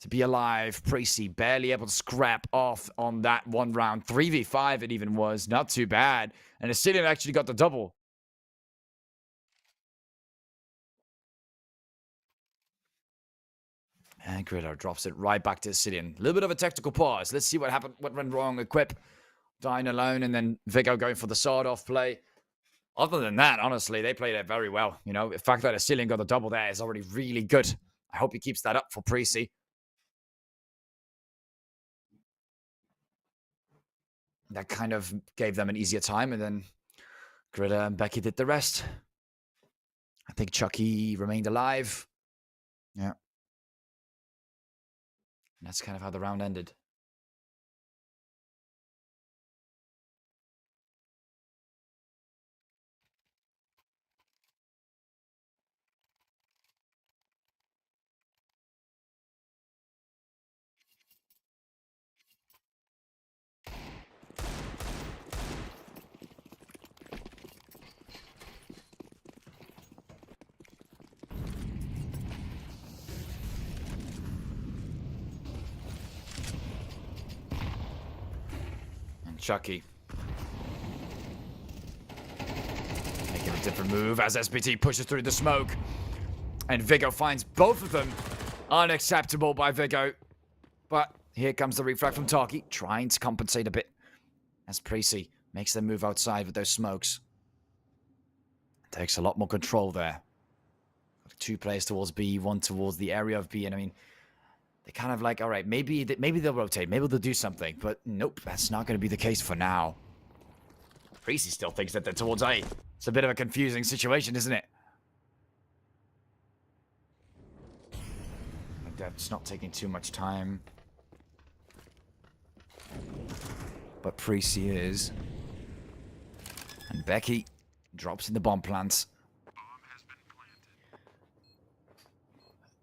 to be alive. Preasy barely able to scrap off on that 1 round. 3v5 it even was. Not too bad. And Cillian actually got the double. And Griller drops it right back to Cillian. A little bit of a tactical pause. Let's see what happened, what went wrong. Equip, dying alone, and then Vigo going for the sword-off play. Other than that, honestly, they played it very well. You know, the fact that Cillian got a double there is already really good. I hope he keeps that up for Preasy. That kind of gave them an easier time, and then Griller and Becky did the rest. I think Chucky remained alive. Yeah. And that's kind of how the round ended. Chucky making a different move as SBT pushes through the smoke. And Vigo finds both of them. Unacceptable by Vigo. But here comes the refrag from Taki, trying to compensate a bit. As Preasy makes them move outside with those smokes. Takes a lot more control there. Got 2 players towards B, 1 towards the area of B. And I mean, they kind of like, all right, maybe they'll rotate. Maybe they'll do something. But nope, that's not going to be the case for now. Preasy still thinks that they're towards A. It's a bit of a confusing situation, isn't it? Adepts not taking too much time. But Preasy is. And Becky drops in the bomb plants.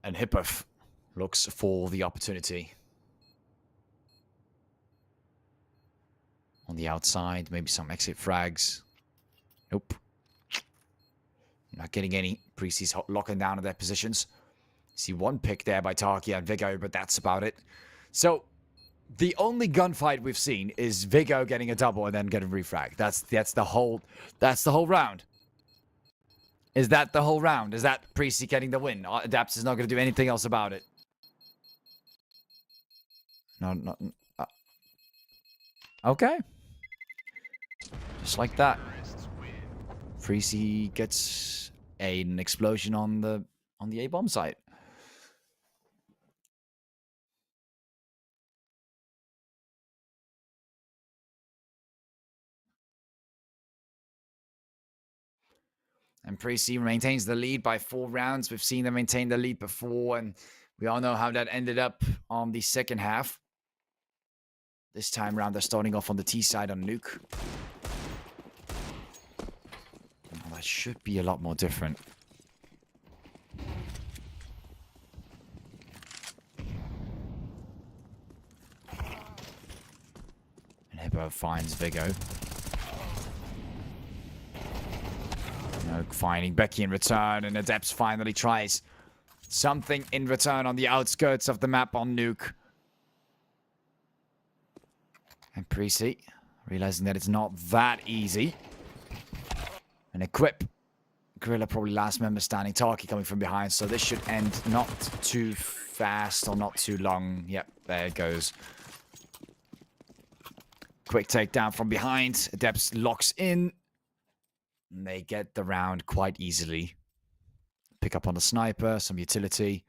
And Hippov looks for the opportunity. On the outside, maybe some exit frags. Nope. Not getting any. Preasy's locking down at their positions. See 1 pick there by Taki and Vigo, but that's about it. So, the only gunfight we've seen is Vigo getting a double and then getting refrag. That's the whole round. Is that the whole round? Is that Preasy getting the win? Adepts is not going to do anything else about it. No. Okay. Just like that. Preasy gets an explosion on the A-bomb site. And Preasy maintains the lead by 4 rounds. We've seen them maintain the lead before, and we all know how that ended up on the second half. This time round, they're starting off on the T side on Nuke. Well, that should be a lot more different. And Hippo finds Vigo. Nuke finding Becky in return, and Adepts finally tries something in return on the outskirts of the map on Nuke. And Preasy, realizing that it's not that easy. And Equip. Gorilla probably last member standing. Taki coming from behind, so this should end not too fast or not too long. Yep, there it goes. Quick takedown from behind. Adepts locks in. And they get the round quite easily. Pick up on the sniper, some utility.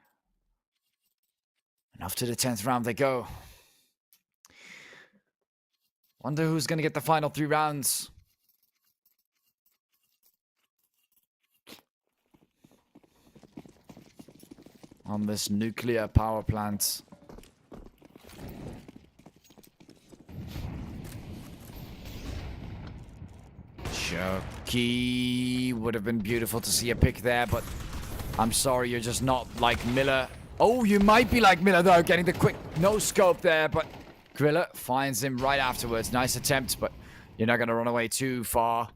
And off to the 10th round they go. Wonder who's going to get the final 3 rounds. On this nuclear power plant. Chucky would have been beautiful to see a pick there, but I'm sorry, you're just not like Miller. Oh, you might be like Miller though, getting the quick no scope there, but Griller finds him right afterwards. Nice attempt, but you're not going to run away too far.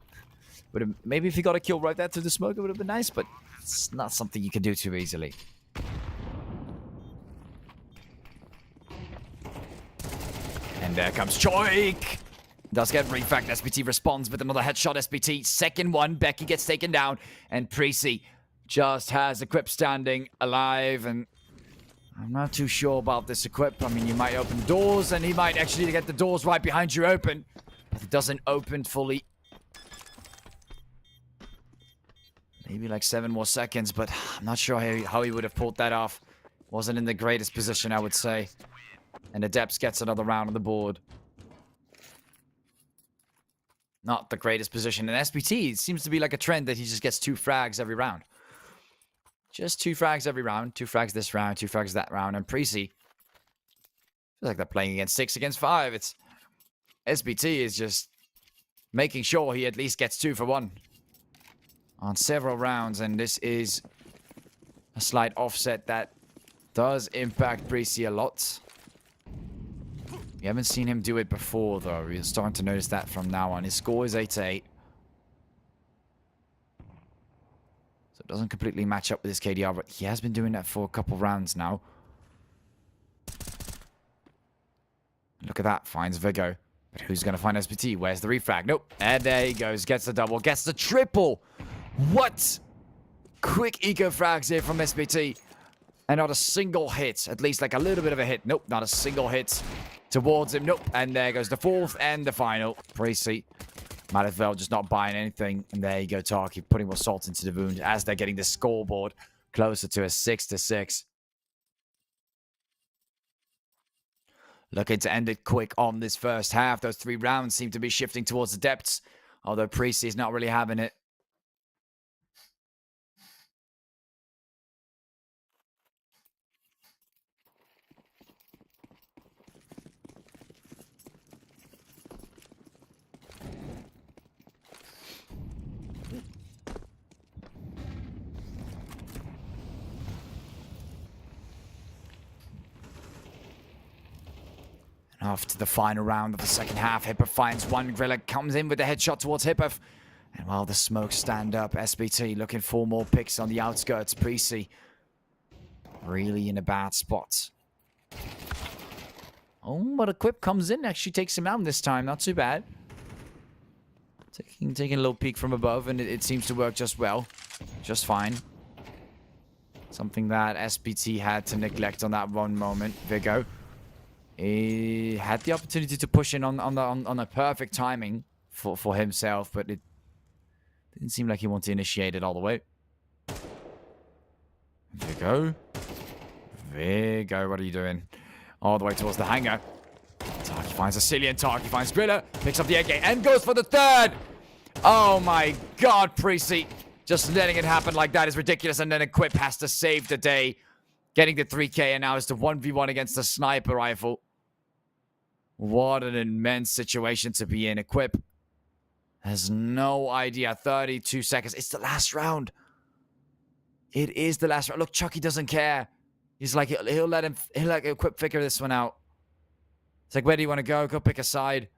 Maybe if he got a kill right there to the smoke, it would have been nice, but it's not something you can do too easily. And there comes Choik. Does get refract. SBT responds with another headshot. SBT, second one. Becky gets taken down. And Preasy just has Equip standing alive. And I'm not too sure about this equip. I mean, you might open doors, and he might actually get the doors right behind you open. But it doesn't open fully. Maybe like 7 more seconds, but I'm not sure how he would have pulled that off. Wasn't in the greatest position, I would say. And Adepts gets another round on the board. Not the greatest position. And SBT, it seems to be like a trend that he just gets 2 frags every round. Just 2 frags every round. 2 frags this round, 2 frags that round. And Preasy, feels like they're playing against 6 against 5. It's SBT is just making sure he at least gets 2 for 1 on several rounds. And this is a slight offset that does impact Preasy a lot. We haven't seen him do it before, though. We're starting to notice that from now on. His score is 8-8. So it doesn't completely match up with his KDR, but he has been doing that for a couple rounds now. Look at that. Finds Vertigo. But who's going to find SPT? Where's the refrag? Nope. And there he goes. Gets the double. Gets the triple. What? Quick eco frags here from SPT. And not a single hit. At least like a little bit of a hit. Nope. Not a single hit towards him. Nope. And there goes the 4th and the final. Preasy might as well just not buying anything. And there you go, Tarky, putting more salt into the wound as they're getting the scoreboard closer to a 6-6. Looking to end it quick on this first half. Those 3 rounds seem to be shifting towards Adepts, although Preasy is not really having it. Off to the final round of the second half. Hipper finds one. Griller comes in with the headshot towards Hipper. And while the smokes stand up, SBT looking for more picks on the outskirts. Preasy really in a bad spot. Oh, but Equip comes in. Actually takes him down this time. Not too bad. Taking a little peek from above, and it seems to work just well. Just fine. Something that SBT had to neglect on that one moment. Vertigo. He had the opportunity to push in on a perfect timing for himself, but it didn't seem like he wanted to initiate it all the way. Vertigo. Vertigo, what are you doing? All the way towards the hangar. Tarky finds a Cillian. Tarky finds Griller. Picks up the AK and goes for the 3rd. Oh my god, Preasy. Just letting it happen like that is ridiculous, and then Equip has to save the day. Getting the 3K, and now it's the 1v1 against the sniper rifle. What an immense situation to be in. Equip has no idea. 32 seconds. It's the last round. It is the last round. Look, Chucky doesn't care. He's like, he'll let Equip figure this one out. It's like, where do you want to go? Go pick a side.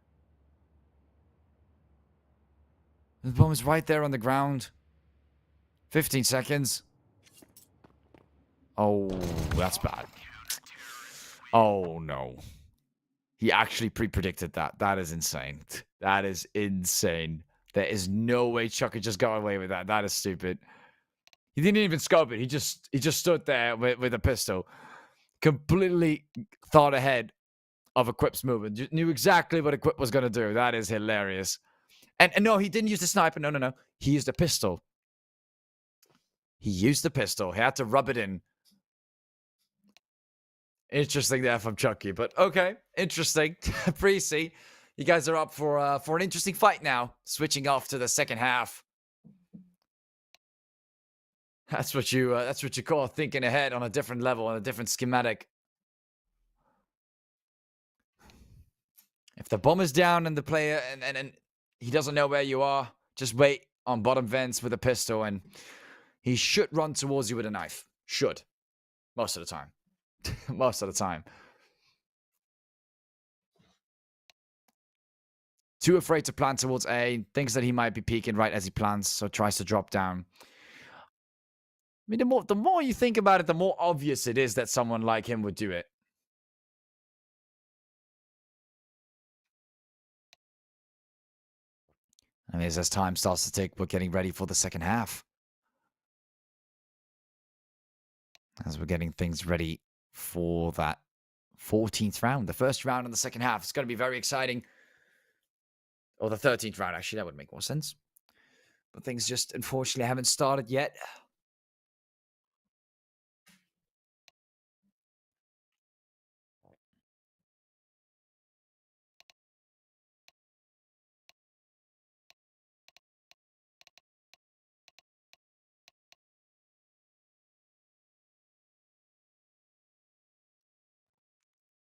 The bomb is right there on the ground. 15 seconds. Oh, that's bad. Oh, no. He actually pre-predicted that. That is insane. That is insane. There is no way Chuck could just go away with that. That is stupid. He didn't even scope it. He just stood there with a pistol. Completely thought ahead of Equip's movement. Knew exactly what Equip was going to do. That is hilarious. And no, he didn't use the sniper. No. He used a pistol. He used the pistol. He had to rub it in. Interesting there from Chucky, but okay, interesting. Preasy, you guys are up for an interesting fight now. Switching off to the second half. That's what you call thinking ahead on a different level, on a different schematic. If the bomb is down and the player and he doesn't know where you are, just wait on bottom vents with a pistol, and he should run towards you with a knife. Should, most of the time. Most of the time. Too afraid to plan towards A. Thinks that he might be peeking right as he plans, so tries to drop down. I mean, the more you think about it, the more obvious it is that someone like him would do it. And as time starts to tick, we're getting ready for the second half. As we're getting things ready for that 14th round. The first round in the second half. It's going to be very exciting. Or the 13th round, actually. That would make more sense. But things just, unfortunately, haven't started yet.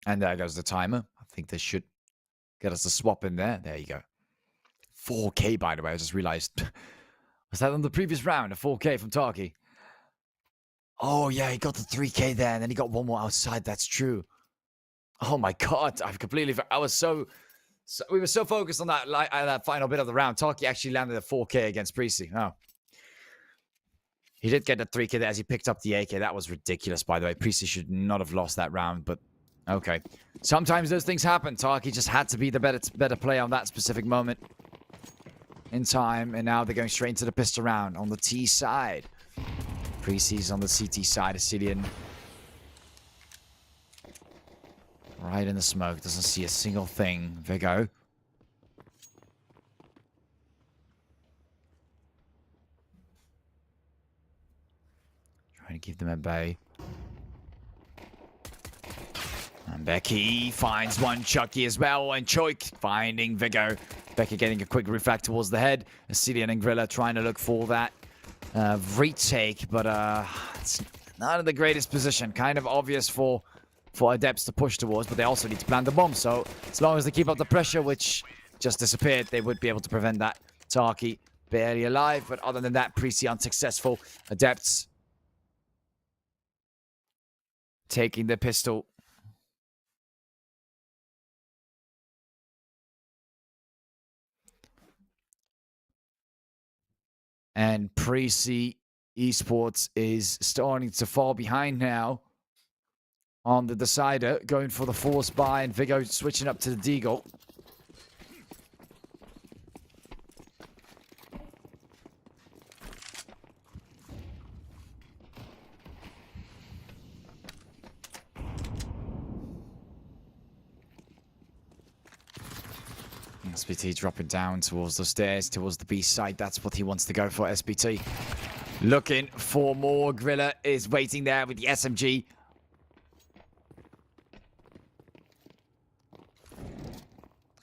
And there goes the timer. I think this should get us a swap in there. There you go. 4K, by the way. I just realized. Was that on the previous round? A 4K from Tarky. Oh, yeah. He got the 3K there. And then he got one more outside. That's true. Oh, my God. I've completely... I was so we were so focused on that final bit of the round. Tarky actually landed a 4K against Preasy. Oh. He did get the 3K there as he picked up the AK. That was ridiculous, by the way. Preasy should not have lost that round, but... Okay. Sometimes those things happen. Tarky just had to be the better player on that specific moment in time. And now they're going straight into the pistol round on the T side. Preasy's on the CT side. Asilian right in the smoke. Doesn't see a single thing. Vigo. Trying to keep them at bay. And Becky finds one. Chucky as well. And Choik finding Vigo. Becky getting a quick reflect towards the head. Asilian and Grilla trying to look for that retake. But it's not in the greatest position. Kind of obvious for Adepts to push towards. But they also need to plant the bomb. So as long as they keep up the pressure, which just disappeared, they would be able to prevent that. Tarky barely alive. But other than that, Preasy unsuccessful. Adepts taking the pistol. And Preasy Esports is starting to fall behind now on the decider. Going for the force buy and Vigo switching up to the Deagle. SBT dropping down towards the stairs, towards the B side. That's what he wants to go for, SBT. Looking for more. Grilla is waiting there with the SMG.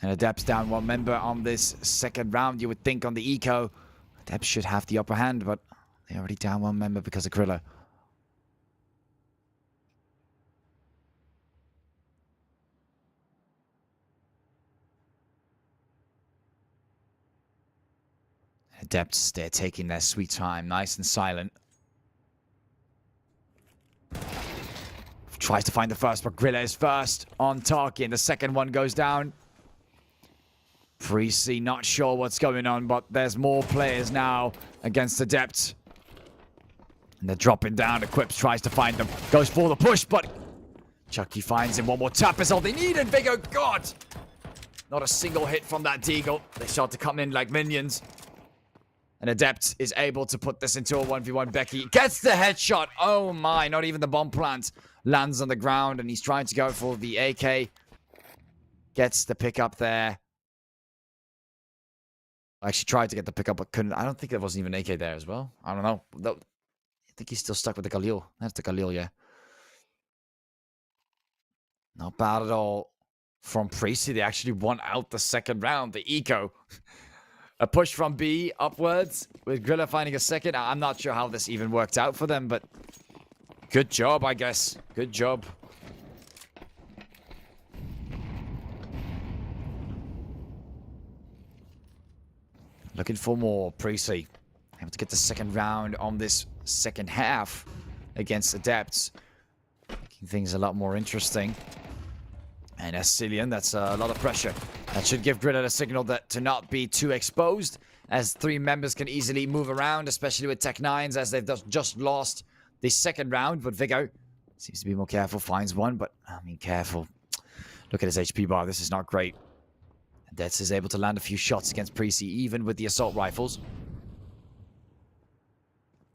And Adepts down one member on this second round. You would think on the eco, Adepts should have the upper hand, but they're already down one member because of Grilla. Adepts, they're taking their sweet time, nice and silent. Tries to find the first, but Grilla is first on Tarky, and the second one goes down. Preasy not sure what's going on, but there's more players now against Adepts. And they're dropping down. Equips tries to find them. Goes for the push, but Chucky finds him. One more tap is all they need, and Vigo, God! Not a single hit from that Deagle. They start to come in like minions. And Adept is able to put this into a 1v1. Becky gets the headshot. Oh my, not even the bomb plant lands on the ground. And he's trying to go for the AK. Gets the pickup there. I actually tried to get the pickup, but couldn't. I don't think there wasn't even AK there as well. I don't know. I think he's still stuck with the Galil. That's the Galil, yeah. Not bad at all from Preasy. They actually won out the second round. The eco. A push from B upwards with Grilla finding a second. I'm not sure how this even worked out for them, but good job, I guess. Good job. Looking for more. Preasy able to get the second round on this second half against Adepts. Making things a lot more interesting. And Asilian, that's a lot of pressure. That should give Grilla a signal that to not be too exposed, as three members can easily move around, especially with Tech 9s, as they've just lost the second round. But Vigo seems to be more careful, finds one, but I mean, careful. Look at his HP bar. This is not great. Adepts is able to land a few shots against Preasy, even with the assault rifles.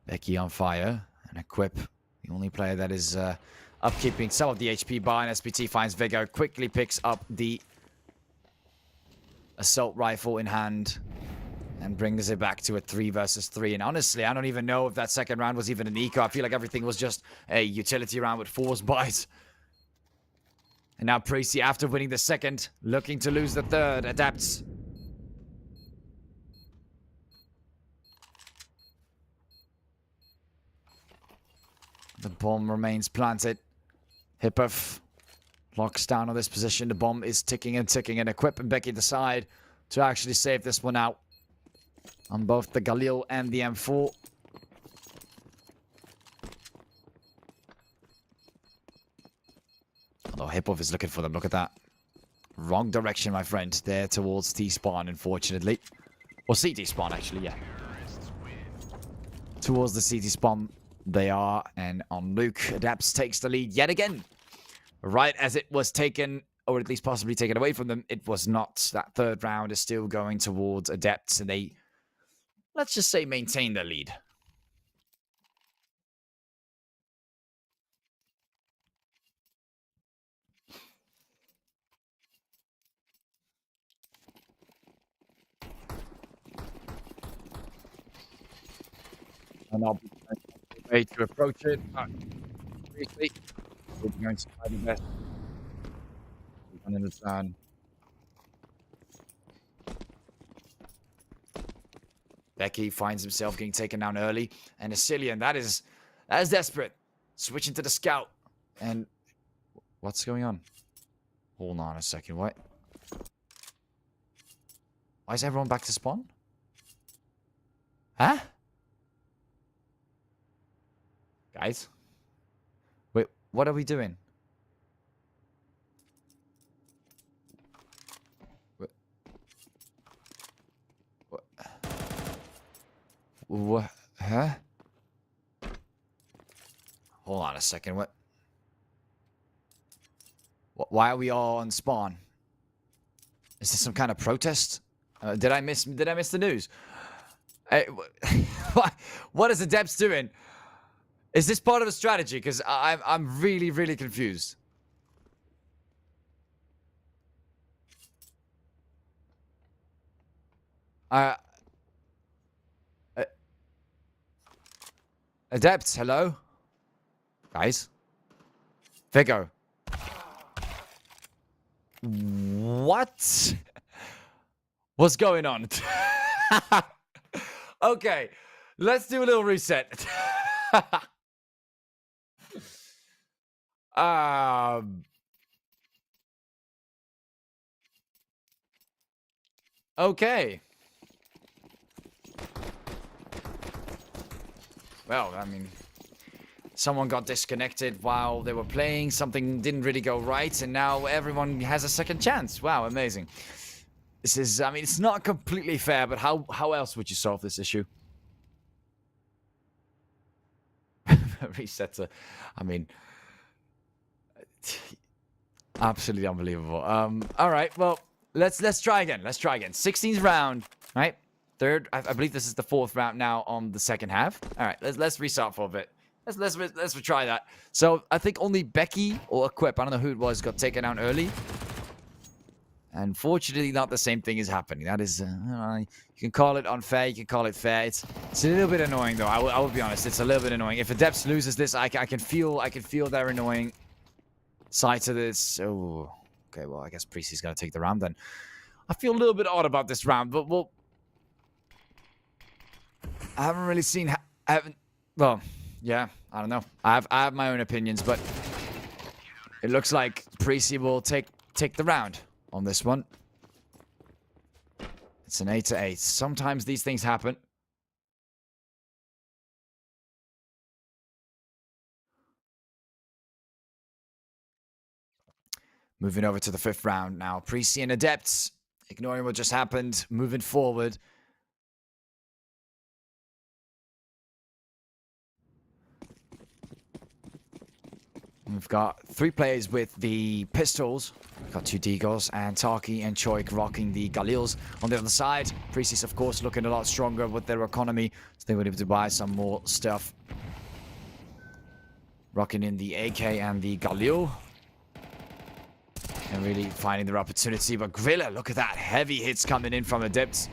Becky on fire, and Equip, the only player that is upkeeping some of the HP bar, and SPT finds Vigor, quickly picks up the assault rifle in hand and brings it back to a 3 versus 3. And honestly, I don't even know if that second round was even an eco. I feel like everything was just a utility round with force buys. And now Preasy, after winning the second, looking to lose the third. Adepts. The bomb remains planted. Hippov locks down on this position. The bomb is ticking and ticking, and Equip and Becky decide to actually save this one out on both the Galil and the M4. Although Hippov is looking for them. Look at that. Wrong direction, my friend. There towards T-spawn, unfortunately. Or CT spawn, actually, yeah. Towards the CT spawn they are. And on Nuke, Adepts takes the lead yet again. Right as it was taken, or at least possibly taken away from them, it was not. That third round is still going towards Adepts, and they, let's just say, maintain their lead. And I'll be ready to approach it. Briefly, we're going to try the best. And in return, Becky finds himself getting taken down early, and Asilian, that is desperate. Switching to the scout, and what's going on? Hold on a second. What? Why is everyone back to spawn? Huh? Guys? Wait, what are we doing? What? Huh? Hold on a second. What? Why are we all on spawn? Is this some kind of protest? Did I miss the news? What is Adepts doing? Is this part of a strategy? Because I'm really, really confused. Adepts, hello? Guys? Vigo. What? What's going on? Okay, let's do a little reset. Okay. Well, I mean, someone got disconnected while they were playing. Something didn't really go right, and now everyone has a second chance. Wow, amazing. This is, I mean, it's not completely fair, but how else would you solve this issue? Reset to, I mean, absolutely unbelievable. All right, well, let's try again. Let's try again. 16th round, right? Third, I believe this is the 4th round now on the second half. All right, let's restart for a bit. Let's retry that. So I think only Becky or Equip, I don't know who it was, got taken out early. Unfortunately, not the same thing is happening. That is, you can call it unfair, you can call it fair. It's a little bit annoying, though. I will be honest. It's a little bit annoying. If Adepts loses this, I can feel their annoying side to this. Oh, okay. Well, I guess Preasy's gonna take the round then. I feel a little bit odd about this round, but we'll. I haven't really seen. Well, yeah. I don't know. I have my own opinions, but it looks like Preasy will take the round on this one. It's an 8-8. Sometimes these things happen. Moving over to the 5th round now. Preasy and Adepts, ignoring what just happened, moving forward. We've got 3 players with the pistols. We've got 2 Deagles, and Taki and Choik rocking the Galils on the other side. Preasy's, of course, looking a lot stronger with their economy, so they were able to buy some more stuff. rocking in the AK and the Galil. And really finding their opportunity. But Grilla, look at that. Heavy hits coming in from Adepts.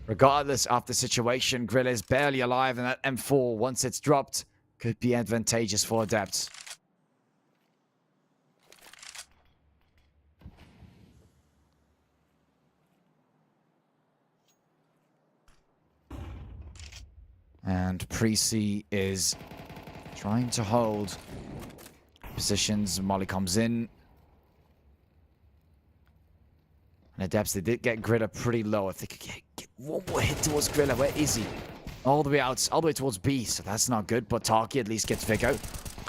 Regardless of the situation, Grilla is barely alive. And that M4, once it's dropped, could be advantageous for Adepts. And Preasy is trying to hold positions. Molly comes in. And Adepts, they did get Grilla pretty low. If they could get one more hit towards Grilla, where is he? All the way out, all the way towards B, so that's not good. But Taki at least gets Vigo.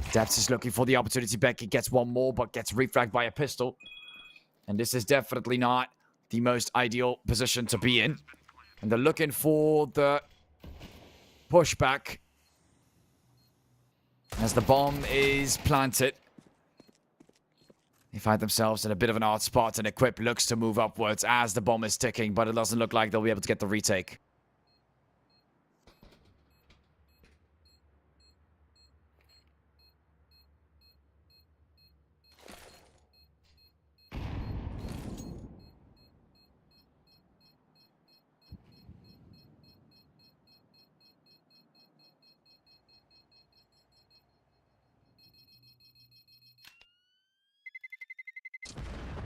Adepts is looking for the opportunity. Becky gets one more, but gets refragged by a pistol. And this is definitely not the most ideal position to be in. And they're looking for the pushback as the bomb is planted. They find themselves in a bit of an odd spot, and Equip looks to move upwards as the bomb is ticking, but it doesn't look like they'll be able to get the retake.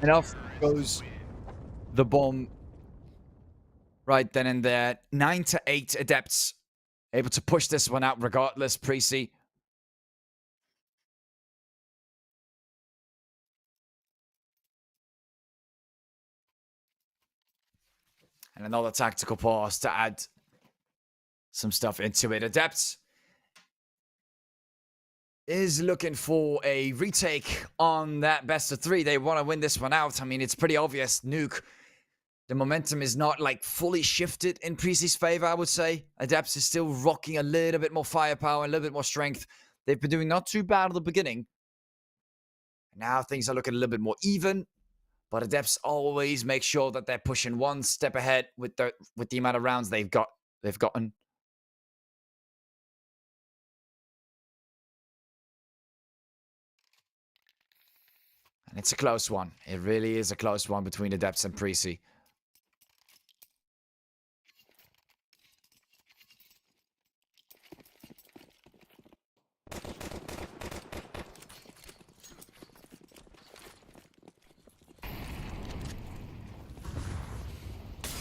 And off goes the bomb right then and there. 9-8 Adepts. Able to push this one out regardless. Preasy. And another tactical pass to add some stuff into it. Adepts is looking for a retake on that best of 3. They want to win this one out. I mean, it's pretty obvious. Nuke, the momentum is not like fully shifted in Preasy's favor, I would say. Adepts is still rocking a little bit more firepower, a little bit more strength. They've been doing not too bad at the beginning. Now things are looking a little bit more even. But Adepts always make sure that they're pushing one step ahead with the amount of rounds they've gotten. And it's a close one. It really is a close one between Adepts and Preasy.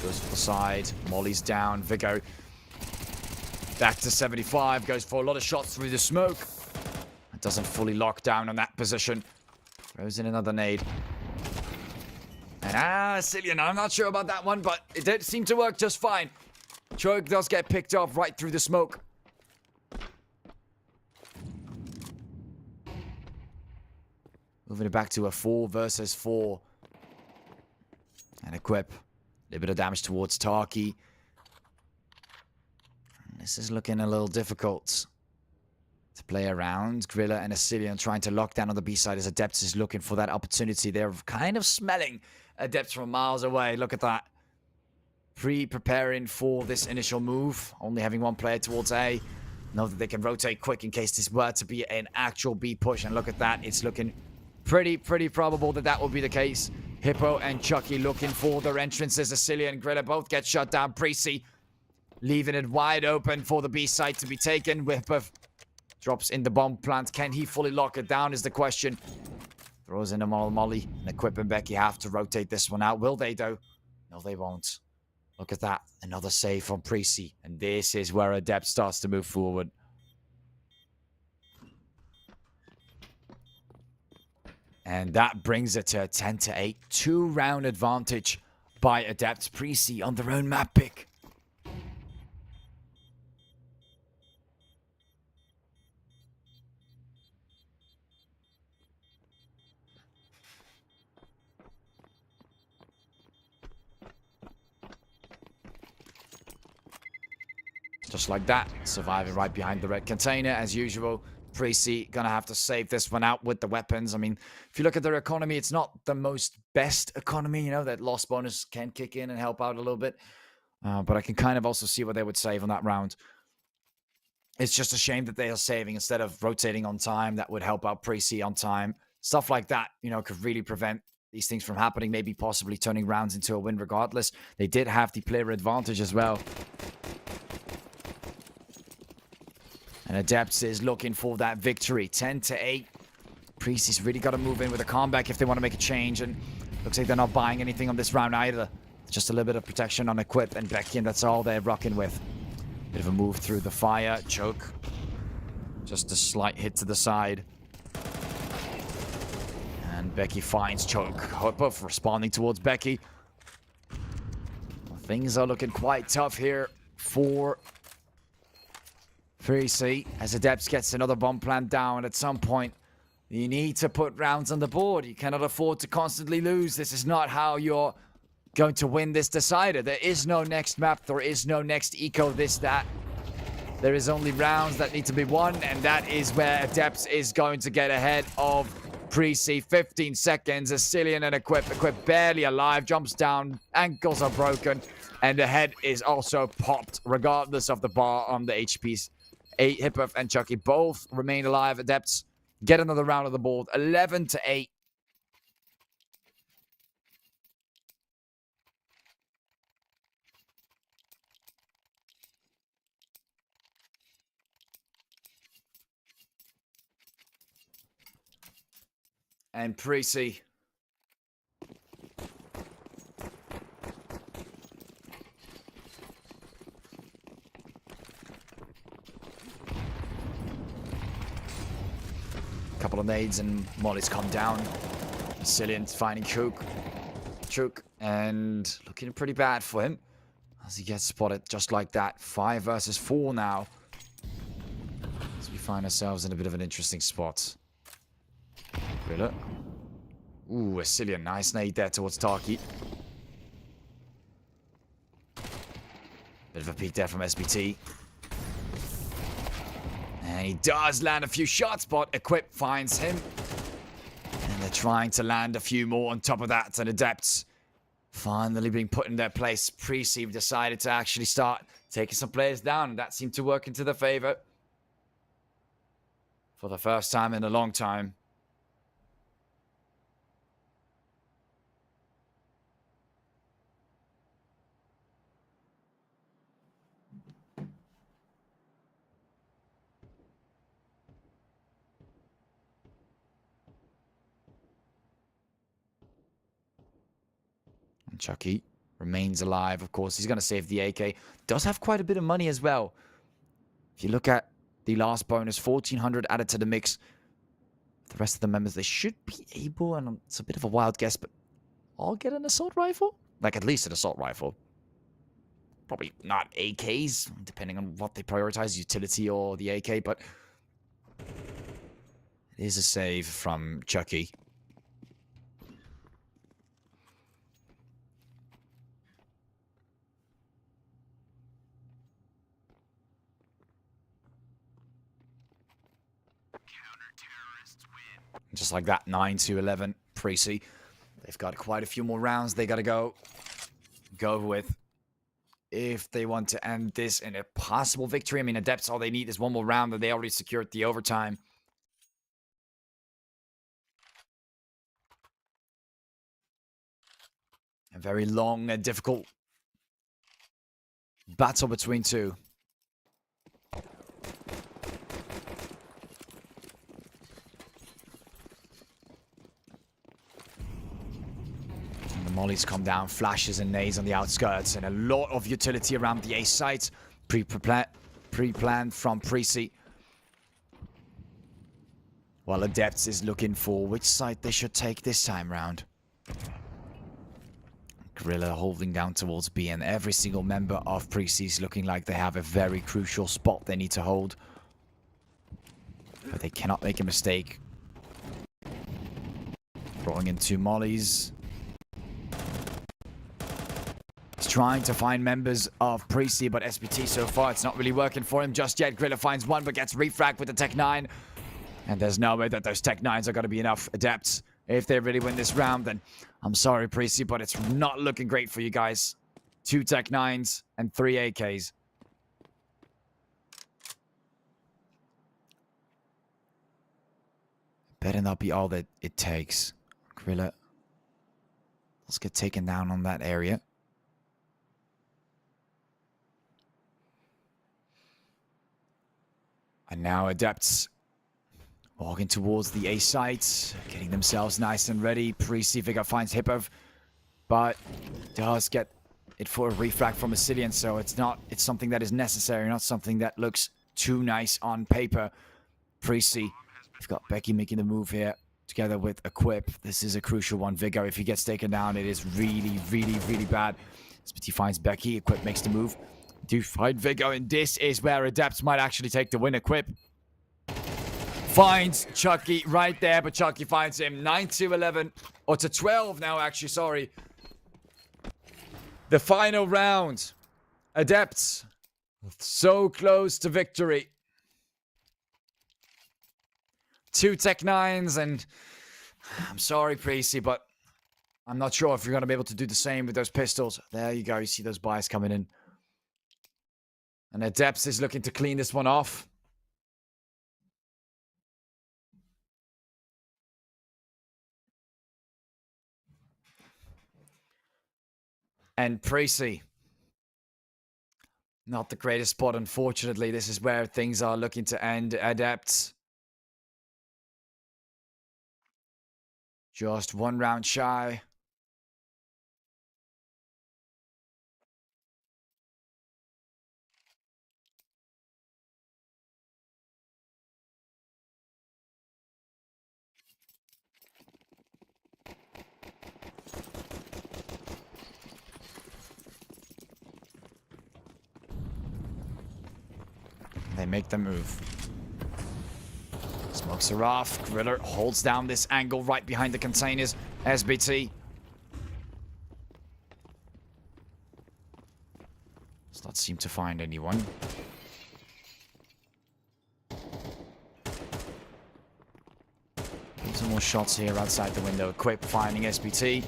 Goes for the side. Molly's down. Vigo back to 75. Goes for a lot of shots through the smoke. It doesn't fully lock down on that position. Throws in another nade. And Cillian, I'm not sure about that one, but it did seem to work just fine. Choke does get picked off right through the smoke. Moving it back to a 4 versus 4. And Equip. A little bit of damage towards Taki. This is looking a little difficult to play around. Grilla and Assyrian trying to lock down on the B side as Adepts is looking for that opportunity. They're kind of smelling Adepts from miles away. Look at that. Preparing for this initial move. Only having one player towards A. Know that they can rotate quick in case this were to be an actual B push. And look at that. It's looking pretty probable that that will be the case. Hippo and Chucky looking for their entrances. Assylia and Grilla both get shut down. Preasy leaving it wide open for the B side to be taken. Hippo drops in the bomb plant. Can he fully lock it down is the question. Throws in a Molly. And Equip and Becky have to rotate this one out. Will they, though? No, they won't. Look at that. Another save from Preasy. And this is where Adept starts to move forward. And that brings it to a 10-8. 2-round advantage by Adepts. Preasy on their own map pick. Just like that, surviving right behind the red container as usual. Preasy gonna have to save this one out with the weapons. I mean, if you look at their economy, it's not the most best economy. You know, that loss bonus can kick in and help out a little bit. But I can kind of also see what they would save on that round. It's just a shame that they are saving instead of rotating on time. That would help out Preasy on time. Stuff like that, you know, could really prevent these things from happening. Maybe possibly turning rounds into a win regardless. They did have the player advantage as well. And Adepts is looking for that victory. 10-8. Preasy's really got to move in with a comeback if they want to make a change. And looks like they're not buying anything on this round either. Just a little bit of protection on Equip and Becky, and that's all they're rocking with. Bit of a move through the fire. Choke. Just a slight hit to the side. And Becky finds Choke. Hoppuff responding towards Becky. Well, things are looking quite tough here for Preasy. As Adepts gets another bomb plant down at some point. You need to put rounds on the board. You cannot afford to constantly lose. This is not how you're going to win this decider. There is no next map. There is no next eco, this, that. There is only rounds that need to be won, and that is where Adepts is going to get ahead of Preasy. 15 seconds. Ascillion and Equip. Equip barely alive. Jumps down. Ankles are broken. And the head is also popped, regardless of the bar on the HPs. Hippuff and Chucky both remain alive. Adepts get another round of the board. 11-8. And Preasy. Couple of nades and Molly's come down. Cillian's finding Chook. And looking pretty bad for him. As he gets spotted just like that. 5 versus 4 now. As we find ourselves in a bit of an interesting spot. Griller. Ooh, Cillian. Nice nade there towards Tarky. Bit of a peek there from SBT. And he does land a few shots, but Equip finds him. And they're trying to land a few more on top of that. And Adepts finally being put in their place. Preasy decided to actually start taking some players down. And that seemed to work into their favor. For the first time in a long time. And Chucky remains alive, of course. He's going to save the AK. Does have quite a bit of money as well. If you look at the last bonus, 1,400 added to the mix. The rest of the members, they should be able, and it's a bit of a wild guess, but I'll get an assault rifle? Like, at least an assault rifle. Probably not AKs, depending on what they prioritize, utility or the AK, but it is a save from Chucky. Just like that, 9-11, Preasy. They've got quite a few more rounds they got to go with if they want to end this in a possible victory. I mean, Adepts, all they need is one more round, and they already secured the overtime. A very long and difficult battle between two. Molly's come down, flashes and nades on the outskirts, and a lot of utility around the A site. Pre-planned from Preasy. While Adepts is looking for which site they should take this time round. Gorilla holding down towards B, and every single member of Preasy is looking like they have a very crucial spot they need to hold. But they cannot make a mistake. Throwing in 2 mollies. Trying to find members of Preasy, but SBT so far, it's not really working for him just yet. Griller finds one, but gets refragged with the Tech 9. And there's no way that those Tech 9s are going to be enough. Adepts, if they really win this round, then I'm sorry, Preasy, but it's not looking great for you guys. 2 Tech 9s and 3 AKs. better not be all that it takes. Grilla, let's get taken down on that area. And now Adepts walking towards the A site, getting themselves nice and ready. Preasy Vigor finds Hippov, but does get it for a refrag from Asilian, so it's something that is necessary, not something that looks too nice on paper. Preasy, we've got Becky making the move here together with Equip. This is a crucial one. Vigor, if he gets taken down, it is really, really, really bad. But he finds Becky. Equip makes the move. Do find Vigor, and this is where Adepts might actually take the win. Equip finds Chucky right there, but Chucky finds him. 9-11, or to 12 now, actually, sorry. The final round. Adepts, so close to victory. 2 Tech 9s, and I'm sorry, Preasy, but I'm not sure if you're going to be able to do the same with those pistols. There you go. You see those buys coming in. And Adepts is looking to clean this one off. And Preasy, not the greatest spot, unfortunately. This is where things are looking to end. Adepts, just 1 round shy. They make the move. Smokes are off. Griller holds down this angle right behind the containers. SBT does not seem to find anyone. Some more shots here outside the window. Equip finding SBT.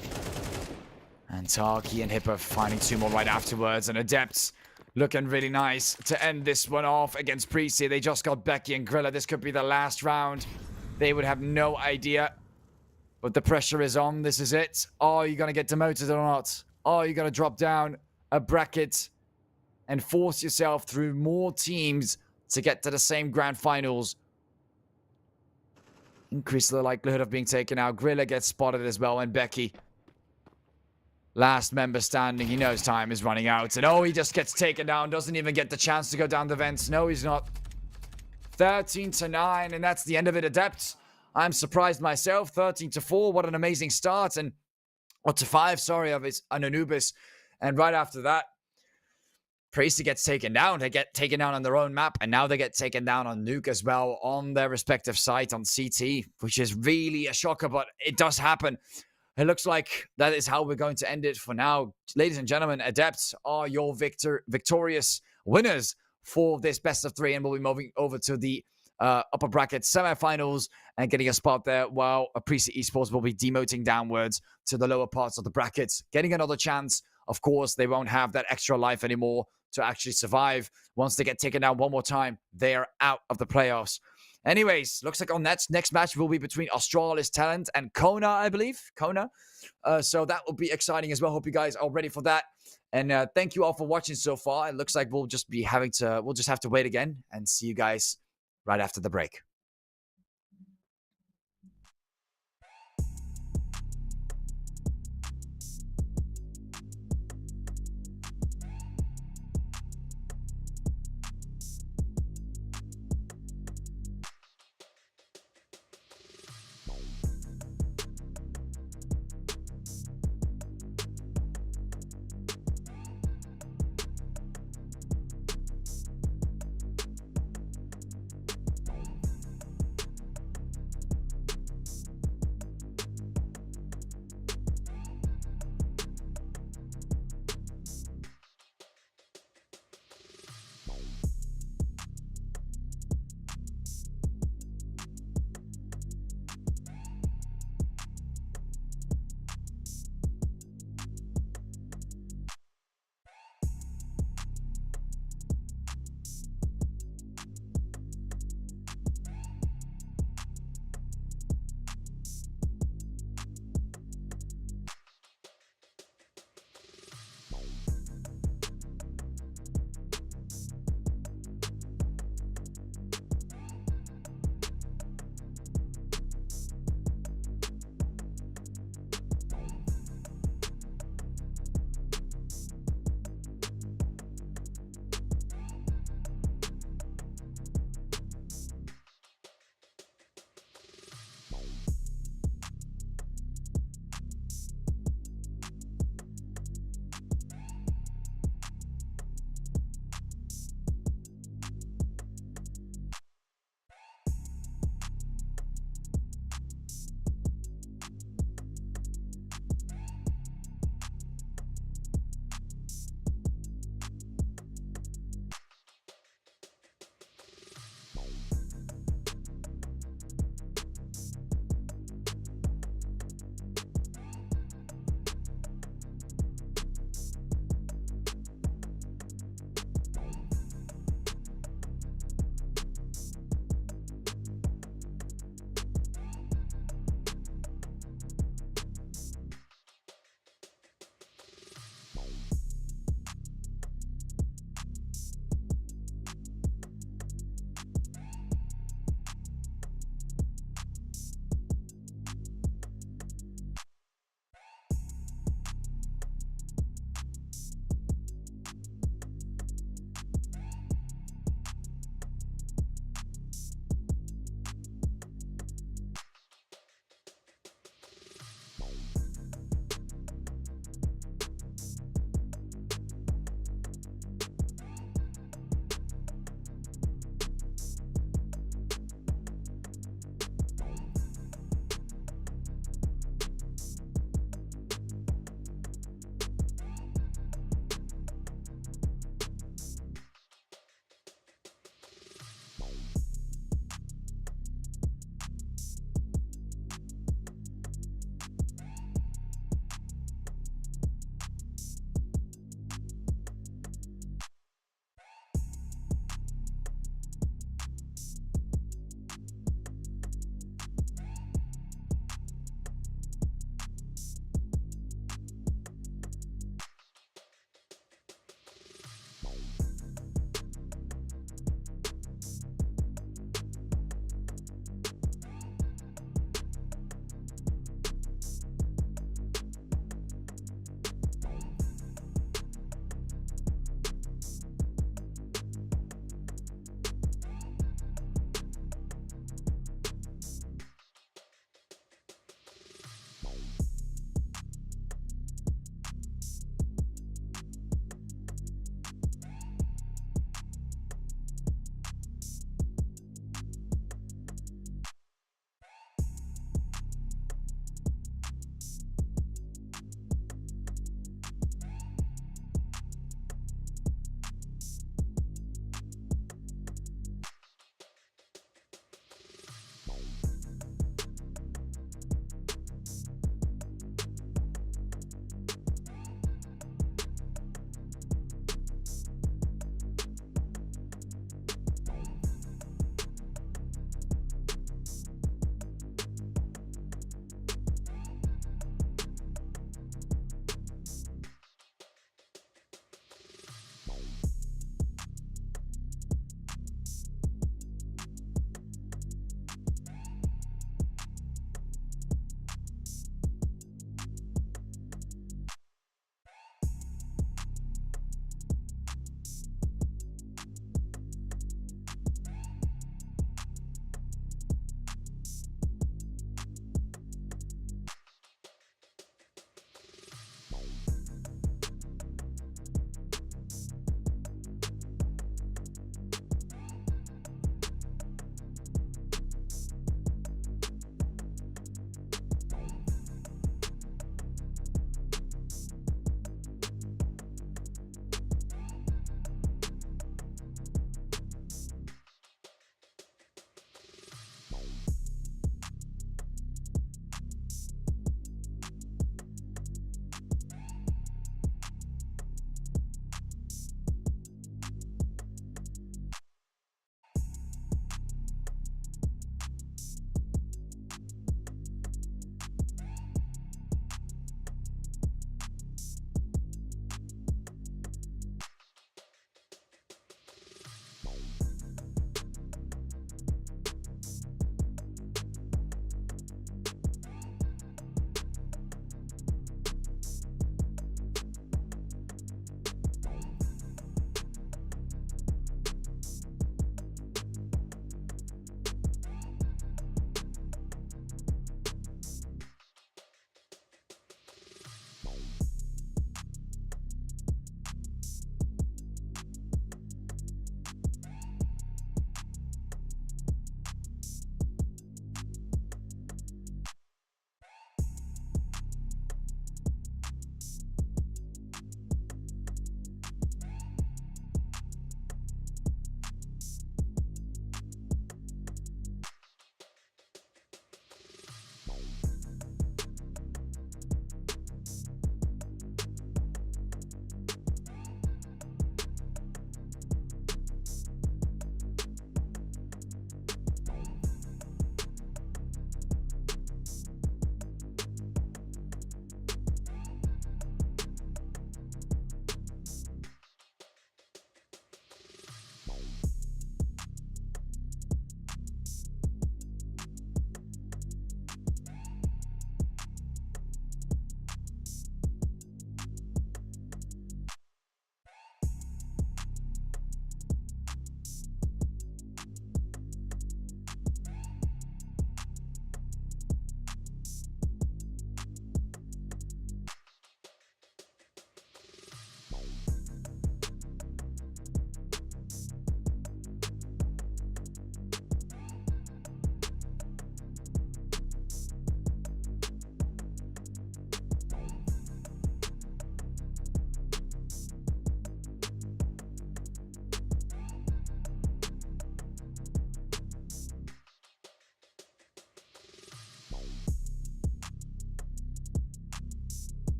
And Tarky and Hippo finding 2 more right afterwards. And Adepts looking really nice to end this one off against Preasy. They just got Becky and Grilla. This could be the last round. They would have no idea. But the pressure is on. This is it. Are you going to get demoted or not? Are you going to drop down a bracket and force yourself through more teams to get to the same grand finals? Increase the likelihood of being taken out. Grilla gets spotted as well. And Becky, last member standing. He knows time is running out. And oh, he just gets taken down. Doesn't even get the chance to go down the vents. No, he's not. 13-9. And that's the end of it. Adepts, I'm surprised myself. 13-4. What an amazing start. And or to 5, sorry, of his Anubis. And right after that, Preasy gets taken down. They get taken down on their own map. And now they get taken down on Nuke as well on their respective site on CT, which is really a shocker, but it does happen. It looks like that is how we're going to end it for now. Ladies and gentlemen, Adepts are your victorious winners for this best of 3, and we'll be moving over to the upper bracket semifinals and getting a spot there, while Preasy Esports will be demoting downwards to the lower parts of the brackets, getting another chance. Of course, they won't have that extra life anymore to actually survive. Once they get taken down one more time, they are out of the playoffs. Anyways, looks like our next match will be between Astralis Talent and Kona, I believe. Kona. So that will be exciting as well. Hope you guys are ready for that. And thank you all for watching so far. It looks like we'll just have to wait again and see you guys right after the break.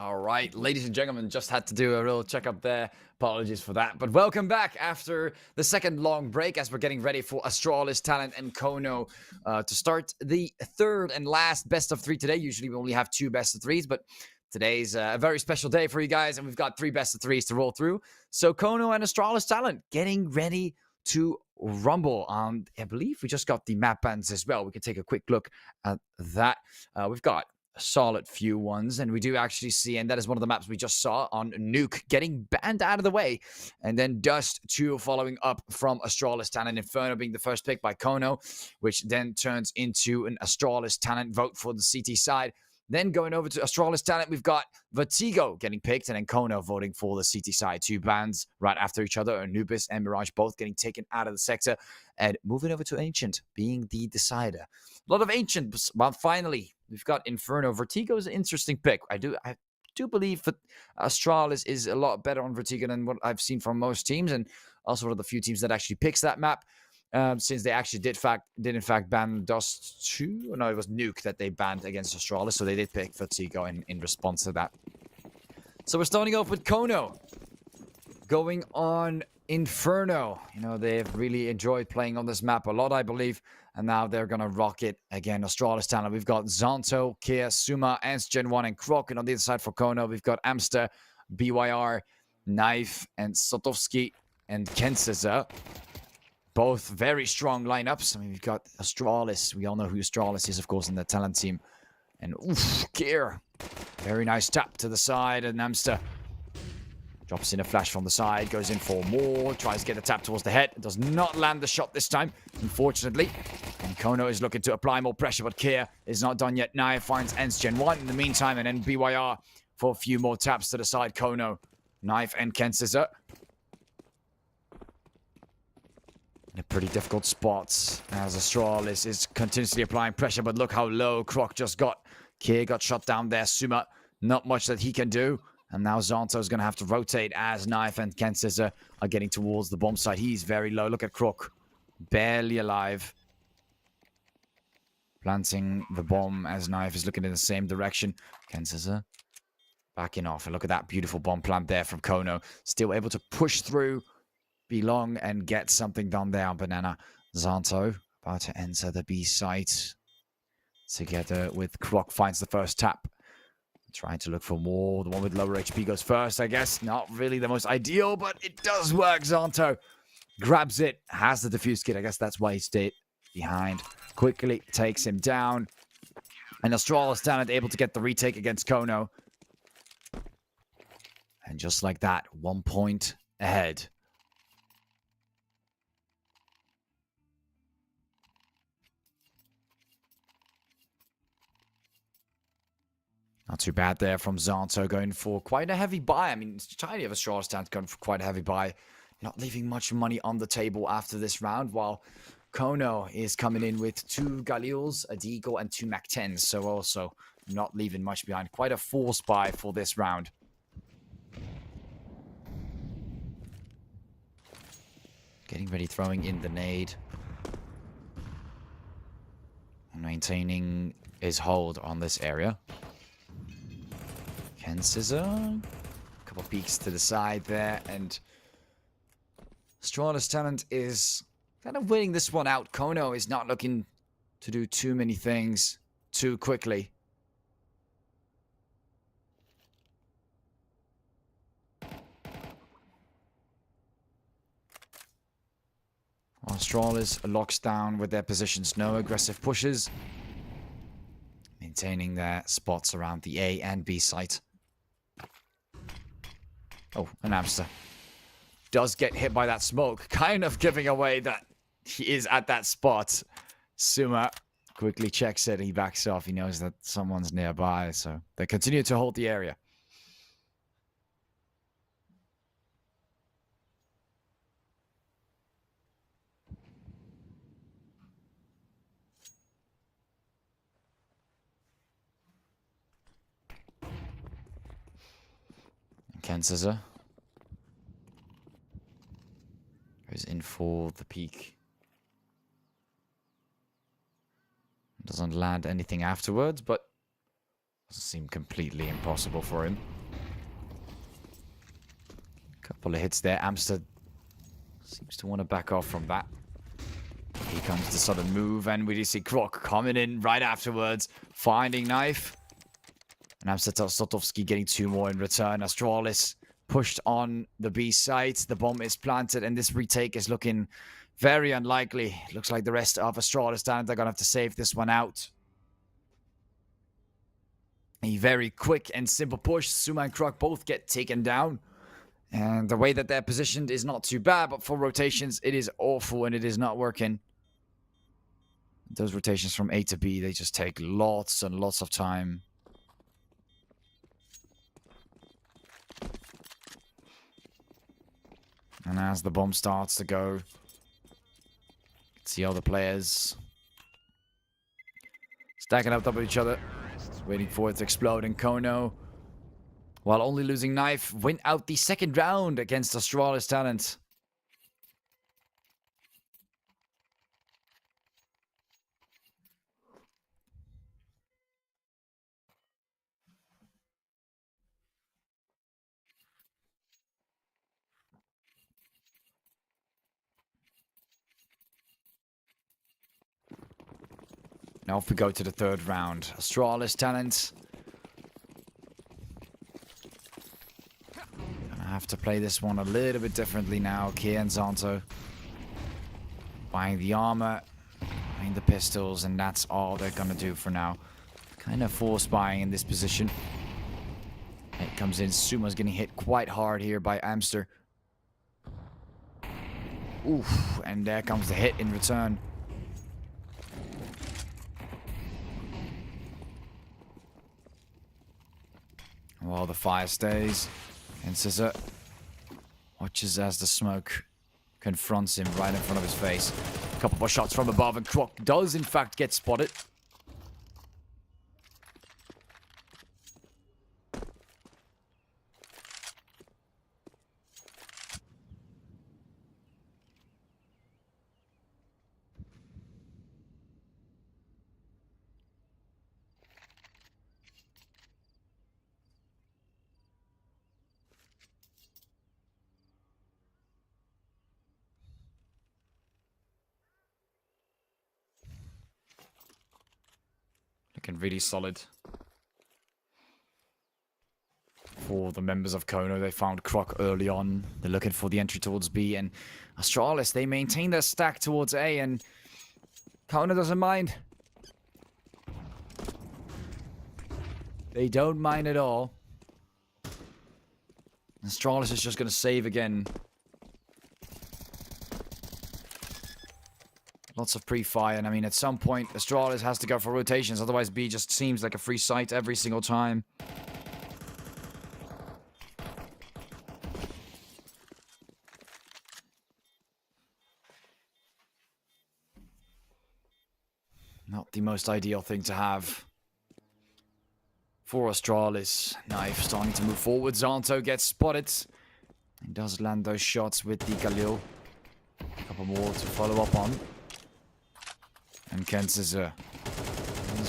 All right, ladies and gentlemen, just had to do a real checkup there. Apologies for that. But welcome back after the second long break as we're getting ready for Astralis, Talent, and Kono to start the third and last best of three today. Usually we only have two best of threes, but today's a very special day for you guys, and we've got three best of threes to roll through. So Kono and Astralis Talent getting ready to rumble. I believe we just got the map bans as well. We can take a quick look at that. We've got a solid few ones, and we do actually see, and that is one of the maps we just saw on Nuke getting banned out of the way, and then Dust 2 following up from Astralis Talent, Inferno being the first pick by Kono, which then turns into an Astralis Talent vote for the CT side. Then going over to Astralis Talent, we've got Vertigo getting picked, and then Kono voting for the CT side. Two bans right after each other. Anubis and Mirage both getting taken out of the sector. And moving over to Ancient, being the decider. A lot of Ancient, but finally, we've got Inferno. Vertigo is an interesting pick. I do believe that Astralis is a lot better on Vertigo than what I've seen from most teams, and also one of the few teams that actually picks that map. Since they actually did in fact ban Dust 2. Or no, it was Nuke that they banned against Astralis, so they did pick Vertigo in response to that. So we're starting off with Kono. Going on Inferno. You know, they've really enjoyed playing on this map a lot, I believe. And now they're going to rock it again. Astralis Talent. We've got Zonto, Kia, Suma, Ans-Gen1, and Krok. And on the other side for Kono, we've got Amster, BYR, Knife, and Sotovsky, and Kenseza. Both very strong lineups. I mean, we've got Astralis. We all know who Astralis is, of course, in the talent team. And oof, Kier. Very nice tap to the side. And Amster drops in a flash from the side. Goes in for more. Tries to get a tap towards the head. Does not land the shot this time, unfortunately. And Kono is looking to apply more pressure, but Kier is not done yet. Naya finds Ans-Gen1 in the meantime. And then BYR for a few more taps to the side. Kono, Knife, and Kenseza. In a pretty difficult spot as Astralis is continuously applying pressure, but look how low Krok just got. Kier got shot down there. Suma, not much that he can do. And now Zonto is going to have to rotate as Knife and Kenseza are getting towards the bomb site. He's very low. Look at Krok. Barely alive. Planting the bomb as Knife is looking in the same direction. Kenseza backing off. And look at that beautiful bomb plant there from Kono. Still able to push through. Belong and get something done there on Banana. Zonto about to enter the B site together with Krok. Finds the first tap. Trying to look for more. The one with lower HP goes first, I guess. Not really the most ideal, but it does work. Zonto grabs it. Has the defuse kit. I guess that's why he stayed behind. Quickly takes him down. And Astralis Talent able to get the retake against Kono. And just like that, 1 point ahead. Not too bad there from Zonto, going for quite a heavy buy. I mean, it's tiny of Astralis Talent going for quite a heavy buy. Not leaving much money on the table after this round, while Kono is coming in with 2 Galils, a Deagle, and 2 Mac-10s. So also not leaving much behind. Quite a force buy for this round. Getting ready, throwing in the nade. Maintaining his hold on this area. Kenseza, a couple peeks to the side there, and Astralis Talent is kind of winning this one out. Kono is not looking to do too many things too quickly. Astralis locks down with their positions, no aggressive pushes. Maintaining their spots around the A and B site. Oh, an Amster does get hit by that smoke, kind of giving away that he is at that spot. Suma quickly checks it, he backs off, he knows that someone's nearby, so they continue to hold the area. Kenseza goes in for the peak. Doesn't land anything afterwards, but Seemed completely impossible for him. Couple of hits there. Amster seems to want to back off from that. Here comes the sudden move, and we just see Krok coming in right afterwards, finding knife. And Amster Sotovsky getting 2 more in return. Astralis pushed on the B site. The bomb is planted, and this retake is looking very unlikely. Looks like the rest of Astralis talent are going to have to save this one out. A very quick and simple push. Suma and Krok both get taken down. And the way that they're positioned is not too bad, but for rotations, it is awful and it is not working. Those rotations from A to B, they just take lots and lots of time. And as the bomb starts to go, see other players stacking up top of each other, waiting for it to explode. And Kono, while only losing knife, win out the second round against Astralis talent. Now off we go to the third round. Astralis talent. Gonna have to play this one a little bit differently now. Kia and Zanto buying the armor, buying the pistols, and that's all they're gonna do for now. Kind of force buying in this position. It comes in. Suma's getting hit quite hard here by Amster. Oof, and there comes the hit in return. While the fire stays, and Scissor watches as the smoke confronts him right in front of his face. A couple more shots from above, and Krok does in fact get spotted. Looking really solid for the members of Kono. They found Krok early on. They're looking for the entry towards B, and Astralis, they maintain their stack towards A, and Kono doesn't mind. They don't mind at all. Astralis is just going to save again. Lots of pre-fire, and I mean, at some point, Astralis has to go for rotations, otherwise B just seems like a free site every single time. Not the most ideal thing to have for Astralis. Knife starting to move forward. Zanto gets spotted. He does land those shots with the Galil. A couple more to follow up on. And Kens is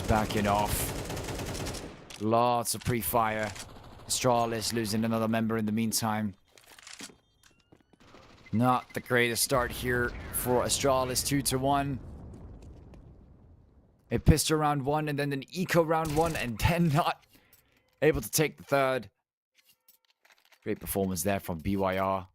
backing off. Lots of pre-fire. Astralis losing another member in the meantime. Not the greatest start here for Astralis. 2-1. A pistol round 1 and then an eco round 1, and then not able to take the third. Great performance there from BYR.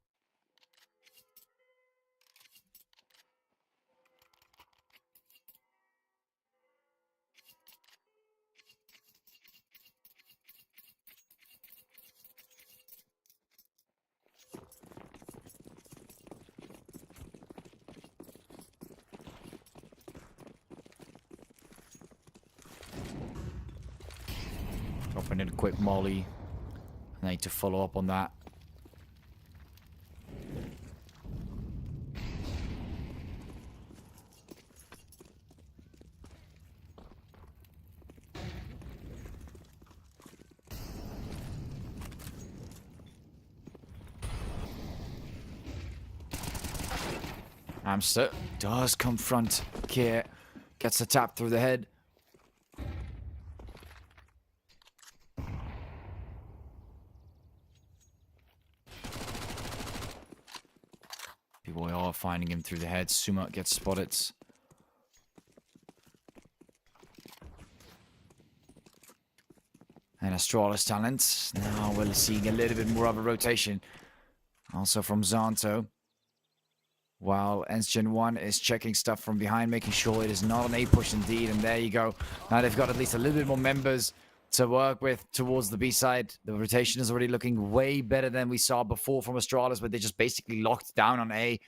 Dropping in a quick molly. I need to follow up on that. Amster does confront Kier. Gets the tap through the head. are finding him through the head. Suma gets spotted. And Astralis talent. Now we're seeing a little bit more of a rotation. Also from Zanto. While Gen1 is checking stuff from behind, making sure it is not an A push indeed. And there you go. Now they've got at least a little bit more members to work with towards the B side. The rotation is already looking way better than we saw before from Astralis, but they just basically locked down on A.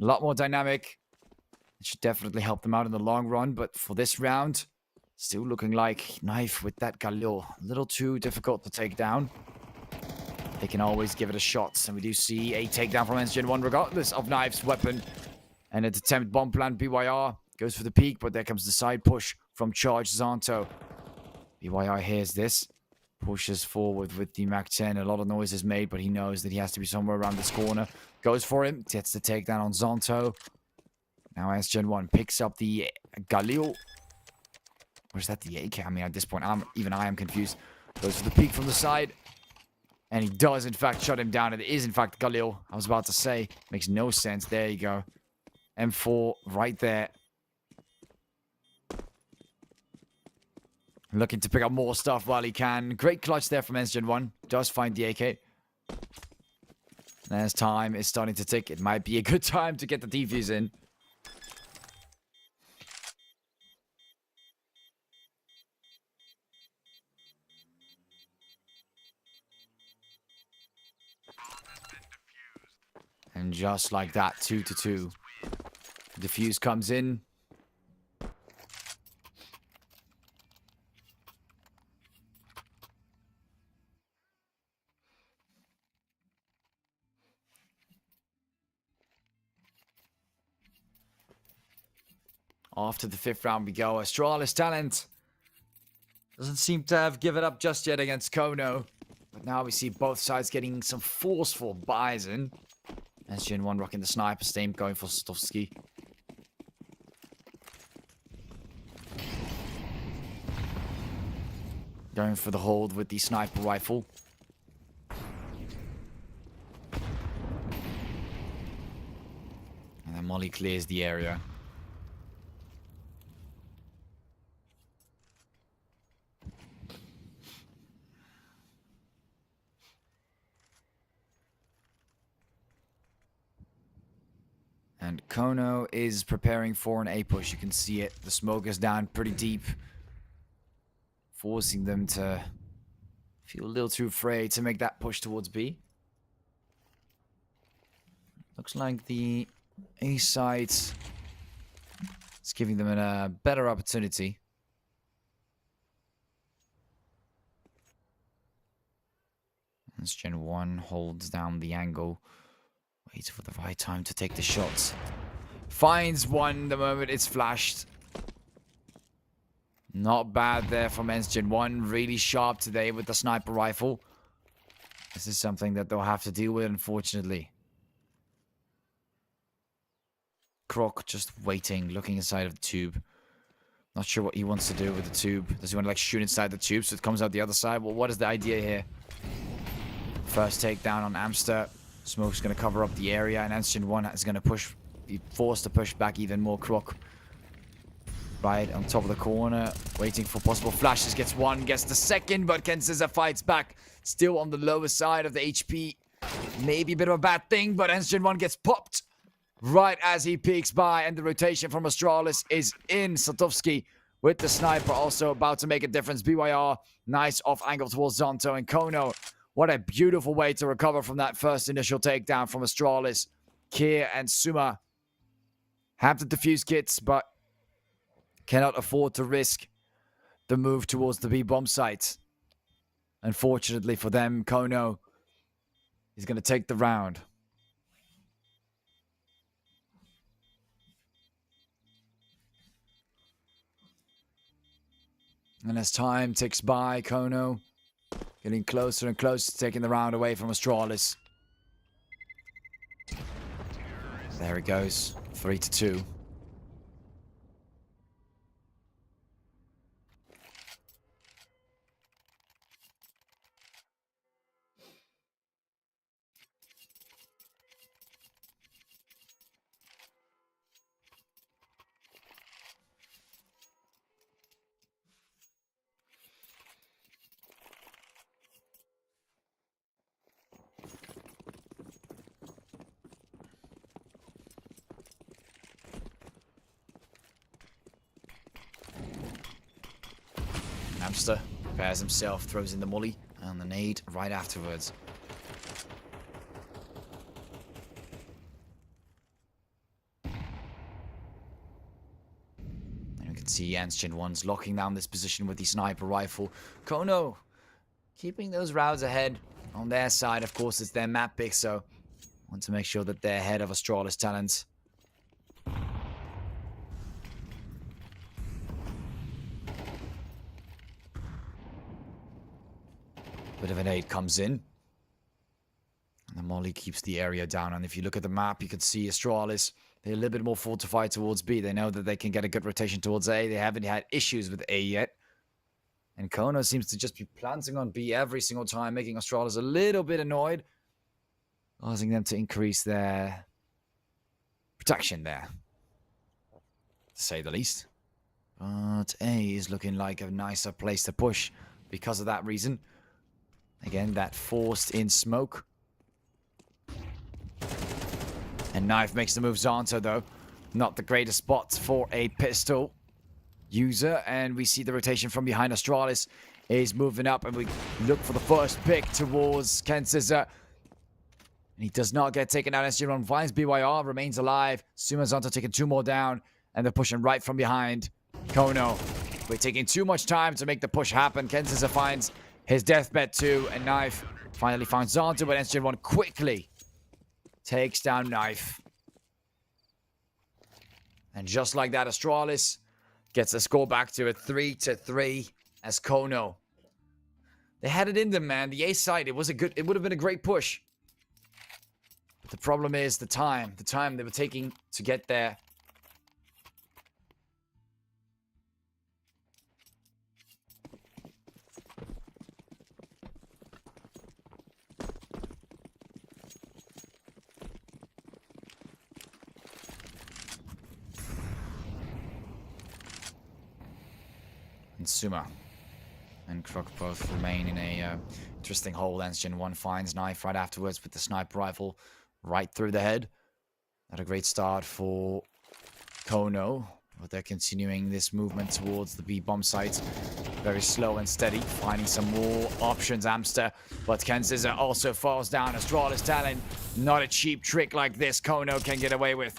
A lot more dynamic. It should definitely help them out in the long run, but for this round, still looking like Knife with that Galil. A little too difficult to take down. They can always give it a shot, and we do see a takedown from Gen1 regardless of Knife's weapon. And an attempt bomb plant. BYR goes for the peak, but there comes the side push from Charge Zanto. BYR hears this, pushes forward with the MAC-10. A lot of noise is made, but he knows that he has to be somewhere around this corner. Goes for him, gets the takedown on Zanto. Now Gen1 picks up the Galil. Or is that the AK? I mean, at this point, even I am confused. Goes for the peek from the side. And he does, in fact, shut him down. It is, in fact, Galil. I was about to say. Makes no sense. There you go. M4 right there. Looking to pick up more stuff while he can. Great clutch there from Gen1. Does find the AK. And as time is starting to tick, it might be a good time to get the defuse in. And just like that, 2-2. Defuse comes in. After the 5th round we go. Astralis talent doesn't seem to have given up just yet against Kono. But now we see both sides getting some forceful buys in. Gen1 rocking the sniper, Stain going for Stovsky. Going for the hold with the sniper rifle. And then Molly clears the area. And Kono is preparing for an A push. You can see it. The smoke is down pretty deep. Forcing them to feel a little too afraid to make that push towards B. Looks like the A side is giving them a better opportunity. As Gen1 holds down the angle. Waits for the right time to take the shots. Finds one the moment it's flashed. Not bad there from Gen1. Really sharp today with the sniper rifle. This is something that they'll have to deal with, unfortunately. Croc just waiting, looking inside of the tube. Not sure what he wants to do with the tube. Does he want to like shoot inside the tube so it comes out the other side? Well, what is the idea here? First takedown on Amster. Smoke's going to cover up the area, and Gen1 is going to be forced to push back even more. Croc right on top of the corner, waiting for possible flashes. Gets one, gets the second, but Ken Scissor fights back. Still on the lower side of the HP. Maybe a bit of a bad thing, but Gen1 gets popped right as he peeks by, and the rotation from Astralis is in. Satovsky with the sniper also about to make a difference. BYR, nice off angle towards Zanto, and Kono. What a beautiful way to recover from that first initial takedown from Astralis. Kier and Suma have the defuse kits, but cannot afford to risk the move towards the B bomb site. Unfortunately for them, Kono is going to take the round. And as time ticks by, Kono getting closer and closer to taking the round away from Astralis. There it goes. 3-2. Amster prepares himself, throws in the molly and the nade right afterwards. And we can see United21's locking down this position with the sniper rifle. Kono keeping those rounds ahead on their side. Of course, it's their map pick, so want to make sure that they're ahead of Astralis talents. Bit of an aid comes in. And the molly keeps the area down. And if you look at the map, you can see Astralis, they're a little bit more fortified towards B. They know that they can get a good rotation towards A. They haven't had issues with A yet. And Kono seems to just be planting on B every single time, making Astralis a little bit annoyed, causing them to increase their protection there, to say the least. But A is looking like a nicer place to push because of that reason. Again, that forced in smoke. And Knife makes the move. Zanto, though, not the greatest spot for a pistol user. And we see the rotation from behind. Astralis is moving up, and we look for the first pick towards Ken Scissor. And he does not get taken out. SG1 finds BYR, remains alive. Suma Zanto taking 2 more down, and they're pushing right from behind. Kono, we're taking too much time to make the push happen. Ken Scissor finds his deathbed too, and Knife finally finds Zanto, but SG1 quickly takes down Knife. And just like that, Astralis gets the score back to a 3-3 as Kono. They had it in them, man. The A side, it would have been a great push. But the problem is the time they were taking to get there. And Suma and Kruk both remain in a interesting hole. United21 finds Knife right afterwards with the sniper rifle right through the head. Not a great start for Kono, but they're continuing this movement towards the B bomb site. Very slow and steady, finding some more options. Amster, but Ken Scissor also falls down. Astralis talent, not a cheap trick like this Kono can get away with.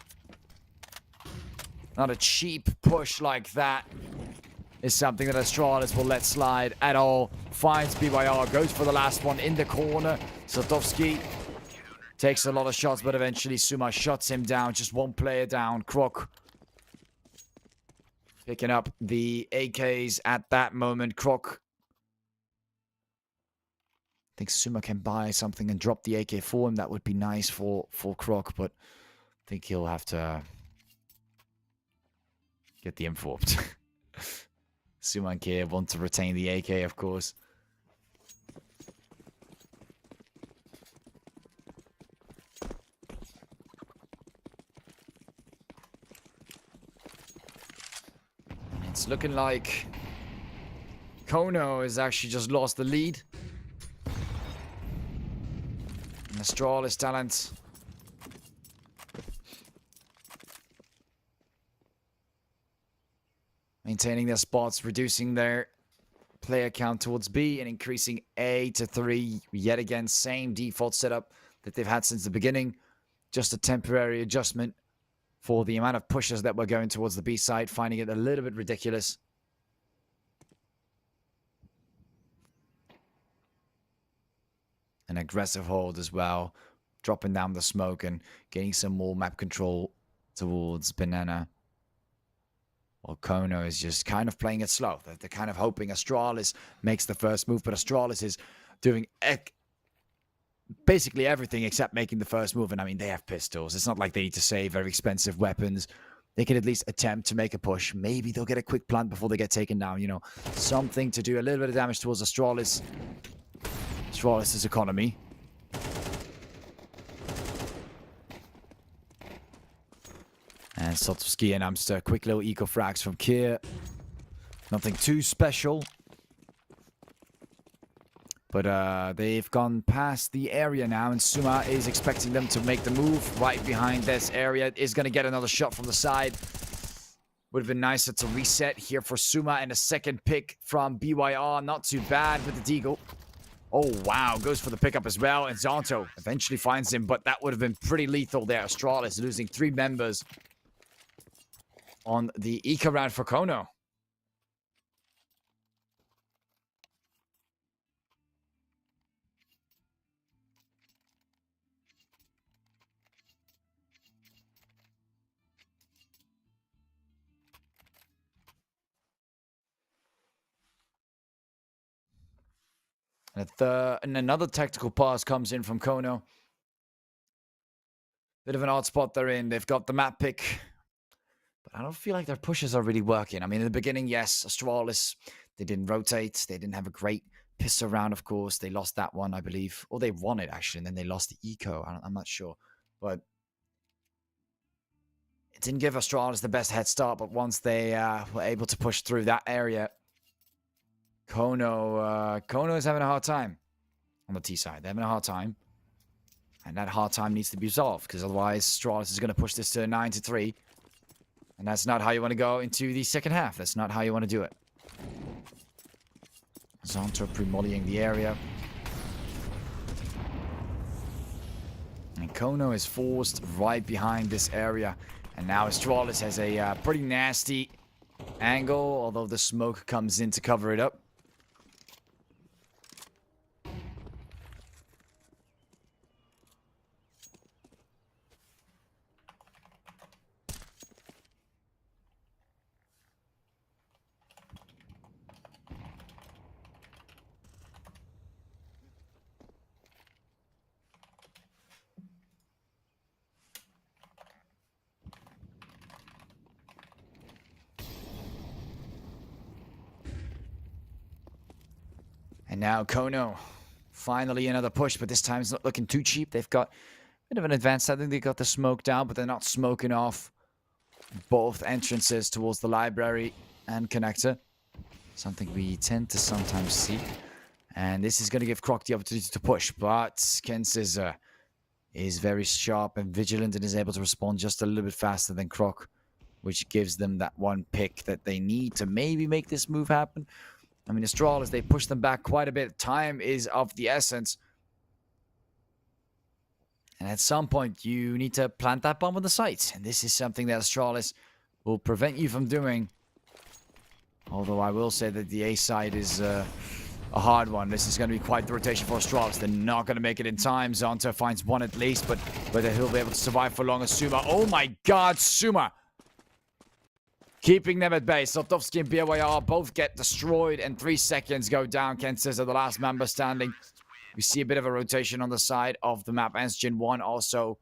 Not a cheap push like that is something that Astralis will let slide at all. Finds BYR, goes for the last one in the corner. Sotovsky takes a lot of shots, but eventually Suma shuts him down. Just one player down. Kruk picking up the AKs at that moment. Kruk. I think Suma can buy something and drop the AK for him. That would be nice for Kruk, but I think he'll have to get the informed. Suma and Kia want to retain the AK, of course. And it's looking like Kono has actually just lost the lead. And Astralis talent maintaining their spots, reducing their player count towards B, and increasing A to 3. Yet again, same default setup that they've had since the beginning. Just a temporary adjustment for the amount of pushes that were going towards the B side, finding it a little bit ridiculous. An aggressive hold as well, dropping down the smoke and getting some more map control towards Banana. Well, Kono is just kind of playing it slow. They're kind of hoping Astralis makes the first move, but Astralis is doing basically everything except making the first move. And I mean, they have pistols. It's not like they need to save very expensive weapons. They can at least attempt to make a push. Maybe they'll get a quick plant before they get taken down. You know, something to do a little bit of damage towards Astralis. Astralis' economy. And Sotovsky and Amster, quick little eco frags from Kier. Nothing too special. But they've gone past the area now, and Suma is expecting them to make the move right behind this area. Is going to get another shot from the side. Would have been nicer to reset here for Suma, and a second pick from BYR. Not too bad with the Deagle. Oh, wow. Goes for the pickup as well. And Zonto eventually finds him, but that would have been pretty lethal there. Astralis losing 3 members on the Eco round for Kono. And another tactical pass comes in from Kono. Bit of an odd spot they're in. They've got the map pick, but I don't feel like their pushes are really working. I mean, in the beginning, yes, Astralis, they didn't rotate. They didn't have a great piss around, of course. They lost that one, I believe. Or they won it, actually, and then they lost the eco. I'm not sure. But it didn't give Astralis the best head start, but once they were able to push through that area, Kono is having a hard time on the T side. They're having a hard time. And that hard time needs to be resolved, because otherwise Astralis is going to push this to 9-3. And that's not how you want to go into the second half. That's not how you want to do it. Zonto pre-mollying the area. And Kono is forced right behind this area. And now Astralis has a pretty nasty angle, although the smoke comes in to cover it up. And now Kono, finally another push, but this time it's not looking too cheap. They've got a bit of an advance. I think they got the smoke down, but they're not smoking off both entrances towards the library and connector. Something we tend to sometimes see. And this is going to give Croc the opportunity to push, but Kensizza is very sharp and vigilant and is able to respond just a little bit faster than Croc, which gives them that one pick that they need to maybe make this move happen. I mean, Astralis, they push them back quite a bit. Time is of the essence. And at some point, you need to plant that bomb on the site. And this is something that Astralis will prevent you from doing. Although I will say that the A side is a hard one. This is going to be quite the rotation for Astralis. They're not going to make it in time. Zonto finds one at least, but whether he'll be able to survive for long as Suma. Oh my god, Suma! Keeping them at base. Sotovsky and BYR both get destroyed, and 3 seconds go down. Kensizza, the last member standing. We see a bit of a rotation on the side of the map. Gen1 also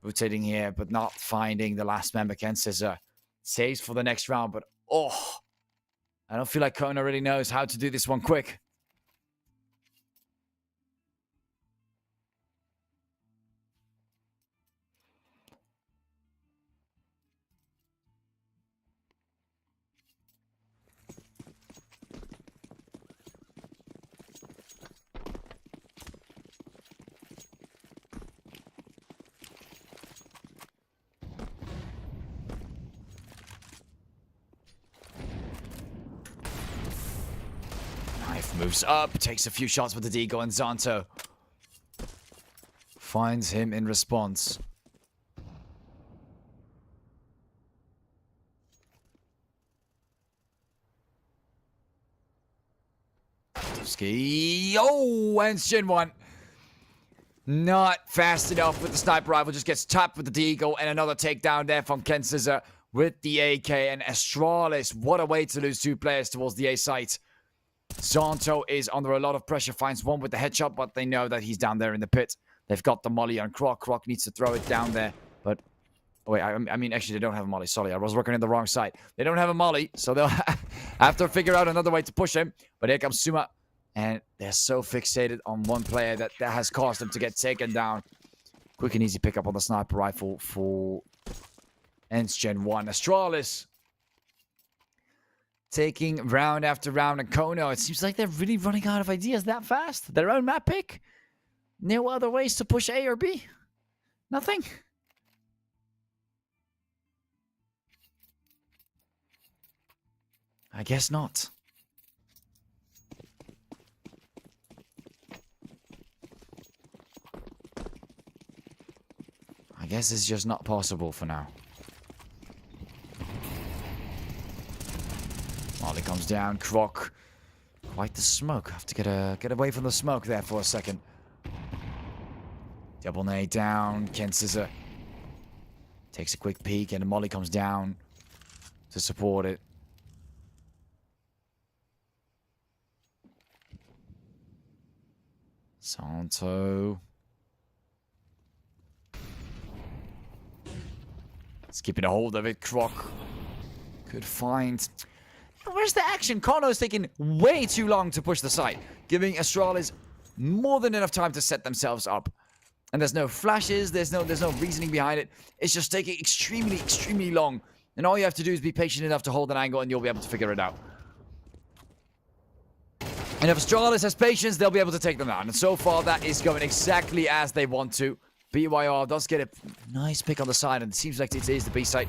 rotating here, but not finding the last member. Kensizza saves for the next round, but oh, I don't feel like Kono really knows how to do this one quick. Moves up, takes a few shots with the Deagle, and Zonto finds him in response. Oh, and Gen1 not fast enough with the sniper rifle, just gets tapped with the Deagle, and another takedown there from Kensizza with the AK, and Astralis. What a way to lose 2 players towards the A site. Zonto is under a lot of pressure, finds one with the headshot, but they know that he's down there in the pit. They've got the molly on Croc. Croc needs to throw it down there, but... Oh, wait, I mean, actually, they don't have a molly. Sorry, I was working on the wrong side. They don't have a molly, so they'll have to figure out another way to push him. But here comes Suma, and they're so fixated on one player that has caused them to get taken down. Quick and easy pickup on the sniper rifle for Gen1. Astralis taking round after round, and Kono, it seems like they're really running out of ideas that fast. Their own map pick? No other ways to push A or B? Nothing? I guess not. I guess it's just not possible for now. Molly comes down. Croc. Quite the smoke. Have to get away from the smoke there for a second. Double nade down. Ken Scissor takes a quick peek, and Molly comes down to support it. Santo. It's keeping a hold of it. Croc could find... Where's the action? Kono's taking way too long to push the site, giving Astralis more than enough time to set themselves up. And there's no flashes, there's no reasoning behind it. It's just taking extremely, extremely long. And all you have to do is be patient enough to hold an angle and you'll be able to figure it out. And if Astralis has patience, they'll be able to take them down. And so far, that is going exactly as they want to. BYR does get a nice pick on the side, and it seems like it is the B site.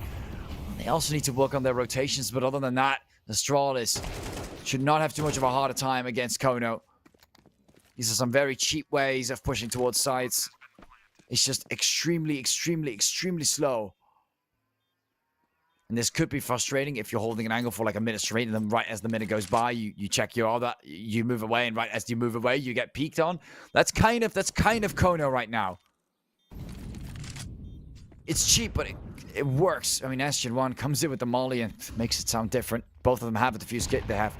They also need to work on their rotations, but other than that, Astralis should not have too much of a harder time against Kono. These are some very cheap ways of pushing towards sites. It's just extremely, extremely, extremely slow. And this could be frustrating if you're holding an angle for like a minute straight, and then right as the minute goes by, you check your other, you move away, and right as you move away, you get peeked on. That's kind of Kono right now. It's cheap, but it works. I mean, Ashen1 comes in with the molly and makes it sound different. Both of them have a defuse kit. They have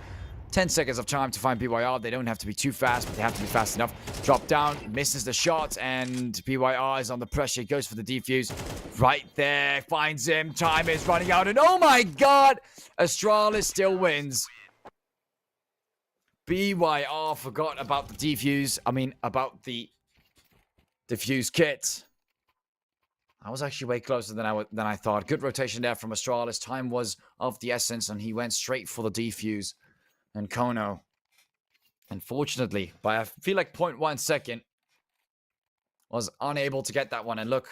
10 seconds of time to find BYR. They don't have to be too fast, but they have to be fast enough. Drop down, misses the shot, and BYR is on the pressure. He goes for the defuse. Right there, finds him. Time is running out, and oh my god! Astralis still wins. BYR forgot about the defuse. I mean, about the defuse kit. I was actually way closer than I thought. Good rotation there from Astralis. Time was of the essence, and he went straight for the defuse. And Kono, unfortunately, by I feel like 0.1 second, was unable to get that one. And look,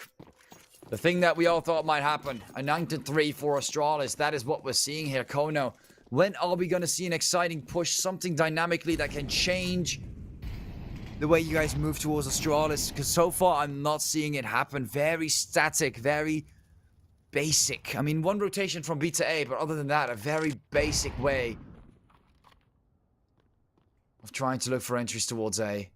the thing that we all thought might happen, a 9-3 for Astralis. That is what we're seeing here. Kono, when are we going to see an exciting push? Something dynamically that can change the way you guys move towards Astralis, because so far I'm not seeing it happen. Very static, very basic. I mean, one rotation from B to A, but other than that, a very basic way of trying to look for entries towards A.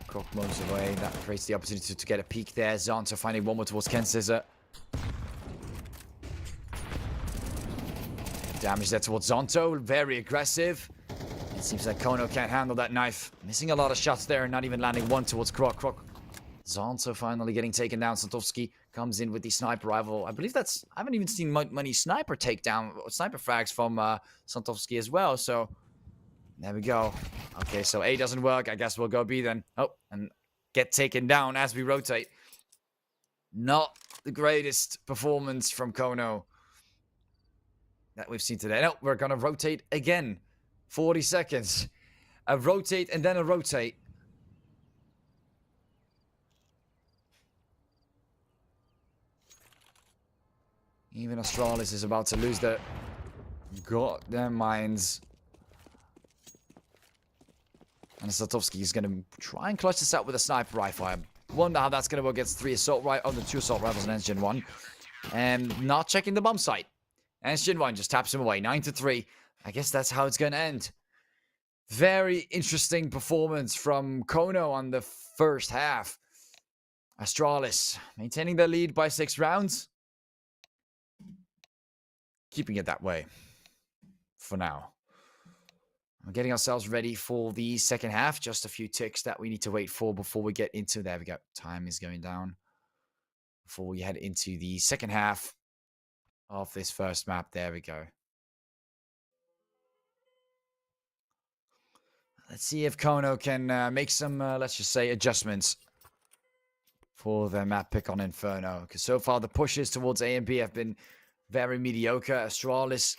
Croc moves away. That creates the opportunity to get a peek there. Zanto finding one more towards Ken Scissor. Damage there towards Zonto. Very aggressive. It seems like Kono can't handle that knife. Missing a lot of shots there, not even landing one towards Croc. Zonto finally getting taken down. Santovsky comes in with the sniper rifle. I believe that's... I haven't even seen many sniper takedown, sniper frags from Santovsky as well. So, there we go. Okay, so A doesn't work. I guess we'll go B then. Oh, and get taken down as we rotate. Not the greatest performance from Kono that we've seen today. No, we're going to rotate again. 40 seconds. A rotate and then a rotate. Even Astralis is about to lose their goddamn minds. And Satovsky is going to try and clutch this out with a sniper rifle. I wonder how that's going to work against 2 assault rifles and Engine 1. And not checking the bomb site. Engine 1 just taps him away. 9-3. I guess that's how it's going to end. Very interesting performance from Kono on the first half. Astralis maintaining their lead by 6 rounds. Keeping it that way for now. We're getting ourselves ready for the second half. Just a few ticks that we need to wait for before we get into... There we go. Time is going down. Before we head into the second half of this first map. There we go. Let's see if Kono can make some, let's just say, adjustments for their map pick on Inferno. Because so far the pushes towards A and B have been very mediocre. Astralis,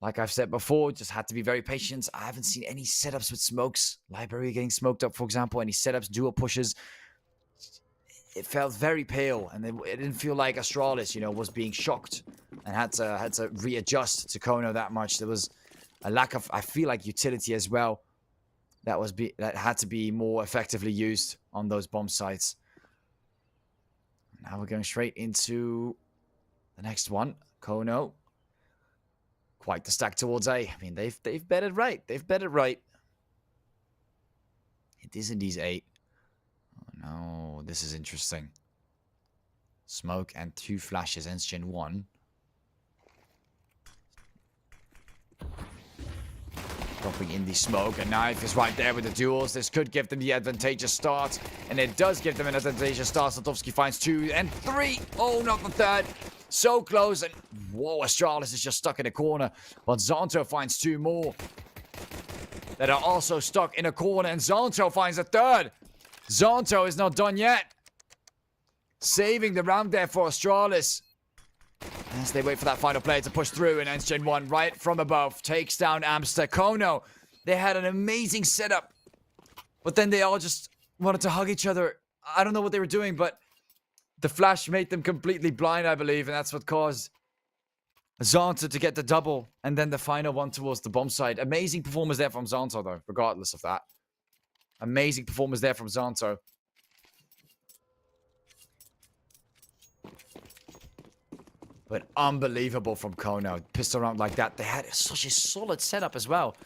like I've said before, just had to be very patient. I haven't seen any setups with smokes. Library getting smoked up, for example. Any setups, dual pushes. it felt very pale, and it didn't feel like Astralis, was being shocked and had to readjust to Kono that much. There was a lack of, I feel like, utility as well that had to be more effectively used on those bomb sites. Now we're going straight into the next one. Kono. Quite the stack towards A. I mean, they've bet it right. They've bet it right. It is indeed 8. Oh, no. This is interesting. Smoke and 2 flashes. Ends Gen 1. Dropping in the smoke. A knife is right there with the duels. This could give them the advantageous start. And it does give them an advantageous start. Satovsky finds 2 and 3. Oh, not the third. So close. And whoa, Astralis is just stuck in a corner. But Zonto finds 2 more that are also stuck in a corner. And Zonto finds a third. Zonto is not done yet. Saving the round there for Astralis. As they wait for that final player to push through, and Ends Gen 1 right from above takes down Amster. Kono, they had an amazing setup, but then they all just wanted to hug each other. I don't know what they were doing, but the flash made them completely blind, I believe, and that's what caused Zonto to get the double, and then the final one towards the bomb site. Amazing performance there from Zonto, though, regardless of that. Amazing performance there from Zonto. But unbelievable from Kono. Pistol round like that. They had such a solid setup as well.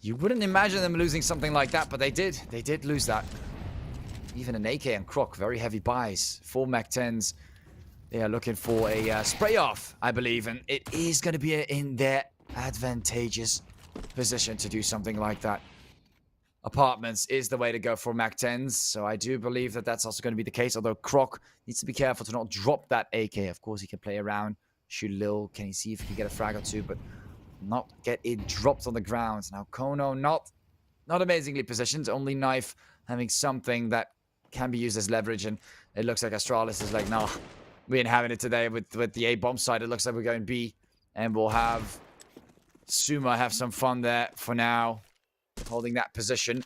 You wouldn't imagine them losing something like that, but they did. They did lose that. Even an AK and Croc, very heavy buys. 4 Mac-10s. They are looking for a spray off, I believe. And it is going to be in their advantageous position to do something like that. Apartments is the way to go for Mac-10s, so I do believe that that's also going to be the case, although Croc needs to be careful to not drop that AK. Of course, he can play around, shoot a little, can he see if he can get a frag or 2, but not get it dropped on the ground. Now, Kono, not amazingly positioned, only Knife having something that can be used as leverage, and it looks like Astralis is like, nah, we ain't having it today with the A bomb side. It looks like we're going B, and we'll have Suma have some fun there for now. Holding that position.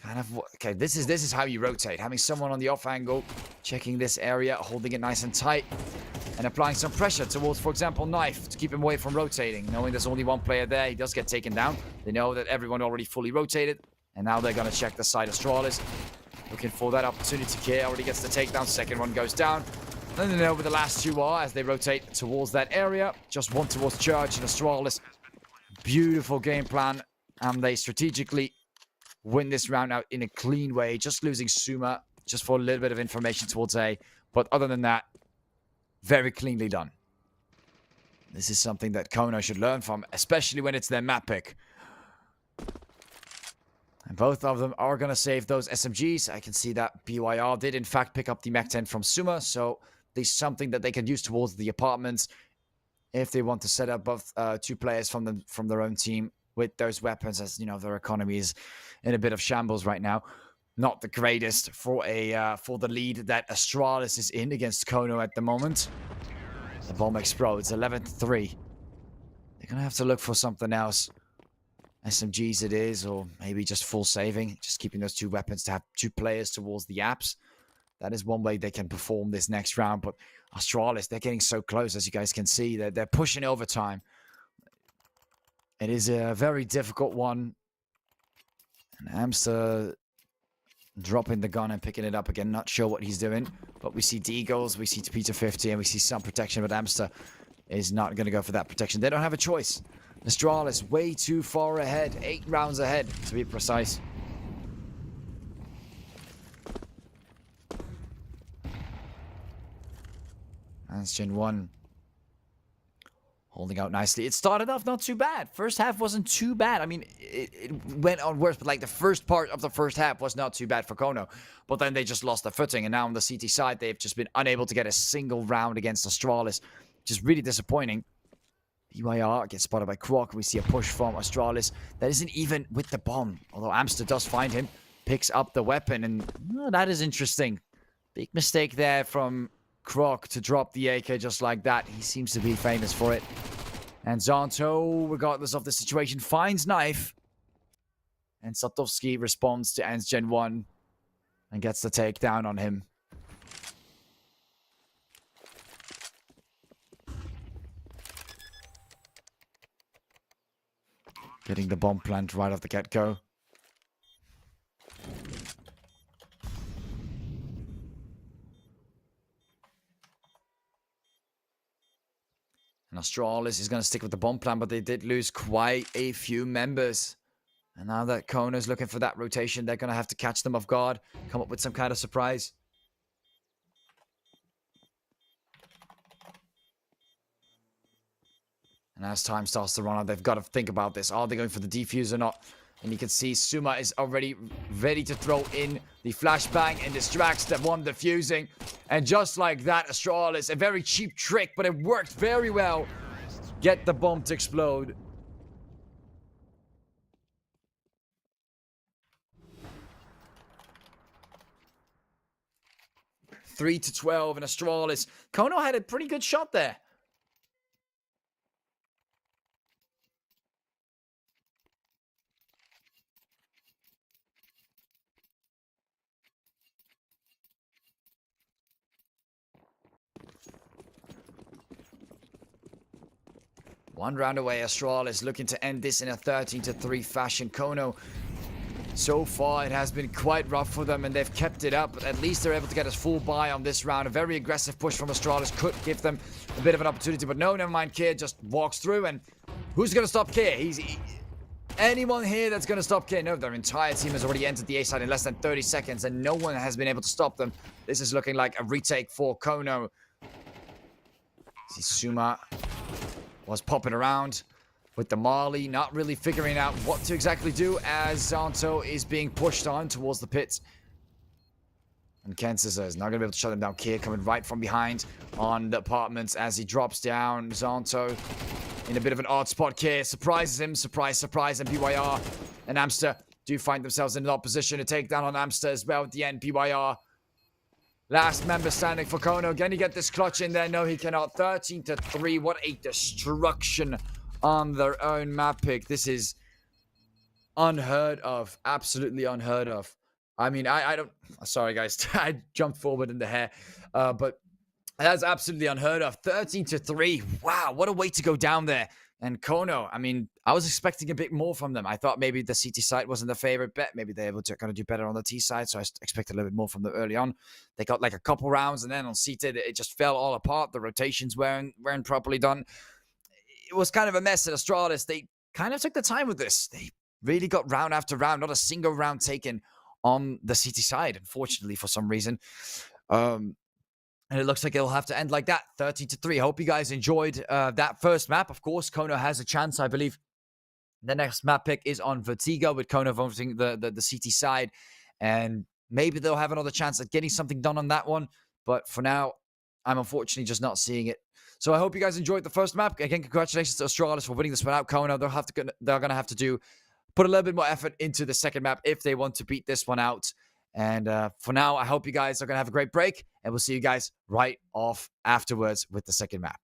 Kind of, okay, this is how you rotate. Having someone on the off angle, checking this area, holding it nice and tight, and applying some pressure towards, for example, Knife, to keep him away from rotating. Knowing there's only one player there, he does get taken down. They know that everyone already fully rotated, and now they're going to check the side of Astralis. Looking for that opportunity. Kia already gets the takedown. Second one goes down. And they know where the last 2 are as they rotate towards that area. Just one towards Church and Astralis. Beautiful game plan. And they strategically win this round out in a clean way. Just losing Suma just for a little bit of information towards A. But other than that, very cleanly done. This is something that Kono should learn from, especially when it's their map pick. And both of them are going to save those SMGs. I can see that BYR did, in fact, pick up the Mac-10 from Suma. So there's something that they can use towards the apartments if they want to set up both 2 players from their own team with those weapons, as you know, their economy is in a bit of shambles right now. Not the greatest for the lead that Astralis is in against Kono at the moment. The bomb explodes, 11-3. They're gonna have to look for something else. SMGs it is, or maybe just full saving, just keeping those 2 weapons to have 2 players towards the apps. That is one way they can perform this next round. But Astralis, they're getting so close, as you guys can see. They're pushing overtime. It is a very difficult one. And Amster dropping the gun and picking it up again. Not sure what he's doing. But we see Deagles, we see Peter 50, and we see some protection. But Amster is not going to go for that protection. They don't have a choice. Astralis way too far ahead. 8 rounds ahead, to be precise. That's Gen 1. Holding out nicely. It started off not too bad. First half wasn't too bad. I mean, it went on worse, but like the first part of the first half was not too bad for Kono. But then they just lost their footing, and now on the CT side, they've just been unable to get a single round against Astralis, which is really disappointing. BYR gets spotted by Croc. We see a push from Astralis that isn't even with the bomb, although Amster does find him, picks up the weapon, and that is interesting. Big mistake there from Croc to drop the AK just like that. He seems to be famous for it. And Zonto, regardless of the situation, finds Knife. And Satovsky responds to Ends Gen 1. and gets the takedown on him. Getting the bomb plant right off the get-go. And Astralis is going to stick with the bomb plant, but they did lose quite a few members. And now that Kono's looking for that rotation, they're going to have to catch them off guard, come up with some kind of surprise. And as time starts to run out, they've got to think about this. Are they going for the defuse or not? And you can see Suma is already ready to throw in the flashbang and distracts the one defusing. And just like that, Astralis, a very cheap trick, but it worked very well. Get the bomb to explode. Three to 12 and Astralis. Kono had a pretty good shot there. One round away, Astralis looking to end this in a 13-3 fashion. Kono, so far it has been quite rough for them and they've kept it up, but at least they're able to get a full buy on this round. A very aggressive push from Astralis could give them a bit of an opportunity, but no, never mind. Kid just walks through, and who's going to stop Kid? Anyone here that's going to stop Kid? No, their entire team has already entered the A side in less than 30 seconds and no one has been able to stop them. This is looking like a retake for Kono. Suma was popping around with the Marley, not really figuring out what to exactly do as Zanto is being pushed on towards the pits. And Kansas is not going to be able to shut him down. Kier coming right from behind on the apartments as he drops down. Zanto in a bit of an odd spot. Kier surprises him. Surprise, surprise. And BYR and Amster do find themselves in an opposition to take down on Amster as well at the end. BYR, last member standing for Kono. Can he get this clutch in there? No, he cannot. 13-3. What a destruction on their own map pick. This is unheard of. Absolutely unheard of. I mean, I don't... Sorry, guys. I jumped forward in the hair. But that's absolutely unheard of. 13-3. Wow, what a way to go down there. And Kono, I mean, I was expecting a bit more from them. I thought maybe the CT side wasn't the favorite bet. Maybe they're able to kind of do better on the T side. So I expected a little bit more from them early on. They got like a couple rounds, and then on CT, it just fell all apart. The rotations weren't properly done. It was kind of a mess at Astralis. They kind of took the time with this. They really got round after round. Not a single round taken on the CT side, unfortunately, for some reason. And it looks like it'll have to end like that, 13-3. Hope you guys enjoyed that first map. Of course, Kono has a chance, I believe. The next map pick is on Vertigo with Kono voting the CT side. And maybe they'll have another chance at getting something done on that one. But for now, I'm unfortunately just not seeing it. So I hope you guys enjoyed the first map. Again, congratulations to Astralis for winning this one out. Kono, they're going to have to put a little bit more effort into the second map if they want to beat this one out. And for now, I hope you guys are going to have a great break. And we'll see you guys right off afterwards with the second map.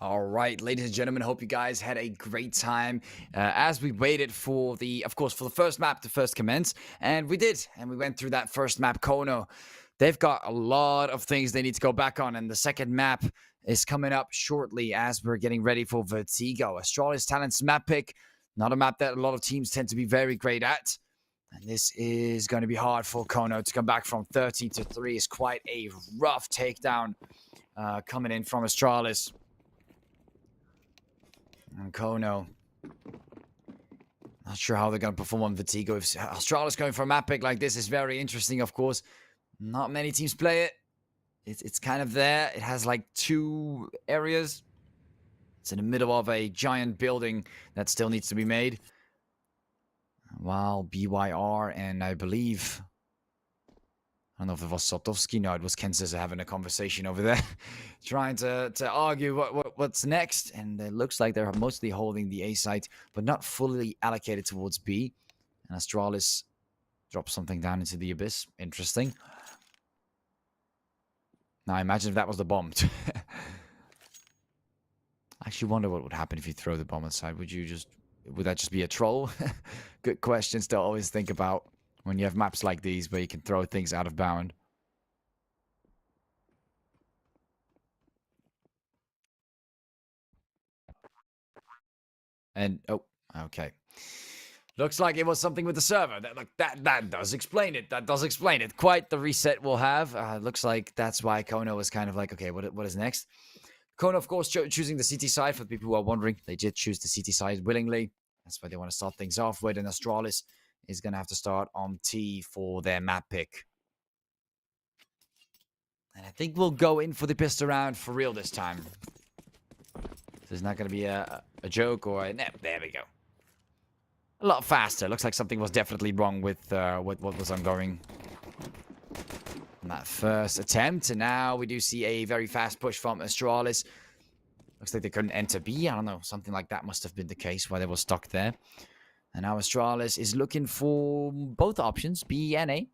All right, ladies and gentlemen, hope you guys had a great time as we waited for of course, for the first map to first commence. And we did. And we went through that first map, Kono. They've got a lot of things they need to go back on. And the second map is coming up shortly as we're getting ready for Vertigo. Astralis Talents map pick. Not a map that a lot of teams tend to be very great at. And this is going to be hard for Kono to come back from 13 to 3. Is quite a rough takedown coming in from Astralis. And Kono, not sure how they're going to perform on Vertigo. If Astralis going for a map pick like this is very interesting, of course. Not many teams play it. It's kind of there. It has like 2 areas. It's in the middle of a giant building that still needs to be made. While BYR and I believe... I don't know if it was Sotovsky. No, it was Kansas having a conversation over there. Trying to argue what's next. And it looks like they're mostly holding the A site, but not fully allocated towards B. And Astralis drops something down into the abyss. Interesting. Now, imagine if that was the bomb. I actually wonder what would happen if you throw the bomb inside. Would that just be a troll? Good questions to always think about when you have maps like these where you can throw things out of bound. And, oh, okay. Looks like it was something with the server. That does explain it. That does explain it. Quite the reset we'll have. Looks like that's why Kono was kind of like, okay, what is next? Kono, of course, choosing the CT side. For the people who are wondering, they did choose the CT side willingly. That's why they want to start things off with. And Astralis is going to have to start on T for their map pick. And I think we'll go in for the pistol round for real this time. This is not going to be a joke or a... No, there we go. A lot faster. Looks like something was definitely wrong with what was ongoing on that first attempt. And now we do see a very fast push from Astralis. Looks like they couldn't enter B. I don't know. Something like that must have been the case why they were stuck there. And now Astralis is looking for both options, B and A,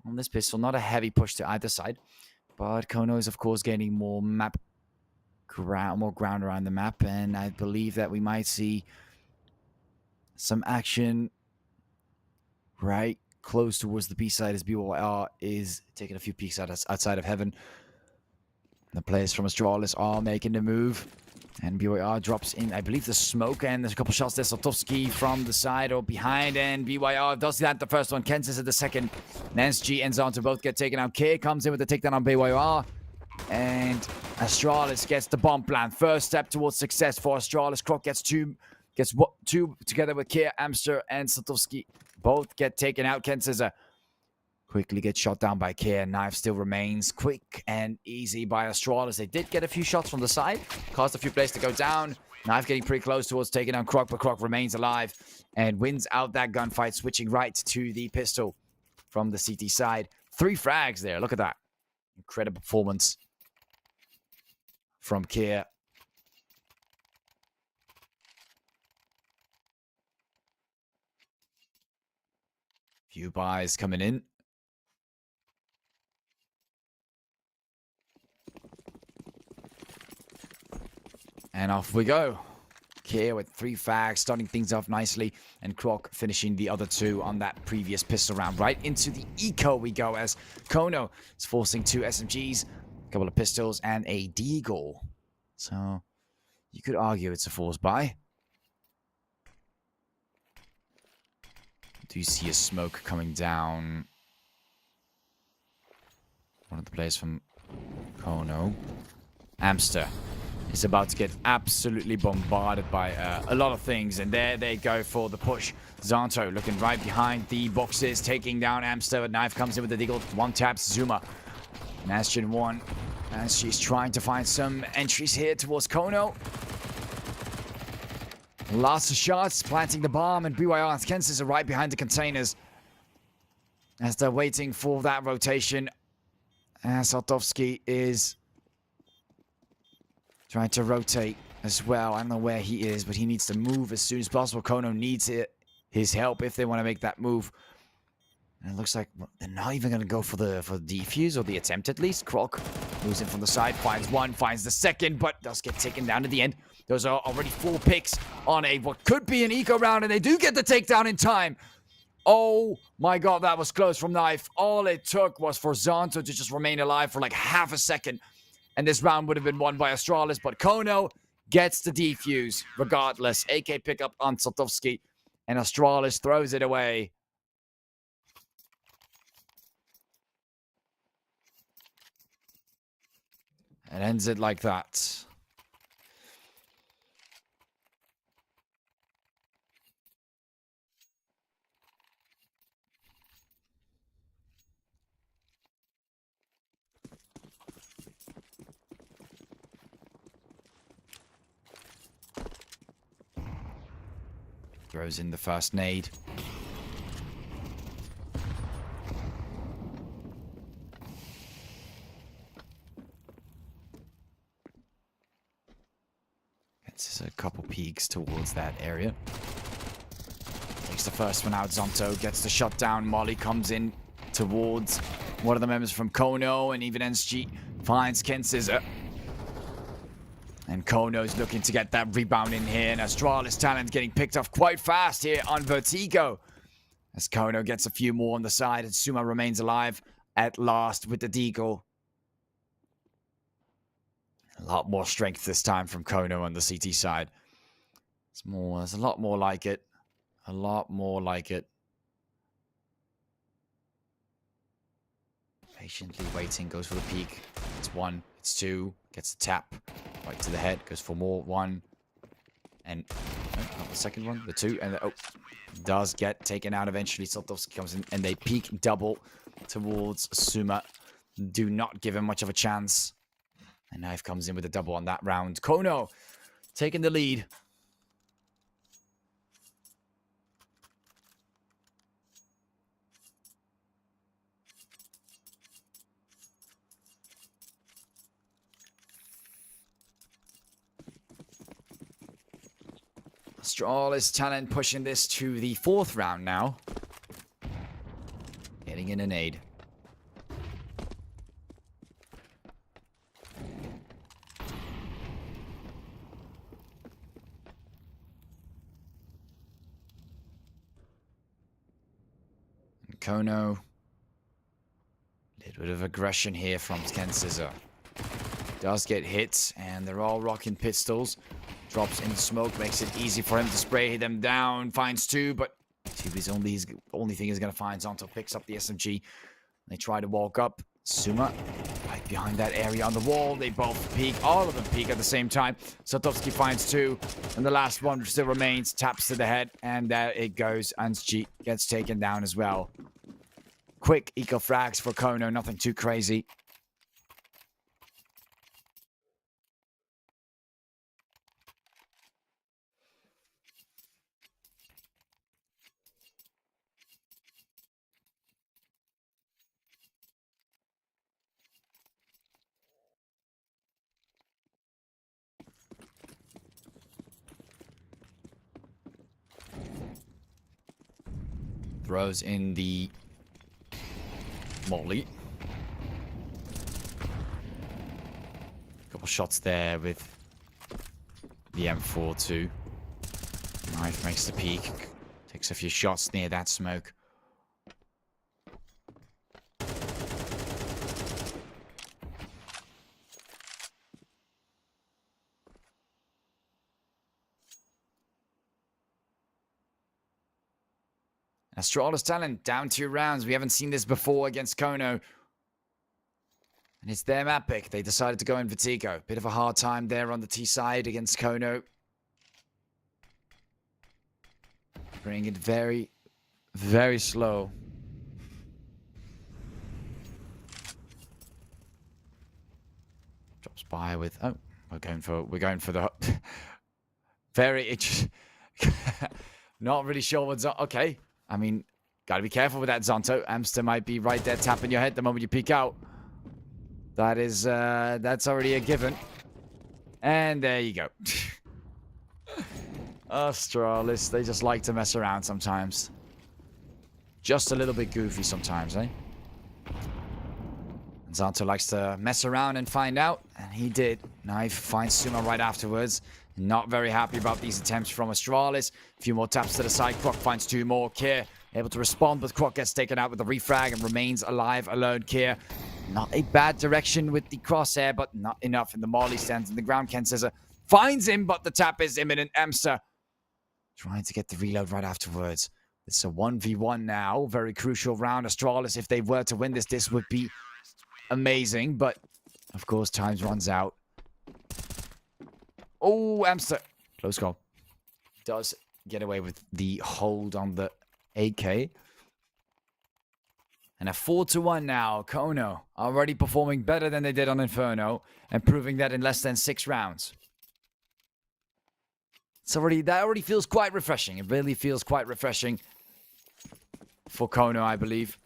on this pistol. Not a heavy push to either side. But Kono is, of course, gaining more ground around the map. And I believe that we might see some action right close towards the B side as BYR is taking a few peeks outside of heaven. The players from Astralis are making the move. And BYR drops in, I believe, the smoke. And there's a couple shots there. Sotovsky from the side or behind. And BYR does that. The first one. Kansas at the second. Nance G ends on to both get taken out. K comes in with the takedown on BYR. And Astralis gets the bomb plan. First step towards success for Astralis. Krok gets two together with K, Amster, and Sotovsky. Both get taken out. Kansas quickly gets shot down by K, and Knife still remains. Quick and easy by Astralis. They did get a few shots from the side. Caused a few players to go down. Knife getting pretty close towards taking down Krok, but Krok remains alive and wins out that gunfight, switching right to the pistol from the CT side. 3 frags there. Look at that. Incredible performance from K. Few buys coming in. And off we go. Kia with 3 frags, starting things off nicely. And Krok finishing the other 2 on that previous pistol round. Right into the eco we go as Kono is forcing 2 SMGs, a couple of pistols, and a deagle. So you could argue it's a force buy. Do you see a smoke coming down? One of the players from Kono. Amster is about to get absolutely bombarded by a lot of things. And there they go for the push. Zanto looking right behind the boxes, taking down Amster. Knife comes in with the deagle. One taps Zuma. United21 as she's trying to find some entries here towards Kono. Lots of shots, planting the bomb, and BYR and Kansas are right behind the containers as they're waiting for that rotation. And Sotovsky is trying to rotate as well. I don't know where he is, but he needs to move as soon as possible. Kono needs his help if they want to make that move. And it looks like they're not even going to go for the defuse, or the attempt at least. Croc moves in from the side, finds one, finds the second, but does get taken down at the end. Those are already 4 picks on a what could be an eco round, and they do get the takedown in time. Oh my god, that was close from Knife. All it took was for Zonto to just remain alive for like half a second, and this round would have been won by Astralis, but Kono gets the defuse regardless. AK pickup on Sotovsky, and Astralis throws it away. And ends it like that. Throws in the first nade. Gets a couple peeks towards that area. Takes the first one out. Zonto gets the shot down. Molly comes in towards one of the members from Kono, and even NSG finds Ken Scissor. And Kono's looking to get that rebound in here, and Astralis talent getting picked off quite fast here on Vertigo. As Kono gets a few more on the side, and Suma remains alive at last with the deagle. A lot more strength this time from Kono on the CT side. There's a lot more like it. A lot more like it. Patiently waiting, goes for the peek. It's 1, it's 2, gets the tap. Right to the head, goes for more. 1. And not the second one, the 2. And does get taken out eventually. Sotovsky comes in and they peek double towards Suma. Do not give him much of a chance. And Knife comes in with a double on that round. Kono taking the lead. Astralis talent pushing this to the 4th round now. Getting in a nade. And Kono. A little bit of aggression here from Ken Scissor. Does get hit, and they're all rocking pistols. Drops in smoke, makes it easy for him to spray them down. Finds 2, but 2 is only thing he's going to find. Zonto picks up the SMG. They try to walk up. Suma, right behind that area on the wall. They both peek. All of them peek at the same time. Sotovsky finds 2, and the last one still remains. Taps to the head, and there it goes. Anschi gets taken down as well. Quick eco frags for Kono, nothing too crazy. Throws in the molly. Couple shots there with the M4 too. Knife makes the peek. Takes a few shots near that smoke. Astralis talent down 2 rounds. We haven't seen this before against Kono. And it's their map pick. They decided to go in Vertigo. Bit of a hard time there on the T side against Kono. Bring it very, very slow. Drops by with we're going for the very not really sure what's okay. I mean, gotta be careful with that, Zonto. Amster might be right there tapping your head the moment you peek out. That is, that's already a given. And there you go. Astralis, they just like to mess around sometimes. just a little bit goofy sometimes, eh? And Zanto likes to mess around and find out, and he did. Knife finds Suma right afterwards. Not very happy about these attempts from Astralis. A few more taps to the side. Croc finds 2 more. Kier able to respond, but Croc gets taken out with the refrag and remains alive alone. Kier, not a bad direction with the crosshair, but not enough. And the Molly stands in the ground. Ken Scissor finds him, but the tap is imminent. Amster trying to get the reload right afterwards. It's a 1v1 now. Very crucial round. Astralis, if they were to win this, this would be amazing, but of course, time runs out. Oh, Amster. Close call. Does get away with the hold on the AK. And a 4-1 now. Kono already performing better than they did on Inferno and proving that in less than 6 rounds. That already feels quite refreshing. It really feels quite refreshing for Kono, I believe.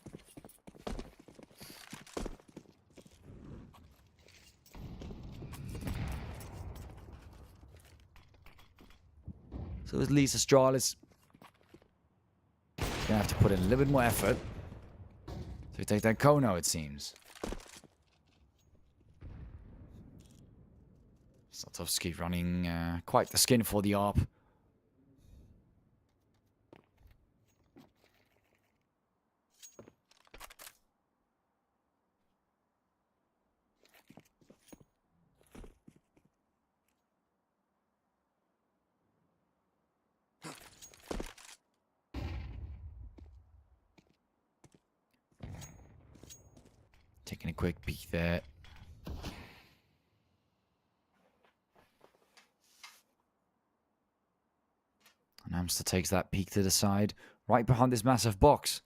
So at least Astralis gonna have to put in a little bit more effort to take that Kono, it seems. Satovsky running quite the skin for the ARP. Taking a quick peek there. And Amster takes that peek to the side, right behind this massive box.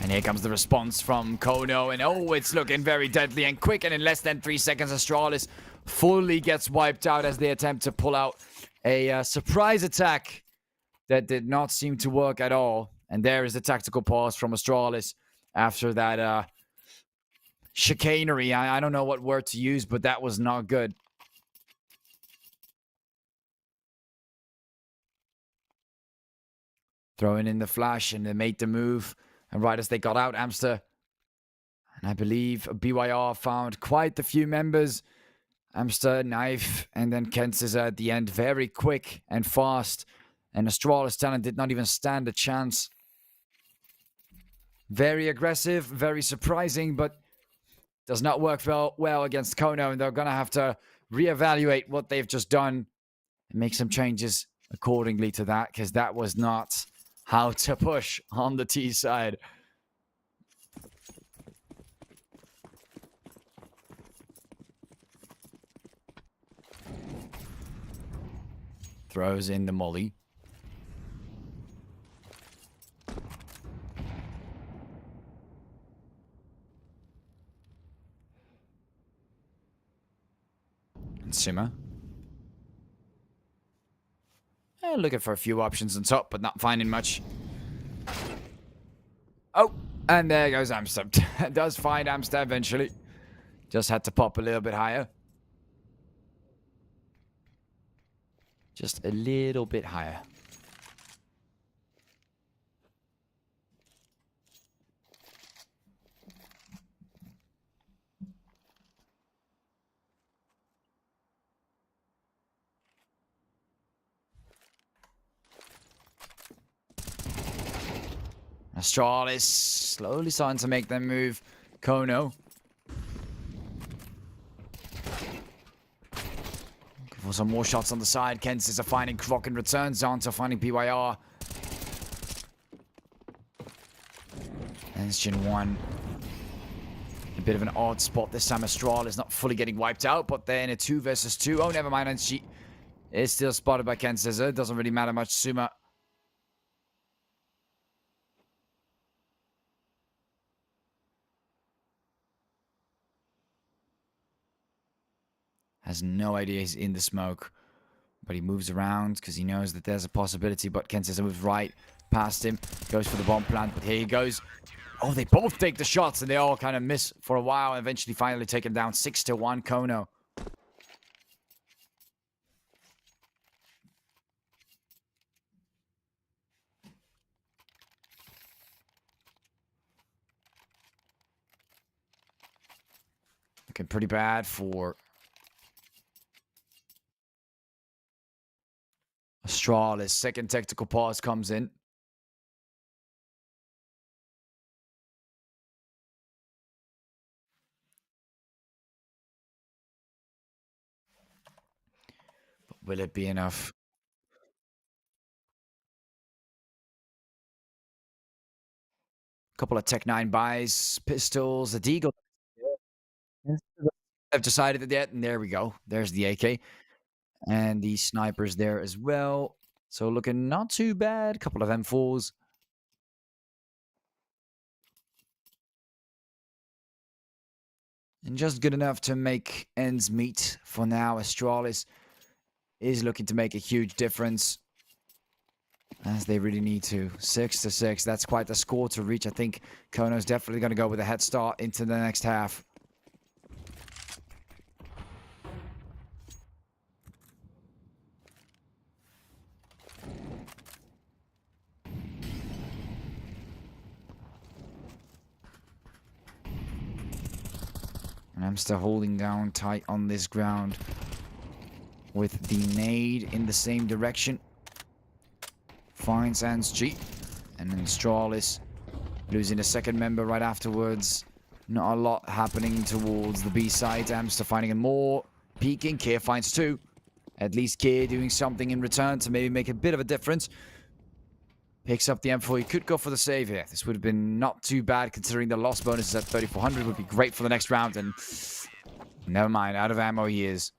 And here comes the response from Kono, and oh, it's looking very deadly and quick, and in less than 3 seconds, Astralis fully gets wiped out as they attempt to pull out a surprise attack that did not seem to work at all. And there is the tactical pause from Astralis after that chicanery. I don't know what word to use, but that was not good. Throwing in the flash, and they made the move. And right as they got out, Amster, and I believe BYR found quite a few members. Amster, Knife, and then Ken Scissor at the end. Very quick and fast. And Astralis talent did not even stand a chance. Very aggressive, very surprising, but does not work well against Kono. And they're going to have to reevaluate what they've just done and make some changes accordingly to that, because that was not how to push on the T side. Throws in the molly. And Simmer. Looking for a few options on top, but not finding much. Oh, and there goes Amster. Does find Amster eventually. Just had to pop a little bit higher. Just a little bit higher. Astralis slowly starting to make them move. Kono. For some more shots on the side. Ken Scissor finding Croc in return. Zonta finding BYR. And it's Gen 1. A bit of an odd spot this time. Astralis not fully getting wiped out, but they're in a 2 versus 2. Oh, never mind. And she is still spotted by Ken Scissor. Doesn't really matter much. Suma has no idea he's in the smoke. but he moves around because he knows that there's a possibility. But Kensisa moves right past him, goes for the bomb plant, but here he goes. Oh, they both take the shots, and they all kind of miss for a while, and eventually finally take him down 6-1, Kono. Looking pretty bad for Astralis. Second tactical pause comes in. But will it be enough? Couple of Tech 9 buys, pistols, a Deagle. I've decided that yet, and there we go. There's the AK. And the snipers there as well. So looking not too bad. Couple of M4s. And just good enough to make ends meet for now. Astralis is looking to make a huge difference, as they really need to. 6-6. That's quite the score to reach. I think Kono's definitely going to go with a head start into the next half. And I'm still holding down tight on this ground with the nade in the same direction. Finds Hans G. And then Astralis losing a second member right afterwards. Not a lot happening towards the B side. Amster finding more. Peeking. Kier finds 2. At least Kier doing something in return to maybe make a bit of a difference. Picks up the M4. He could go for the save here. This would have been not too bad considering the loss bonuses at 3,400 would be great for the next round. And never mind. Out of ammo he is.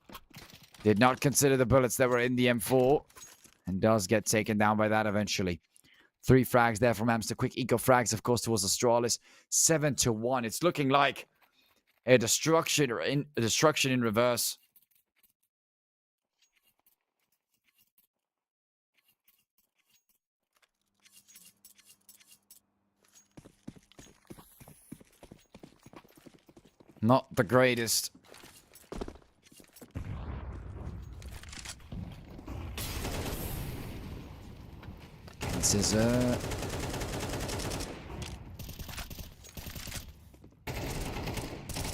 Did not consider the bullets that were in the M4. And does get taken down by that eventually. 3 frags there from Amster. Quick eco frags, of course, towards Astralis. 7-1. It's looking like a destruction in reverse. Not the greatest. Scissor.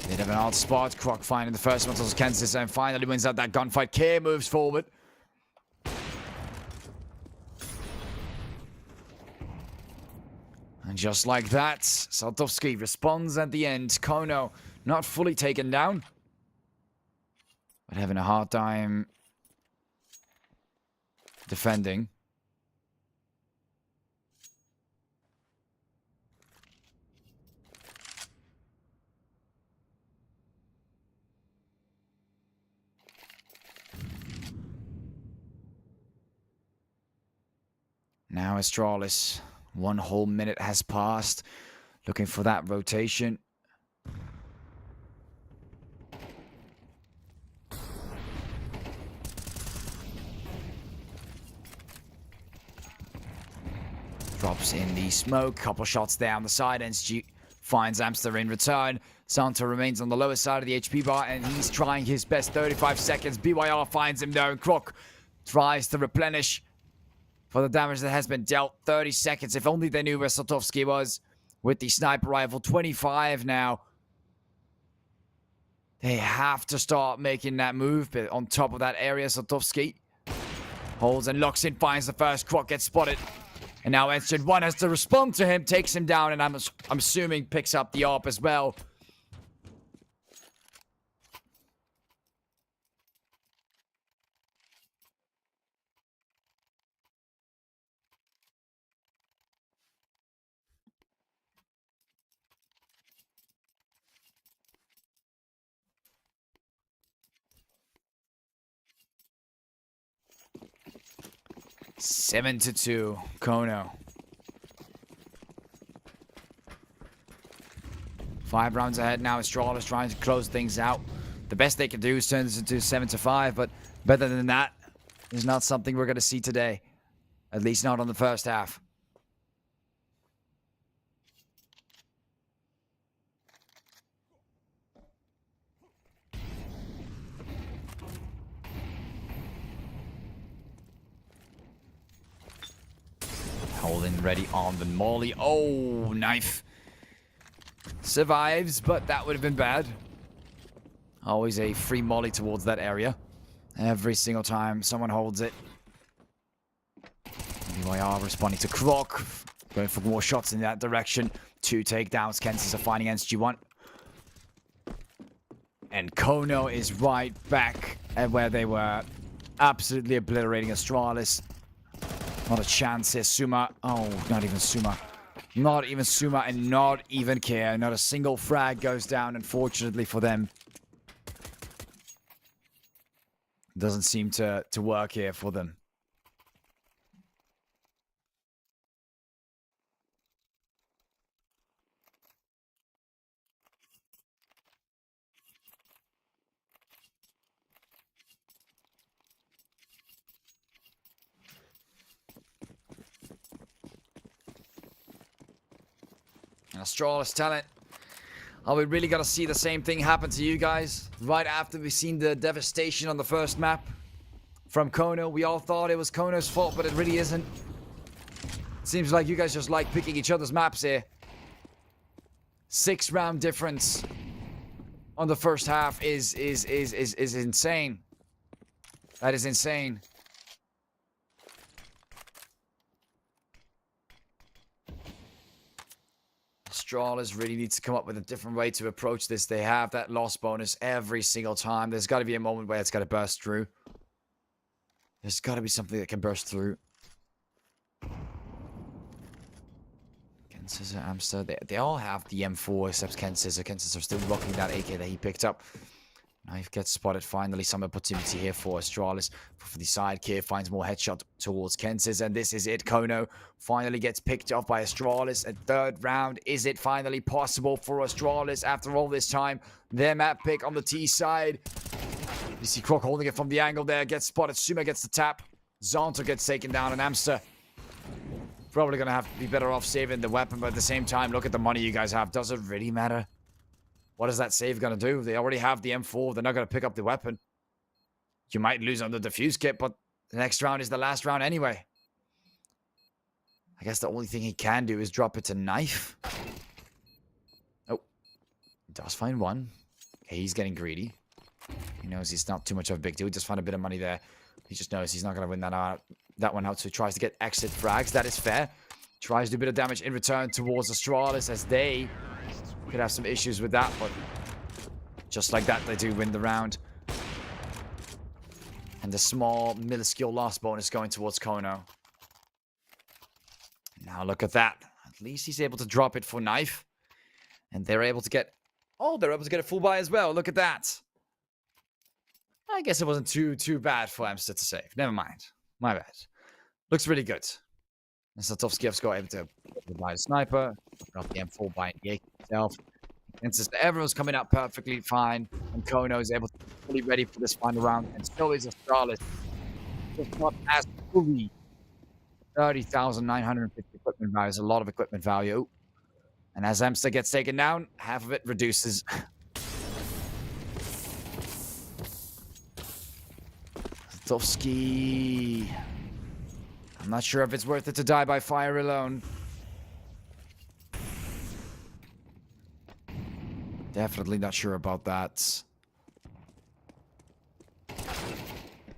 Bit of an odd spot. Croc finding the first one towards Kansas and finally wins out that gunfight. Kier moves forward. And just like that, Saltovsky responds at the end. Kono not fully taken down, but having a hard time defending. Now Astralis, 1 whole minute has passed. Looking for that rotation. Drops in the smoke. Couple shots down the side. NSG finds Amster in return. Santa remains on the lower side of the HP bar, and he's trying his best. 35 seconds. BYR finds him though. Croc tries to replenish for the damage that has been dealt. 30 seconds. If only they knew where Saltovsky was with the sniper rifle. 25 now. They have to start making that move, but on top of that area, Saltovsky holds and locks in, finds the first. Croc gets spotted. And now United21 has to respond to him, takes him down, and I'm assuming picks up the ARP as well. Seven to 2, Kono. 5 rounds ahead now. Astralis trying to close things out. The best they can do is turn this into 7 to 5, but better than that, is not something we're going to see today. At least not on the first half. Holding ready on the molly. Oh, knife. Survives, but that would have been bad. Always a free molly towards that area. Every single time someone holds it. BYR responding to Croc. Going for more shots in that direction. 2 takedowns. Kansas are fighting against G1. And Kono is right back at where they were. Absolutely obliterating Astralis. Not a chance here. Suma. Oh, not even Suma. Not even Suma and not even Care. Not a single frag goes down, unfortunately for them. Doesn't seem to work here for them. And Astralis talent. Are we really gonna see the same thing happen to you guys? Right after we've seen the devastation on the first map from Kono. We all thought it was Kono's fault, but it really isn't. Seems like you guys just like picking each other's maps here. 6-round difference on the first half is insane. That is insane. Astralis really needs to come up with a different way to approach this. They have that loss bonus every single time. There's got to be a moment where it's got to burst through. There's got to be something that can burst through. Ken Scissor, Amster, they all have the M4 except Ken Scissor. Ken Scissor still rocking that AK that he picked up. Knife gets spotted finally. Some opportunity here for Astralis. For the sidekick, finds more headshot towards Ken Scissor. And this is it. Kono finally gets picked off by Astralis. A 3rd round. Is it finally possible for Astralis after all this time? Their map pick on the T side. You see Croc holding it from the angle there. Gets spotted. Suma gets the tap. Zonto gets taken down. And Amster probably going to have to be better off saving the weapon. But at the same time, look at the money you guys have. Does it really matter? What is that save going to do? They already have the M4. They're not going to pick up the weapon. You might lose on the defuse kit, but the next round is the last round anyway. I guess the only thing he can do is drop it to knife. Oh. He does find one. Okay, he's getting greedy. He knows he's not too much of a big deal. He just found a bit of money there. He just knows he's not going to win that one out, so he tries to get exit frags. That is fair. Tries to do a bit of damage in return towards Astralis as they could have some issues with that, but just like that, they do win the round. And the small, minuscule loss bonus going towards Kono. Now look at that. At least he's able to drop it for knife. And they're able to get... Oh, they're able to get a full buy as well. Look at that. I guess it wasn't too bad for Amster to save. Never mind. My bad. Looks really good. And Satovsky got able to buy the sniper. Got the M4 by the AK itself. And since everyone's coming out perfectly fine, and Kono is able to be fully ready for this final round, and so is Astralis. Just not as fully. 30,950 equipment value is a lot of equipment value. And as Amster gets taken down, half of it reduces. Satovsky. I'm not sure if it's worth it to die by fire alone. Definitely not sure about that.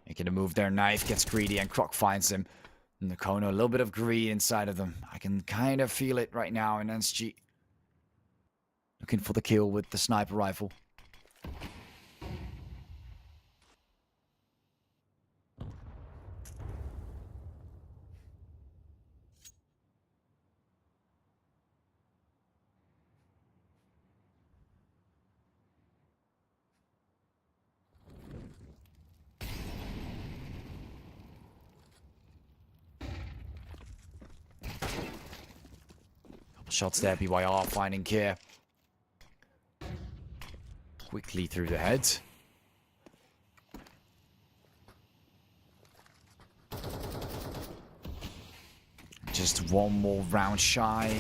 Making a move there. Knife gets greedy and Croc finds him. And the Kono, a little bit of greed inside of them. I can kind of feel it right now in NSG. Looking for the kill with the sniper rifle. Shots there, BYR finding Care. Quickly through the head. just one more round shy.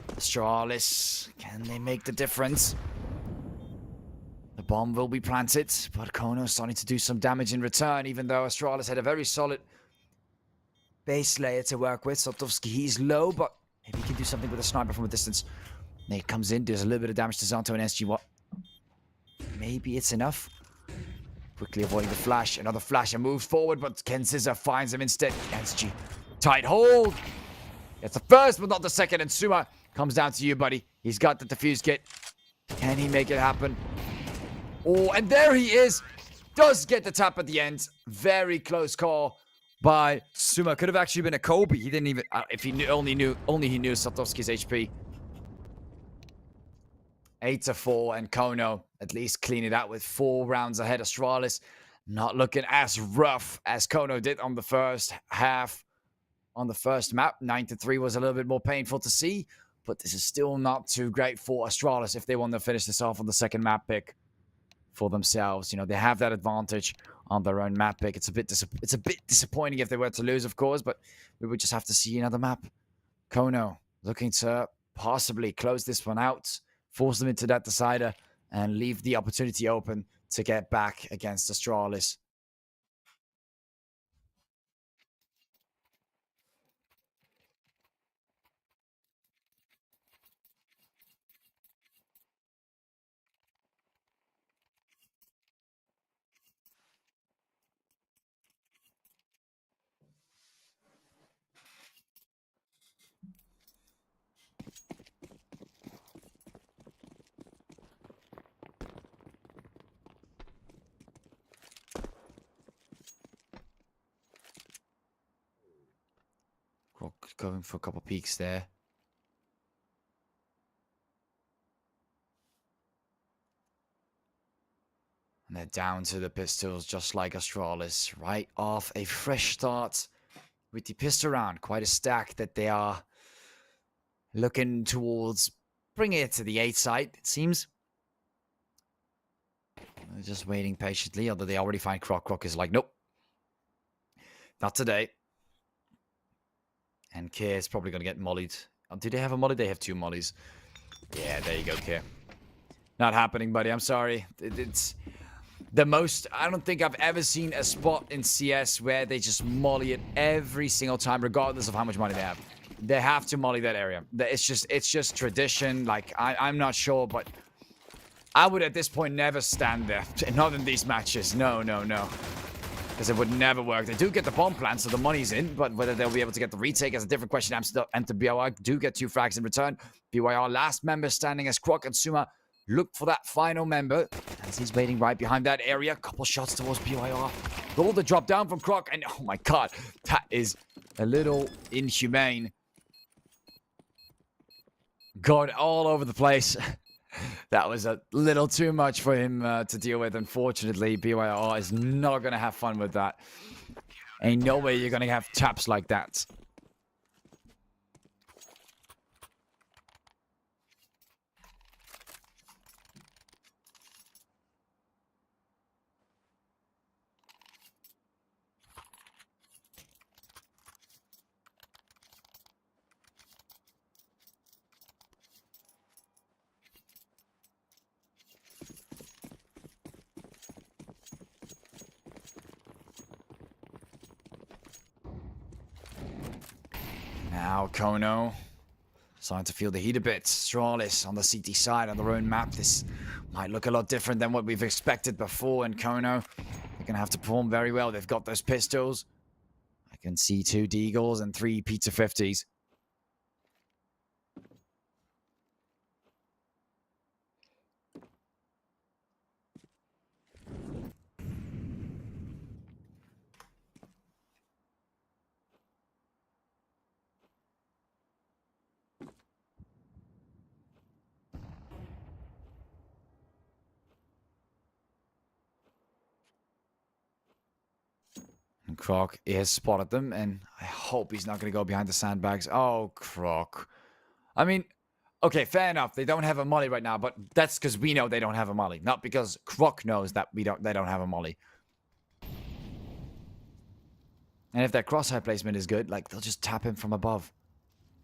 Astralis, can they make the difference? The bomb will be planted, but Kono starting to do some damage in return, even though Astralis had a very solid base layer to work with. Sotovsky, he's low, but maybe he can do something with a sniper from a distance. Nate comes in, does a little bit of damage to Zanto and SG. What? Maybe it's enough. Quickly avoiding the flash. Another flash and moves forward, but Ken Scissor finds him instead. SG, tight hold. It's the first, but not the second. And Suma comes down to you, buddy. He's got the defuse kit. Can he make it happen? Oh, and there he is. Does get the tap at the end. Very close call by Suma. Could have actually been a Kobe. He didn't even, if he only knew Satovsky's HP. 8-4, and Kono at least clean it out with 4 rounds ahead. Astralis not looking as rough as Kono did on the first half. On the first map, 9-3 was a little bit more painful to see, but this is still not too great for Astralis if they want to finish this off on the second map pick for themselves. You know, they have that advantage on their own map pick. It's a bit disappointing if they were to lose, of course, but we would just have to see another map. Kono looking to possibly close this one out, force them into that decider, and leave the opportunity open to get back against Astralis. Going for a couple peeks there. And they're down to the pistols, just like Astralis. Right off a fresh start with the pistol round. Quite a stack that they are looking towards bringing it to the 8 side, it seems. They're just waiting patiently, although they already find Croc. Croc is like, nope. Not today. And Kier is probably going to get mollied. Oh, do they have a molly? They have 2 mollies. Yeah, there you go, Kier. Not happening, buddy. I'm sorry. It's the most... I don't think I've ever seen a spot in CS where they just molly it every single time, regardless of how much money they have. They have to molly that area. It's just tradition. Like, I'm not sure, but I would at this point never stand there. Not in these matches. No. Because it would never work. They do get the bomb plant, so the money's in, but whether they'll be able to get the retake is a different question. And the BYR do get 2 frags in return. BYR last member standing as Croc and Suma look for that final member as he's waiting right behind that area. Couple shots towards BYR. All the drop down from Croc, and oh my god, that is a little inhumane. God, all over the place. That was a little too much for him to deal with. Unfortunately, BYR is not going to have fun with that. Ain't no way you're going to have taps like that. Now Kono starting to feel the heat a bit. Astralis on the CT side on their own map. This might look a lot different than what we've expected before. And Kono, they're going to have to perform very well. They've got those pistols. I can see 2 Deagles and 3 Pizza 50s. And Croc has spotted them, and I hope he's not going to go behind the sandbags. Oh, Croc. I mean, okay, fair enough. They don't have a molly right now, but that's because we know they don't have a molly, not because Croc knows that they don't have a molly. And if their crosshair placement is good, like, they'll just tap him from above.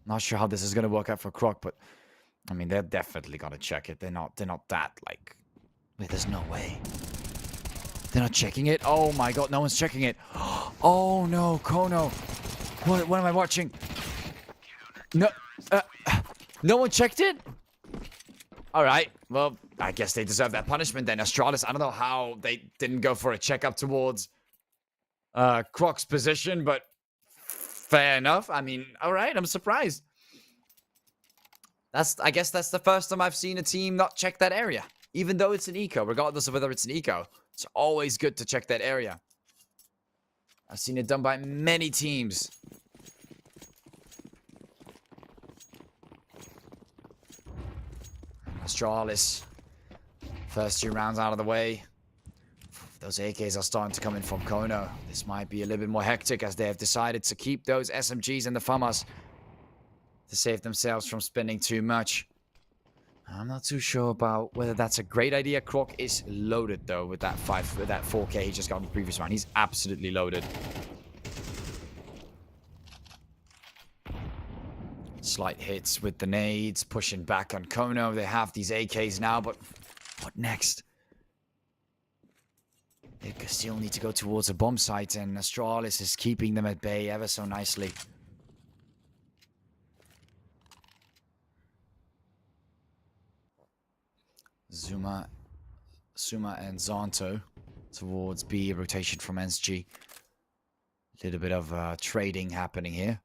Not sure how this is going to work out for Croc, but I mean, they're definitely going to check it. They're not that, like... Wait, there's no way. They're not checking it? Oh my god, no one's checking it. Oh no, Kono. What am I watching? No, no one checked it? Alright, well, I guess they deserve that punishment then. Astralis, I don't know how they didn't go for a checkup towards Croc's position, but fair enough. I mean, alright, I'm surprised. I guess that's the first time I've seen a team not check that area. Even though it's an eco, regardless of whether it's an eco. It's always good to check that area. I've seen it done by many teams. Astralis. First 2 rounds out of the way. Those AKs are starting to come in from Kono. This might be a little bit more hectic as they have decided to keep those SMGs and the FAMAS to save themselves from spending too much. I'm not too sure about whether that's a great idea. Croc is loaded though with that 4K he just got in the previous round. He's absolutely loaded. Slight hits with the nades, pushing back on Kono. They have these AKs now, but what next? They still need to go towards a bomb site, and Astralis is keeping them at bay ever so nicely. Suma and Zonto towards B, rotation from SG. A little bit of trading happening here.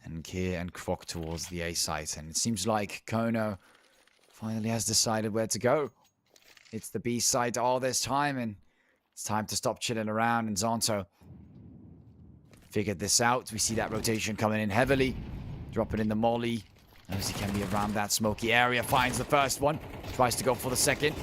And Kier and Croc towards the A site. And it seems like Kono finally has decided where to go. It's the B site all this time, and it's time to stop chilling around. And Zonto figured this out. We see that rotation coming in heavily. Dropping in the molly. Knows he can be around that smoky area. Finds the first one. Tries to go for the second.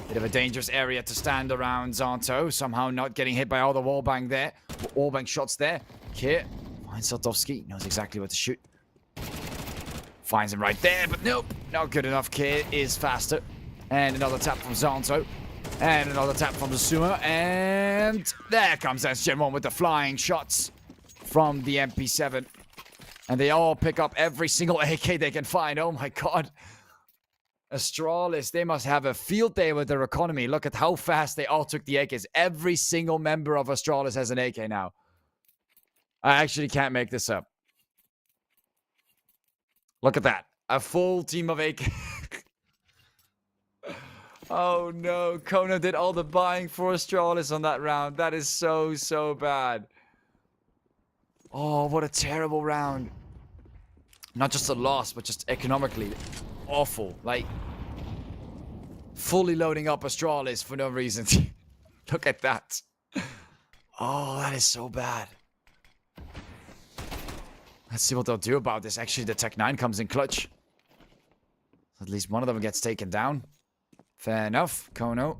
Bit of a dangerous area to stand around Zonto. Somehow not getting hit by all the wallbang there. Wallbang shots there. Kier finds Sotovsky. Knows exactly what to shoot. Finds him right there, but nope. Not good enough. Kier is faster. And another tap from Zonto. And another tap from the Suma. And there comes SGen1 with the flying shots from the MP7. And they all pick up every single AK they can find. Oh my god. Astralis, they must have a field day with their economy. Look at how fast they all took the AKs. Every single member of Astralis has an AK now. I actually can't make this up. Look at that. A full team of AK. Oh no. Kono did all the buying for Astralis on that round. That is so, so bad. Oh, what a terrible round. Not just a loss, but just economically awful. Like, fully loading up Astralis for no reason. Look at that. Oh, that is so bad. Let's see what they'll do about this. Actually, the Tech 9 comes in clutch. At least one of them gets taken down. Fair enough. Kono.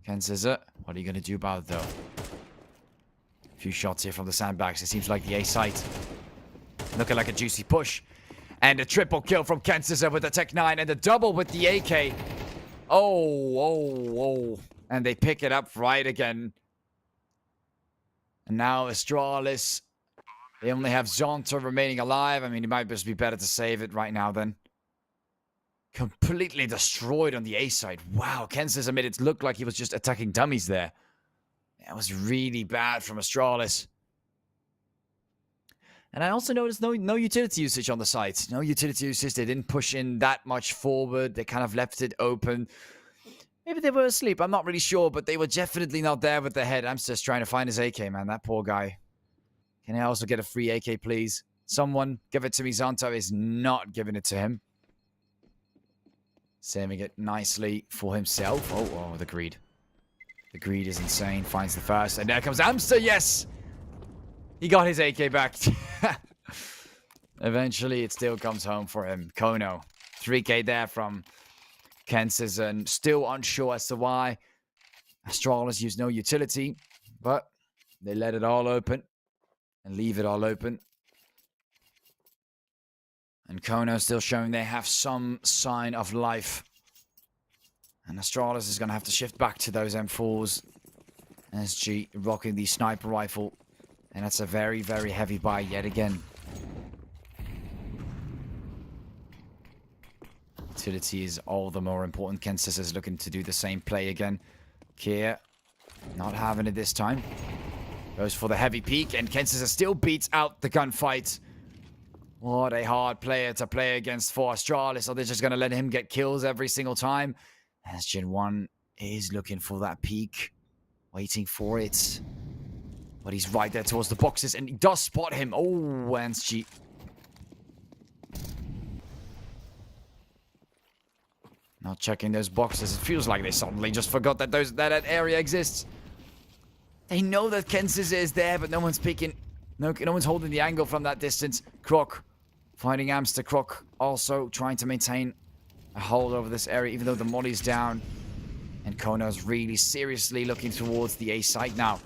Ken Scissor. What are you going to do about it, though? A few shots here from the sandbags. It seems like the A site. Looking like a juicy push. And a triple kill from Ken Scissor with the Tech 9. And the double with the AK. Oh. And they pick it up right again. And now Astralis. They only have Zonto remaining alive. I mean, it might just be better to save it right now then. Completely destroyed on the A side. Wow, Ken Scissor made it look like he was just attacking dummies there. That was really bad from Astralis. And I also noticed no utility usage on the site. No utility usage. They didn't push in that much forward. They kind of left it open. Maybe they were asleep. I'm not really sure, but they were definitely not there with their head. I'm just trying to find his AK, man. That poor guy. Can I also get a free AK, please? Someone give it to me. Zonto is not giving it to him. Saving it nicely for himself. Oh, the greed. The greed is insane. Finds the first. And there comes Amster. Yes! He got his AK back. Eventually, it still comes home for him. Kono. 3K there from Ken Scissor. And still unsure as to why Astralis used no utility. But they let it all open. And leave it all open. And Kono still showing they have some sign of life. And Astralis is going to have to shift back to those M4s. SG rocking the sniper rifle. And that's a very, very heavy buy yet again. Utility is all the more important. Kensis is looking to do the same play again. Kier not having it this time. Goes for the heavy peek, and Kensis still beats out the gunfight. What a hard player to play against for Astralis. Are they just going to let him get kills every single time? As Gen 1 is looking for that peek. Waiting for it. But he's right there towards the boxes, and he does spot him. Oh, NSG. Not checking those boxes. It feels like they suddenly just forgot that that area exists. They know that Kensis is there, but no one's peeking. No one's holding the angle from that distance. Croc finding Amster. Croc also trying to maintain a hold over this area, even though the molly's down. And Kono's really seriously looking towards the A site now.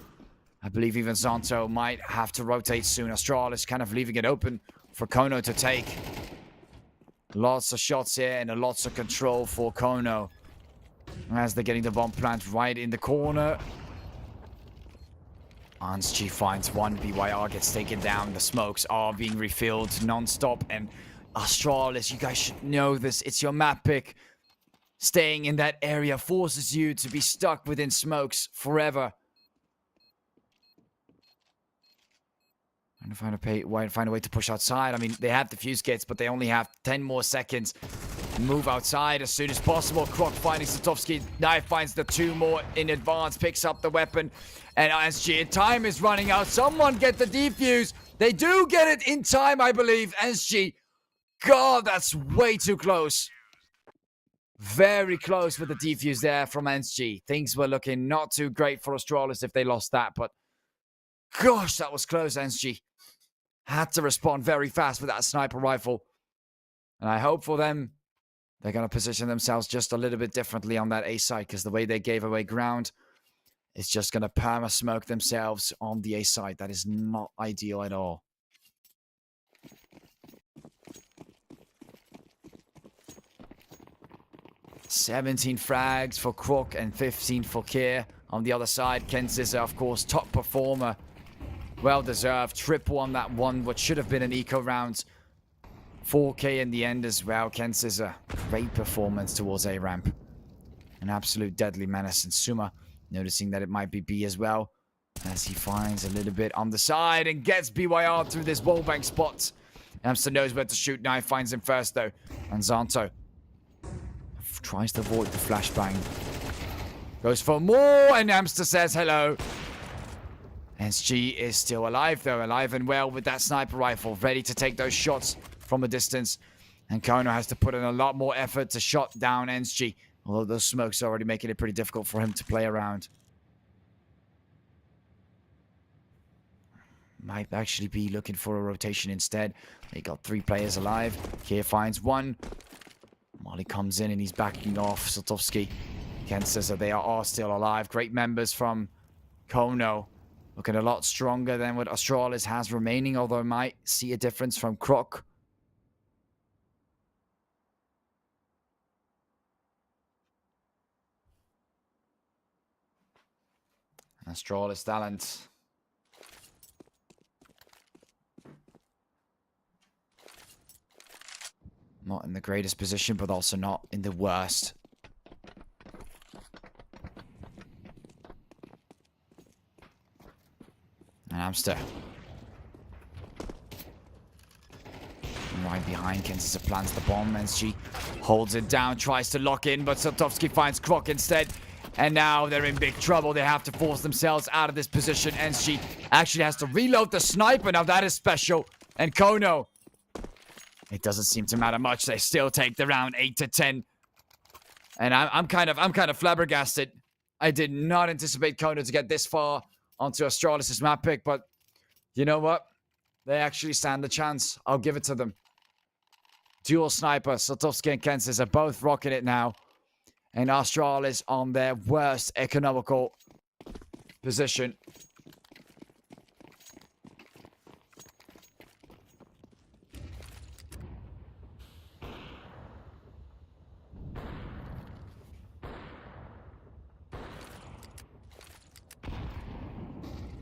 I believe even Zonto might have to rotate soon. Astralis kind of leaving it open for Kono to take. Lots of shots here and lots of control for Kono. As they're getting the bomb plant right in the corner. Anschi finds one. BYR gets taken down. The smokes are being refilled non-stop. And Astralis, you guys should know this. It's your map pick. Staying in that area forces you to be stuck within smokes forever. Trying to find a way to push outside. I mean, they have the fuse gates, but they only have 10 more seconds. Move outside as soon as possible. Croc finding Satovsky. Knife finds the 2 more in advance. Picks up the weapon. And SG, time is running out. Someone get the defuse. They do get it in time, I believe. SG. God, that's way too close. Very close with the defuse there from NSG. Things were looking not too great for Astralis if they lost that, but gosh, that was close, NSG. Had to respond very fast with that sniper rifle. And I hope for them, they're going to position themselves just a little bit differently on that A site, because the way they gave away ground is just going to perma-smoke themselves on the A site. That is not ideal at all. $17 frags for Croc and 15 for Kier. On the other side, Kensis, of course, top performer. Well deserved. Triple on that one, what should have been an eco round. 4K in the end as well. Kensis, a great performance towards A ramp. An absolute deadly menace. And Suma noticing that it might be B as well, as he finds a little bit on the side and gets BYR through this wallbang spot. Amster knows where to shoot. Knife finds him first though. And Zanto tries to avoid the flashbang. Goes for more, and Amster says hello. SG is still alive though, alive and well with that sniper rifle, ready to take those shots from a distance. And Kono has to put in a lot more effort to shot down NSG, although those smokes are already making it pretty difficult for him to play around. Might actually be looking for a rotation instead. They got 3 players alive. Kier finds one. Molly comes in and he's backing off Satovsky. Ken says that they are all still alive. Great members from Kono. Looking a lot stronger than what Astralis has remaining, although I might see a difference from Croc. Astralis talent. Not in the greatest position, but also not in the worst. And Amster. Right behind, Kensis plants the bomb, and she holds it down, tries to lock in, but Satovsky finds Croc instead. And now they're in big trouble. They have to force themselves out of this position, and she actually has to reload the sniper. Now that is special. And Kono. It doesn't seem to matter much. They still take the round 8-10. And I'm kind of flabbergasted. I did not anticipate Kono to get this far onto Astralis' map pick, but you know what? They actually stand a chance. I'll give it to them. Dual sniper, Satovsky and Kensis are both rocking it now. And Astralis on their worst economical position.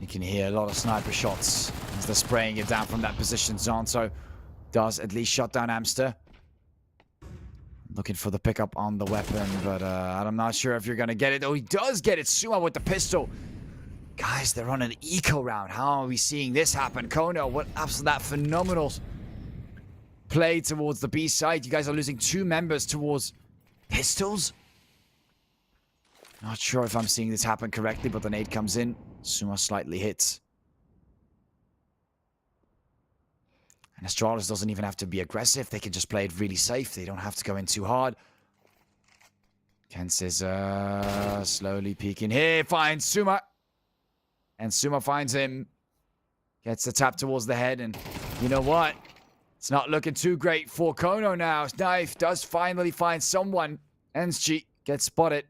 You can hear a lot of sniper shots as they're spraying it down from that position. Zonto does at least shut down Amster. Looking for the pickup on the weapon, but I'm not sure if you're going to get it. Oh, he does get it. Suma with the pistol. Guys, they're on an eco round. How are we seeing this happen? Kono, what absolute that phenomenal play towards the B side. You guys are losing 2 members towards pistols. Not sure if I'm seeing this happen correctly, but the nade comes in. Suma slightly hits. And Astralis doesn't even have to be aggressive. They can just play it really safe. They don't have to go in too hard. Kens is slowly peeking here. Finds Suma. And Suma finds him. Gets the tap towards the head. And you know what? It's not looking too great for Kono now. Knife does finally find someone. Enschi gets spotted.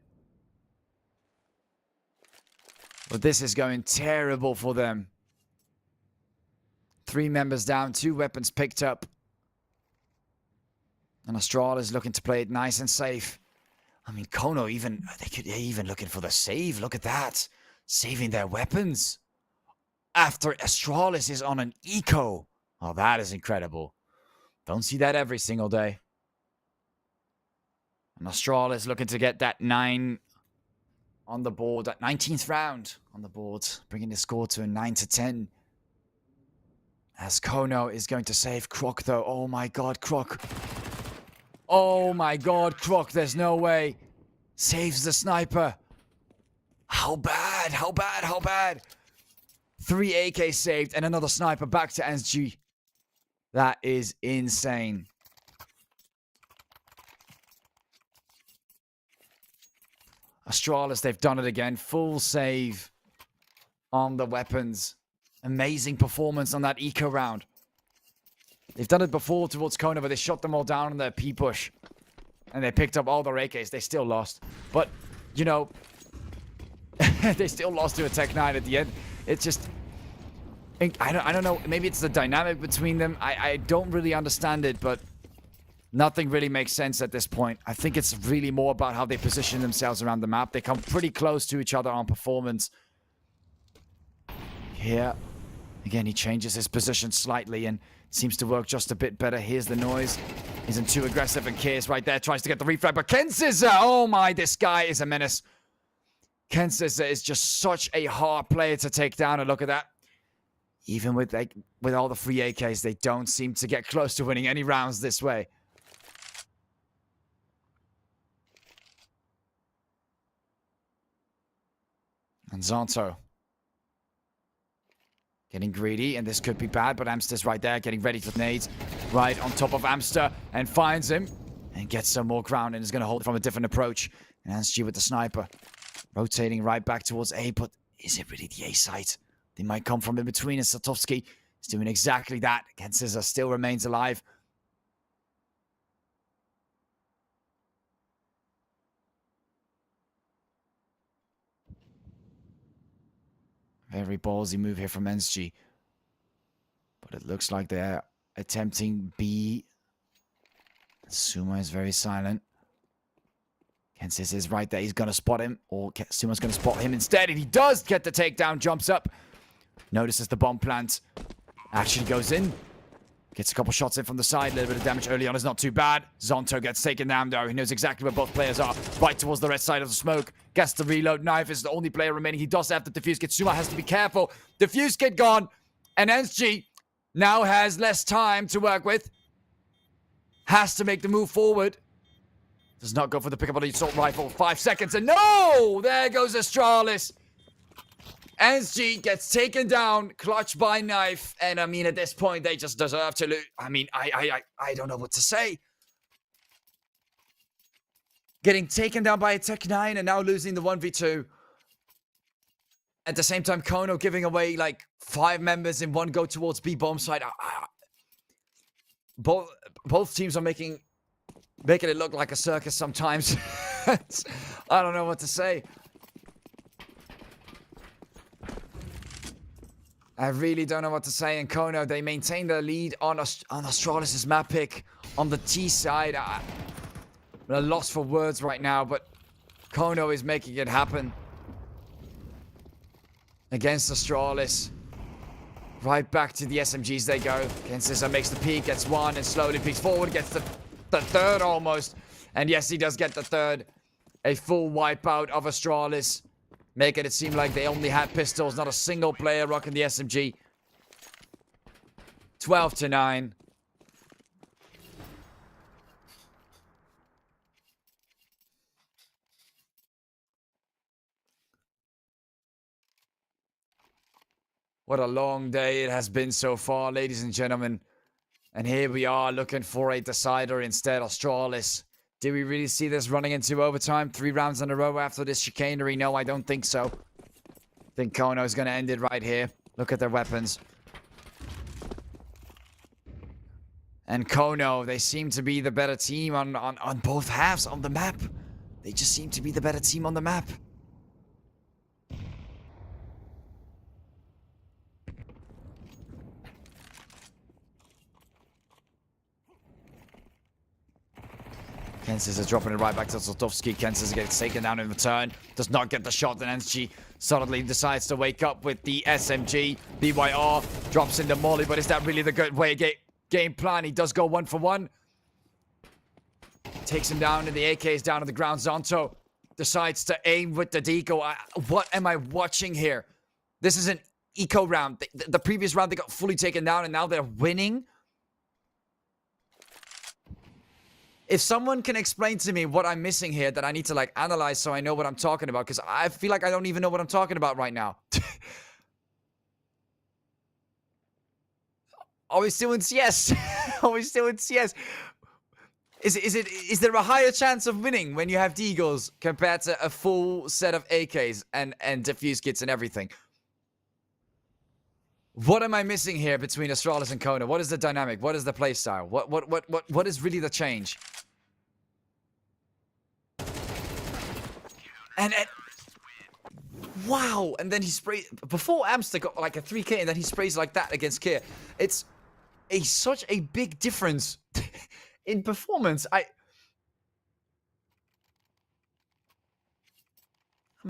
But this is going terrible for them. 3 members down, 2 weapons picked up. And Astralis is looking to play it nice and safe. I mean, Kono they could even looking for the save. Look at that. Saving their weapons. After Astralis is on an eco. Oh, that is incredible. Don't see that every single day. And Astralis looking to get that 9 on the board. That 19th round on the board. Bringing the score to a 9-10. As Kono is going to save Croc, though. Oh my god, Croc. Oh my god, Croc. There's no way. Saves the sniper. How bad? How bad? How bad? 3 AK saved and another sniper back to NSG. That is insane. Astralis, they've done it again. Full save on the weapons. Amazing performance on that eco round. They've done it before towards Kono, but they shot them all down in their P-push. And they picked up all their AKs. They still lost. But, you know, they still lost to a Tech 9 at the end. It's just... I don't know. Maybe it's the dynamic between them. I don't really understand it, but nothing really makes sense at this point. I think it's really more about how they position themselves around the map. They come pretty close to each other on performance. Here, again, he changes his position slightly and seems to work just a bit better. Here's the noise. Isn't too aggressive, and Kears right there tries to get the refrag, but Ken Scissor, oh my, this guy is a menace. Ken Scissor is just such a hard player to take down, and look at that. Even with all the free AKs, they don't seem to get close to winning any rounds this way. And Zonto getting greedy, and this could be bad, but Amster's right there, getting ready for nades. Right on top of Amster, and finds him, and gets some more ground, and is going to hold from a different approach. And Anschi with the sniper. Rotating right back towards A, but is it really the A site? They might come from in between, and Satovsky is doing exactly that. Ken Scissor still remains alive. Very ballsy move here from NSG. But it looks like they're attempting B. Suma is very silent. Ken Scissor is right there. He's going to spot him. Or Suma's going to spot him instead. And he does get the takedown. Jumps up. Notices the bomb plant. Actually goes in. Gets a couple shots in from the side. A little bit of damage early on is not too bad. Zonto gets taken down though. He knows exactly where both players are. Right towards the red side of the smoke. Gets the reload. Knife is the only player remaining. He does have the defuse kit. Suma has to be careful. Defuse kit gone. And NSG now has less time to work with. Has to make the move forward. Does not go for the pickup of the assault rifle. 5 seconds and no! There goes Astralis. NSG gets taken down, clutched by Knife, and I mean, at this point, they just deserve to lose. I mean, I don't know what to say. Getting taken down by a Tech 9 and now losing the 1v2. At the same time, Kono giving away like 5 members in one go towards B bomb side. Both teams are making it look like a circus sometimes. I don't know what to say. I really don't know what to say. And Kono, they maintain their lead on Astralis' map pick on the T side. I'm at a loss for words right now, but Kono is making it happen. against Astralis. Right back to the SMGs they go. Kensisa makes the peek, gets one, and slowly peeks forward, gets the third almost. And yes, he does get the third. A full wipeout of Astralis, making it seem like they only had pistols, not a single player rocking the SMG. 12-9. What a long day it has been so far, ladies and gentlemen. And here we are looking for a decider instead. Astralis. Do we really see this running into overtime? 3 rounds in a row after this chicanery? No, I don't think so. I think Kono is going to end it right here. Look at their weapons. And Kono, they seem to be the better team on both halves of the map. They just seem to be the better team on the map. Kensisa is dropping it right back to Zoltovsky. Kensisa gets taken down in return. Does not get the shot. And NSG suddenly decides to wake up with the SMG. BYR drops into Molly, but is that really the good way game plan? He does go 1 for 1. Takes him down, and the AK is down on the ground. Zonto decides to aim with the deco. What am I watching here? This is an eco round. The previous round, they got fully taken down, and now they're winning. If someone can explain to me what I'm missing here that I need to, like, analyze so I know what I'm talking about, because I feel like I don't even know what I'm talking about right now. Are we still in CS? Are we still in CS? Is there a higher chance of winning when you have Deagles compared to a full set of AKs and defuse kits and everything? What am I missing here between Astralis and Kono? What is the dynamic? What is the playstyle? What is really the change? And wow! And then he sprays before Amster got like a 3K, and then he sprays like that against Kier. It's such a big difference in performance. I'm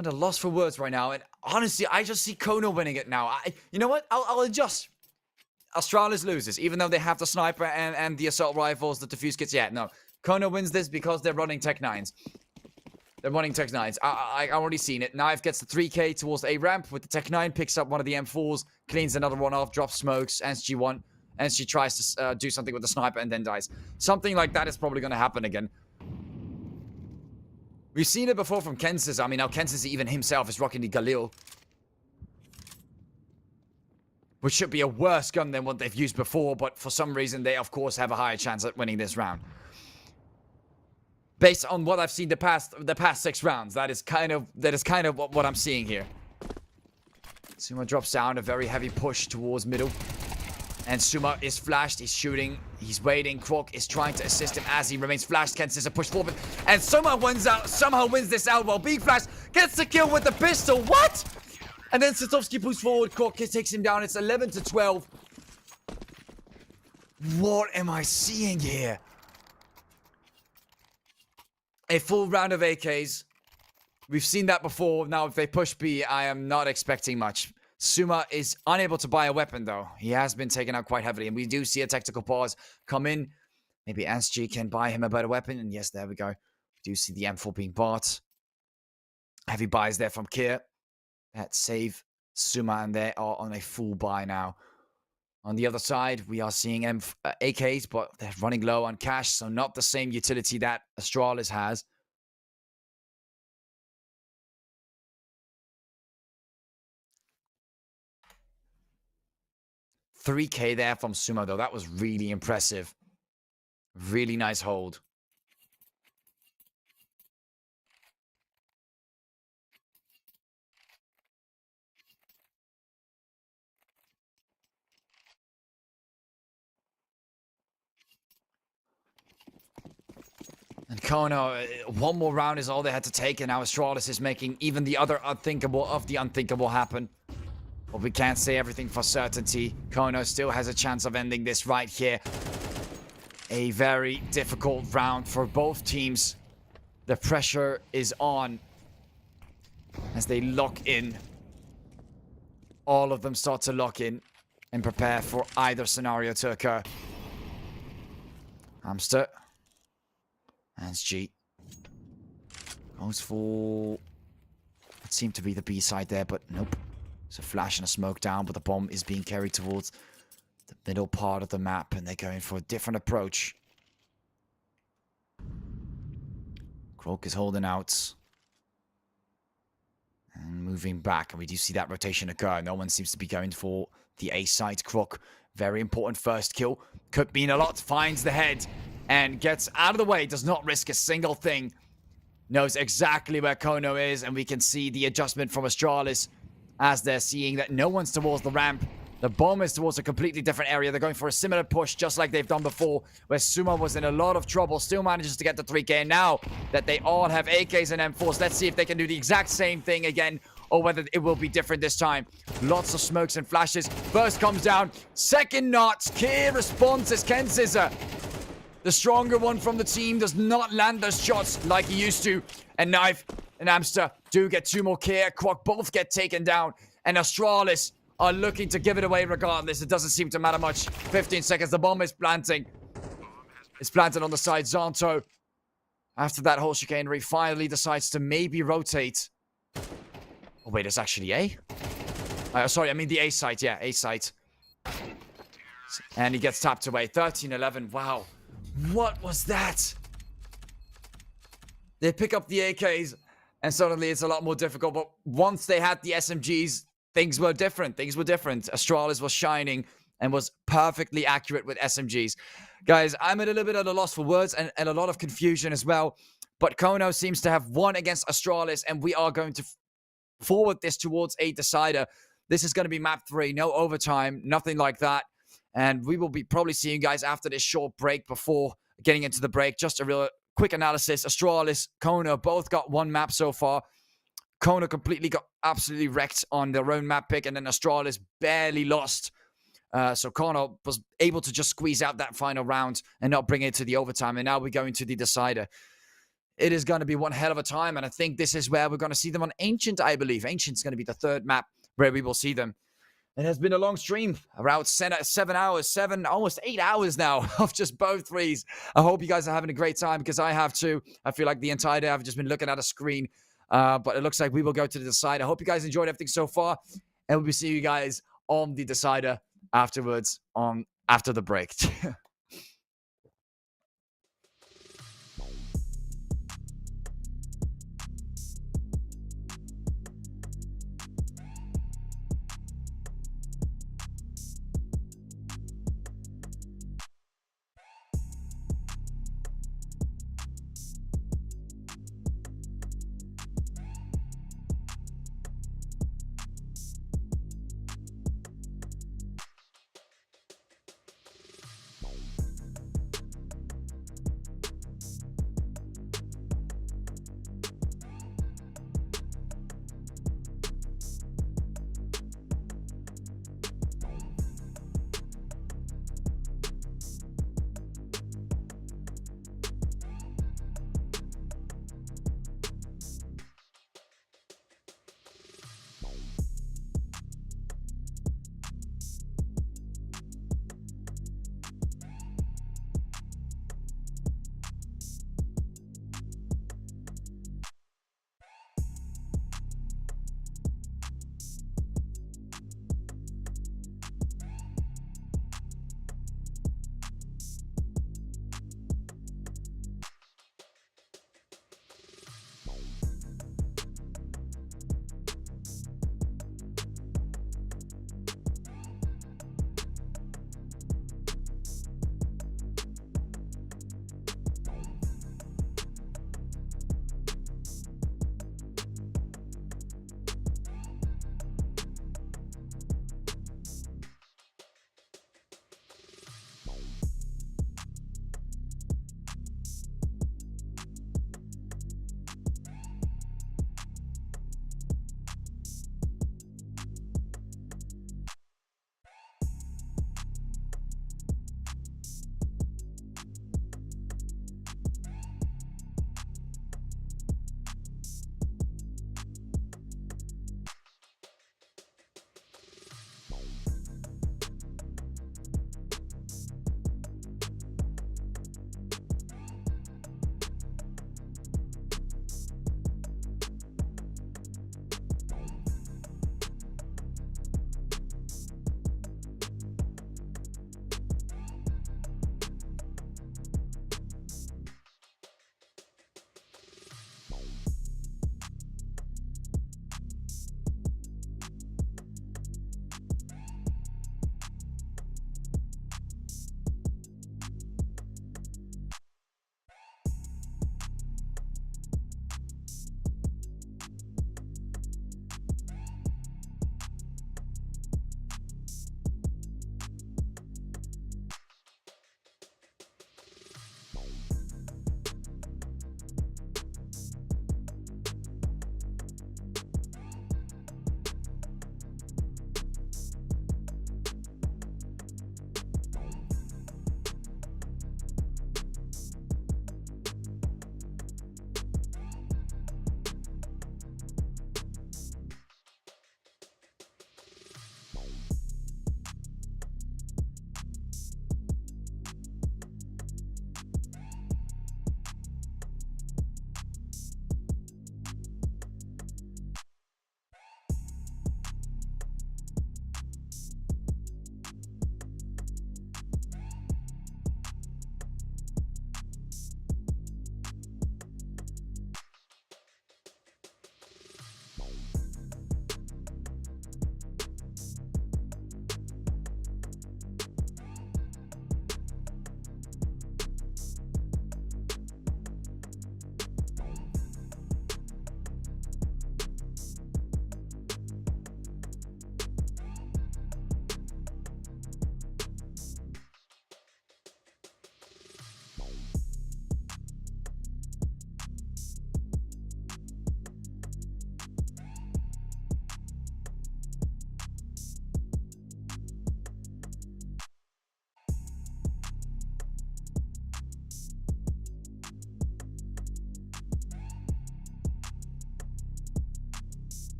at a loss for words right now, and honestly, I just see Kono winning it now. You know what? I'll adjust. Astralis loses, even though they have the sniper and the assault rifles, the defuse kits. Yeah, no. Kono wins this because they're running Tech 9s. They're running Tech 9s. I already seen it. Knife gets the 3K towards A ramp with the Tech 9, picks up one of the M4s, cleans another one off, drops smokes, NSG1. NSG tries to do something with the sniper and then dies. Something like that is probably going to happen again. We've seen it before from Kensisa. I mean, now Kensisa even himself is rocking the Galil, which should be a worse gun than what they've used before, but for some reason they, of course, have a higher chance at winning this round. Based on what I've seen the past 6 rounds, that is kind of what I'm seeing here. Suma drops down, a very heavy push towards middle. And Suma is flashed, he's shooting, he's waiting. Krok is trying to assist him as he remains flashed. Kensisa push forward, and somehow wins this out while being flashed. Gets the kill with the pistol, what? And then Satovsky pushes forward, Krok takes him down. It's 11-12. What am I seeing here? A full round of AKs. We've seen that before. Now, if they push B, I am not expecting much. Suma is unable to buy a weapon, though. He has been taken out quite heavily, and we do see a tactical pause come in. Maybe SG can buy him a better weapon, and yes, there we go. We do see the M4 being bought. Heavy buys there from Kier. That save Suma, and they are on a full buy now. On the other side, we are seeing AKs, but they're running low on cash, so not the same utility that Astralis has. $3K there from Suma, though. That was really impressive. Really nice hold. And Kono, one more round is all they had to take, and now Astralis is making even the other unthinkable of the unthinkable happen. But we can't say everything for certainty. Kono still has a chance of ending this right here. A very difficult round for both teams. The pressure is on as they lock in. all of them start to lock in and prepare for either scenario to occur. Hamster. And G. Goes for... It seemed to be the B side there, but nope. There's a flash and a smoke down, but the bomb is being carried towards the middle part of the map, and they're going for a different approach. Croak is holding out. And moving back, and we do see that rotation occur. No one seems to be going for the A side. Croak, very important first kill. Could mean a lot. Finds the head and gets out of the way. Does not risk a single thing. Knows exactly where Kono is, and we can see the adjustment from Astralis as they're seeing that no one's towards the ramp. The bomb is towards a completely different area. They're going for a similar push, just like they've done before, where Suma was in a lot of trouble, still manages to get the 3K. And now that they all have AKs and M4s, let's see if they can do the exact same thing again, or whether it will be different this time. Lots of smokes and flashes. First comes down, second not. Key response is Ken Scissor. The stronger one from the team does not land those shots like he used to. And Knife and Amster do get 2 more care. Quack both get taken down. And Astralis are looking to give it away regardless. It doesn't seem to matter much. 15 seconds. The bomb is planting. It's planted on the side. Zanto, after that whole chicanery, finally decides to maybe rotate. Oh, wait, it's actually A? Sorry, I mean the A site. Yeah, A site. And he gets tapped away. 13-11. Wow. What was that? They pick up the AKs, and suddenly it's a lot more difficult. But once they had the SMGs, things were different. Things were different. Astralis was shining and was perfectly accurate with SMGs. Guys, I'm at a little bit at a loss for words and a lot of confusion as well. But Kono seems to have won against Astralis, and we are going to forward this towards a decider. This is going to be map 3. No overtime. Nothing like that. And we will be probably seeing you guys after this short break before getting into the break. Just a real quick analysis. Astralis, Kono both got 1 map so far. Kono completely got absolutely wrecked on their own map pick, and then Astralis barely lost. So Kono was able to just squeeze out that final round and not bring it to the overtime. And now we're going to the decider. It is going to be one hell of a time, and I think this is where we're going to see them on Ancient, I believe. Ancient's going to be the 3rd map where we will see them. It has been a long stream, around 7 hours, almost 8 hours now of just BO3s. I hope you guys are having a great time, because I have too. I feel like the entire day I've just been looking at a screen, but it looks like we will go to the decider. I hope you guys enjoyed everything so far, and we'll see you guys on the decider afterwards, after the break.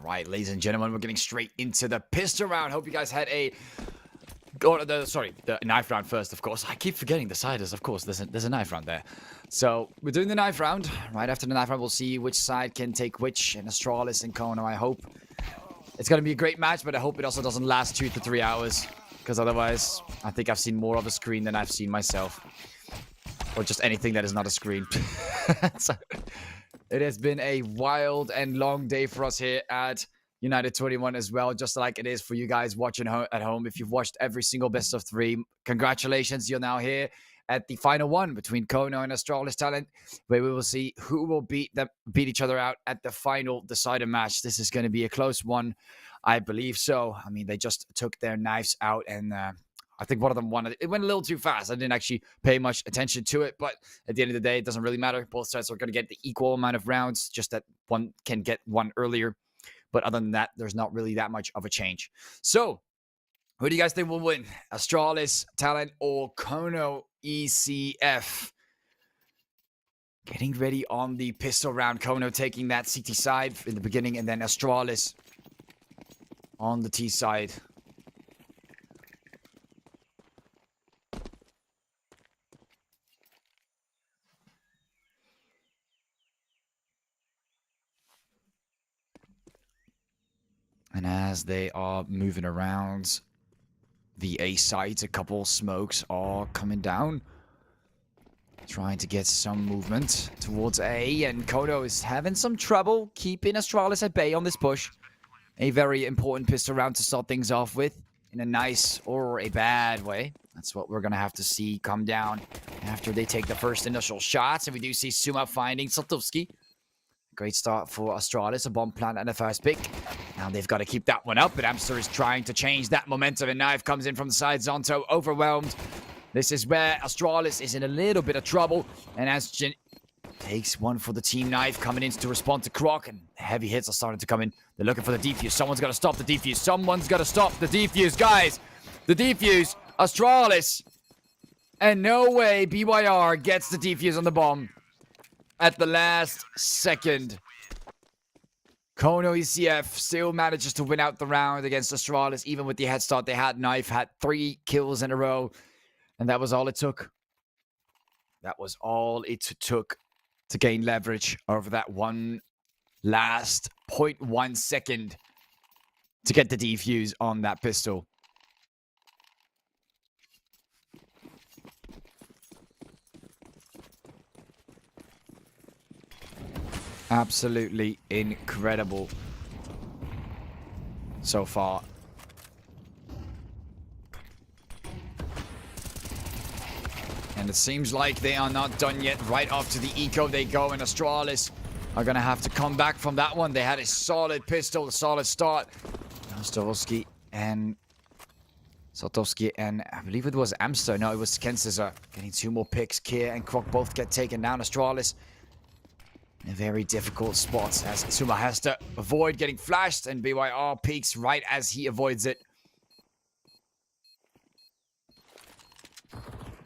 right, ladies and gentlemen, we're getting straight into the pistol round. Hope you guys had a... the knife round first, of course. I keep forgetting the siders, of course. There's a knife round there. So, we're doing the knife round. Right after the knife round, we'll see which side can take which. And Astralis and Kono, I hope. It's going to be a great match, but I hope it also doesn't last 2 to 3 hours. Because otherwise, I think I've seen more of a screen than I've seen myself. Or just anything that is not a screen. So, it has been a wild and long day for us here at United21 as well, just like it is for you guys watching at home. If you've watched every single best of 3, congratulations. You're now here at the final one between Kono and Astralis Talent, where we will see who will beat each other out at the final decider match. This is going to be a close one, I believe so. I mean, they just took their knives out and... I think one of them won it. It went a little too fast. I didn't actually pay much attention to it, but at the end of the day, it doesn't really matter. Both sides are going to get the equal amount of rounds, just that one can get one earlier. But other than that, there's not really that much of a change. So, who do you guys think will win? Astralis Talent or Kono ECF? Getting ready on the pistol round. Kono taking that CT side in the beginning, and then Astralis on the T side. And as they are moving around the A site, a couple smokes are coming down. Trying to get some movement towards A. And Kono is having some trouble keeping Astralis at bay on this push. A very important pistol round to start things off with. In a nice or a bad way. That's what we're going to have to see come down after they take the first initial shots. And we do see Suma finding Saltovsky. Great start for Astralis, a bomb plant and a first pick. Now they've got to keep that one up, but Amster is trying to change that momentum, and Knife comes in from the side. Zonto overwhelmed. This is where Astralis is in a little bit of trouble, and as Jin takes one for the team. Knife coming in to respond to Croc, and heavy hits are starting to come in. They're looking for the defuse. Someone's got to stop the defuse. Someone's got to stop the defuse, guys. The defuse, Astralis, and no way BYR gets the defuse on the bomb. At the last second, Kono ECF still manages to win out the round against Astralis, even with the head start they had. Knife had 3 kills in a row, and that was all it took. That was all it took to gain leverage over that one last 0.1 second to get the defuse on that pistol. Absolutely incredible so far. And it seems like they are not done yet. Right off to the eco they go, and Astralis are going to have to come back from that one. They had a solid pistol, a solid start. Saltovsky and I believe it was Amster. No, it was Kensisa getting 2 more picks. Kier and Croc both get taken down. Astralis in a very difficult spot as Suma has to avoid getting flashed, and BYR peeks right as he avoids it.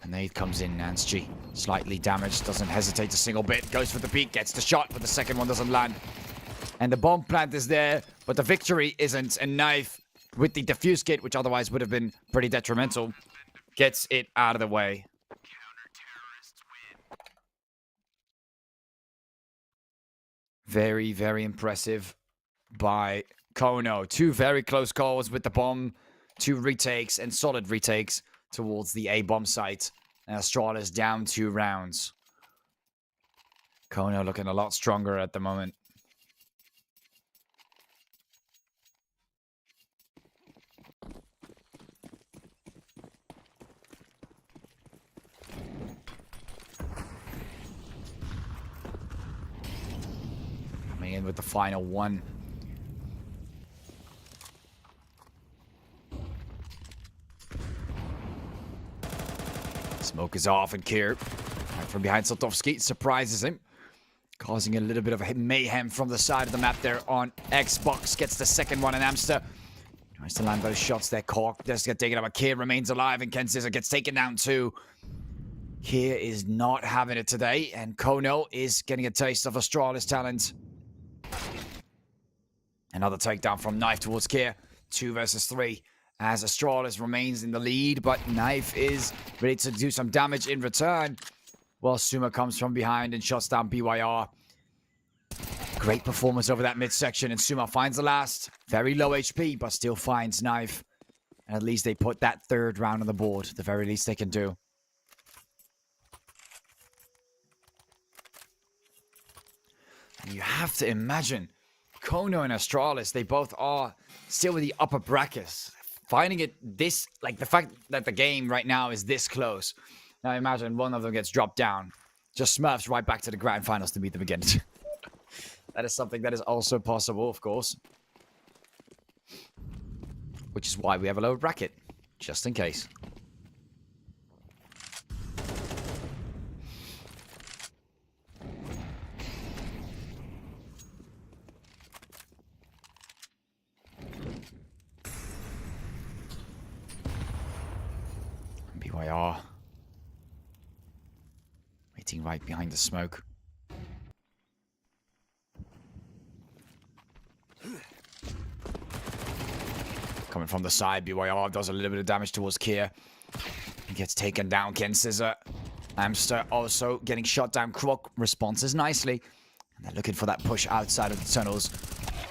And Nade comes in. Nanschi slightly damaged, doesn't hesitate a single bit, goes for the peek, gets the shot, but the second one doesn't land. And the bomb plant is there, but the victory isn't. And Knife, with the defuse kit, which otherwise would have been pretty detrimental, gets it out of the way. Very, very impressive by Kono. 2 very close calls with the bomb, 2 retakes and solid retakes towards the A bomb site. And Astralis down 2 rounds. Kono looking a lot stronger at the moment. Coming in with the final one. Smoke is off, and Kier, right from behind Saltovsky, surprises him, causing a little bit of mayhem from the side of the map there on Xbox. Gets the second one, and Amster tries to land those shots there. Cork does get taken out, but Kier remains alive, and Ken Scissor gets taken down too. Kier is not having it today, and Kono is getting a taste of Astralis talent. Another takedown from Knife towards Kier. 2 versus 3. As Astralis remains in the lead, but Knife is ready to do some damage in return. While Suma comes from behind and shuts down BYR. Great performance over that midsection, and Suma finds the last. Very low HP, but still finds Knife. And at least they put that 3rd round on the board. The very least they can do. And you have to imagine, Kono and Astralis, they both are still in the upper brackets. Finding it this, like the fact that the game right now is this close. Now imagine one of them gets dropped down. Just smurfs right back to the grand finals to meet them again. That is something that is also possible, of course. Which is why we have a lower bracket. Just in case. BYR. Waiting right behind the smoke. Coming from the side, BYR does a little bit of damage towards Kier. He gets taken down, Ken Scissor. Amster also getting shot down. Krok responses nicely. And they're looking for that push outside of the tunnels.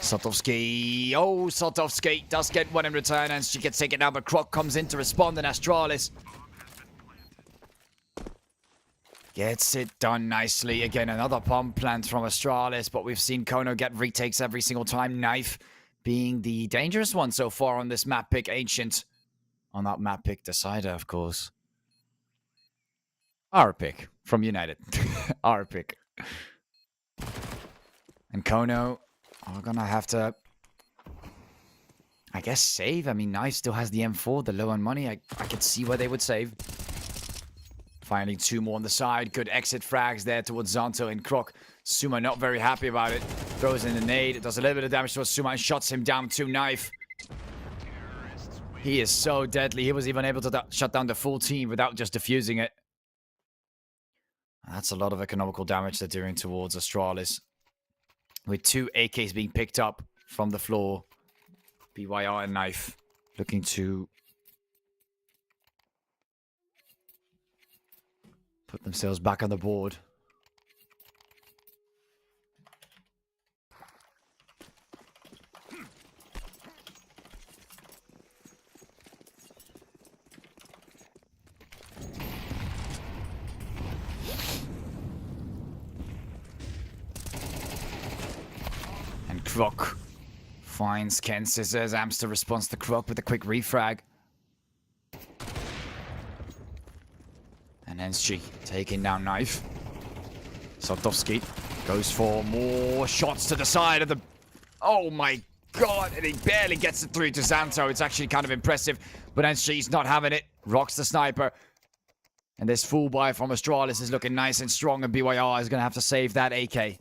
Sotovsky. Oh, Sotovsky does get one in return, and she gets taken down, but Krok comes in to respond, and Astralis gets it done nicely. Again, another bomb plant from Astralis, but we've seen Kono get retakes every single time. Knife being the dangerous one so far on this map pick. Ancient on that map pick. Decider, of course. Our pick from United. Our pick. And Kono are gonna have to, I guess, save. I mean, Knife still has the M4, the low on money. I could see where they would save. Finding 2 more on the side. Good exit frags there towards Zanto and Krok. Suma not very happy about it. Throws in the nade. It does a little bit of damage towards Suma and shuts him down to Knife. He is so deadly. He was even able to shut down the full team without just defusing it. That's a lot of economical damage they're doing towards Astralis. With 2 AKs being picked up from the floor. BYR and Knife looking to put themselves back on the board. And Krok finds Ken Scissors. Amster responds to Krok with a quick refrag. And Henschi taking down Knife. Sotovsky goes for more shots to the side of the... Oh my god! And he barely gets it through to Zanto. It's actually kind of impressive. But Henschi's not having it. Rocks the sniper. And this full buy from Astralis is looking nice and strong. And BYR is going to have to save that AK.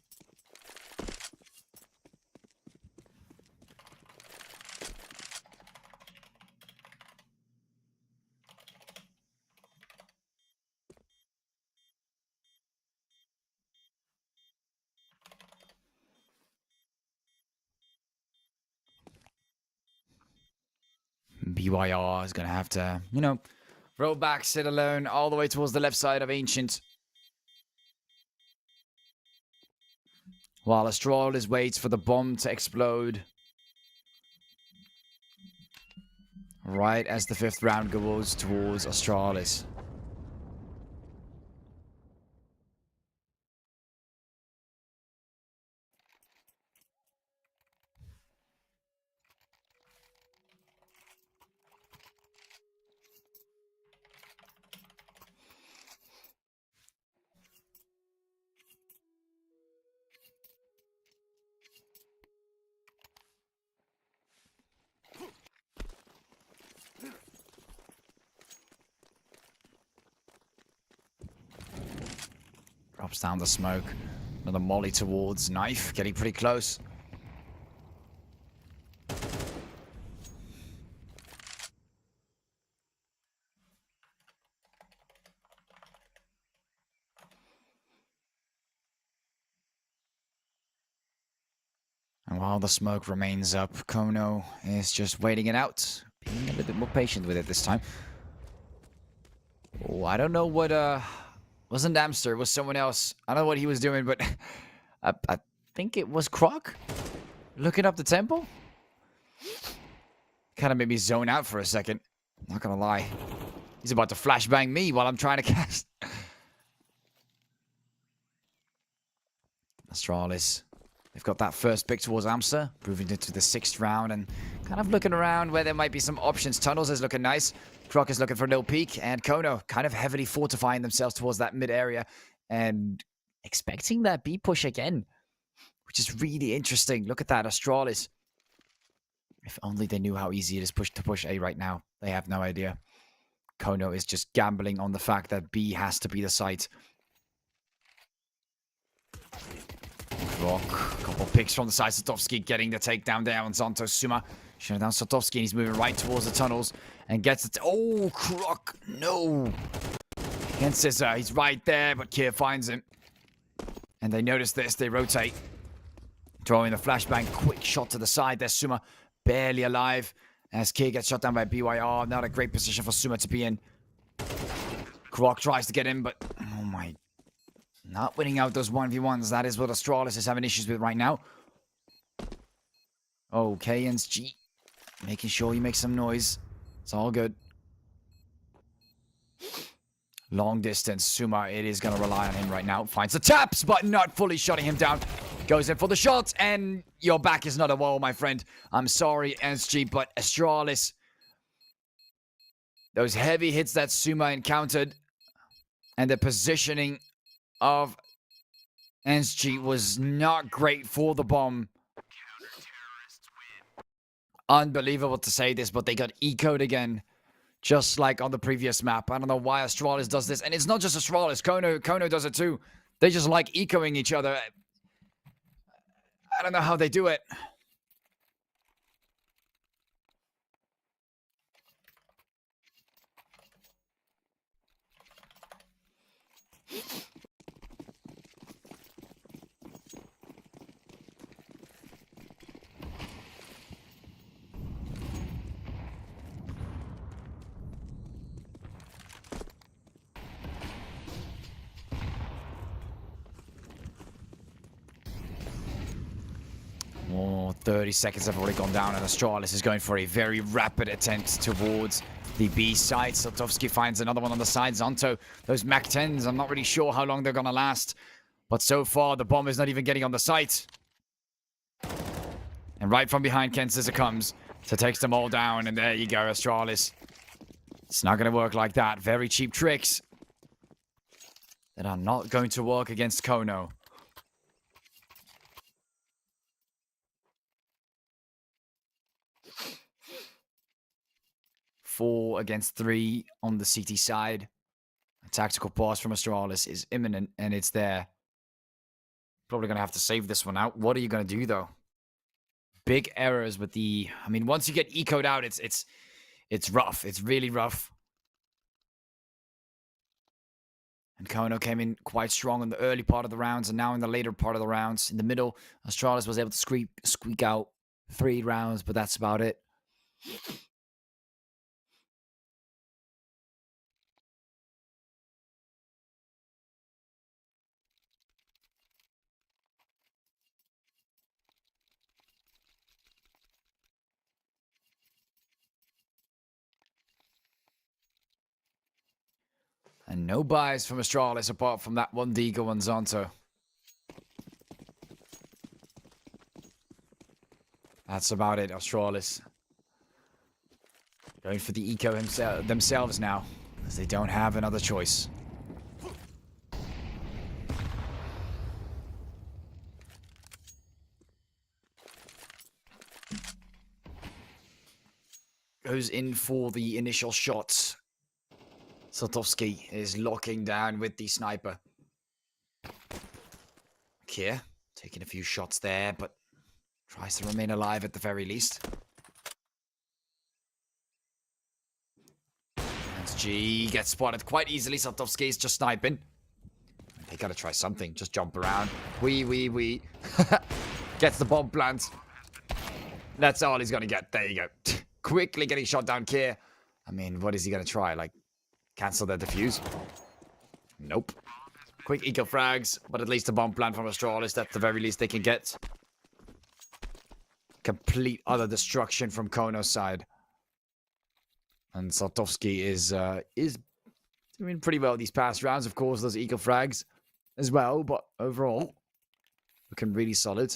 BYR is going to have to, you know, roll back, sit alone, all the way towards the left side of Ancient. While Astralis waits for the bomb to explode. Right as the 5th round goes towards Astralis. Drops down the smoke. Another molly towards Knife. Getting pretty close. And While the smoke remains up, Kono is just waiting it out. Being a little bit more patient with it this time. Oh, I don't know what, wasn't Amster, it was someone else. I don't know what he was doing, but I think it was Croc looking up the temple. Kind of made me zone out for a second. Not gonna lie. He's about to flashbang me while I'm trying to cast. Astralis. They've got that first pick towards Amster, moving into the 6th round and kind of looking around where there might be some options. Tunnels is looking nice. Croc is looking for a little peek, and Kono kind of heavily fortifying themselves towards that mid area and expecting that B push again, which is really interesting. Look at that, Astralis. If only they knew how easy it is to push A right now. They have no idea. Kono is just gambling on the fact that B has to be the site. Croc, a couple picks from the side. Satovsky getting the takedown there on Zonto. Suma shutting down Satovsky, and he's moving right towards the tunnels and gets it. Oh, Croc, no. Against Scissor, he's right there, but Kier finds him. And they notice this, they rotate. Throwing the flashbang, quick shot to the side. There's Suma, barely alive. As Kier gets shot down by BYR. Not a great position for Suma to be in. Croc tries to get in, but oh my. Not winning out those 1v1s. That is what Astralis is having issues with right now. Okay, NSG. Making sure you make some noise. It's all good. Long distance. Suma, it is going to rely on him right now. Finds the taps, but not fully shutting him down. Goes in for the shot, and your back is not a wall, my friend. I'm sorry, NSG, but Astralis. Those heavy hits that Suma encountered, and the positioning of NSG was not great for the bomb. Unbelievable to say this, but they got ecoed again. Just like on the previous map. I don't know why Astralis does this. And it's not just Astralis. Kono does it too. They just like ecoing each other. I don't know how they do it. Oh, 30 seconds have already gone down, and Astralis is going for a very rapid attempt towards the B side. Satovsky finds another one on the side. Zonto, those Mac 10s, I'm not really sure how long they're going to last. But so far, the bomb is not even getting on the site. And right from behind, Ken Scissor comes to take them all down. And there you go, Astralis. It's not going to work like that. Very cheap tricks that are not going to work against Kono. 4 against 3 on the CT side. A tactical pass from Astralis is imminent, and it's there. Probably going to have to save this one out. What are you going to do, though? Big errors with the... I mean, once you get ecoed out, it's rough. It's really rough. And Kono came in quite strong in the early part of the rounds, and now in the later part of the rounds. In the middle, Astralis was able to squeak out 3 rounds, but that's about it. And no buys from Astralis apart from that one Deagle and Zonto. That's about it, Astralis. Going for the eco themselves now, as they don't have another choice. Goes in for the initial shots. Satovsky is locking down with the sniper. Kier taking a few shots there, but tries to remain alive at the very least. And G gets spotted quite easily. Satovsky is just sniping. They gotta try something. Just jump around. Wee. Gets the bomb plant. That's all he's gonna get. There you go. Quickly getting shot down, Kier. I mean, what is he gonna try? Like, cancel their defuse? Nope. Quick eco frags, but at least a bomb plant from Astralis. That's the very least they can get. Complete utter destruction from Kono's side. And Saltovsky is doing pretty well these past rounds. Of course, those eco frags as well, but overall, looking really solid.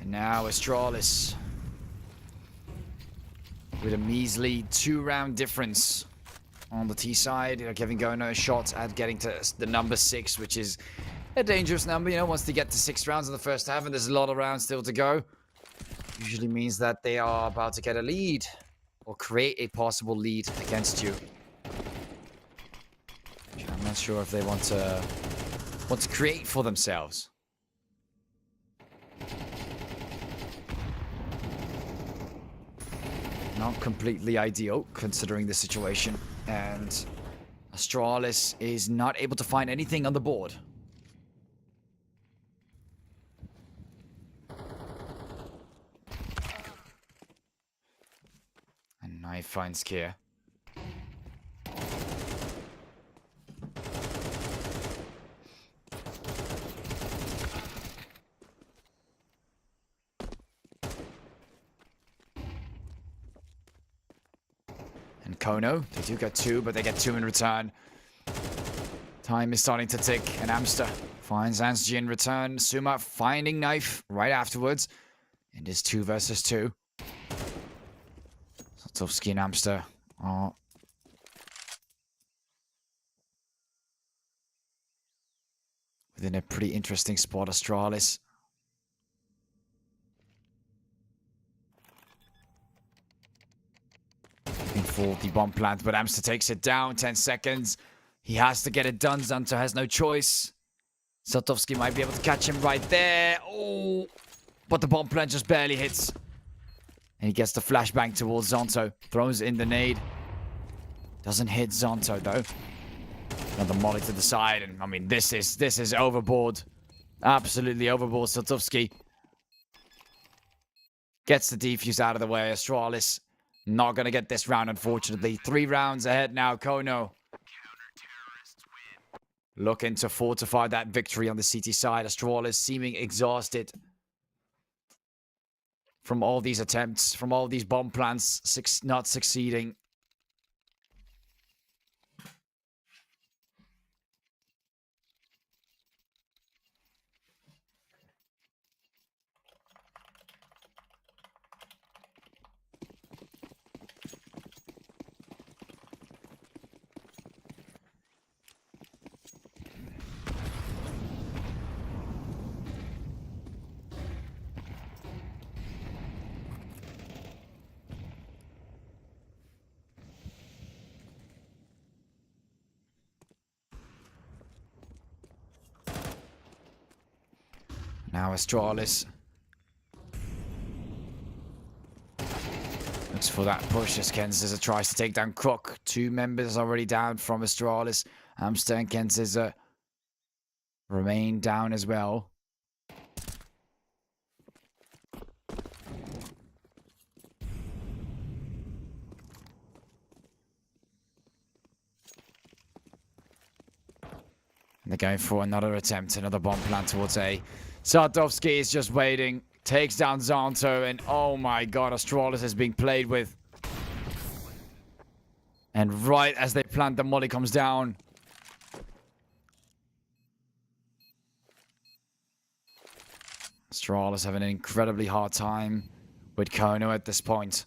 And now Astralis with a measly 2-round difference on the T side. You know, giving Kono a shot at getting to the number 6, which is a dangerous number. You know, once they get to 6 rounds in the first half, and there's a lot of rounds still to go, usually means that they are about to get a lead or create a possible lead against you. I'm not sure if they want to create for themselves. Not completely ideal considering the situation, and Astralis is not able to find anything on the board. And Knife finds Kier. And Kono, they do get 2, but they get 2 in return. Time is starting to tick, and Amster finds Ansji in return. Suma finding Knife right afterwards. It is 2 versus 2. Saltovsky and Amster are within a pretty interesting spot. Astralis for the bomb plant, but Amster takes it down. 10 seconds. He has to get it done. Zanto has no choice. Saltovsky might be able to catch him right there. Oh, but the bomb plant just barely hits. And he gets the flashbang towards Zanto. Throws in the nade. Doesn't hit Zanto though. Another molly to the side, and I mean this is overboard. Absolutely overboard. Saltovsky gets the defuse out of the way. Astralis not gonna get this round, unfortunately. 3 rounds ahead now. Kono looking to fortify that victory on the CT side. Astralis seeming exhausted from all these attempts, from all these bomb plants not succeeding. Now Astralis looks for that push as Kenzisa tries to take down Crook. 2 members already down from Astralis. Amster and Kenzisa remain down as well. They're going for another attempt, another bomb plant towards A. Saltovsky is just waiting. Takes down Zanto, and oh my god, Astralis is being played with. And right as they plant, the molly comes down. Astralis having an incredibly hard time with Kono at this point.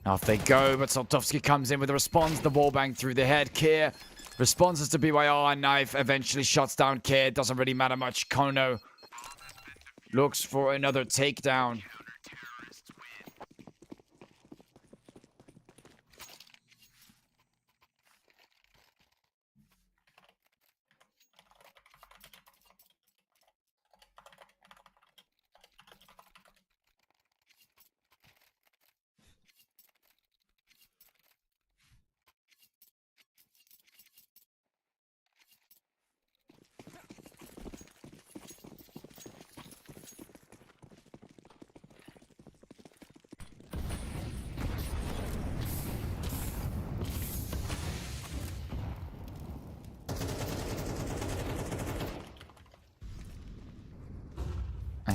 Off they go, but Saltovsky comes in with a response. The wallbang through the head. Kier responses to BYR, and Knife eventually shuts down Kier. Doesn't really matter much. Kono looks for another takedown.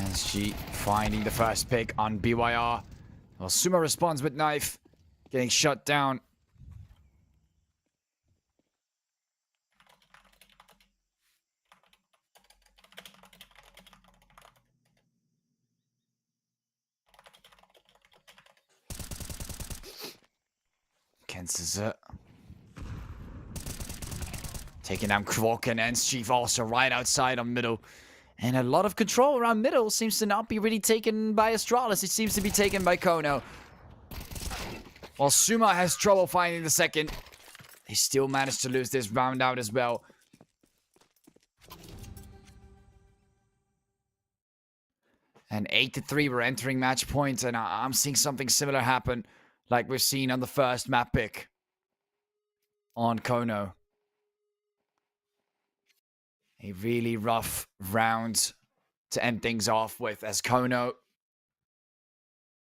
SG finding the first pick on BYR. Well, Sumo responds with knife. Getting shut down. Kensuzu. Taking down Krok and Chief also right outside on middle. And a lot of control around middle seems to not be really taken by Astralis. It seems to be taken by Kono. While Suma has trouble finding the second. They still managed to lose this round out as well. And 8-3, we're entering match point. And I'm seeing something similar happen like we've seen on the first map pick on Kono. A really rough round to end things off with as Kono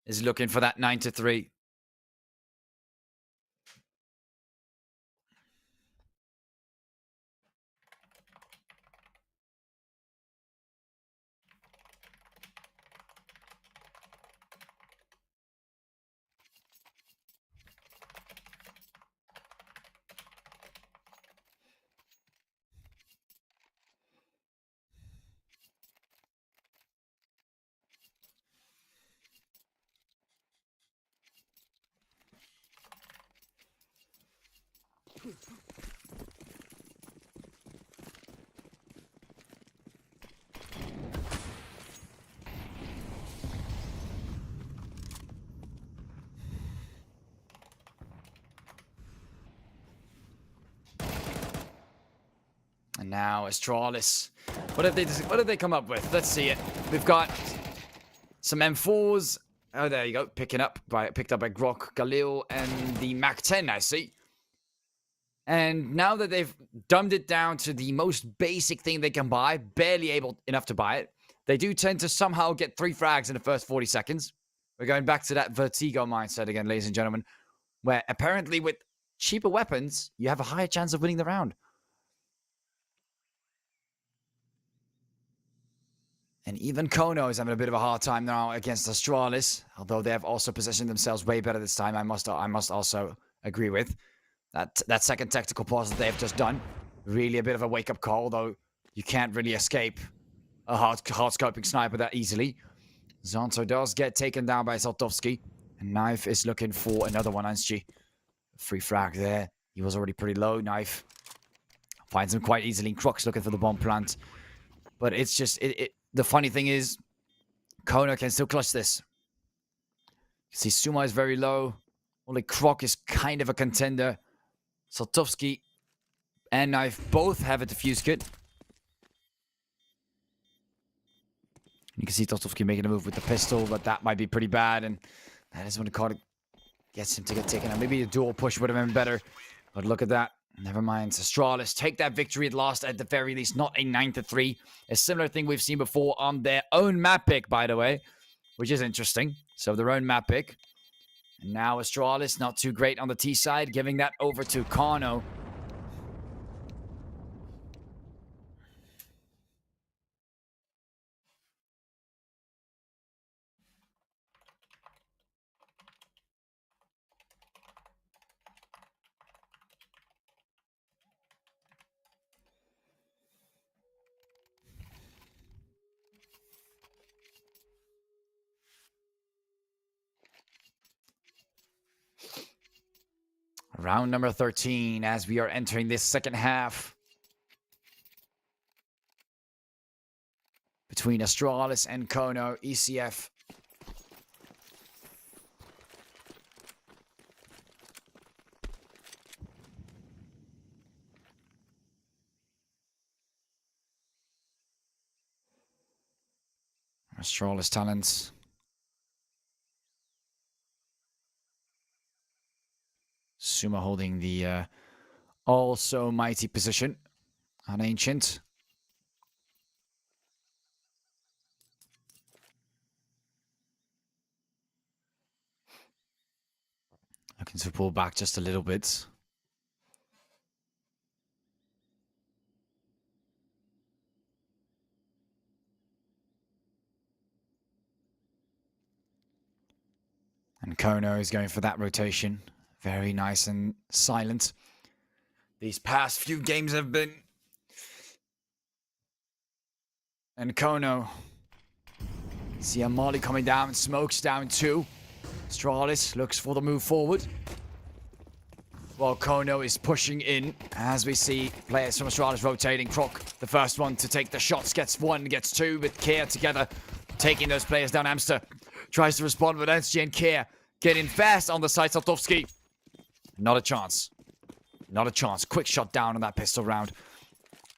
is looking for that 9-3. And now Astralis. What have they come up with? Let's see it. We've got some M4s. Oh, there you go. Picked up by Grok, Galil, and the Mac 10, I see. And now that they've dumbed it down to the most basic thing they can buy, barely enough to buy it, they do tend to somehow get 3 frags in the first 40 seconds. We're going back to that Vertigo mindset again, ladies and gentlemen, where apparently with cheaper weapons, you have a higher chance of winning the round. And even Kono is having a bit of a hard time now against Astralis, although they have also positioned themselves way better this time. I must also agree with that second tactical pause that they have just done. Really a bit of a wake-up call, though you can't really escape a hard scoping sniper that easily. Zonto does get taken down by Saltovsky, and Knife is looking for another one. Anschi, free frag there. He was already pretty low. Knife finds him quite easily. Croc's looking for the bomb plant, but it's just the funny thing is, Kono can still clutch this. You see, Suma is very low. Only Croc is kind of a contender. Saltovsky and Knife both have a defuse kit. You can see Saltovsky making a move with the pistol, but that might be pretty bad. And that is when the card gets him to get taken out. Maybe a dual push would have been better. But look at that. Never mind. Astralis take that victory at last, at the very least. Not a 9-3. A similar thing we've seen before on their own map pick, by the way, which is interesting. So their own map pick. And now Astralis, not too great on the T side, giving that over to Kano. Round number 13 as we are entering this second half. Between Astralis and Kono, ECF. Astralis talents. Suma holding the also mighty position on Ancient. Looking to pull back just a little bit. And Kono is going for that rotation. Very nice and silent. These past few games have been... And Kono. See a Molly coming down. Smoke's down too. Astralis looks for the move forward. While Kono is pushing in. As we see players from Astralis rotating. Croc, the first one to take the shots. Gets one, gets two with Care together. Taking those players down. Amster tries to respond with SG and Care. Getting fast on the side. Saltovsky. Not a chance. Not a chance. Quick shot down on that pistol round.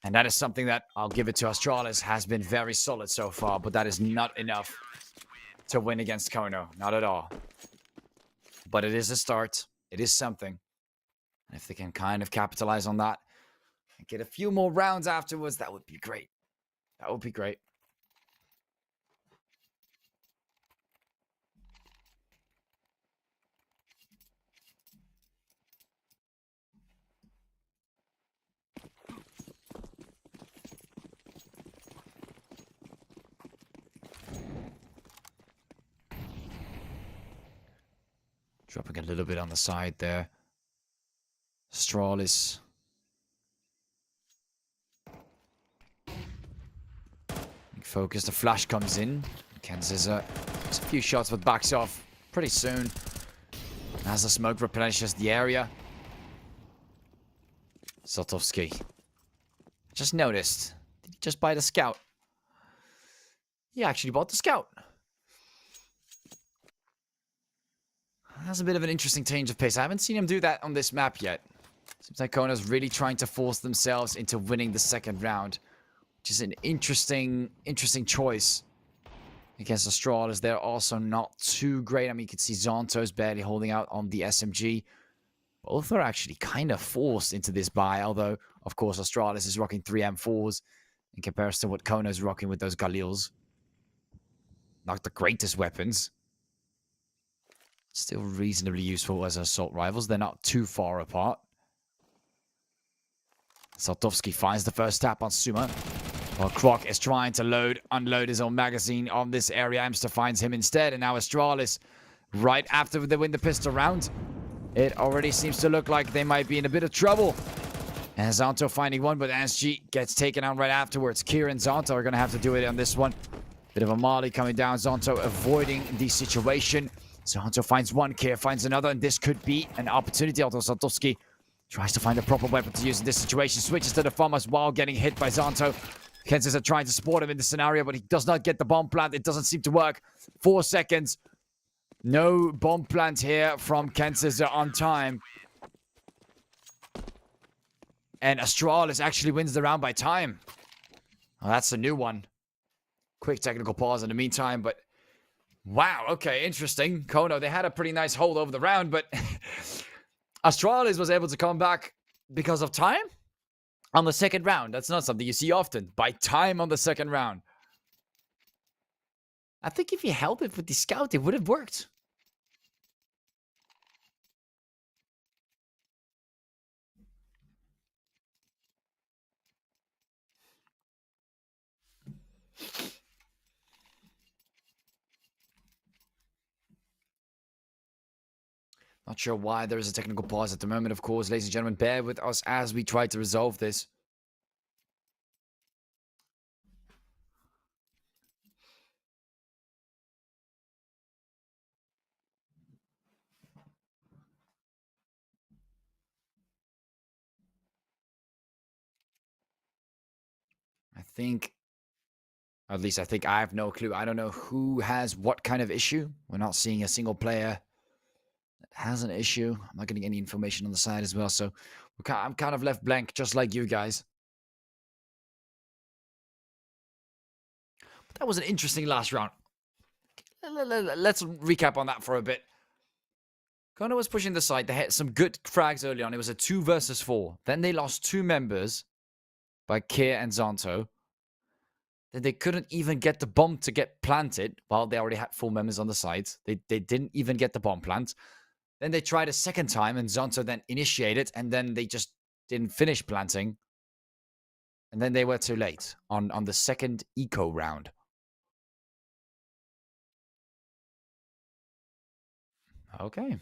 And that is something that, I'll give it to Astralis, has been very solid so far. But that is not enough to win against Kono. Not at all. But it is a start. It is something. And if they can kind of capitalize on that and get a few more rounds afterwards, that would be great. That would be great. Dropping a little bit on the side there. Astralis. Focus. The flash comes in. Kansas just a few shots but backs off pretty soon. As the smoke replenishes the area. Saltovsky. Just noticed. Did he just buy the scout? He actually bought the scout. That's a bit of an interesting change of pace. I haven't seen him do that on this map yet. Seems like Kono's really trying to force themselves into winning the second round. Which is an interesting choice. Against Astralis, they're also not too great. I mean, you can see Zonto's barely holding out on the SMG. Both are actually kind of forced into this buy. Although, of course, Astralis is rocking 3 M4s. In comparison to what Kono's rocking with those Galils. Not the greatest weapons. Still reasonably useful as assault rivals. They're not too far apart. Saltovsky finds the first tap on Suma. While Croc is trying to unload his own magazine on this area. Amster finds him instead. And now Astralis, right after they win the pistol round, it already seems to look like they might be in a bit of trouble. And Zonto finding one, but SG gets taken out right afterwards. Kira and Zonto are going to have to do it on this one. Bit of a Molly coming down. Zonto avoiding the situation. Zonto finds one, Kira finds another, and this could be an opportunity. Although Saltovsky tries to find a proper weapon to use in this situation. Switches to the FAMAS while getting hit by Zonto. Kansas are trying to support him in this scenario, but he does not get the bomb plant. It doesn't seem to work. 4 seconds. No bomb plant here from Kansas on time. And Astralis actually wins the round by time. Well, that's a new one. Quick technical pause in the meantime, but... Wow, okay, interesting. Kono, they had a pretty nice hold over the round, but... Astralis was able to come back because of time? On the second round. That's not something you see often. By time on the second round. I think if you help it with the scout, it would have worked. Not sure why there is a technical pause at the moment, of course. Ladies and gentlemen, bear with us as we try to resolve this. I think, at least I think I have no clue. I don't know who has what kind of issue. We're not seeing a single player that has an issue. I'm not getting any information on the side as well. So I'm kind of left blank, just like you guys. But that was an interesting last round. Let's recap on that for a bit. Kono was pushing the side. They had some good frags early on. It was a 2 versus 4. Then they lost 2 members by Kier and Zonto. Then they couldn't even get the bomb to get planted. Well, they already had 4 members on the sides. They didn't even get the bomb plant. Then they tried a second time, and Zonto then initiated, and then they just didn't finish planting. And then they were too late on the second eco round. Okay.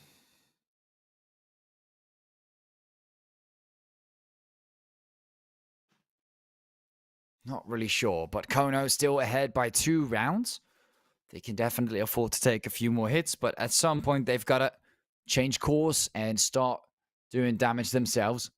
Not really sure, but Kono still ahead by 2 rounds. They can definitely afford to take a few more hits, but at some point they've got to change course and start doing damage themselves.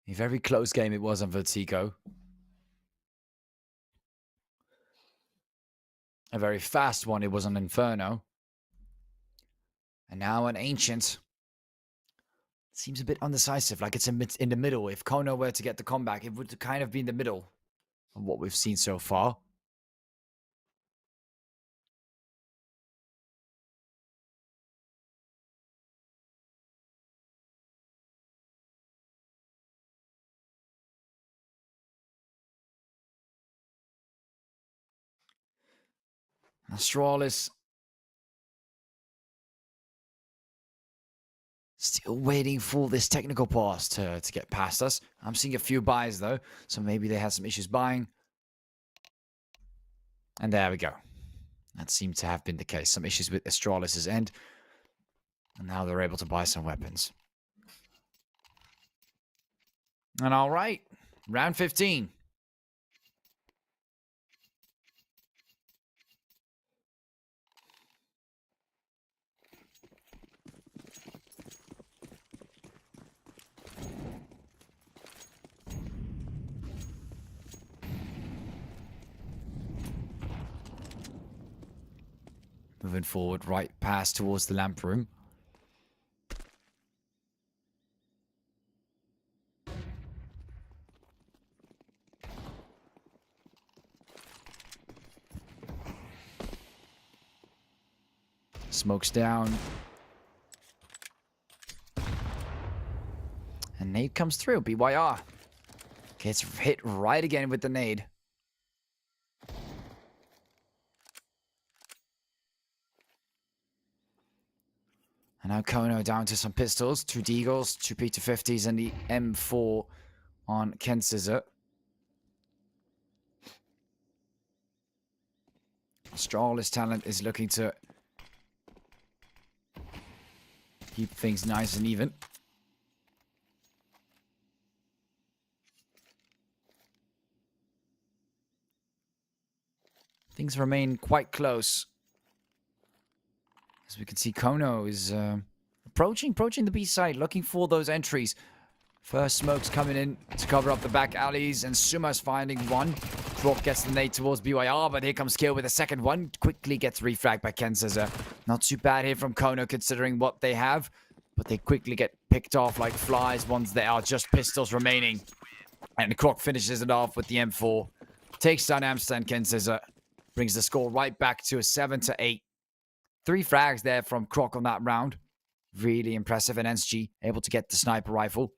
A very close game it was on Vertigo. A very fast one it was on Inferno. And now an Ancient. Seems a bit undecisive, like it's in the middle. If Kono were to get the comeback, it would kind of be in the middle of what we've seen so far. Astralis still waiting for this technical pass to get past us. I'm seeing a few buys though, so maybe they had some issues buying. And there we go. That seemed to have been the case. Some issues with Astralis' end. And now they're able to buy some weapons. And all right, round 15. Moving forward, right pass towards the lamp room. Smokes down. And nade comes through. BYR gets hit right again with the nade. And now Kono down to some pistols, 2 Deagles, 2 P250s, and the M4 on Ken Scissor. Astralis talent is looking to keep things nice and even. Things remain quite close. As we can see, Kono is approaching the B side, looking for those entries. First smokes coming in to cover up the back alleys, and Suma's finding one. Croc gets the nade towards BYR, but here comes Kill with a second one. Quickly gets refragged by Ken Scissor. Not too bad here from Kono considering what they have, but they quickly get picked off like flies once there are just pistols remaining. And Croc finishes it off with the M4. Takes down Amster and Ken Scissor. Brings the score right back to a 7-8. 3 frags there from Croc on that round. Really impressive. And NSG able to get the sniper rifle.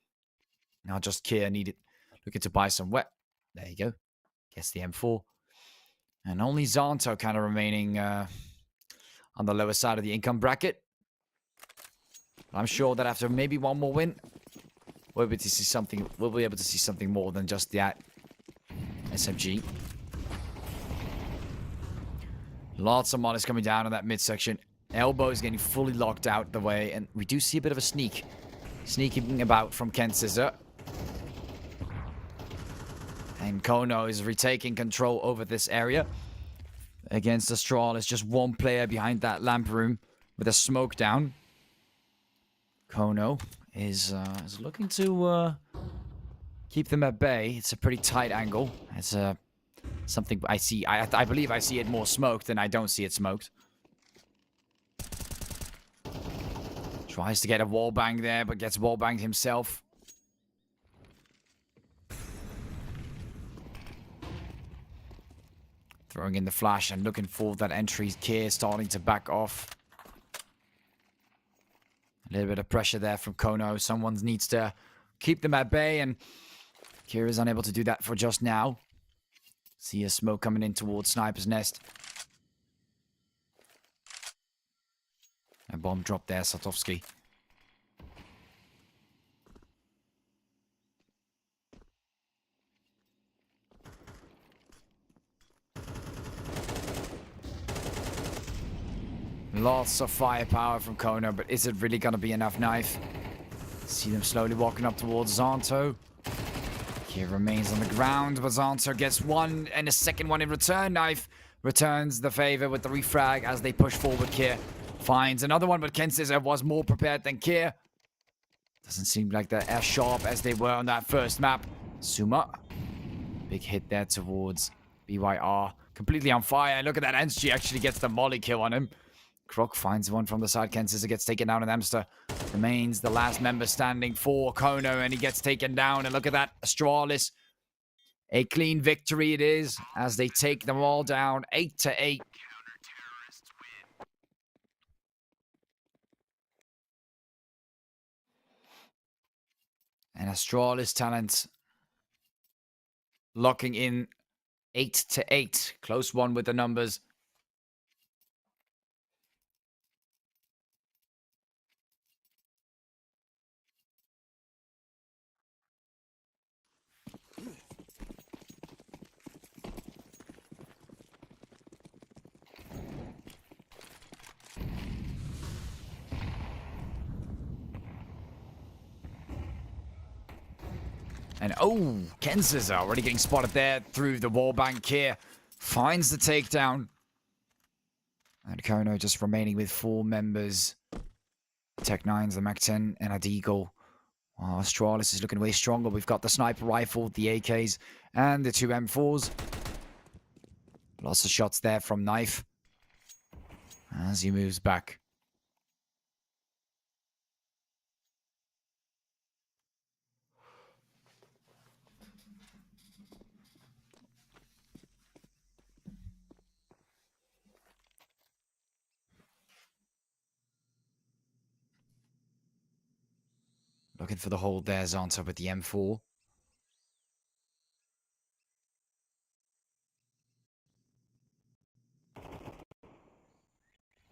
Now just Kia looking to buy some wet. There you go. Gets the M4. And only Zanto kind of remaining on the lower side of the income bracket. I'm sure that after maybe one more win, we'll be able to see something more than just that SMG. Lots of models coming down on that midsection. Elbow is getting fully locked out the way, and we do see a bit of a sneaking about from Ken Scissor. And Kono is retaking control over this area. Against Astralis, just one player behind that lamp room with a smoke down. Kono is looking to keep them at bay. It's a pretty tight angle. It's something I see. I believe I see it more smoked than I don't see it smoked. Tries to get a wallbang there, but gets wallbanged himself. Throwing in the flash and looking for that entry. Kier starting to back off. A little bit of pressure there from Kono. Someone needs to keep them at bay, and Kier is unable to do that for just now. See a smoke coming in towards Sniper's Nest. A bomb drop there, Satovsky. Lots of firepower from Kono, but is it really going to be enough knife? See them slowly walking up towards Zanto. Kier remains on the ground, but Zanto gets one and a second one in return. Knife returns the favor with the refrag as they push forward. Kier finds another one, but Kensizer was more prepared than Kier. Doesn't seem like they're as sharp as they were on that first map. Suma. Big hit there towards BYR. Completely on fire. And look at that. NSG actually gets the molly kill on him. Krok finds one from the side. Kensizer gets taken down, and Amster remains the last member standing for Kono, and he gets taken down. And look at that. Astralis. A clean victory it is as they take them all down 8-8. And Astralis talent locking in 8-8. Close one with the numbers. And oh, Kenz's already getting spotted there through the wall bank here. Finds the takedown. And Kono just remaining with 4 members. Tech 9s, the Mac 10, and Adigo. While Astralis is looking way stronger. We've got the sniper rifle, the AKs, and the 2 M4s. Lots of shots there from Knife as he moves back. Looking for the hold there, Zonta with the M4.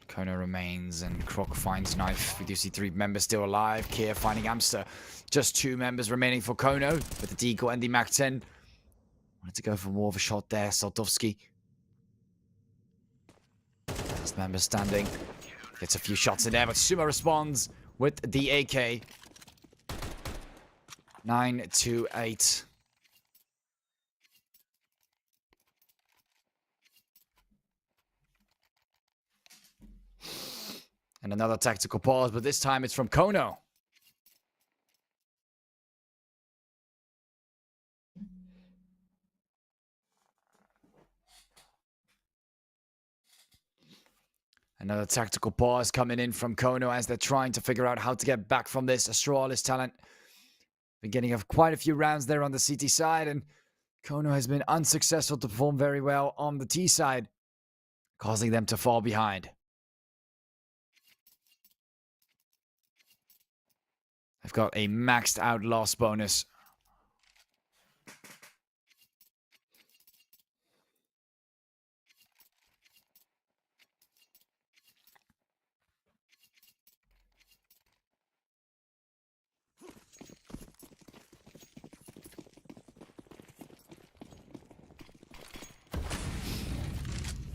Kono remains and Krok finds Knife. We do see 3 members still alive. Kier finding Amster. Just 2 members remaining for Kono with the decoy and the Mac 10. Wanted to go for more of a shot there, Saltovsky. Last member standing. Gets a few shots in there, but Suma responds with the AK. 9-8. And another tactical pause, but this time it's from Kono. Another tactical pause coming in from Kono as they're trying to figure out how to get back from this. Astralis talent been getting quite a few rounds there on the CT side, and Kono has been unsuccessful to perform very well on the T side, causing them to fall behind. I've got a maxed out loss bonus.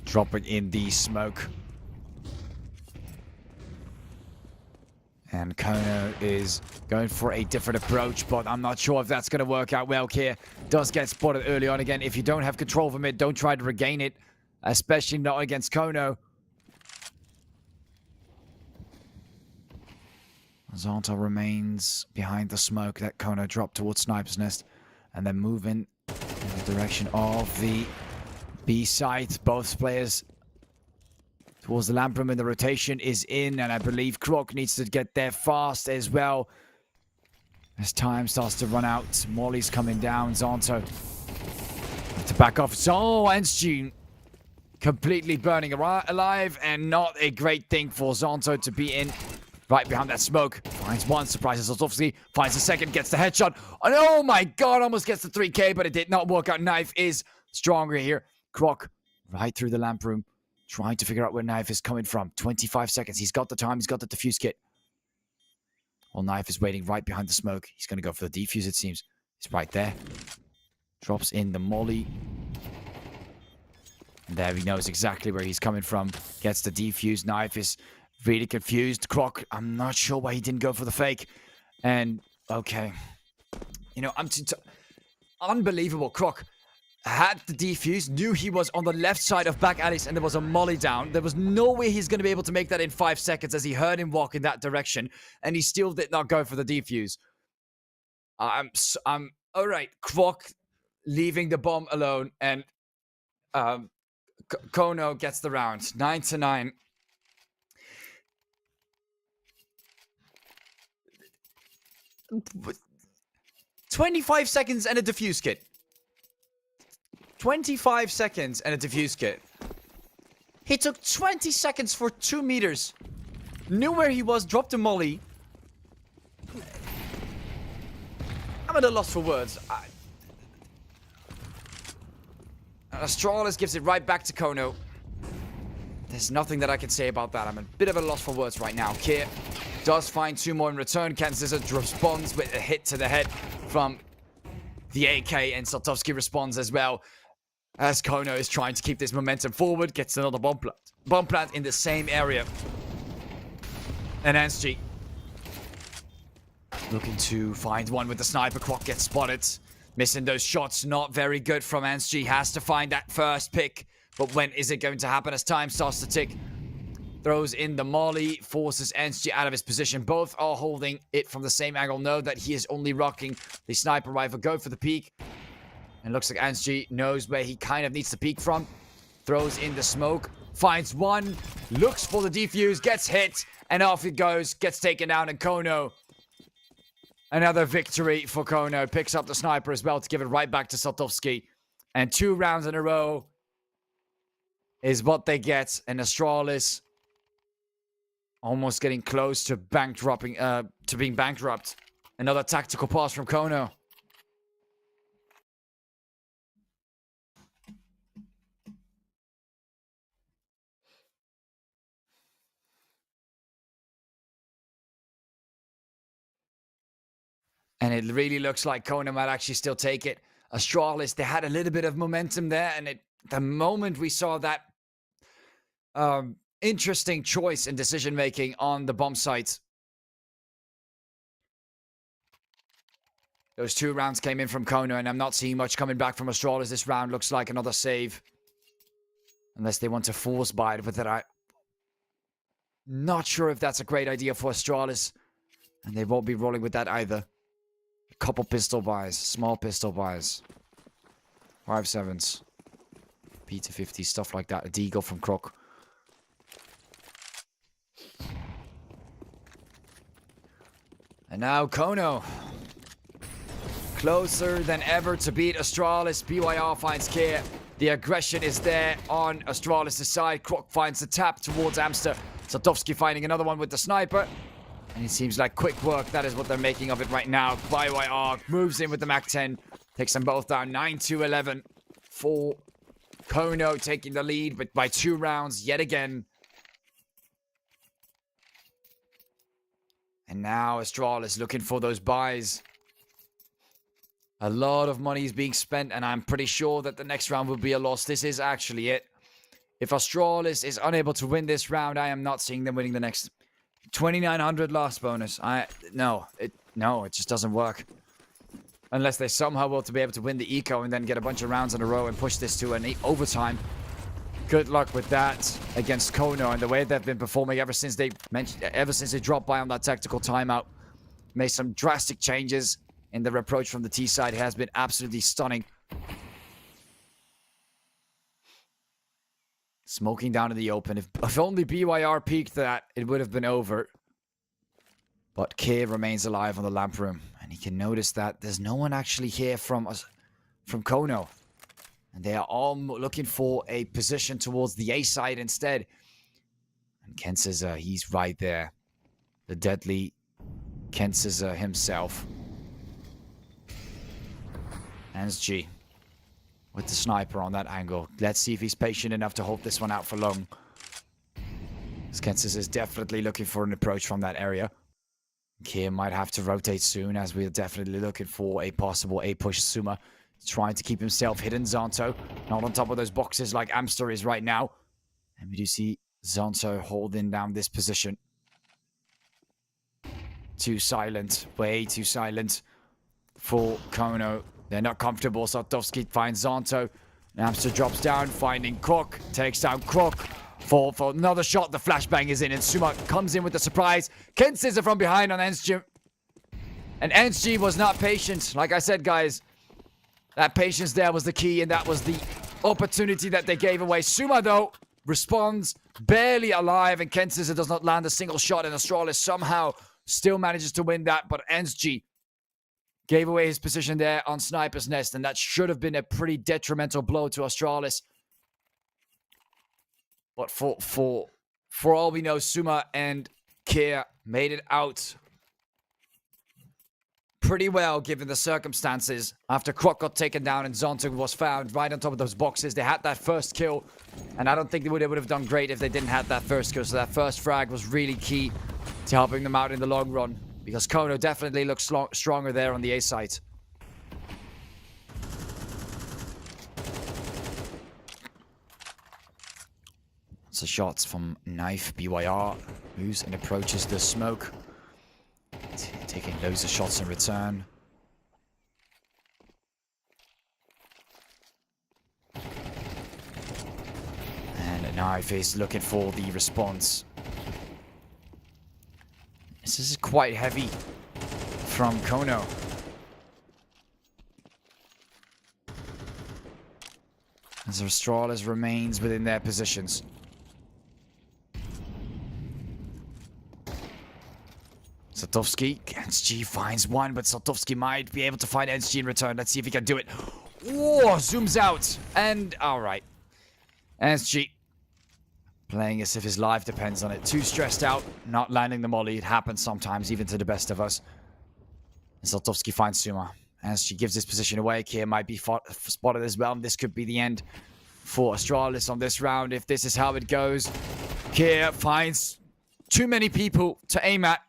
Dropping in the smoke. And Kono is going for a different approach, but I'm not sure if that's going to work out well here. Does get spotted early on again. If you don't have control of it, don't try to regain it, especially not against Kono. Zonta remains behind the smoke that Kono dropped towards Sniper's Nest, and then moving in the direction of the B site. Both players towards the lamp room, and the rotation is in, and I believe Krok needs to get there fast as well as time starts to run out. Molly's coming down. Zonto to back off. So NSG completely burning alive, and not a great thing for Zonto to be in right behind that smoke. Finds one, surprises Zoltovsky, finds the second, gets the headshot. And oh my god, almost gets the 3K, but it did not work out. Knife is stronger here. Krok right through the lamp room. Trying to figure out where Knife is coming from. 25 seconds. He's got the time. He's got the defuse kit. Well, Knife is waiting right behind the smoke. He's going to go for the defuse, it seems. He's right there. Drops in the molly. And there he knows exactly where he's coming from. Gets the defuse. Knife is really confused. Croc, I'm not sure why he didn't go for the fake. And, okay. You know, unbelievable. Croc had the defuse, knew he was on the left side of back alleys, and there was a molly down. There was no way he's going to be able to make that in 5 seconds as he heard him walk in that direction, and he still did not go for the defuse. I'm all right. Croc leaving the bomb alone, and Kono gets the round. 9-9. 25 seconds and a defuse kit. 25 seconds and a defuse kit. He took 20 seconds for 2 meters. Knew where he was, dropped a molly. I'm at a loss for words. Astralis gives it right back to Kono. There's nothing that I can say about that. I'm a bit of a loss for words right now. Kier does find 2 more in return. Kansas responds with a hit to the head from the AK, and Saltovsky responds as well. As Kono is trying to keep this momentum forward, gets another bomb plant. Bomb plant in the same area. And Anschi looking to find one with the sniper. Croc gets spotted. Missing those shots, not very good from Anschi. Has to find that first pick. But when is it going to happen as time starts to tick? Throws in the molly, forces Anschi out of his position. Both are holding it from the same angle. Know that he is only rocking the sniper rifle. Go for the peek. And looks like Anschi knows where he kind of needs to peek from. Throws in the smoke. Finds one. Looks for the defuse. Gets hit. And off it goes. Gets taken down. And Kono. Another victory for Kono. Picks up the sniper as well to give it right back to Saltovsky. And 2 rounds in a row is what they get. And Astralis almost getting close to being bankrupt. Another tactical pass from Kono. And it really looks like Kono might actually still take it. Astralis, they had a little bit of momentum there. And the moment we saw that interesting choice in decision-making on the bomb site, those 2 rounds came in from Kono, and I'm not seeing much coming back from Astralis. This round looks like another save. Unless they want to force buy it with it. I'm not sure if that's a great idea for Astralis. And they won't be rolling with that either. Couple pistol buys, small pistol buys, 5.7s, P250, stuff like that. A deagle from Croc. And now Kono, closer than ever to beat Astralis. BYR finds Kier. The aggression is there on Astralis' side. Croc finds the tap towards Amster. Saltovsky finding another one with the sniper. And it seems like quick work. That is what they're making of it right now. BYR moves in with the MAC-10. Takes them both down. 9-11 for Kono, taking the lead but by 2 rounds yet again. And now Astralis looking for those buys. A lot of money is being spent, and I'm pretty sure that the next round will be a loss. This is actually it. If Astralis is unable to win this round, I am not seeing them winning the next. 2,900 loss bonus. No, it just doesn't work. Unless they somehow will to be able to win the eco and then get a bunch of rounds in a row and push this to an overtime. Good luck with that against Kono, and the way they've been performing ever since they dropped by on that tactical timeout. Made some drastic changes in their approach from the T side. It has been absolutely stunning. Smoking down in the open. If only BYR peeked that, it would have been over. But Kier remains alive on the lamp room. And he can notice that there's no one actually here from Kono. And they are all looking for a position towards the A side instead. And Ken says he's right there. The deadly Ken says himself. Hans G. with the sniper on that angle. Let's see if he's patient enough to hold this one out for long. Sketsis is definitely looking for an approach from that area. Kier might have to rotate soon, as we're definitely looking for a possible A-push. Suma trying to keep himself hidden. Zonto not on top of those boxes like Amster is right now. And we do see Zonto holding down this position. Too silent. Way too silent for Kono. They're not comfortable. Sartovsky finds Zonto. Amster drops down, finding Krok. Takes down Krok. For another shot. The flashbang is in, and Suma comes in with the surprise. Ken Scissor from behind on Ensg. And Ensg was not patient. Like I said, guys, that patience there was the key, and that was the opportunity that they gave away. Suma, though, responds barely alive, and Ken Scissor does not land a single shot, and Astralis somehow still manages to win that, but Ensg gave away his position there on Sniper's Nest, and that should have been a pretty detrimental blow to Astralis. But for all we know, Suma and Kier made it out pretty well given the circumstances. After Krok got taken down and Zonto was found right on top of those boxes, they had that first kill. And I don't think they would have done great if they didn't have that first kill. So that first frag was really key to helping them out in the long run. Because Kono definitely looks stronger there on the A site. So shots from Knife, BYR, moves and approaches the smoke. Taking loads of shots in return. And Knife is looking for the response. This is quite heavy from Kono. As Astralis remains within their positions. Sartovsky, Ensg finds one, but Sartovsky might be able to find Ensg in return. Let's see if he can do it. Whoa, zooms out. And, alright. Ensg playing as if his life depends on it. Too stressed out, not landing the molly. It happens sometimes, even to the best of us. And Sartovsky finds Suma. Ensg gives his position away. Kier might be spotted as well. And this could be the end for Astralis on this round. If this is how it goes, Kier finds too many people to aim at.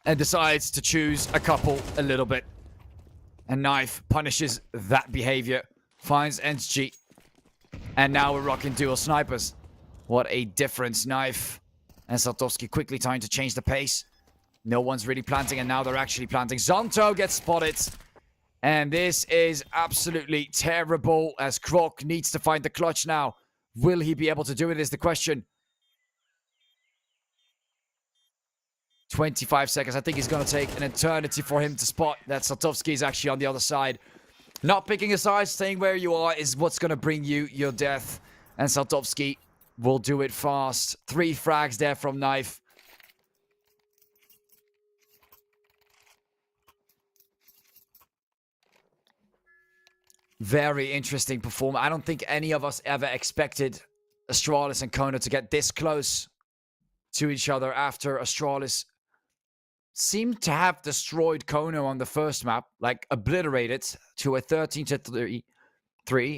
And decides to choose a couple a little bit. And Knife punishes that behavior. Finds Ensg. And now we're rocking dual snipers. What a difference. Knife and Sartovsky quickly trying to change the pace. No one's really planting, and now they're actually planting. Zonto gets spotted. And this is absolutely terrible, as Krok needs to find the clutch now. Will he be able to do it is the question. 25 seconds. I think it's going to take an eternity for him to spot that Sartovsky is actually on the other side. Not picking a side, staying where you are is what's going to bring you your death. And Sartovsky will do it fast. 3 frags there from Knife. Very interesting performance. I don't think any of us ever expected Astralis and Kono to get this close to each other after Astralis seemed to have destroyed Kono on the first map, like obliterated to a 13-3,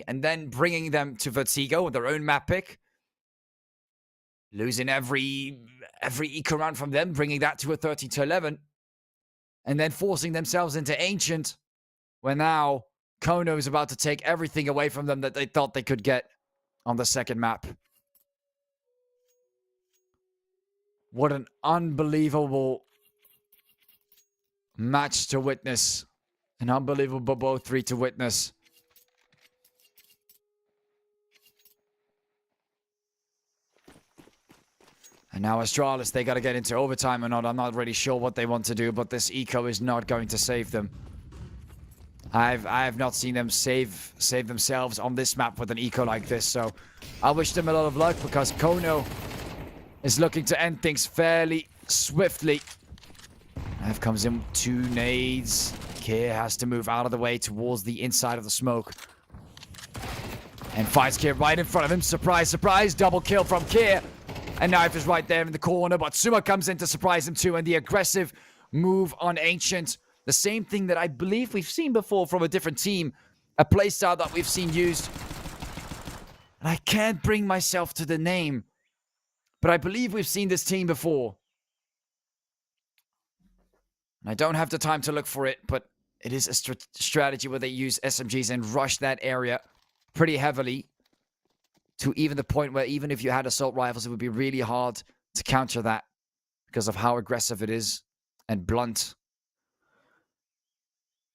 and then bringing them to Vertigo with their own map pick, losing every eco round from them, bringing that to a 13-11, and then forcing themselves into Ancient, where now Kono is about to take everything away from them that they thought they could get on the second map. What an unbelievable match to witness. An unbelievable BO3 to witness. And now Astralis, they got to get into overtime or not. I'm not really sure what they want to do, but this eco is not going to save them. I have not seen them save themselves on this map with an eco like this, so I wish them a lot of luck, because Kono is looking to end things fairly swiftly. Knife comes in, 2 nades. Kier has to move out of the way towards the inside of the smoke. And finds Kier right in front of him. Surprise, surprise. Double kill from Kier. And Knife is right there in the corner, but Suma comes in to surprise him too. And the aggressive move on Ancient. The same thing that I believe we've seen before from a different team. A playstyle that we've seen used. And I can't bring myself to the name. But I believe we've seen this team before. And I don't have the time to look for it, but it is a strategy where they use SMGs and rush that area pretty heavily. To even the point where even if you had assault rifles, it would be really hard to counter that. Because of how aggressive it is. And blunt.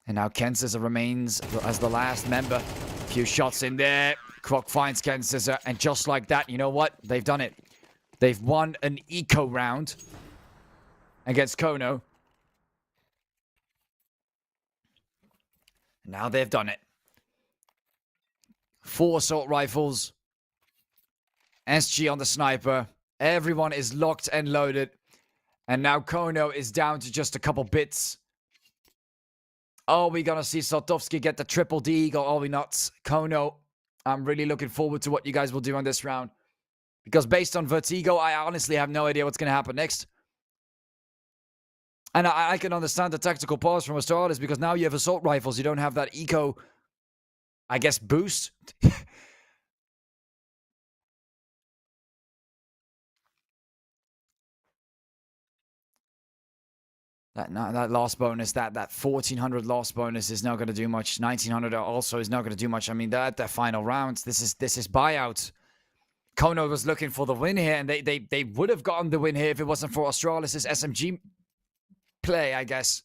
And now Ken Scissor remains as the last member. A few shots in there. Croc finds Ken Scissor. And just like that, you know what? They've done it. They've won an eco round against Kono. Now they've done it. 4 assault rifles. SG on the sniper. Everyone is locked and loaded. And now Kono is down to just a couple bits. Are we going to see Sotovsky get the triple D? Or are we not? Kono, I'm really looking forward to what you guys will do on this round. Because based on Vertigo, I honestly have no idea what's going to happen next. And I can understand the tactical pause from Astralis because now you have assault rifles. You don't have that eco, I guess, boost. That loss bonus, that 1400 loss bonus is not going to do much. 1900 also is not going to do much. I mean, they're at their final rounds. This is buyout. Kono was looking for the win here, and they would have gotten the win here if it wasn't for Astralis' SMG play, I guess.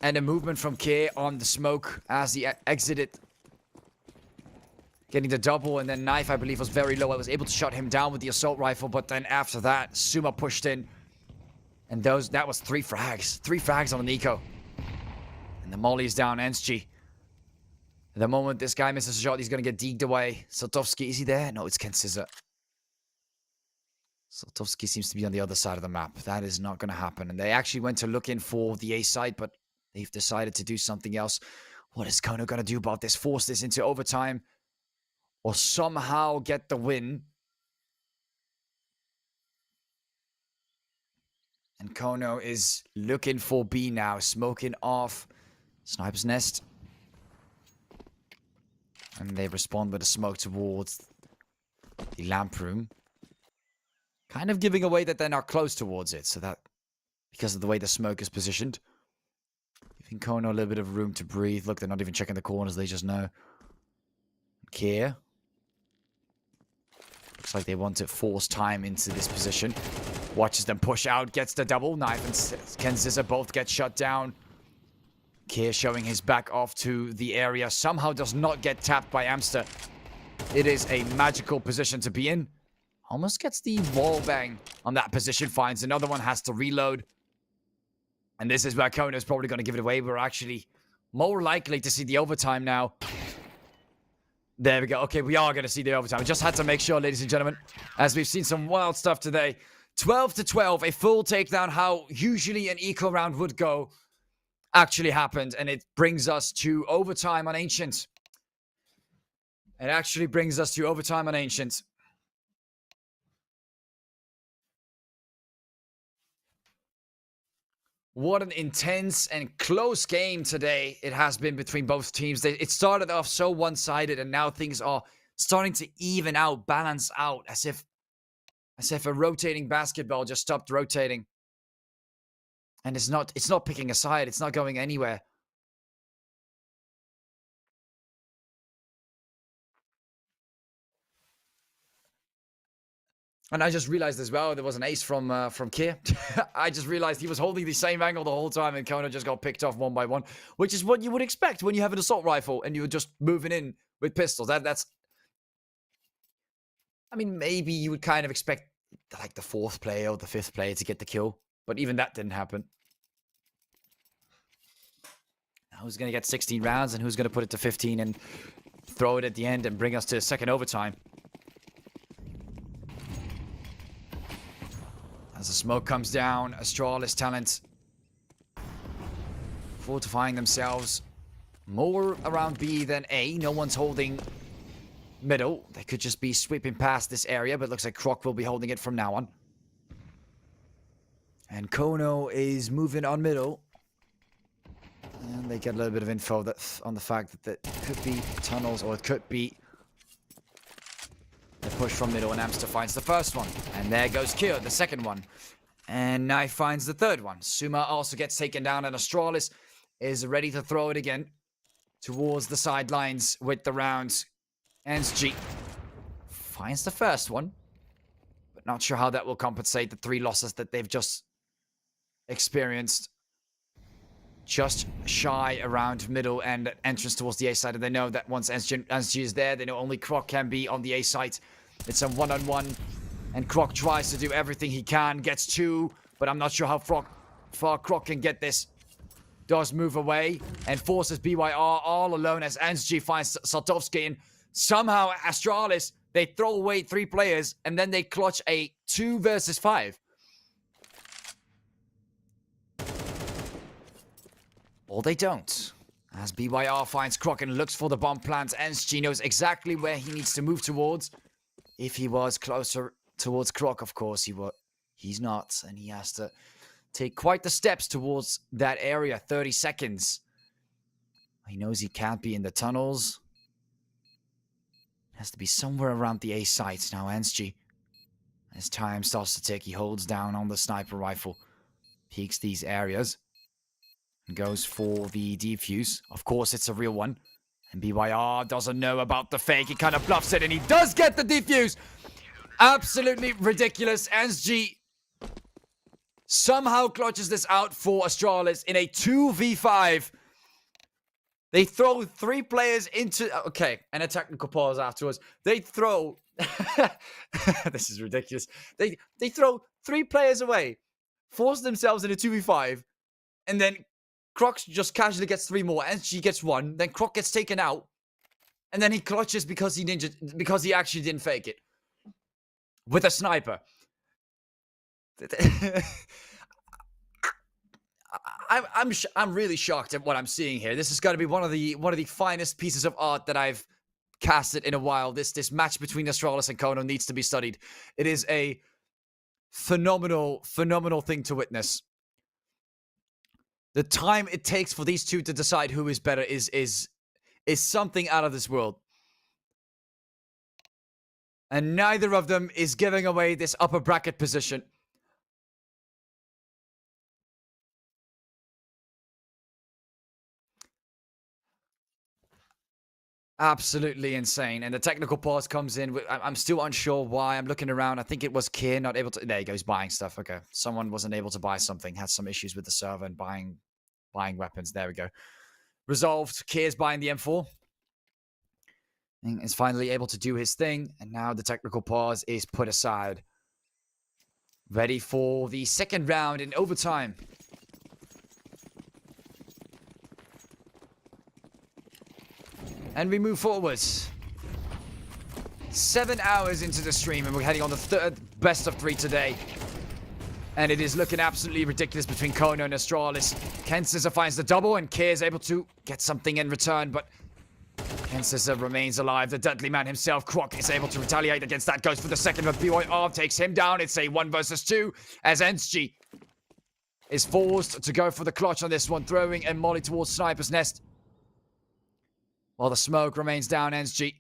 And a movement from K on the smoke as he exited. Getting the double, and then Knife, I believe, was very low. I was able to shut him down with the assault rifle, but then after that, Suma pushed in. And that was 3 frags. 3 frags on the Nico. And the molly is down, Enschi. The moment this guy misses a shot, he's going to get deeked away. Sotovsky, is he there? No, it's Ken Scissor. Sotovsky seems to be on the other side of the map. That is not going to happen. And they actually went to look in for the A side, but they've decided to do something else. What is Kono going to do about this? Force this into overtime? Or somehow get the win? And Kono is looking for B now. Smoking off Sniper's Nest. And they respond with a smoke towards the lamp room. Kind of giving away that they're not close towards it. So that, because of the way the smoke is positioned. Giving Kono a little bit of room to breathe. Look, they're not even checking the corners. They just know. Kia. Looks like they want to force time into this position. Watches them push out. Gets the double. Knife and Ken Scissor both get shut down. Kia showing his back off to the area. Somehow does not get tapped by Amster. It is a magical position to be in. Almost gets the wall bang on that position. Finds another one. Has to reload. And this is where Kono is probably going to give it away. We're actually more likely to see the overtime now. There we go. Okay, we are going to see the overtime. I just had to make sure, ladies and gentlemen, as we've seen some wild stuff today. 12-12, a full takedown, how usually an eco round would go, actually happened. And it brings us to overtime on Ancient. It actually brings us to overtime on Ancient. What an intense and close game today it has been between both teams. It started off so one-sided, and now things are starting to even out, balance out, as if a rotating basketball just stopped rotating. And it's not picking a side. It's not going anywhere. And I just realized as well, there was an ace from Kier. I just realized he was holding the same angle the whole time, and Kono just got picked off one by one, which is what you would expect when you have an assault rifle and you're just moving in with pistols. That's... I mean, maybe you would kind of expect like the 4th player or the 5th player to get the kill, but even that didn't happen. Now who's going to get 16 rounds and who's going to put it to 15 and throw it at the end and bring us to second overtime? As the smoke comes down, Astralis talent fortifying themselves more around B than A. No one's holding middle. They could just be sweeping past this area, but it looks like Croc will be holding it from now on. And Kono is moving on middle. And they get a little bit of info on the fact that it could be tunnels, or it could be the push from middle, and Amster finds the first one. And there goes Kyo, the second one. And Knife finds the third one. Suma also gets taken down, and Astralis is ready to throw it again towards the sidelines with the rounds. NSG finds the first one, but not sure how that will compensate the 3 losses that they've just experienced. Just shy around middle and entrance towards the A side, and they know that once NSG is there, they know only Croc can be on the A side. It's a one-on-one, and Croc tries to do everything he can, gets 2, but I'm not sure how far Croc can get this. Does move away and forces BYR all alone as NSG finds Saltovsky, and somehow Astralis, they throw away 3 players, and then they clutch a 2 versus 5. Or they don't. As BYR finds Croc and looks for the bomb plant, NSG knows exactly where he needs to move towards. If he was closer towards Croc, of course, he's not. And he has to take quite the steps towards that area. 30 seconds. He knows he can't be in the tunnels. Has to be somewhere around the A site. Now NSG, as time starts to tick, he holds down on the sniper rifle. Peeks these areas. And goes for the defuse. Of course, it's a real one. And BYR doesn't know about the fake. He kind of bluffs it, and he does get the defuse. Absolutely ridiculous. NSG somehow clutches this out for Astralis in a 2v5. They throw 3 players into... Okay, and a technical pause afterwards. They throw... This is ridiculous. They throw 3 players away. Force themselves in a 2v5. And then Croc just casually gets 3 more. NSG gets 1. Then Croc gets taken out. And then he clutches because he actually didn't fake it. With a sniper. I'm really shocked at what I'm seeing here. This has got to be one of the finest pieces of art that I've casted in a while. This match between Astralis and Kono needs to be studied. It is a phenomenal thing to witness. The time it takes for these two to decide who is better is something out of this world. And neither of them is giving away this upper bracket position. Absolutely insane. And the technical pause comes in. I'm still unsure why. I'm looking around. I think it was Kier not able to... There he goes, buying stuff. Okay. Someone wasn't able to buy something. Had some issues with the server and buying weapons. There we go. Resolved. Kier's buying the M4. And is finally able to do his thing. And now the technical pause is put aside. Ready for the second round in overtime. And we move forwards. 7 hours into the stream, and we're heading on the third best of 3 today. And it is looking absolutely ridiculous between Kono and Astralis. Kensisa finds the double, and Kier is able to get something in return, but Kensisa remains alive. The deadly man himself, Croc, is able to retaliate against that. Goes for the second, but BYR takes him down. It's a 1 versus 2, as NSG is forced to go for the clutch on this one, throwing a molly towards Sniper's Nest. While the smoke remains down, NSG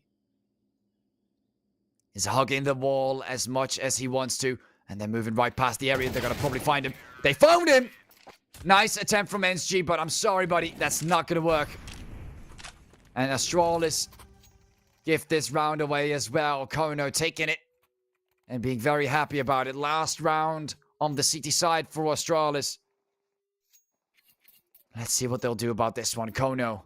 is hugging the wall as much as he wants to. And they're moving right past the area. They're going to probably find him. They found him! Nice attempt from NSG, but I'm sorry, buddy. That's not going to work. And Astralis give this round away as well. Kono taking it and being very happy about it. Last round on the CT side for Astralis. Let's see what they'll do about this one. Kono.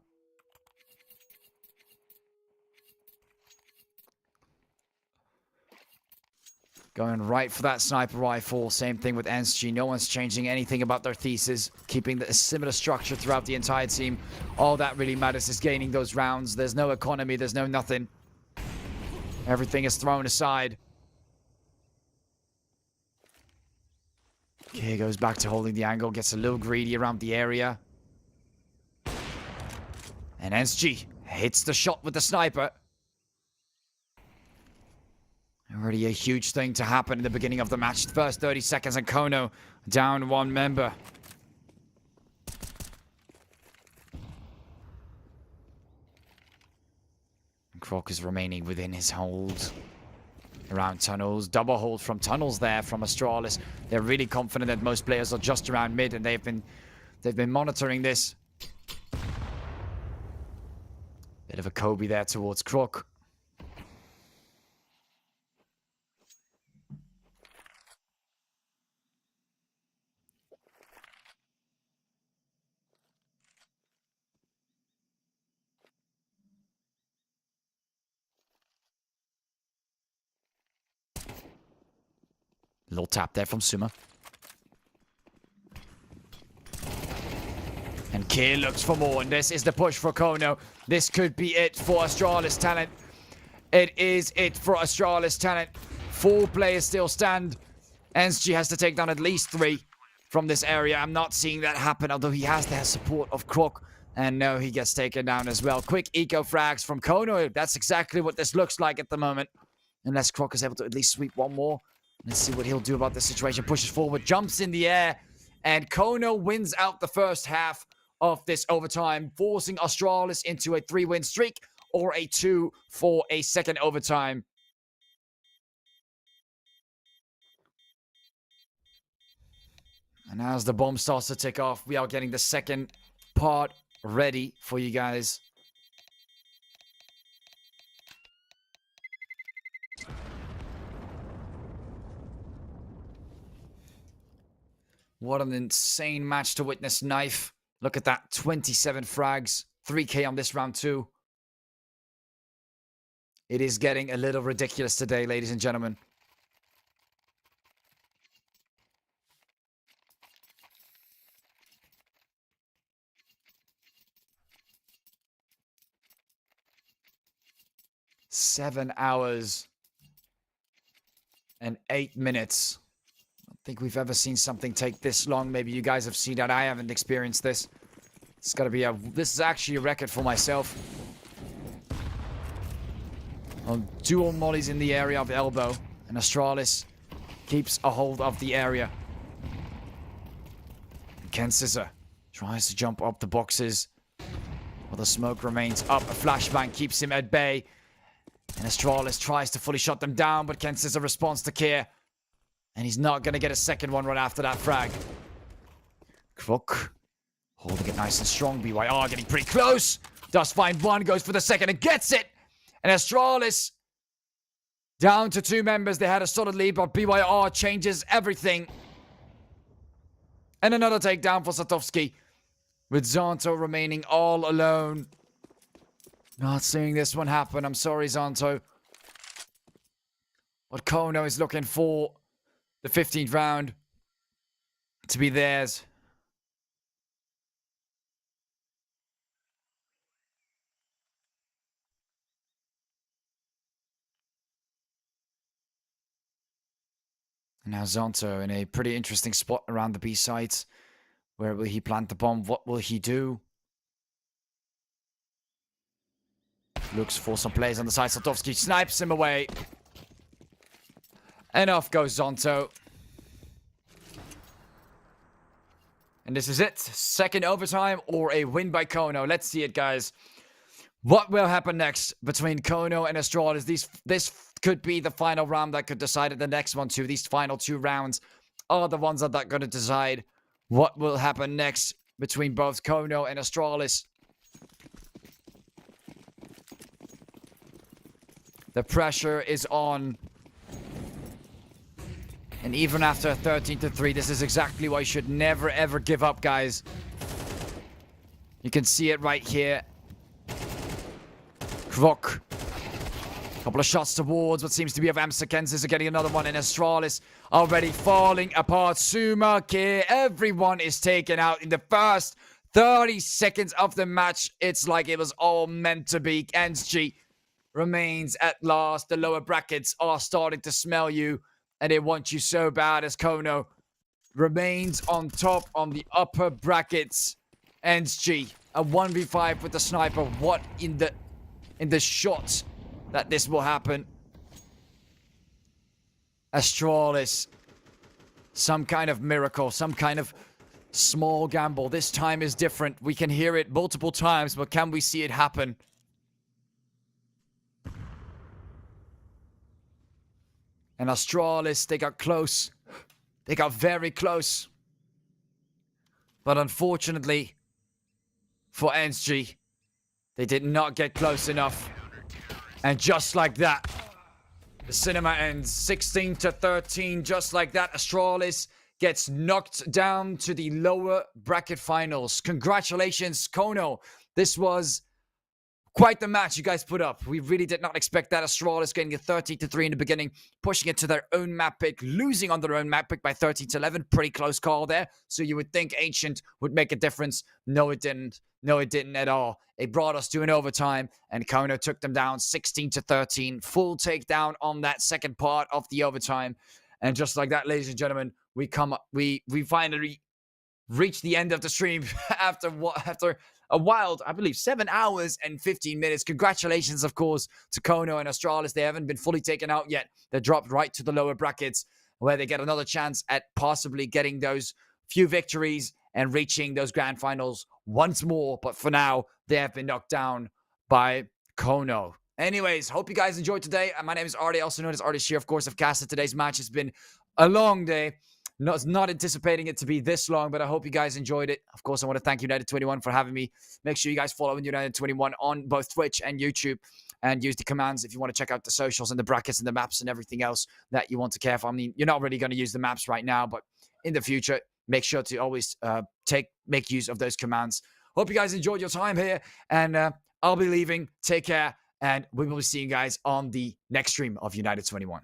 Going right for that sniper rifle. Same thing with NSG. No one's changing anything about their thesis. Keeping a similar structure throughout the entire team. All that really matters is gaining those rounds. There's no economy. There's no nothing. Everything is thrown aside. Okay, goes back to holding the angle. Gets a little greedy around the area. And NSG hits the shot with the sniper. Already a huge thing to happen in the beginning of the match. First 30 seconds and Kono down 1 member. Croc is remaining within his hold. Around tunnels. Double hold from tunnels there from Astralis. They're really confident that most players are just around mid, and they've been monitoring this. Bit of a Kobe there towards Croc. Little tap there from Suma. And Kier looks for more, and this is the push for Kono. This could be it for Astralis Talent. It is it for Astralis Talent. 4 players still stand. NSG has to take down at least 3 from this area. I'm not seeing that happen, although he has the support of Croc. And no, he gets taken down as well. Quick eco frags from Kono. That's exactly what this looks like at the moment. Unless Croc is able to at least sweep one more. Let's see what he'll do about this situation. Pushes forward, jumps in the air, and Kono wins out the first half of this overtime, forcing Astralis into a 3-win streak or a 2 for a second overtime. And as the bomb starts to tick off, we are getting the second part ready for you guys. What an insane match to witness, Knife. Look at that, 27 frags, 3k on this round 2. It is getting a little ridiculous today, ladies and gentlemen. Seven hours and 8 minutes. I don't think we've ever seen something take this long. Maybe you guys have seen that. I haven't experienced this. It's gotta be this is actually a record for myself. On dual mollies in the area of elbow, and Astralis keeps a hold of the area. Ken Scissor tries to jump up the boxes, while the smoke remains up. A flashbang keeps him at bay. And Astralis tries to fully shut them down, but Ken Scissor responds to Kier. And he's not going to get a second one right after that frag. Crook holding it nice and strong. BYR getting pretty close. Does find one, goes for the second and gets it. And Astralis down to 2 members. They had a solid lead, but BYR changes everything. And another takedown for Satovsky, with Zonto remaining all alone. Not seeing this one happen. I'm sorry, Zonto. But Kono is looking for the 15th round to be theirs. And now Zonto in a pretty interesting spot around the B sites. Where will he plant the bomb? What will he do? Looks for some plays on the side. Satovsky snipes him away. And off goes Zonto. And this is it. Second overtime or a win by Kono. Let's see it, guys. What will happen next between Kono and Astralis? This could be the final round that could decide the next one too. These final 2 rounds are the ones that are going to decide what will happen next between both Kono and Astralis. The pressure is on. And even after 13-3, this is exactly why you should never ever give up, guys. You can see it right here. Krok. Couple of shots towards what seems to be of Amsterkensis are getting another one, and Astralis already falling apart. Suma, Kier, everyone is taken out in the first 30 seconds of the match. It's like it was all meant to be. NSG remains at last. The lower brackets are starting to smell you, and they want you so bad as Kono remains on top on the upper brackets. NSG, a 1v5 with the sniper. What in the shot that this will happen? Astralis, some kind of miracle, some kind of small gamble. This time is different. We can hear it multiple times, but can we see it happen? And Astralis, they got close. They got very close. But unfortunately, for NSG, they did not get close enough. And just like that, the cinema ends 16-13. Just like that, Astralis gets knocked down to the lower bracket finals. Congratulations, Kono. This was quite the match you guys put up. We really did not expect that. Astralis getting a 30-3 in the beginning, pushing it to their own map pick, losing on their own map pick by 30-11. Pretty close call there. So you would think Ancient would make a difference. No, it didn't. No, it didn't at all. It brought us to an overtime, and Kono took them down 16-13. Full takedown on that second part of the overtime. And just like that, ladies and gentlemen, we finally reached the end of the stream after a wild, I believe, 7 hours and 15 minutes. Congratulations, of course, to Kono and Astralis. They haven't been fully taken out yet. They're dropped right to the lower brackets, where they get another chance at possibly getting those few victories and reaching those grand finals once more. But for now, they have been knocked down by Kono. Anyways, hope you guys enjoyed today. My name is Artie, also known as Artie here. Of course, I've casted today's match. It's been a long day. Not anticipating it to be this long, but I hope you guys enjoyed it. Of course, I want to thank United21 for having me. Make sure you guys follow United21 on both Twitch and YouTube, and use the commands if you want to check out the socials and the brackets and the maps and everything else that you want to care for. I mean, you're not really going to use the maps right now, but in the future, make sure to always make use of those commands. Hope you guys enjoyed your time here, and I'll be leaving. Take care, and we will see you guys on the next stream of United21.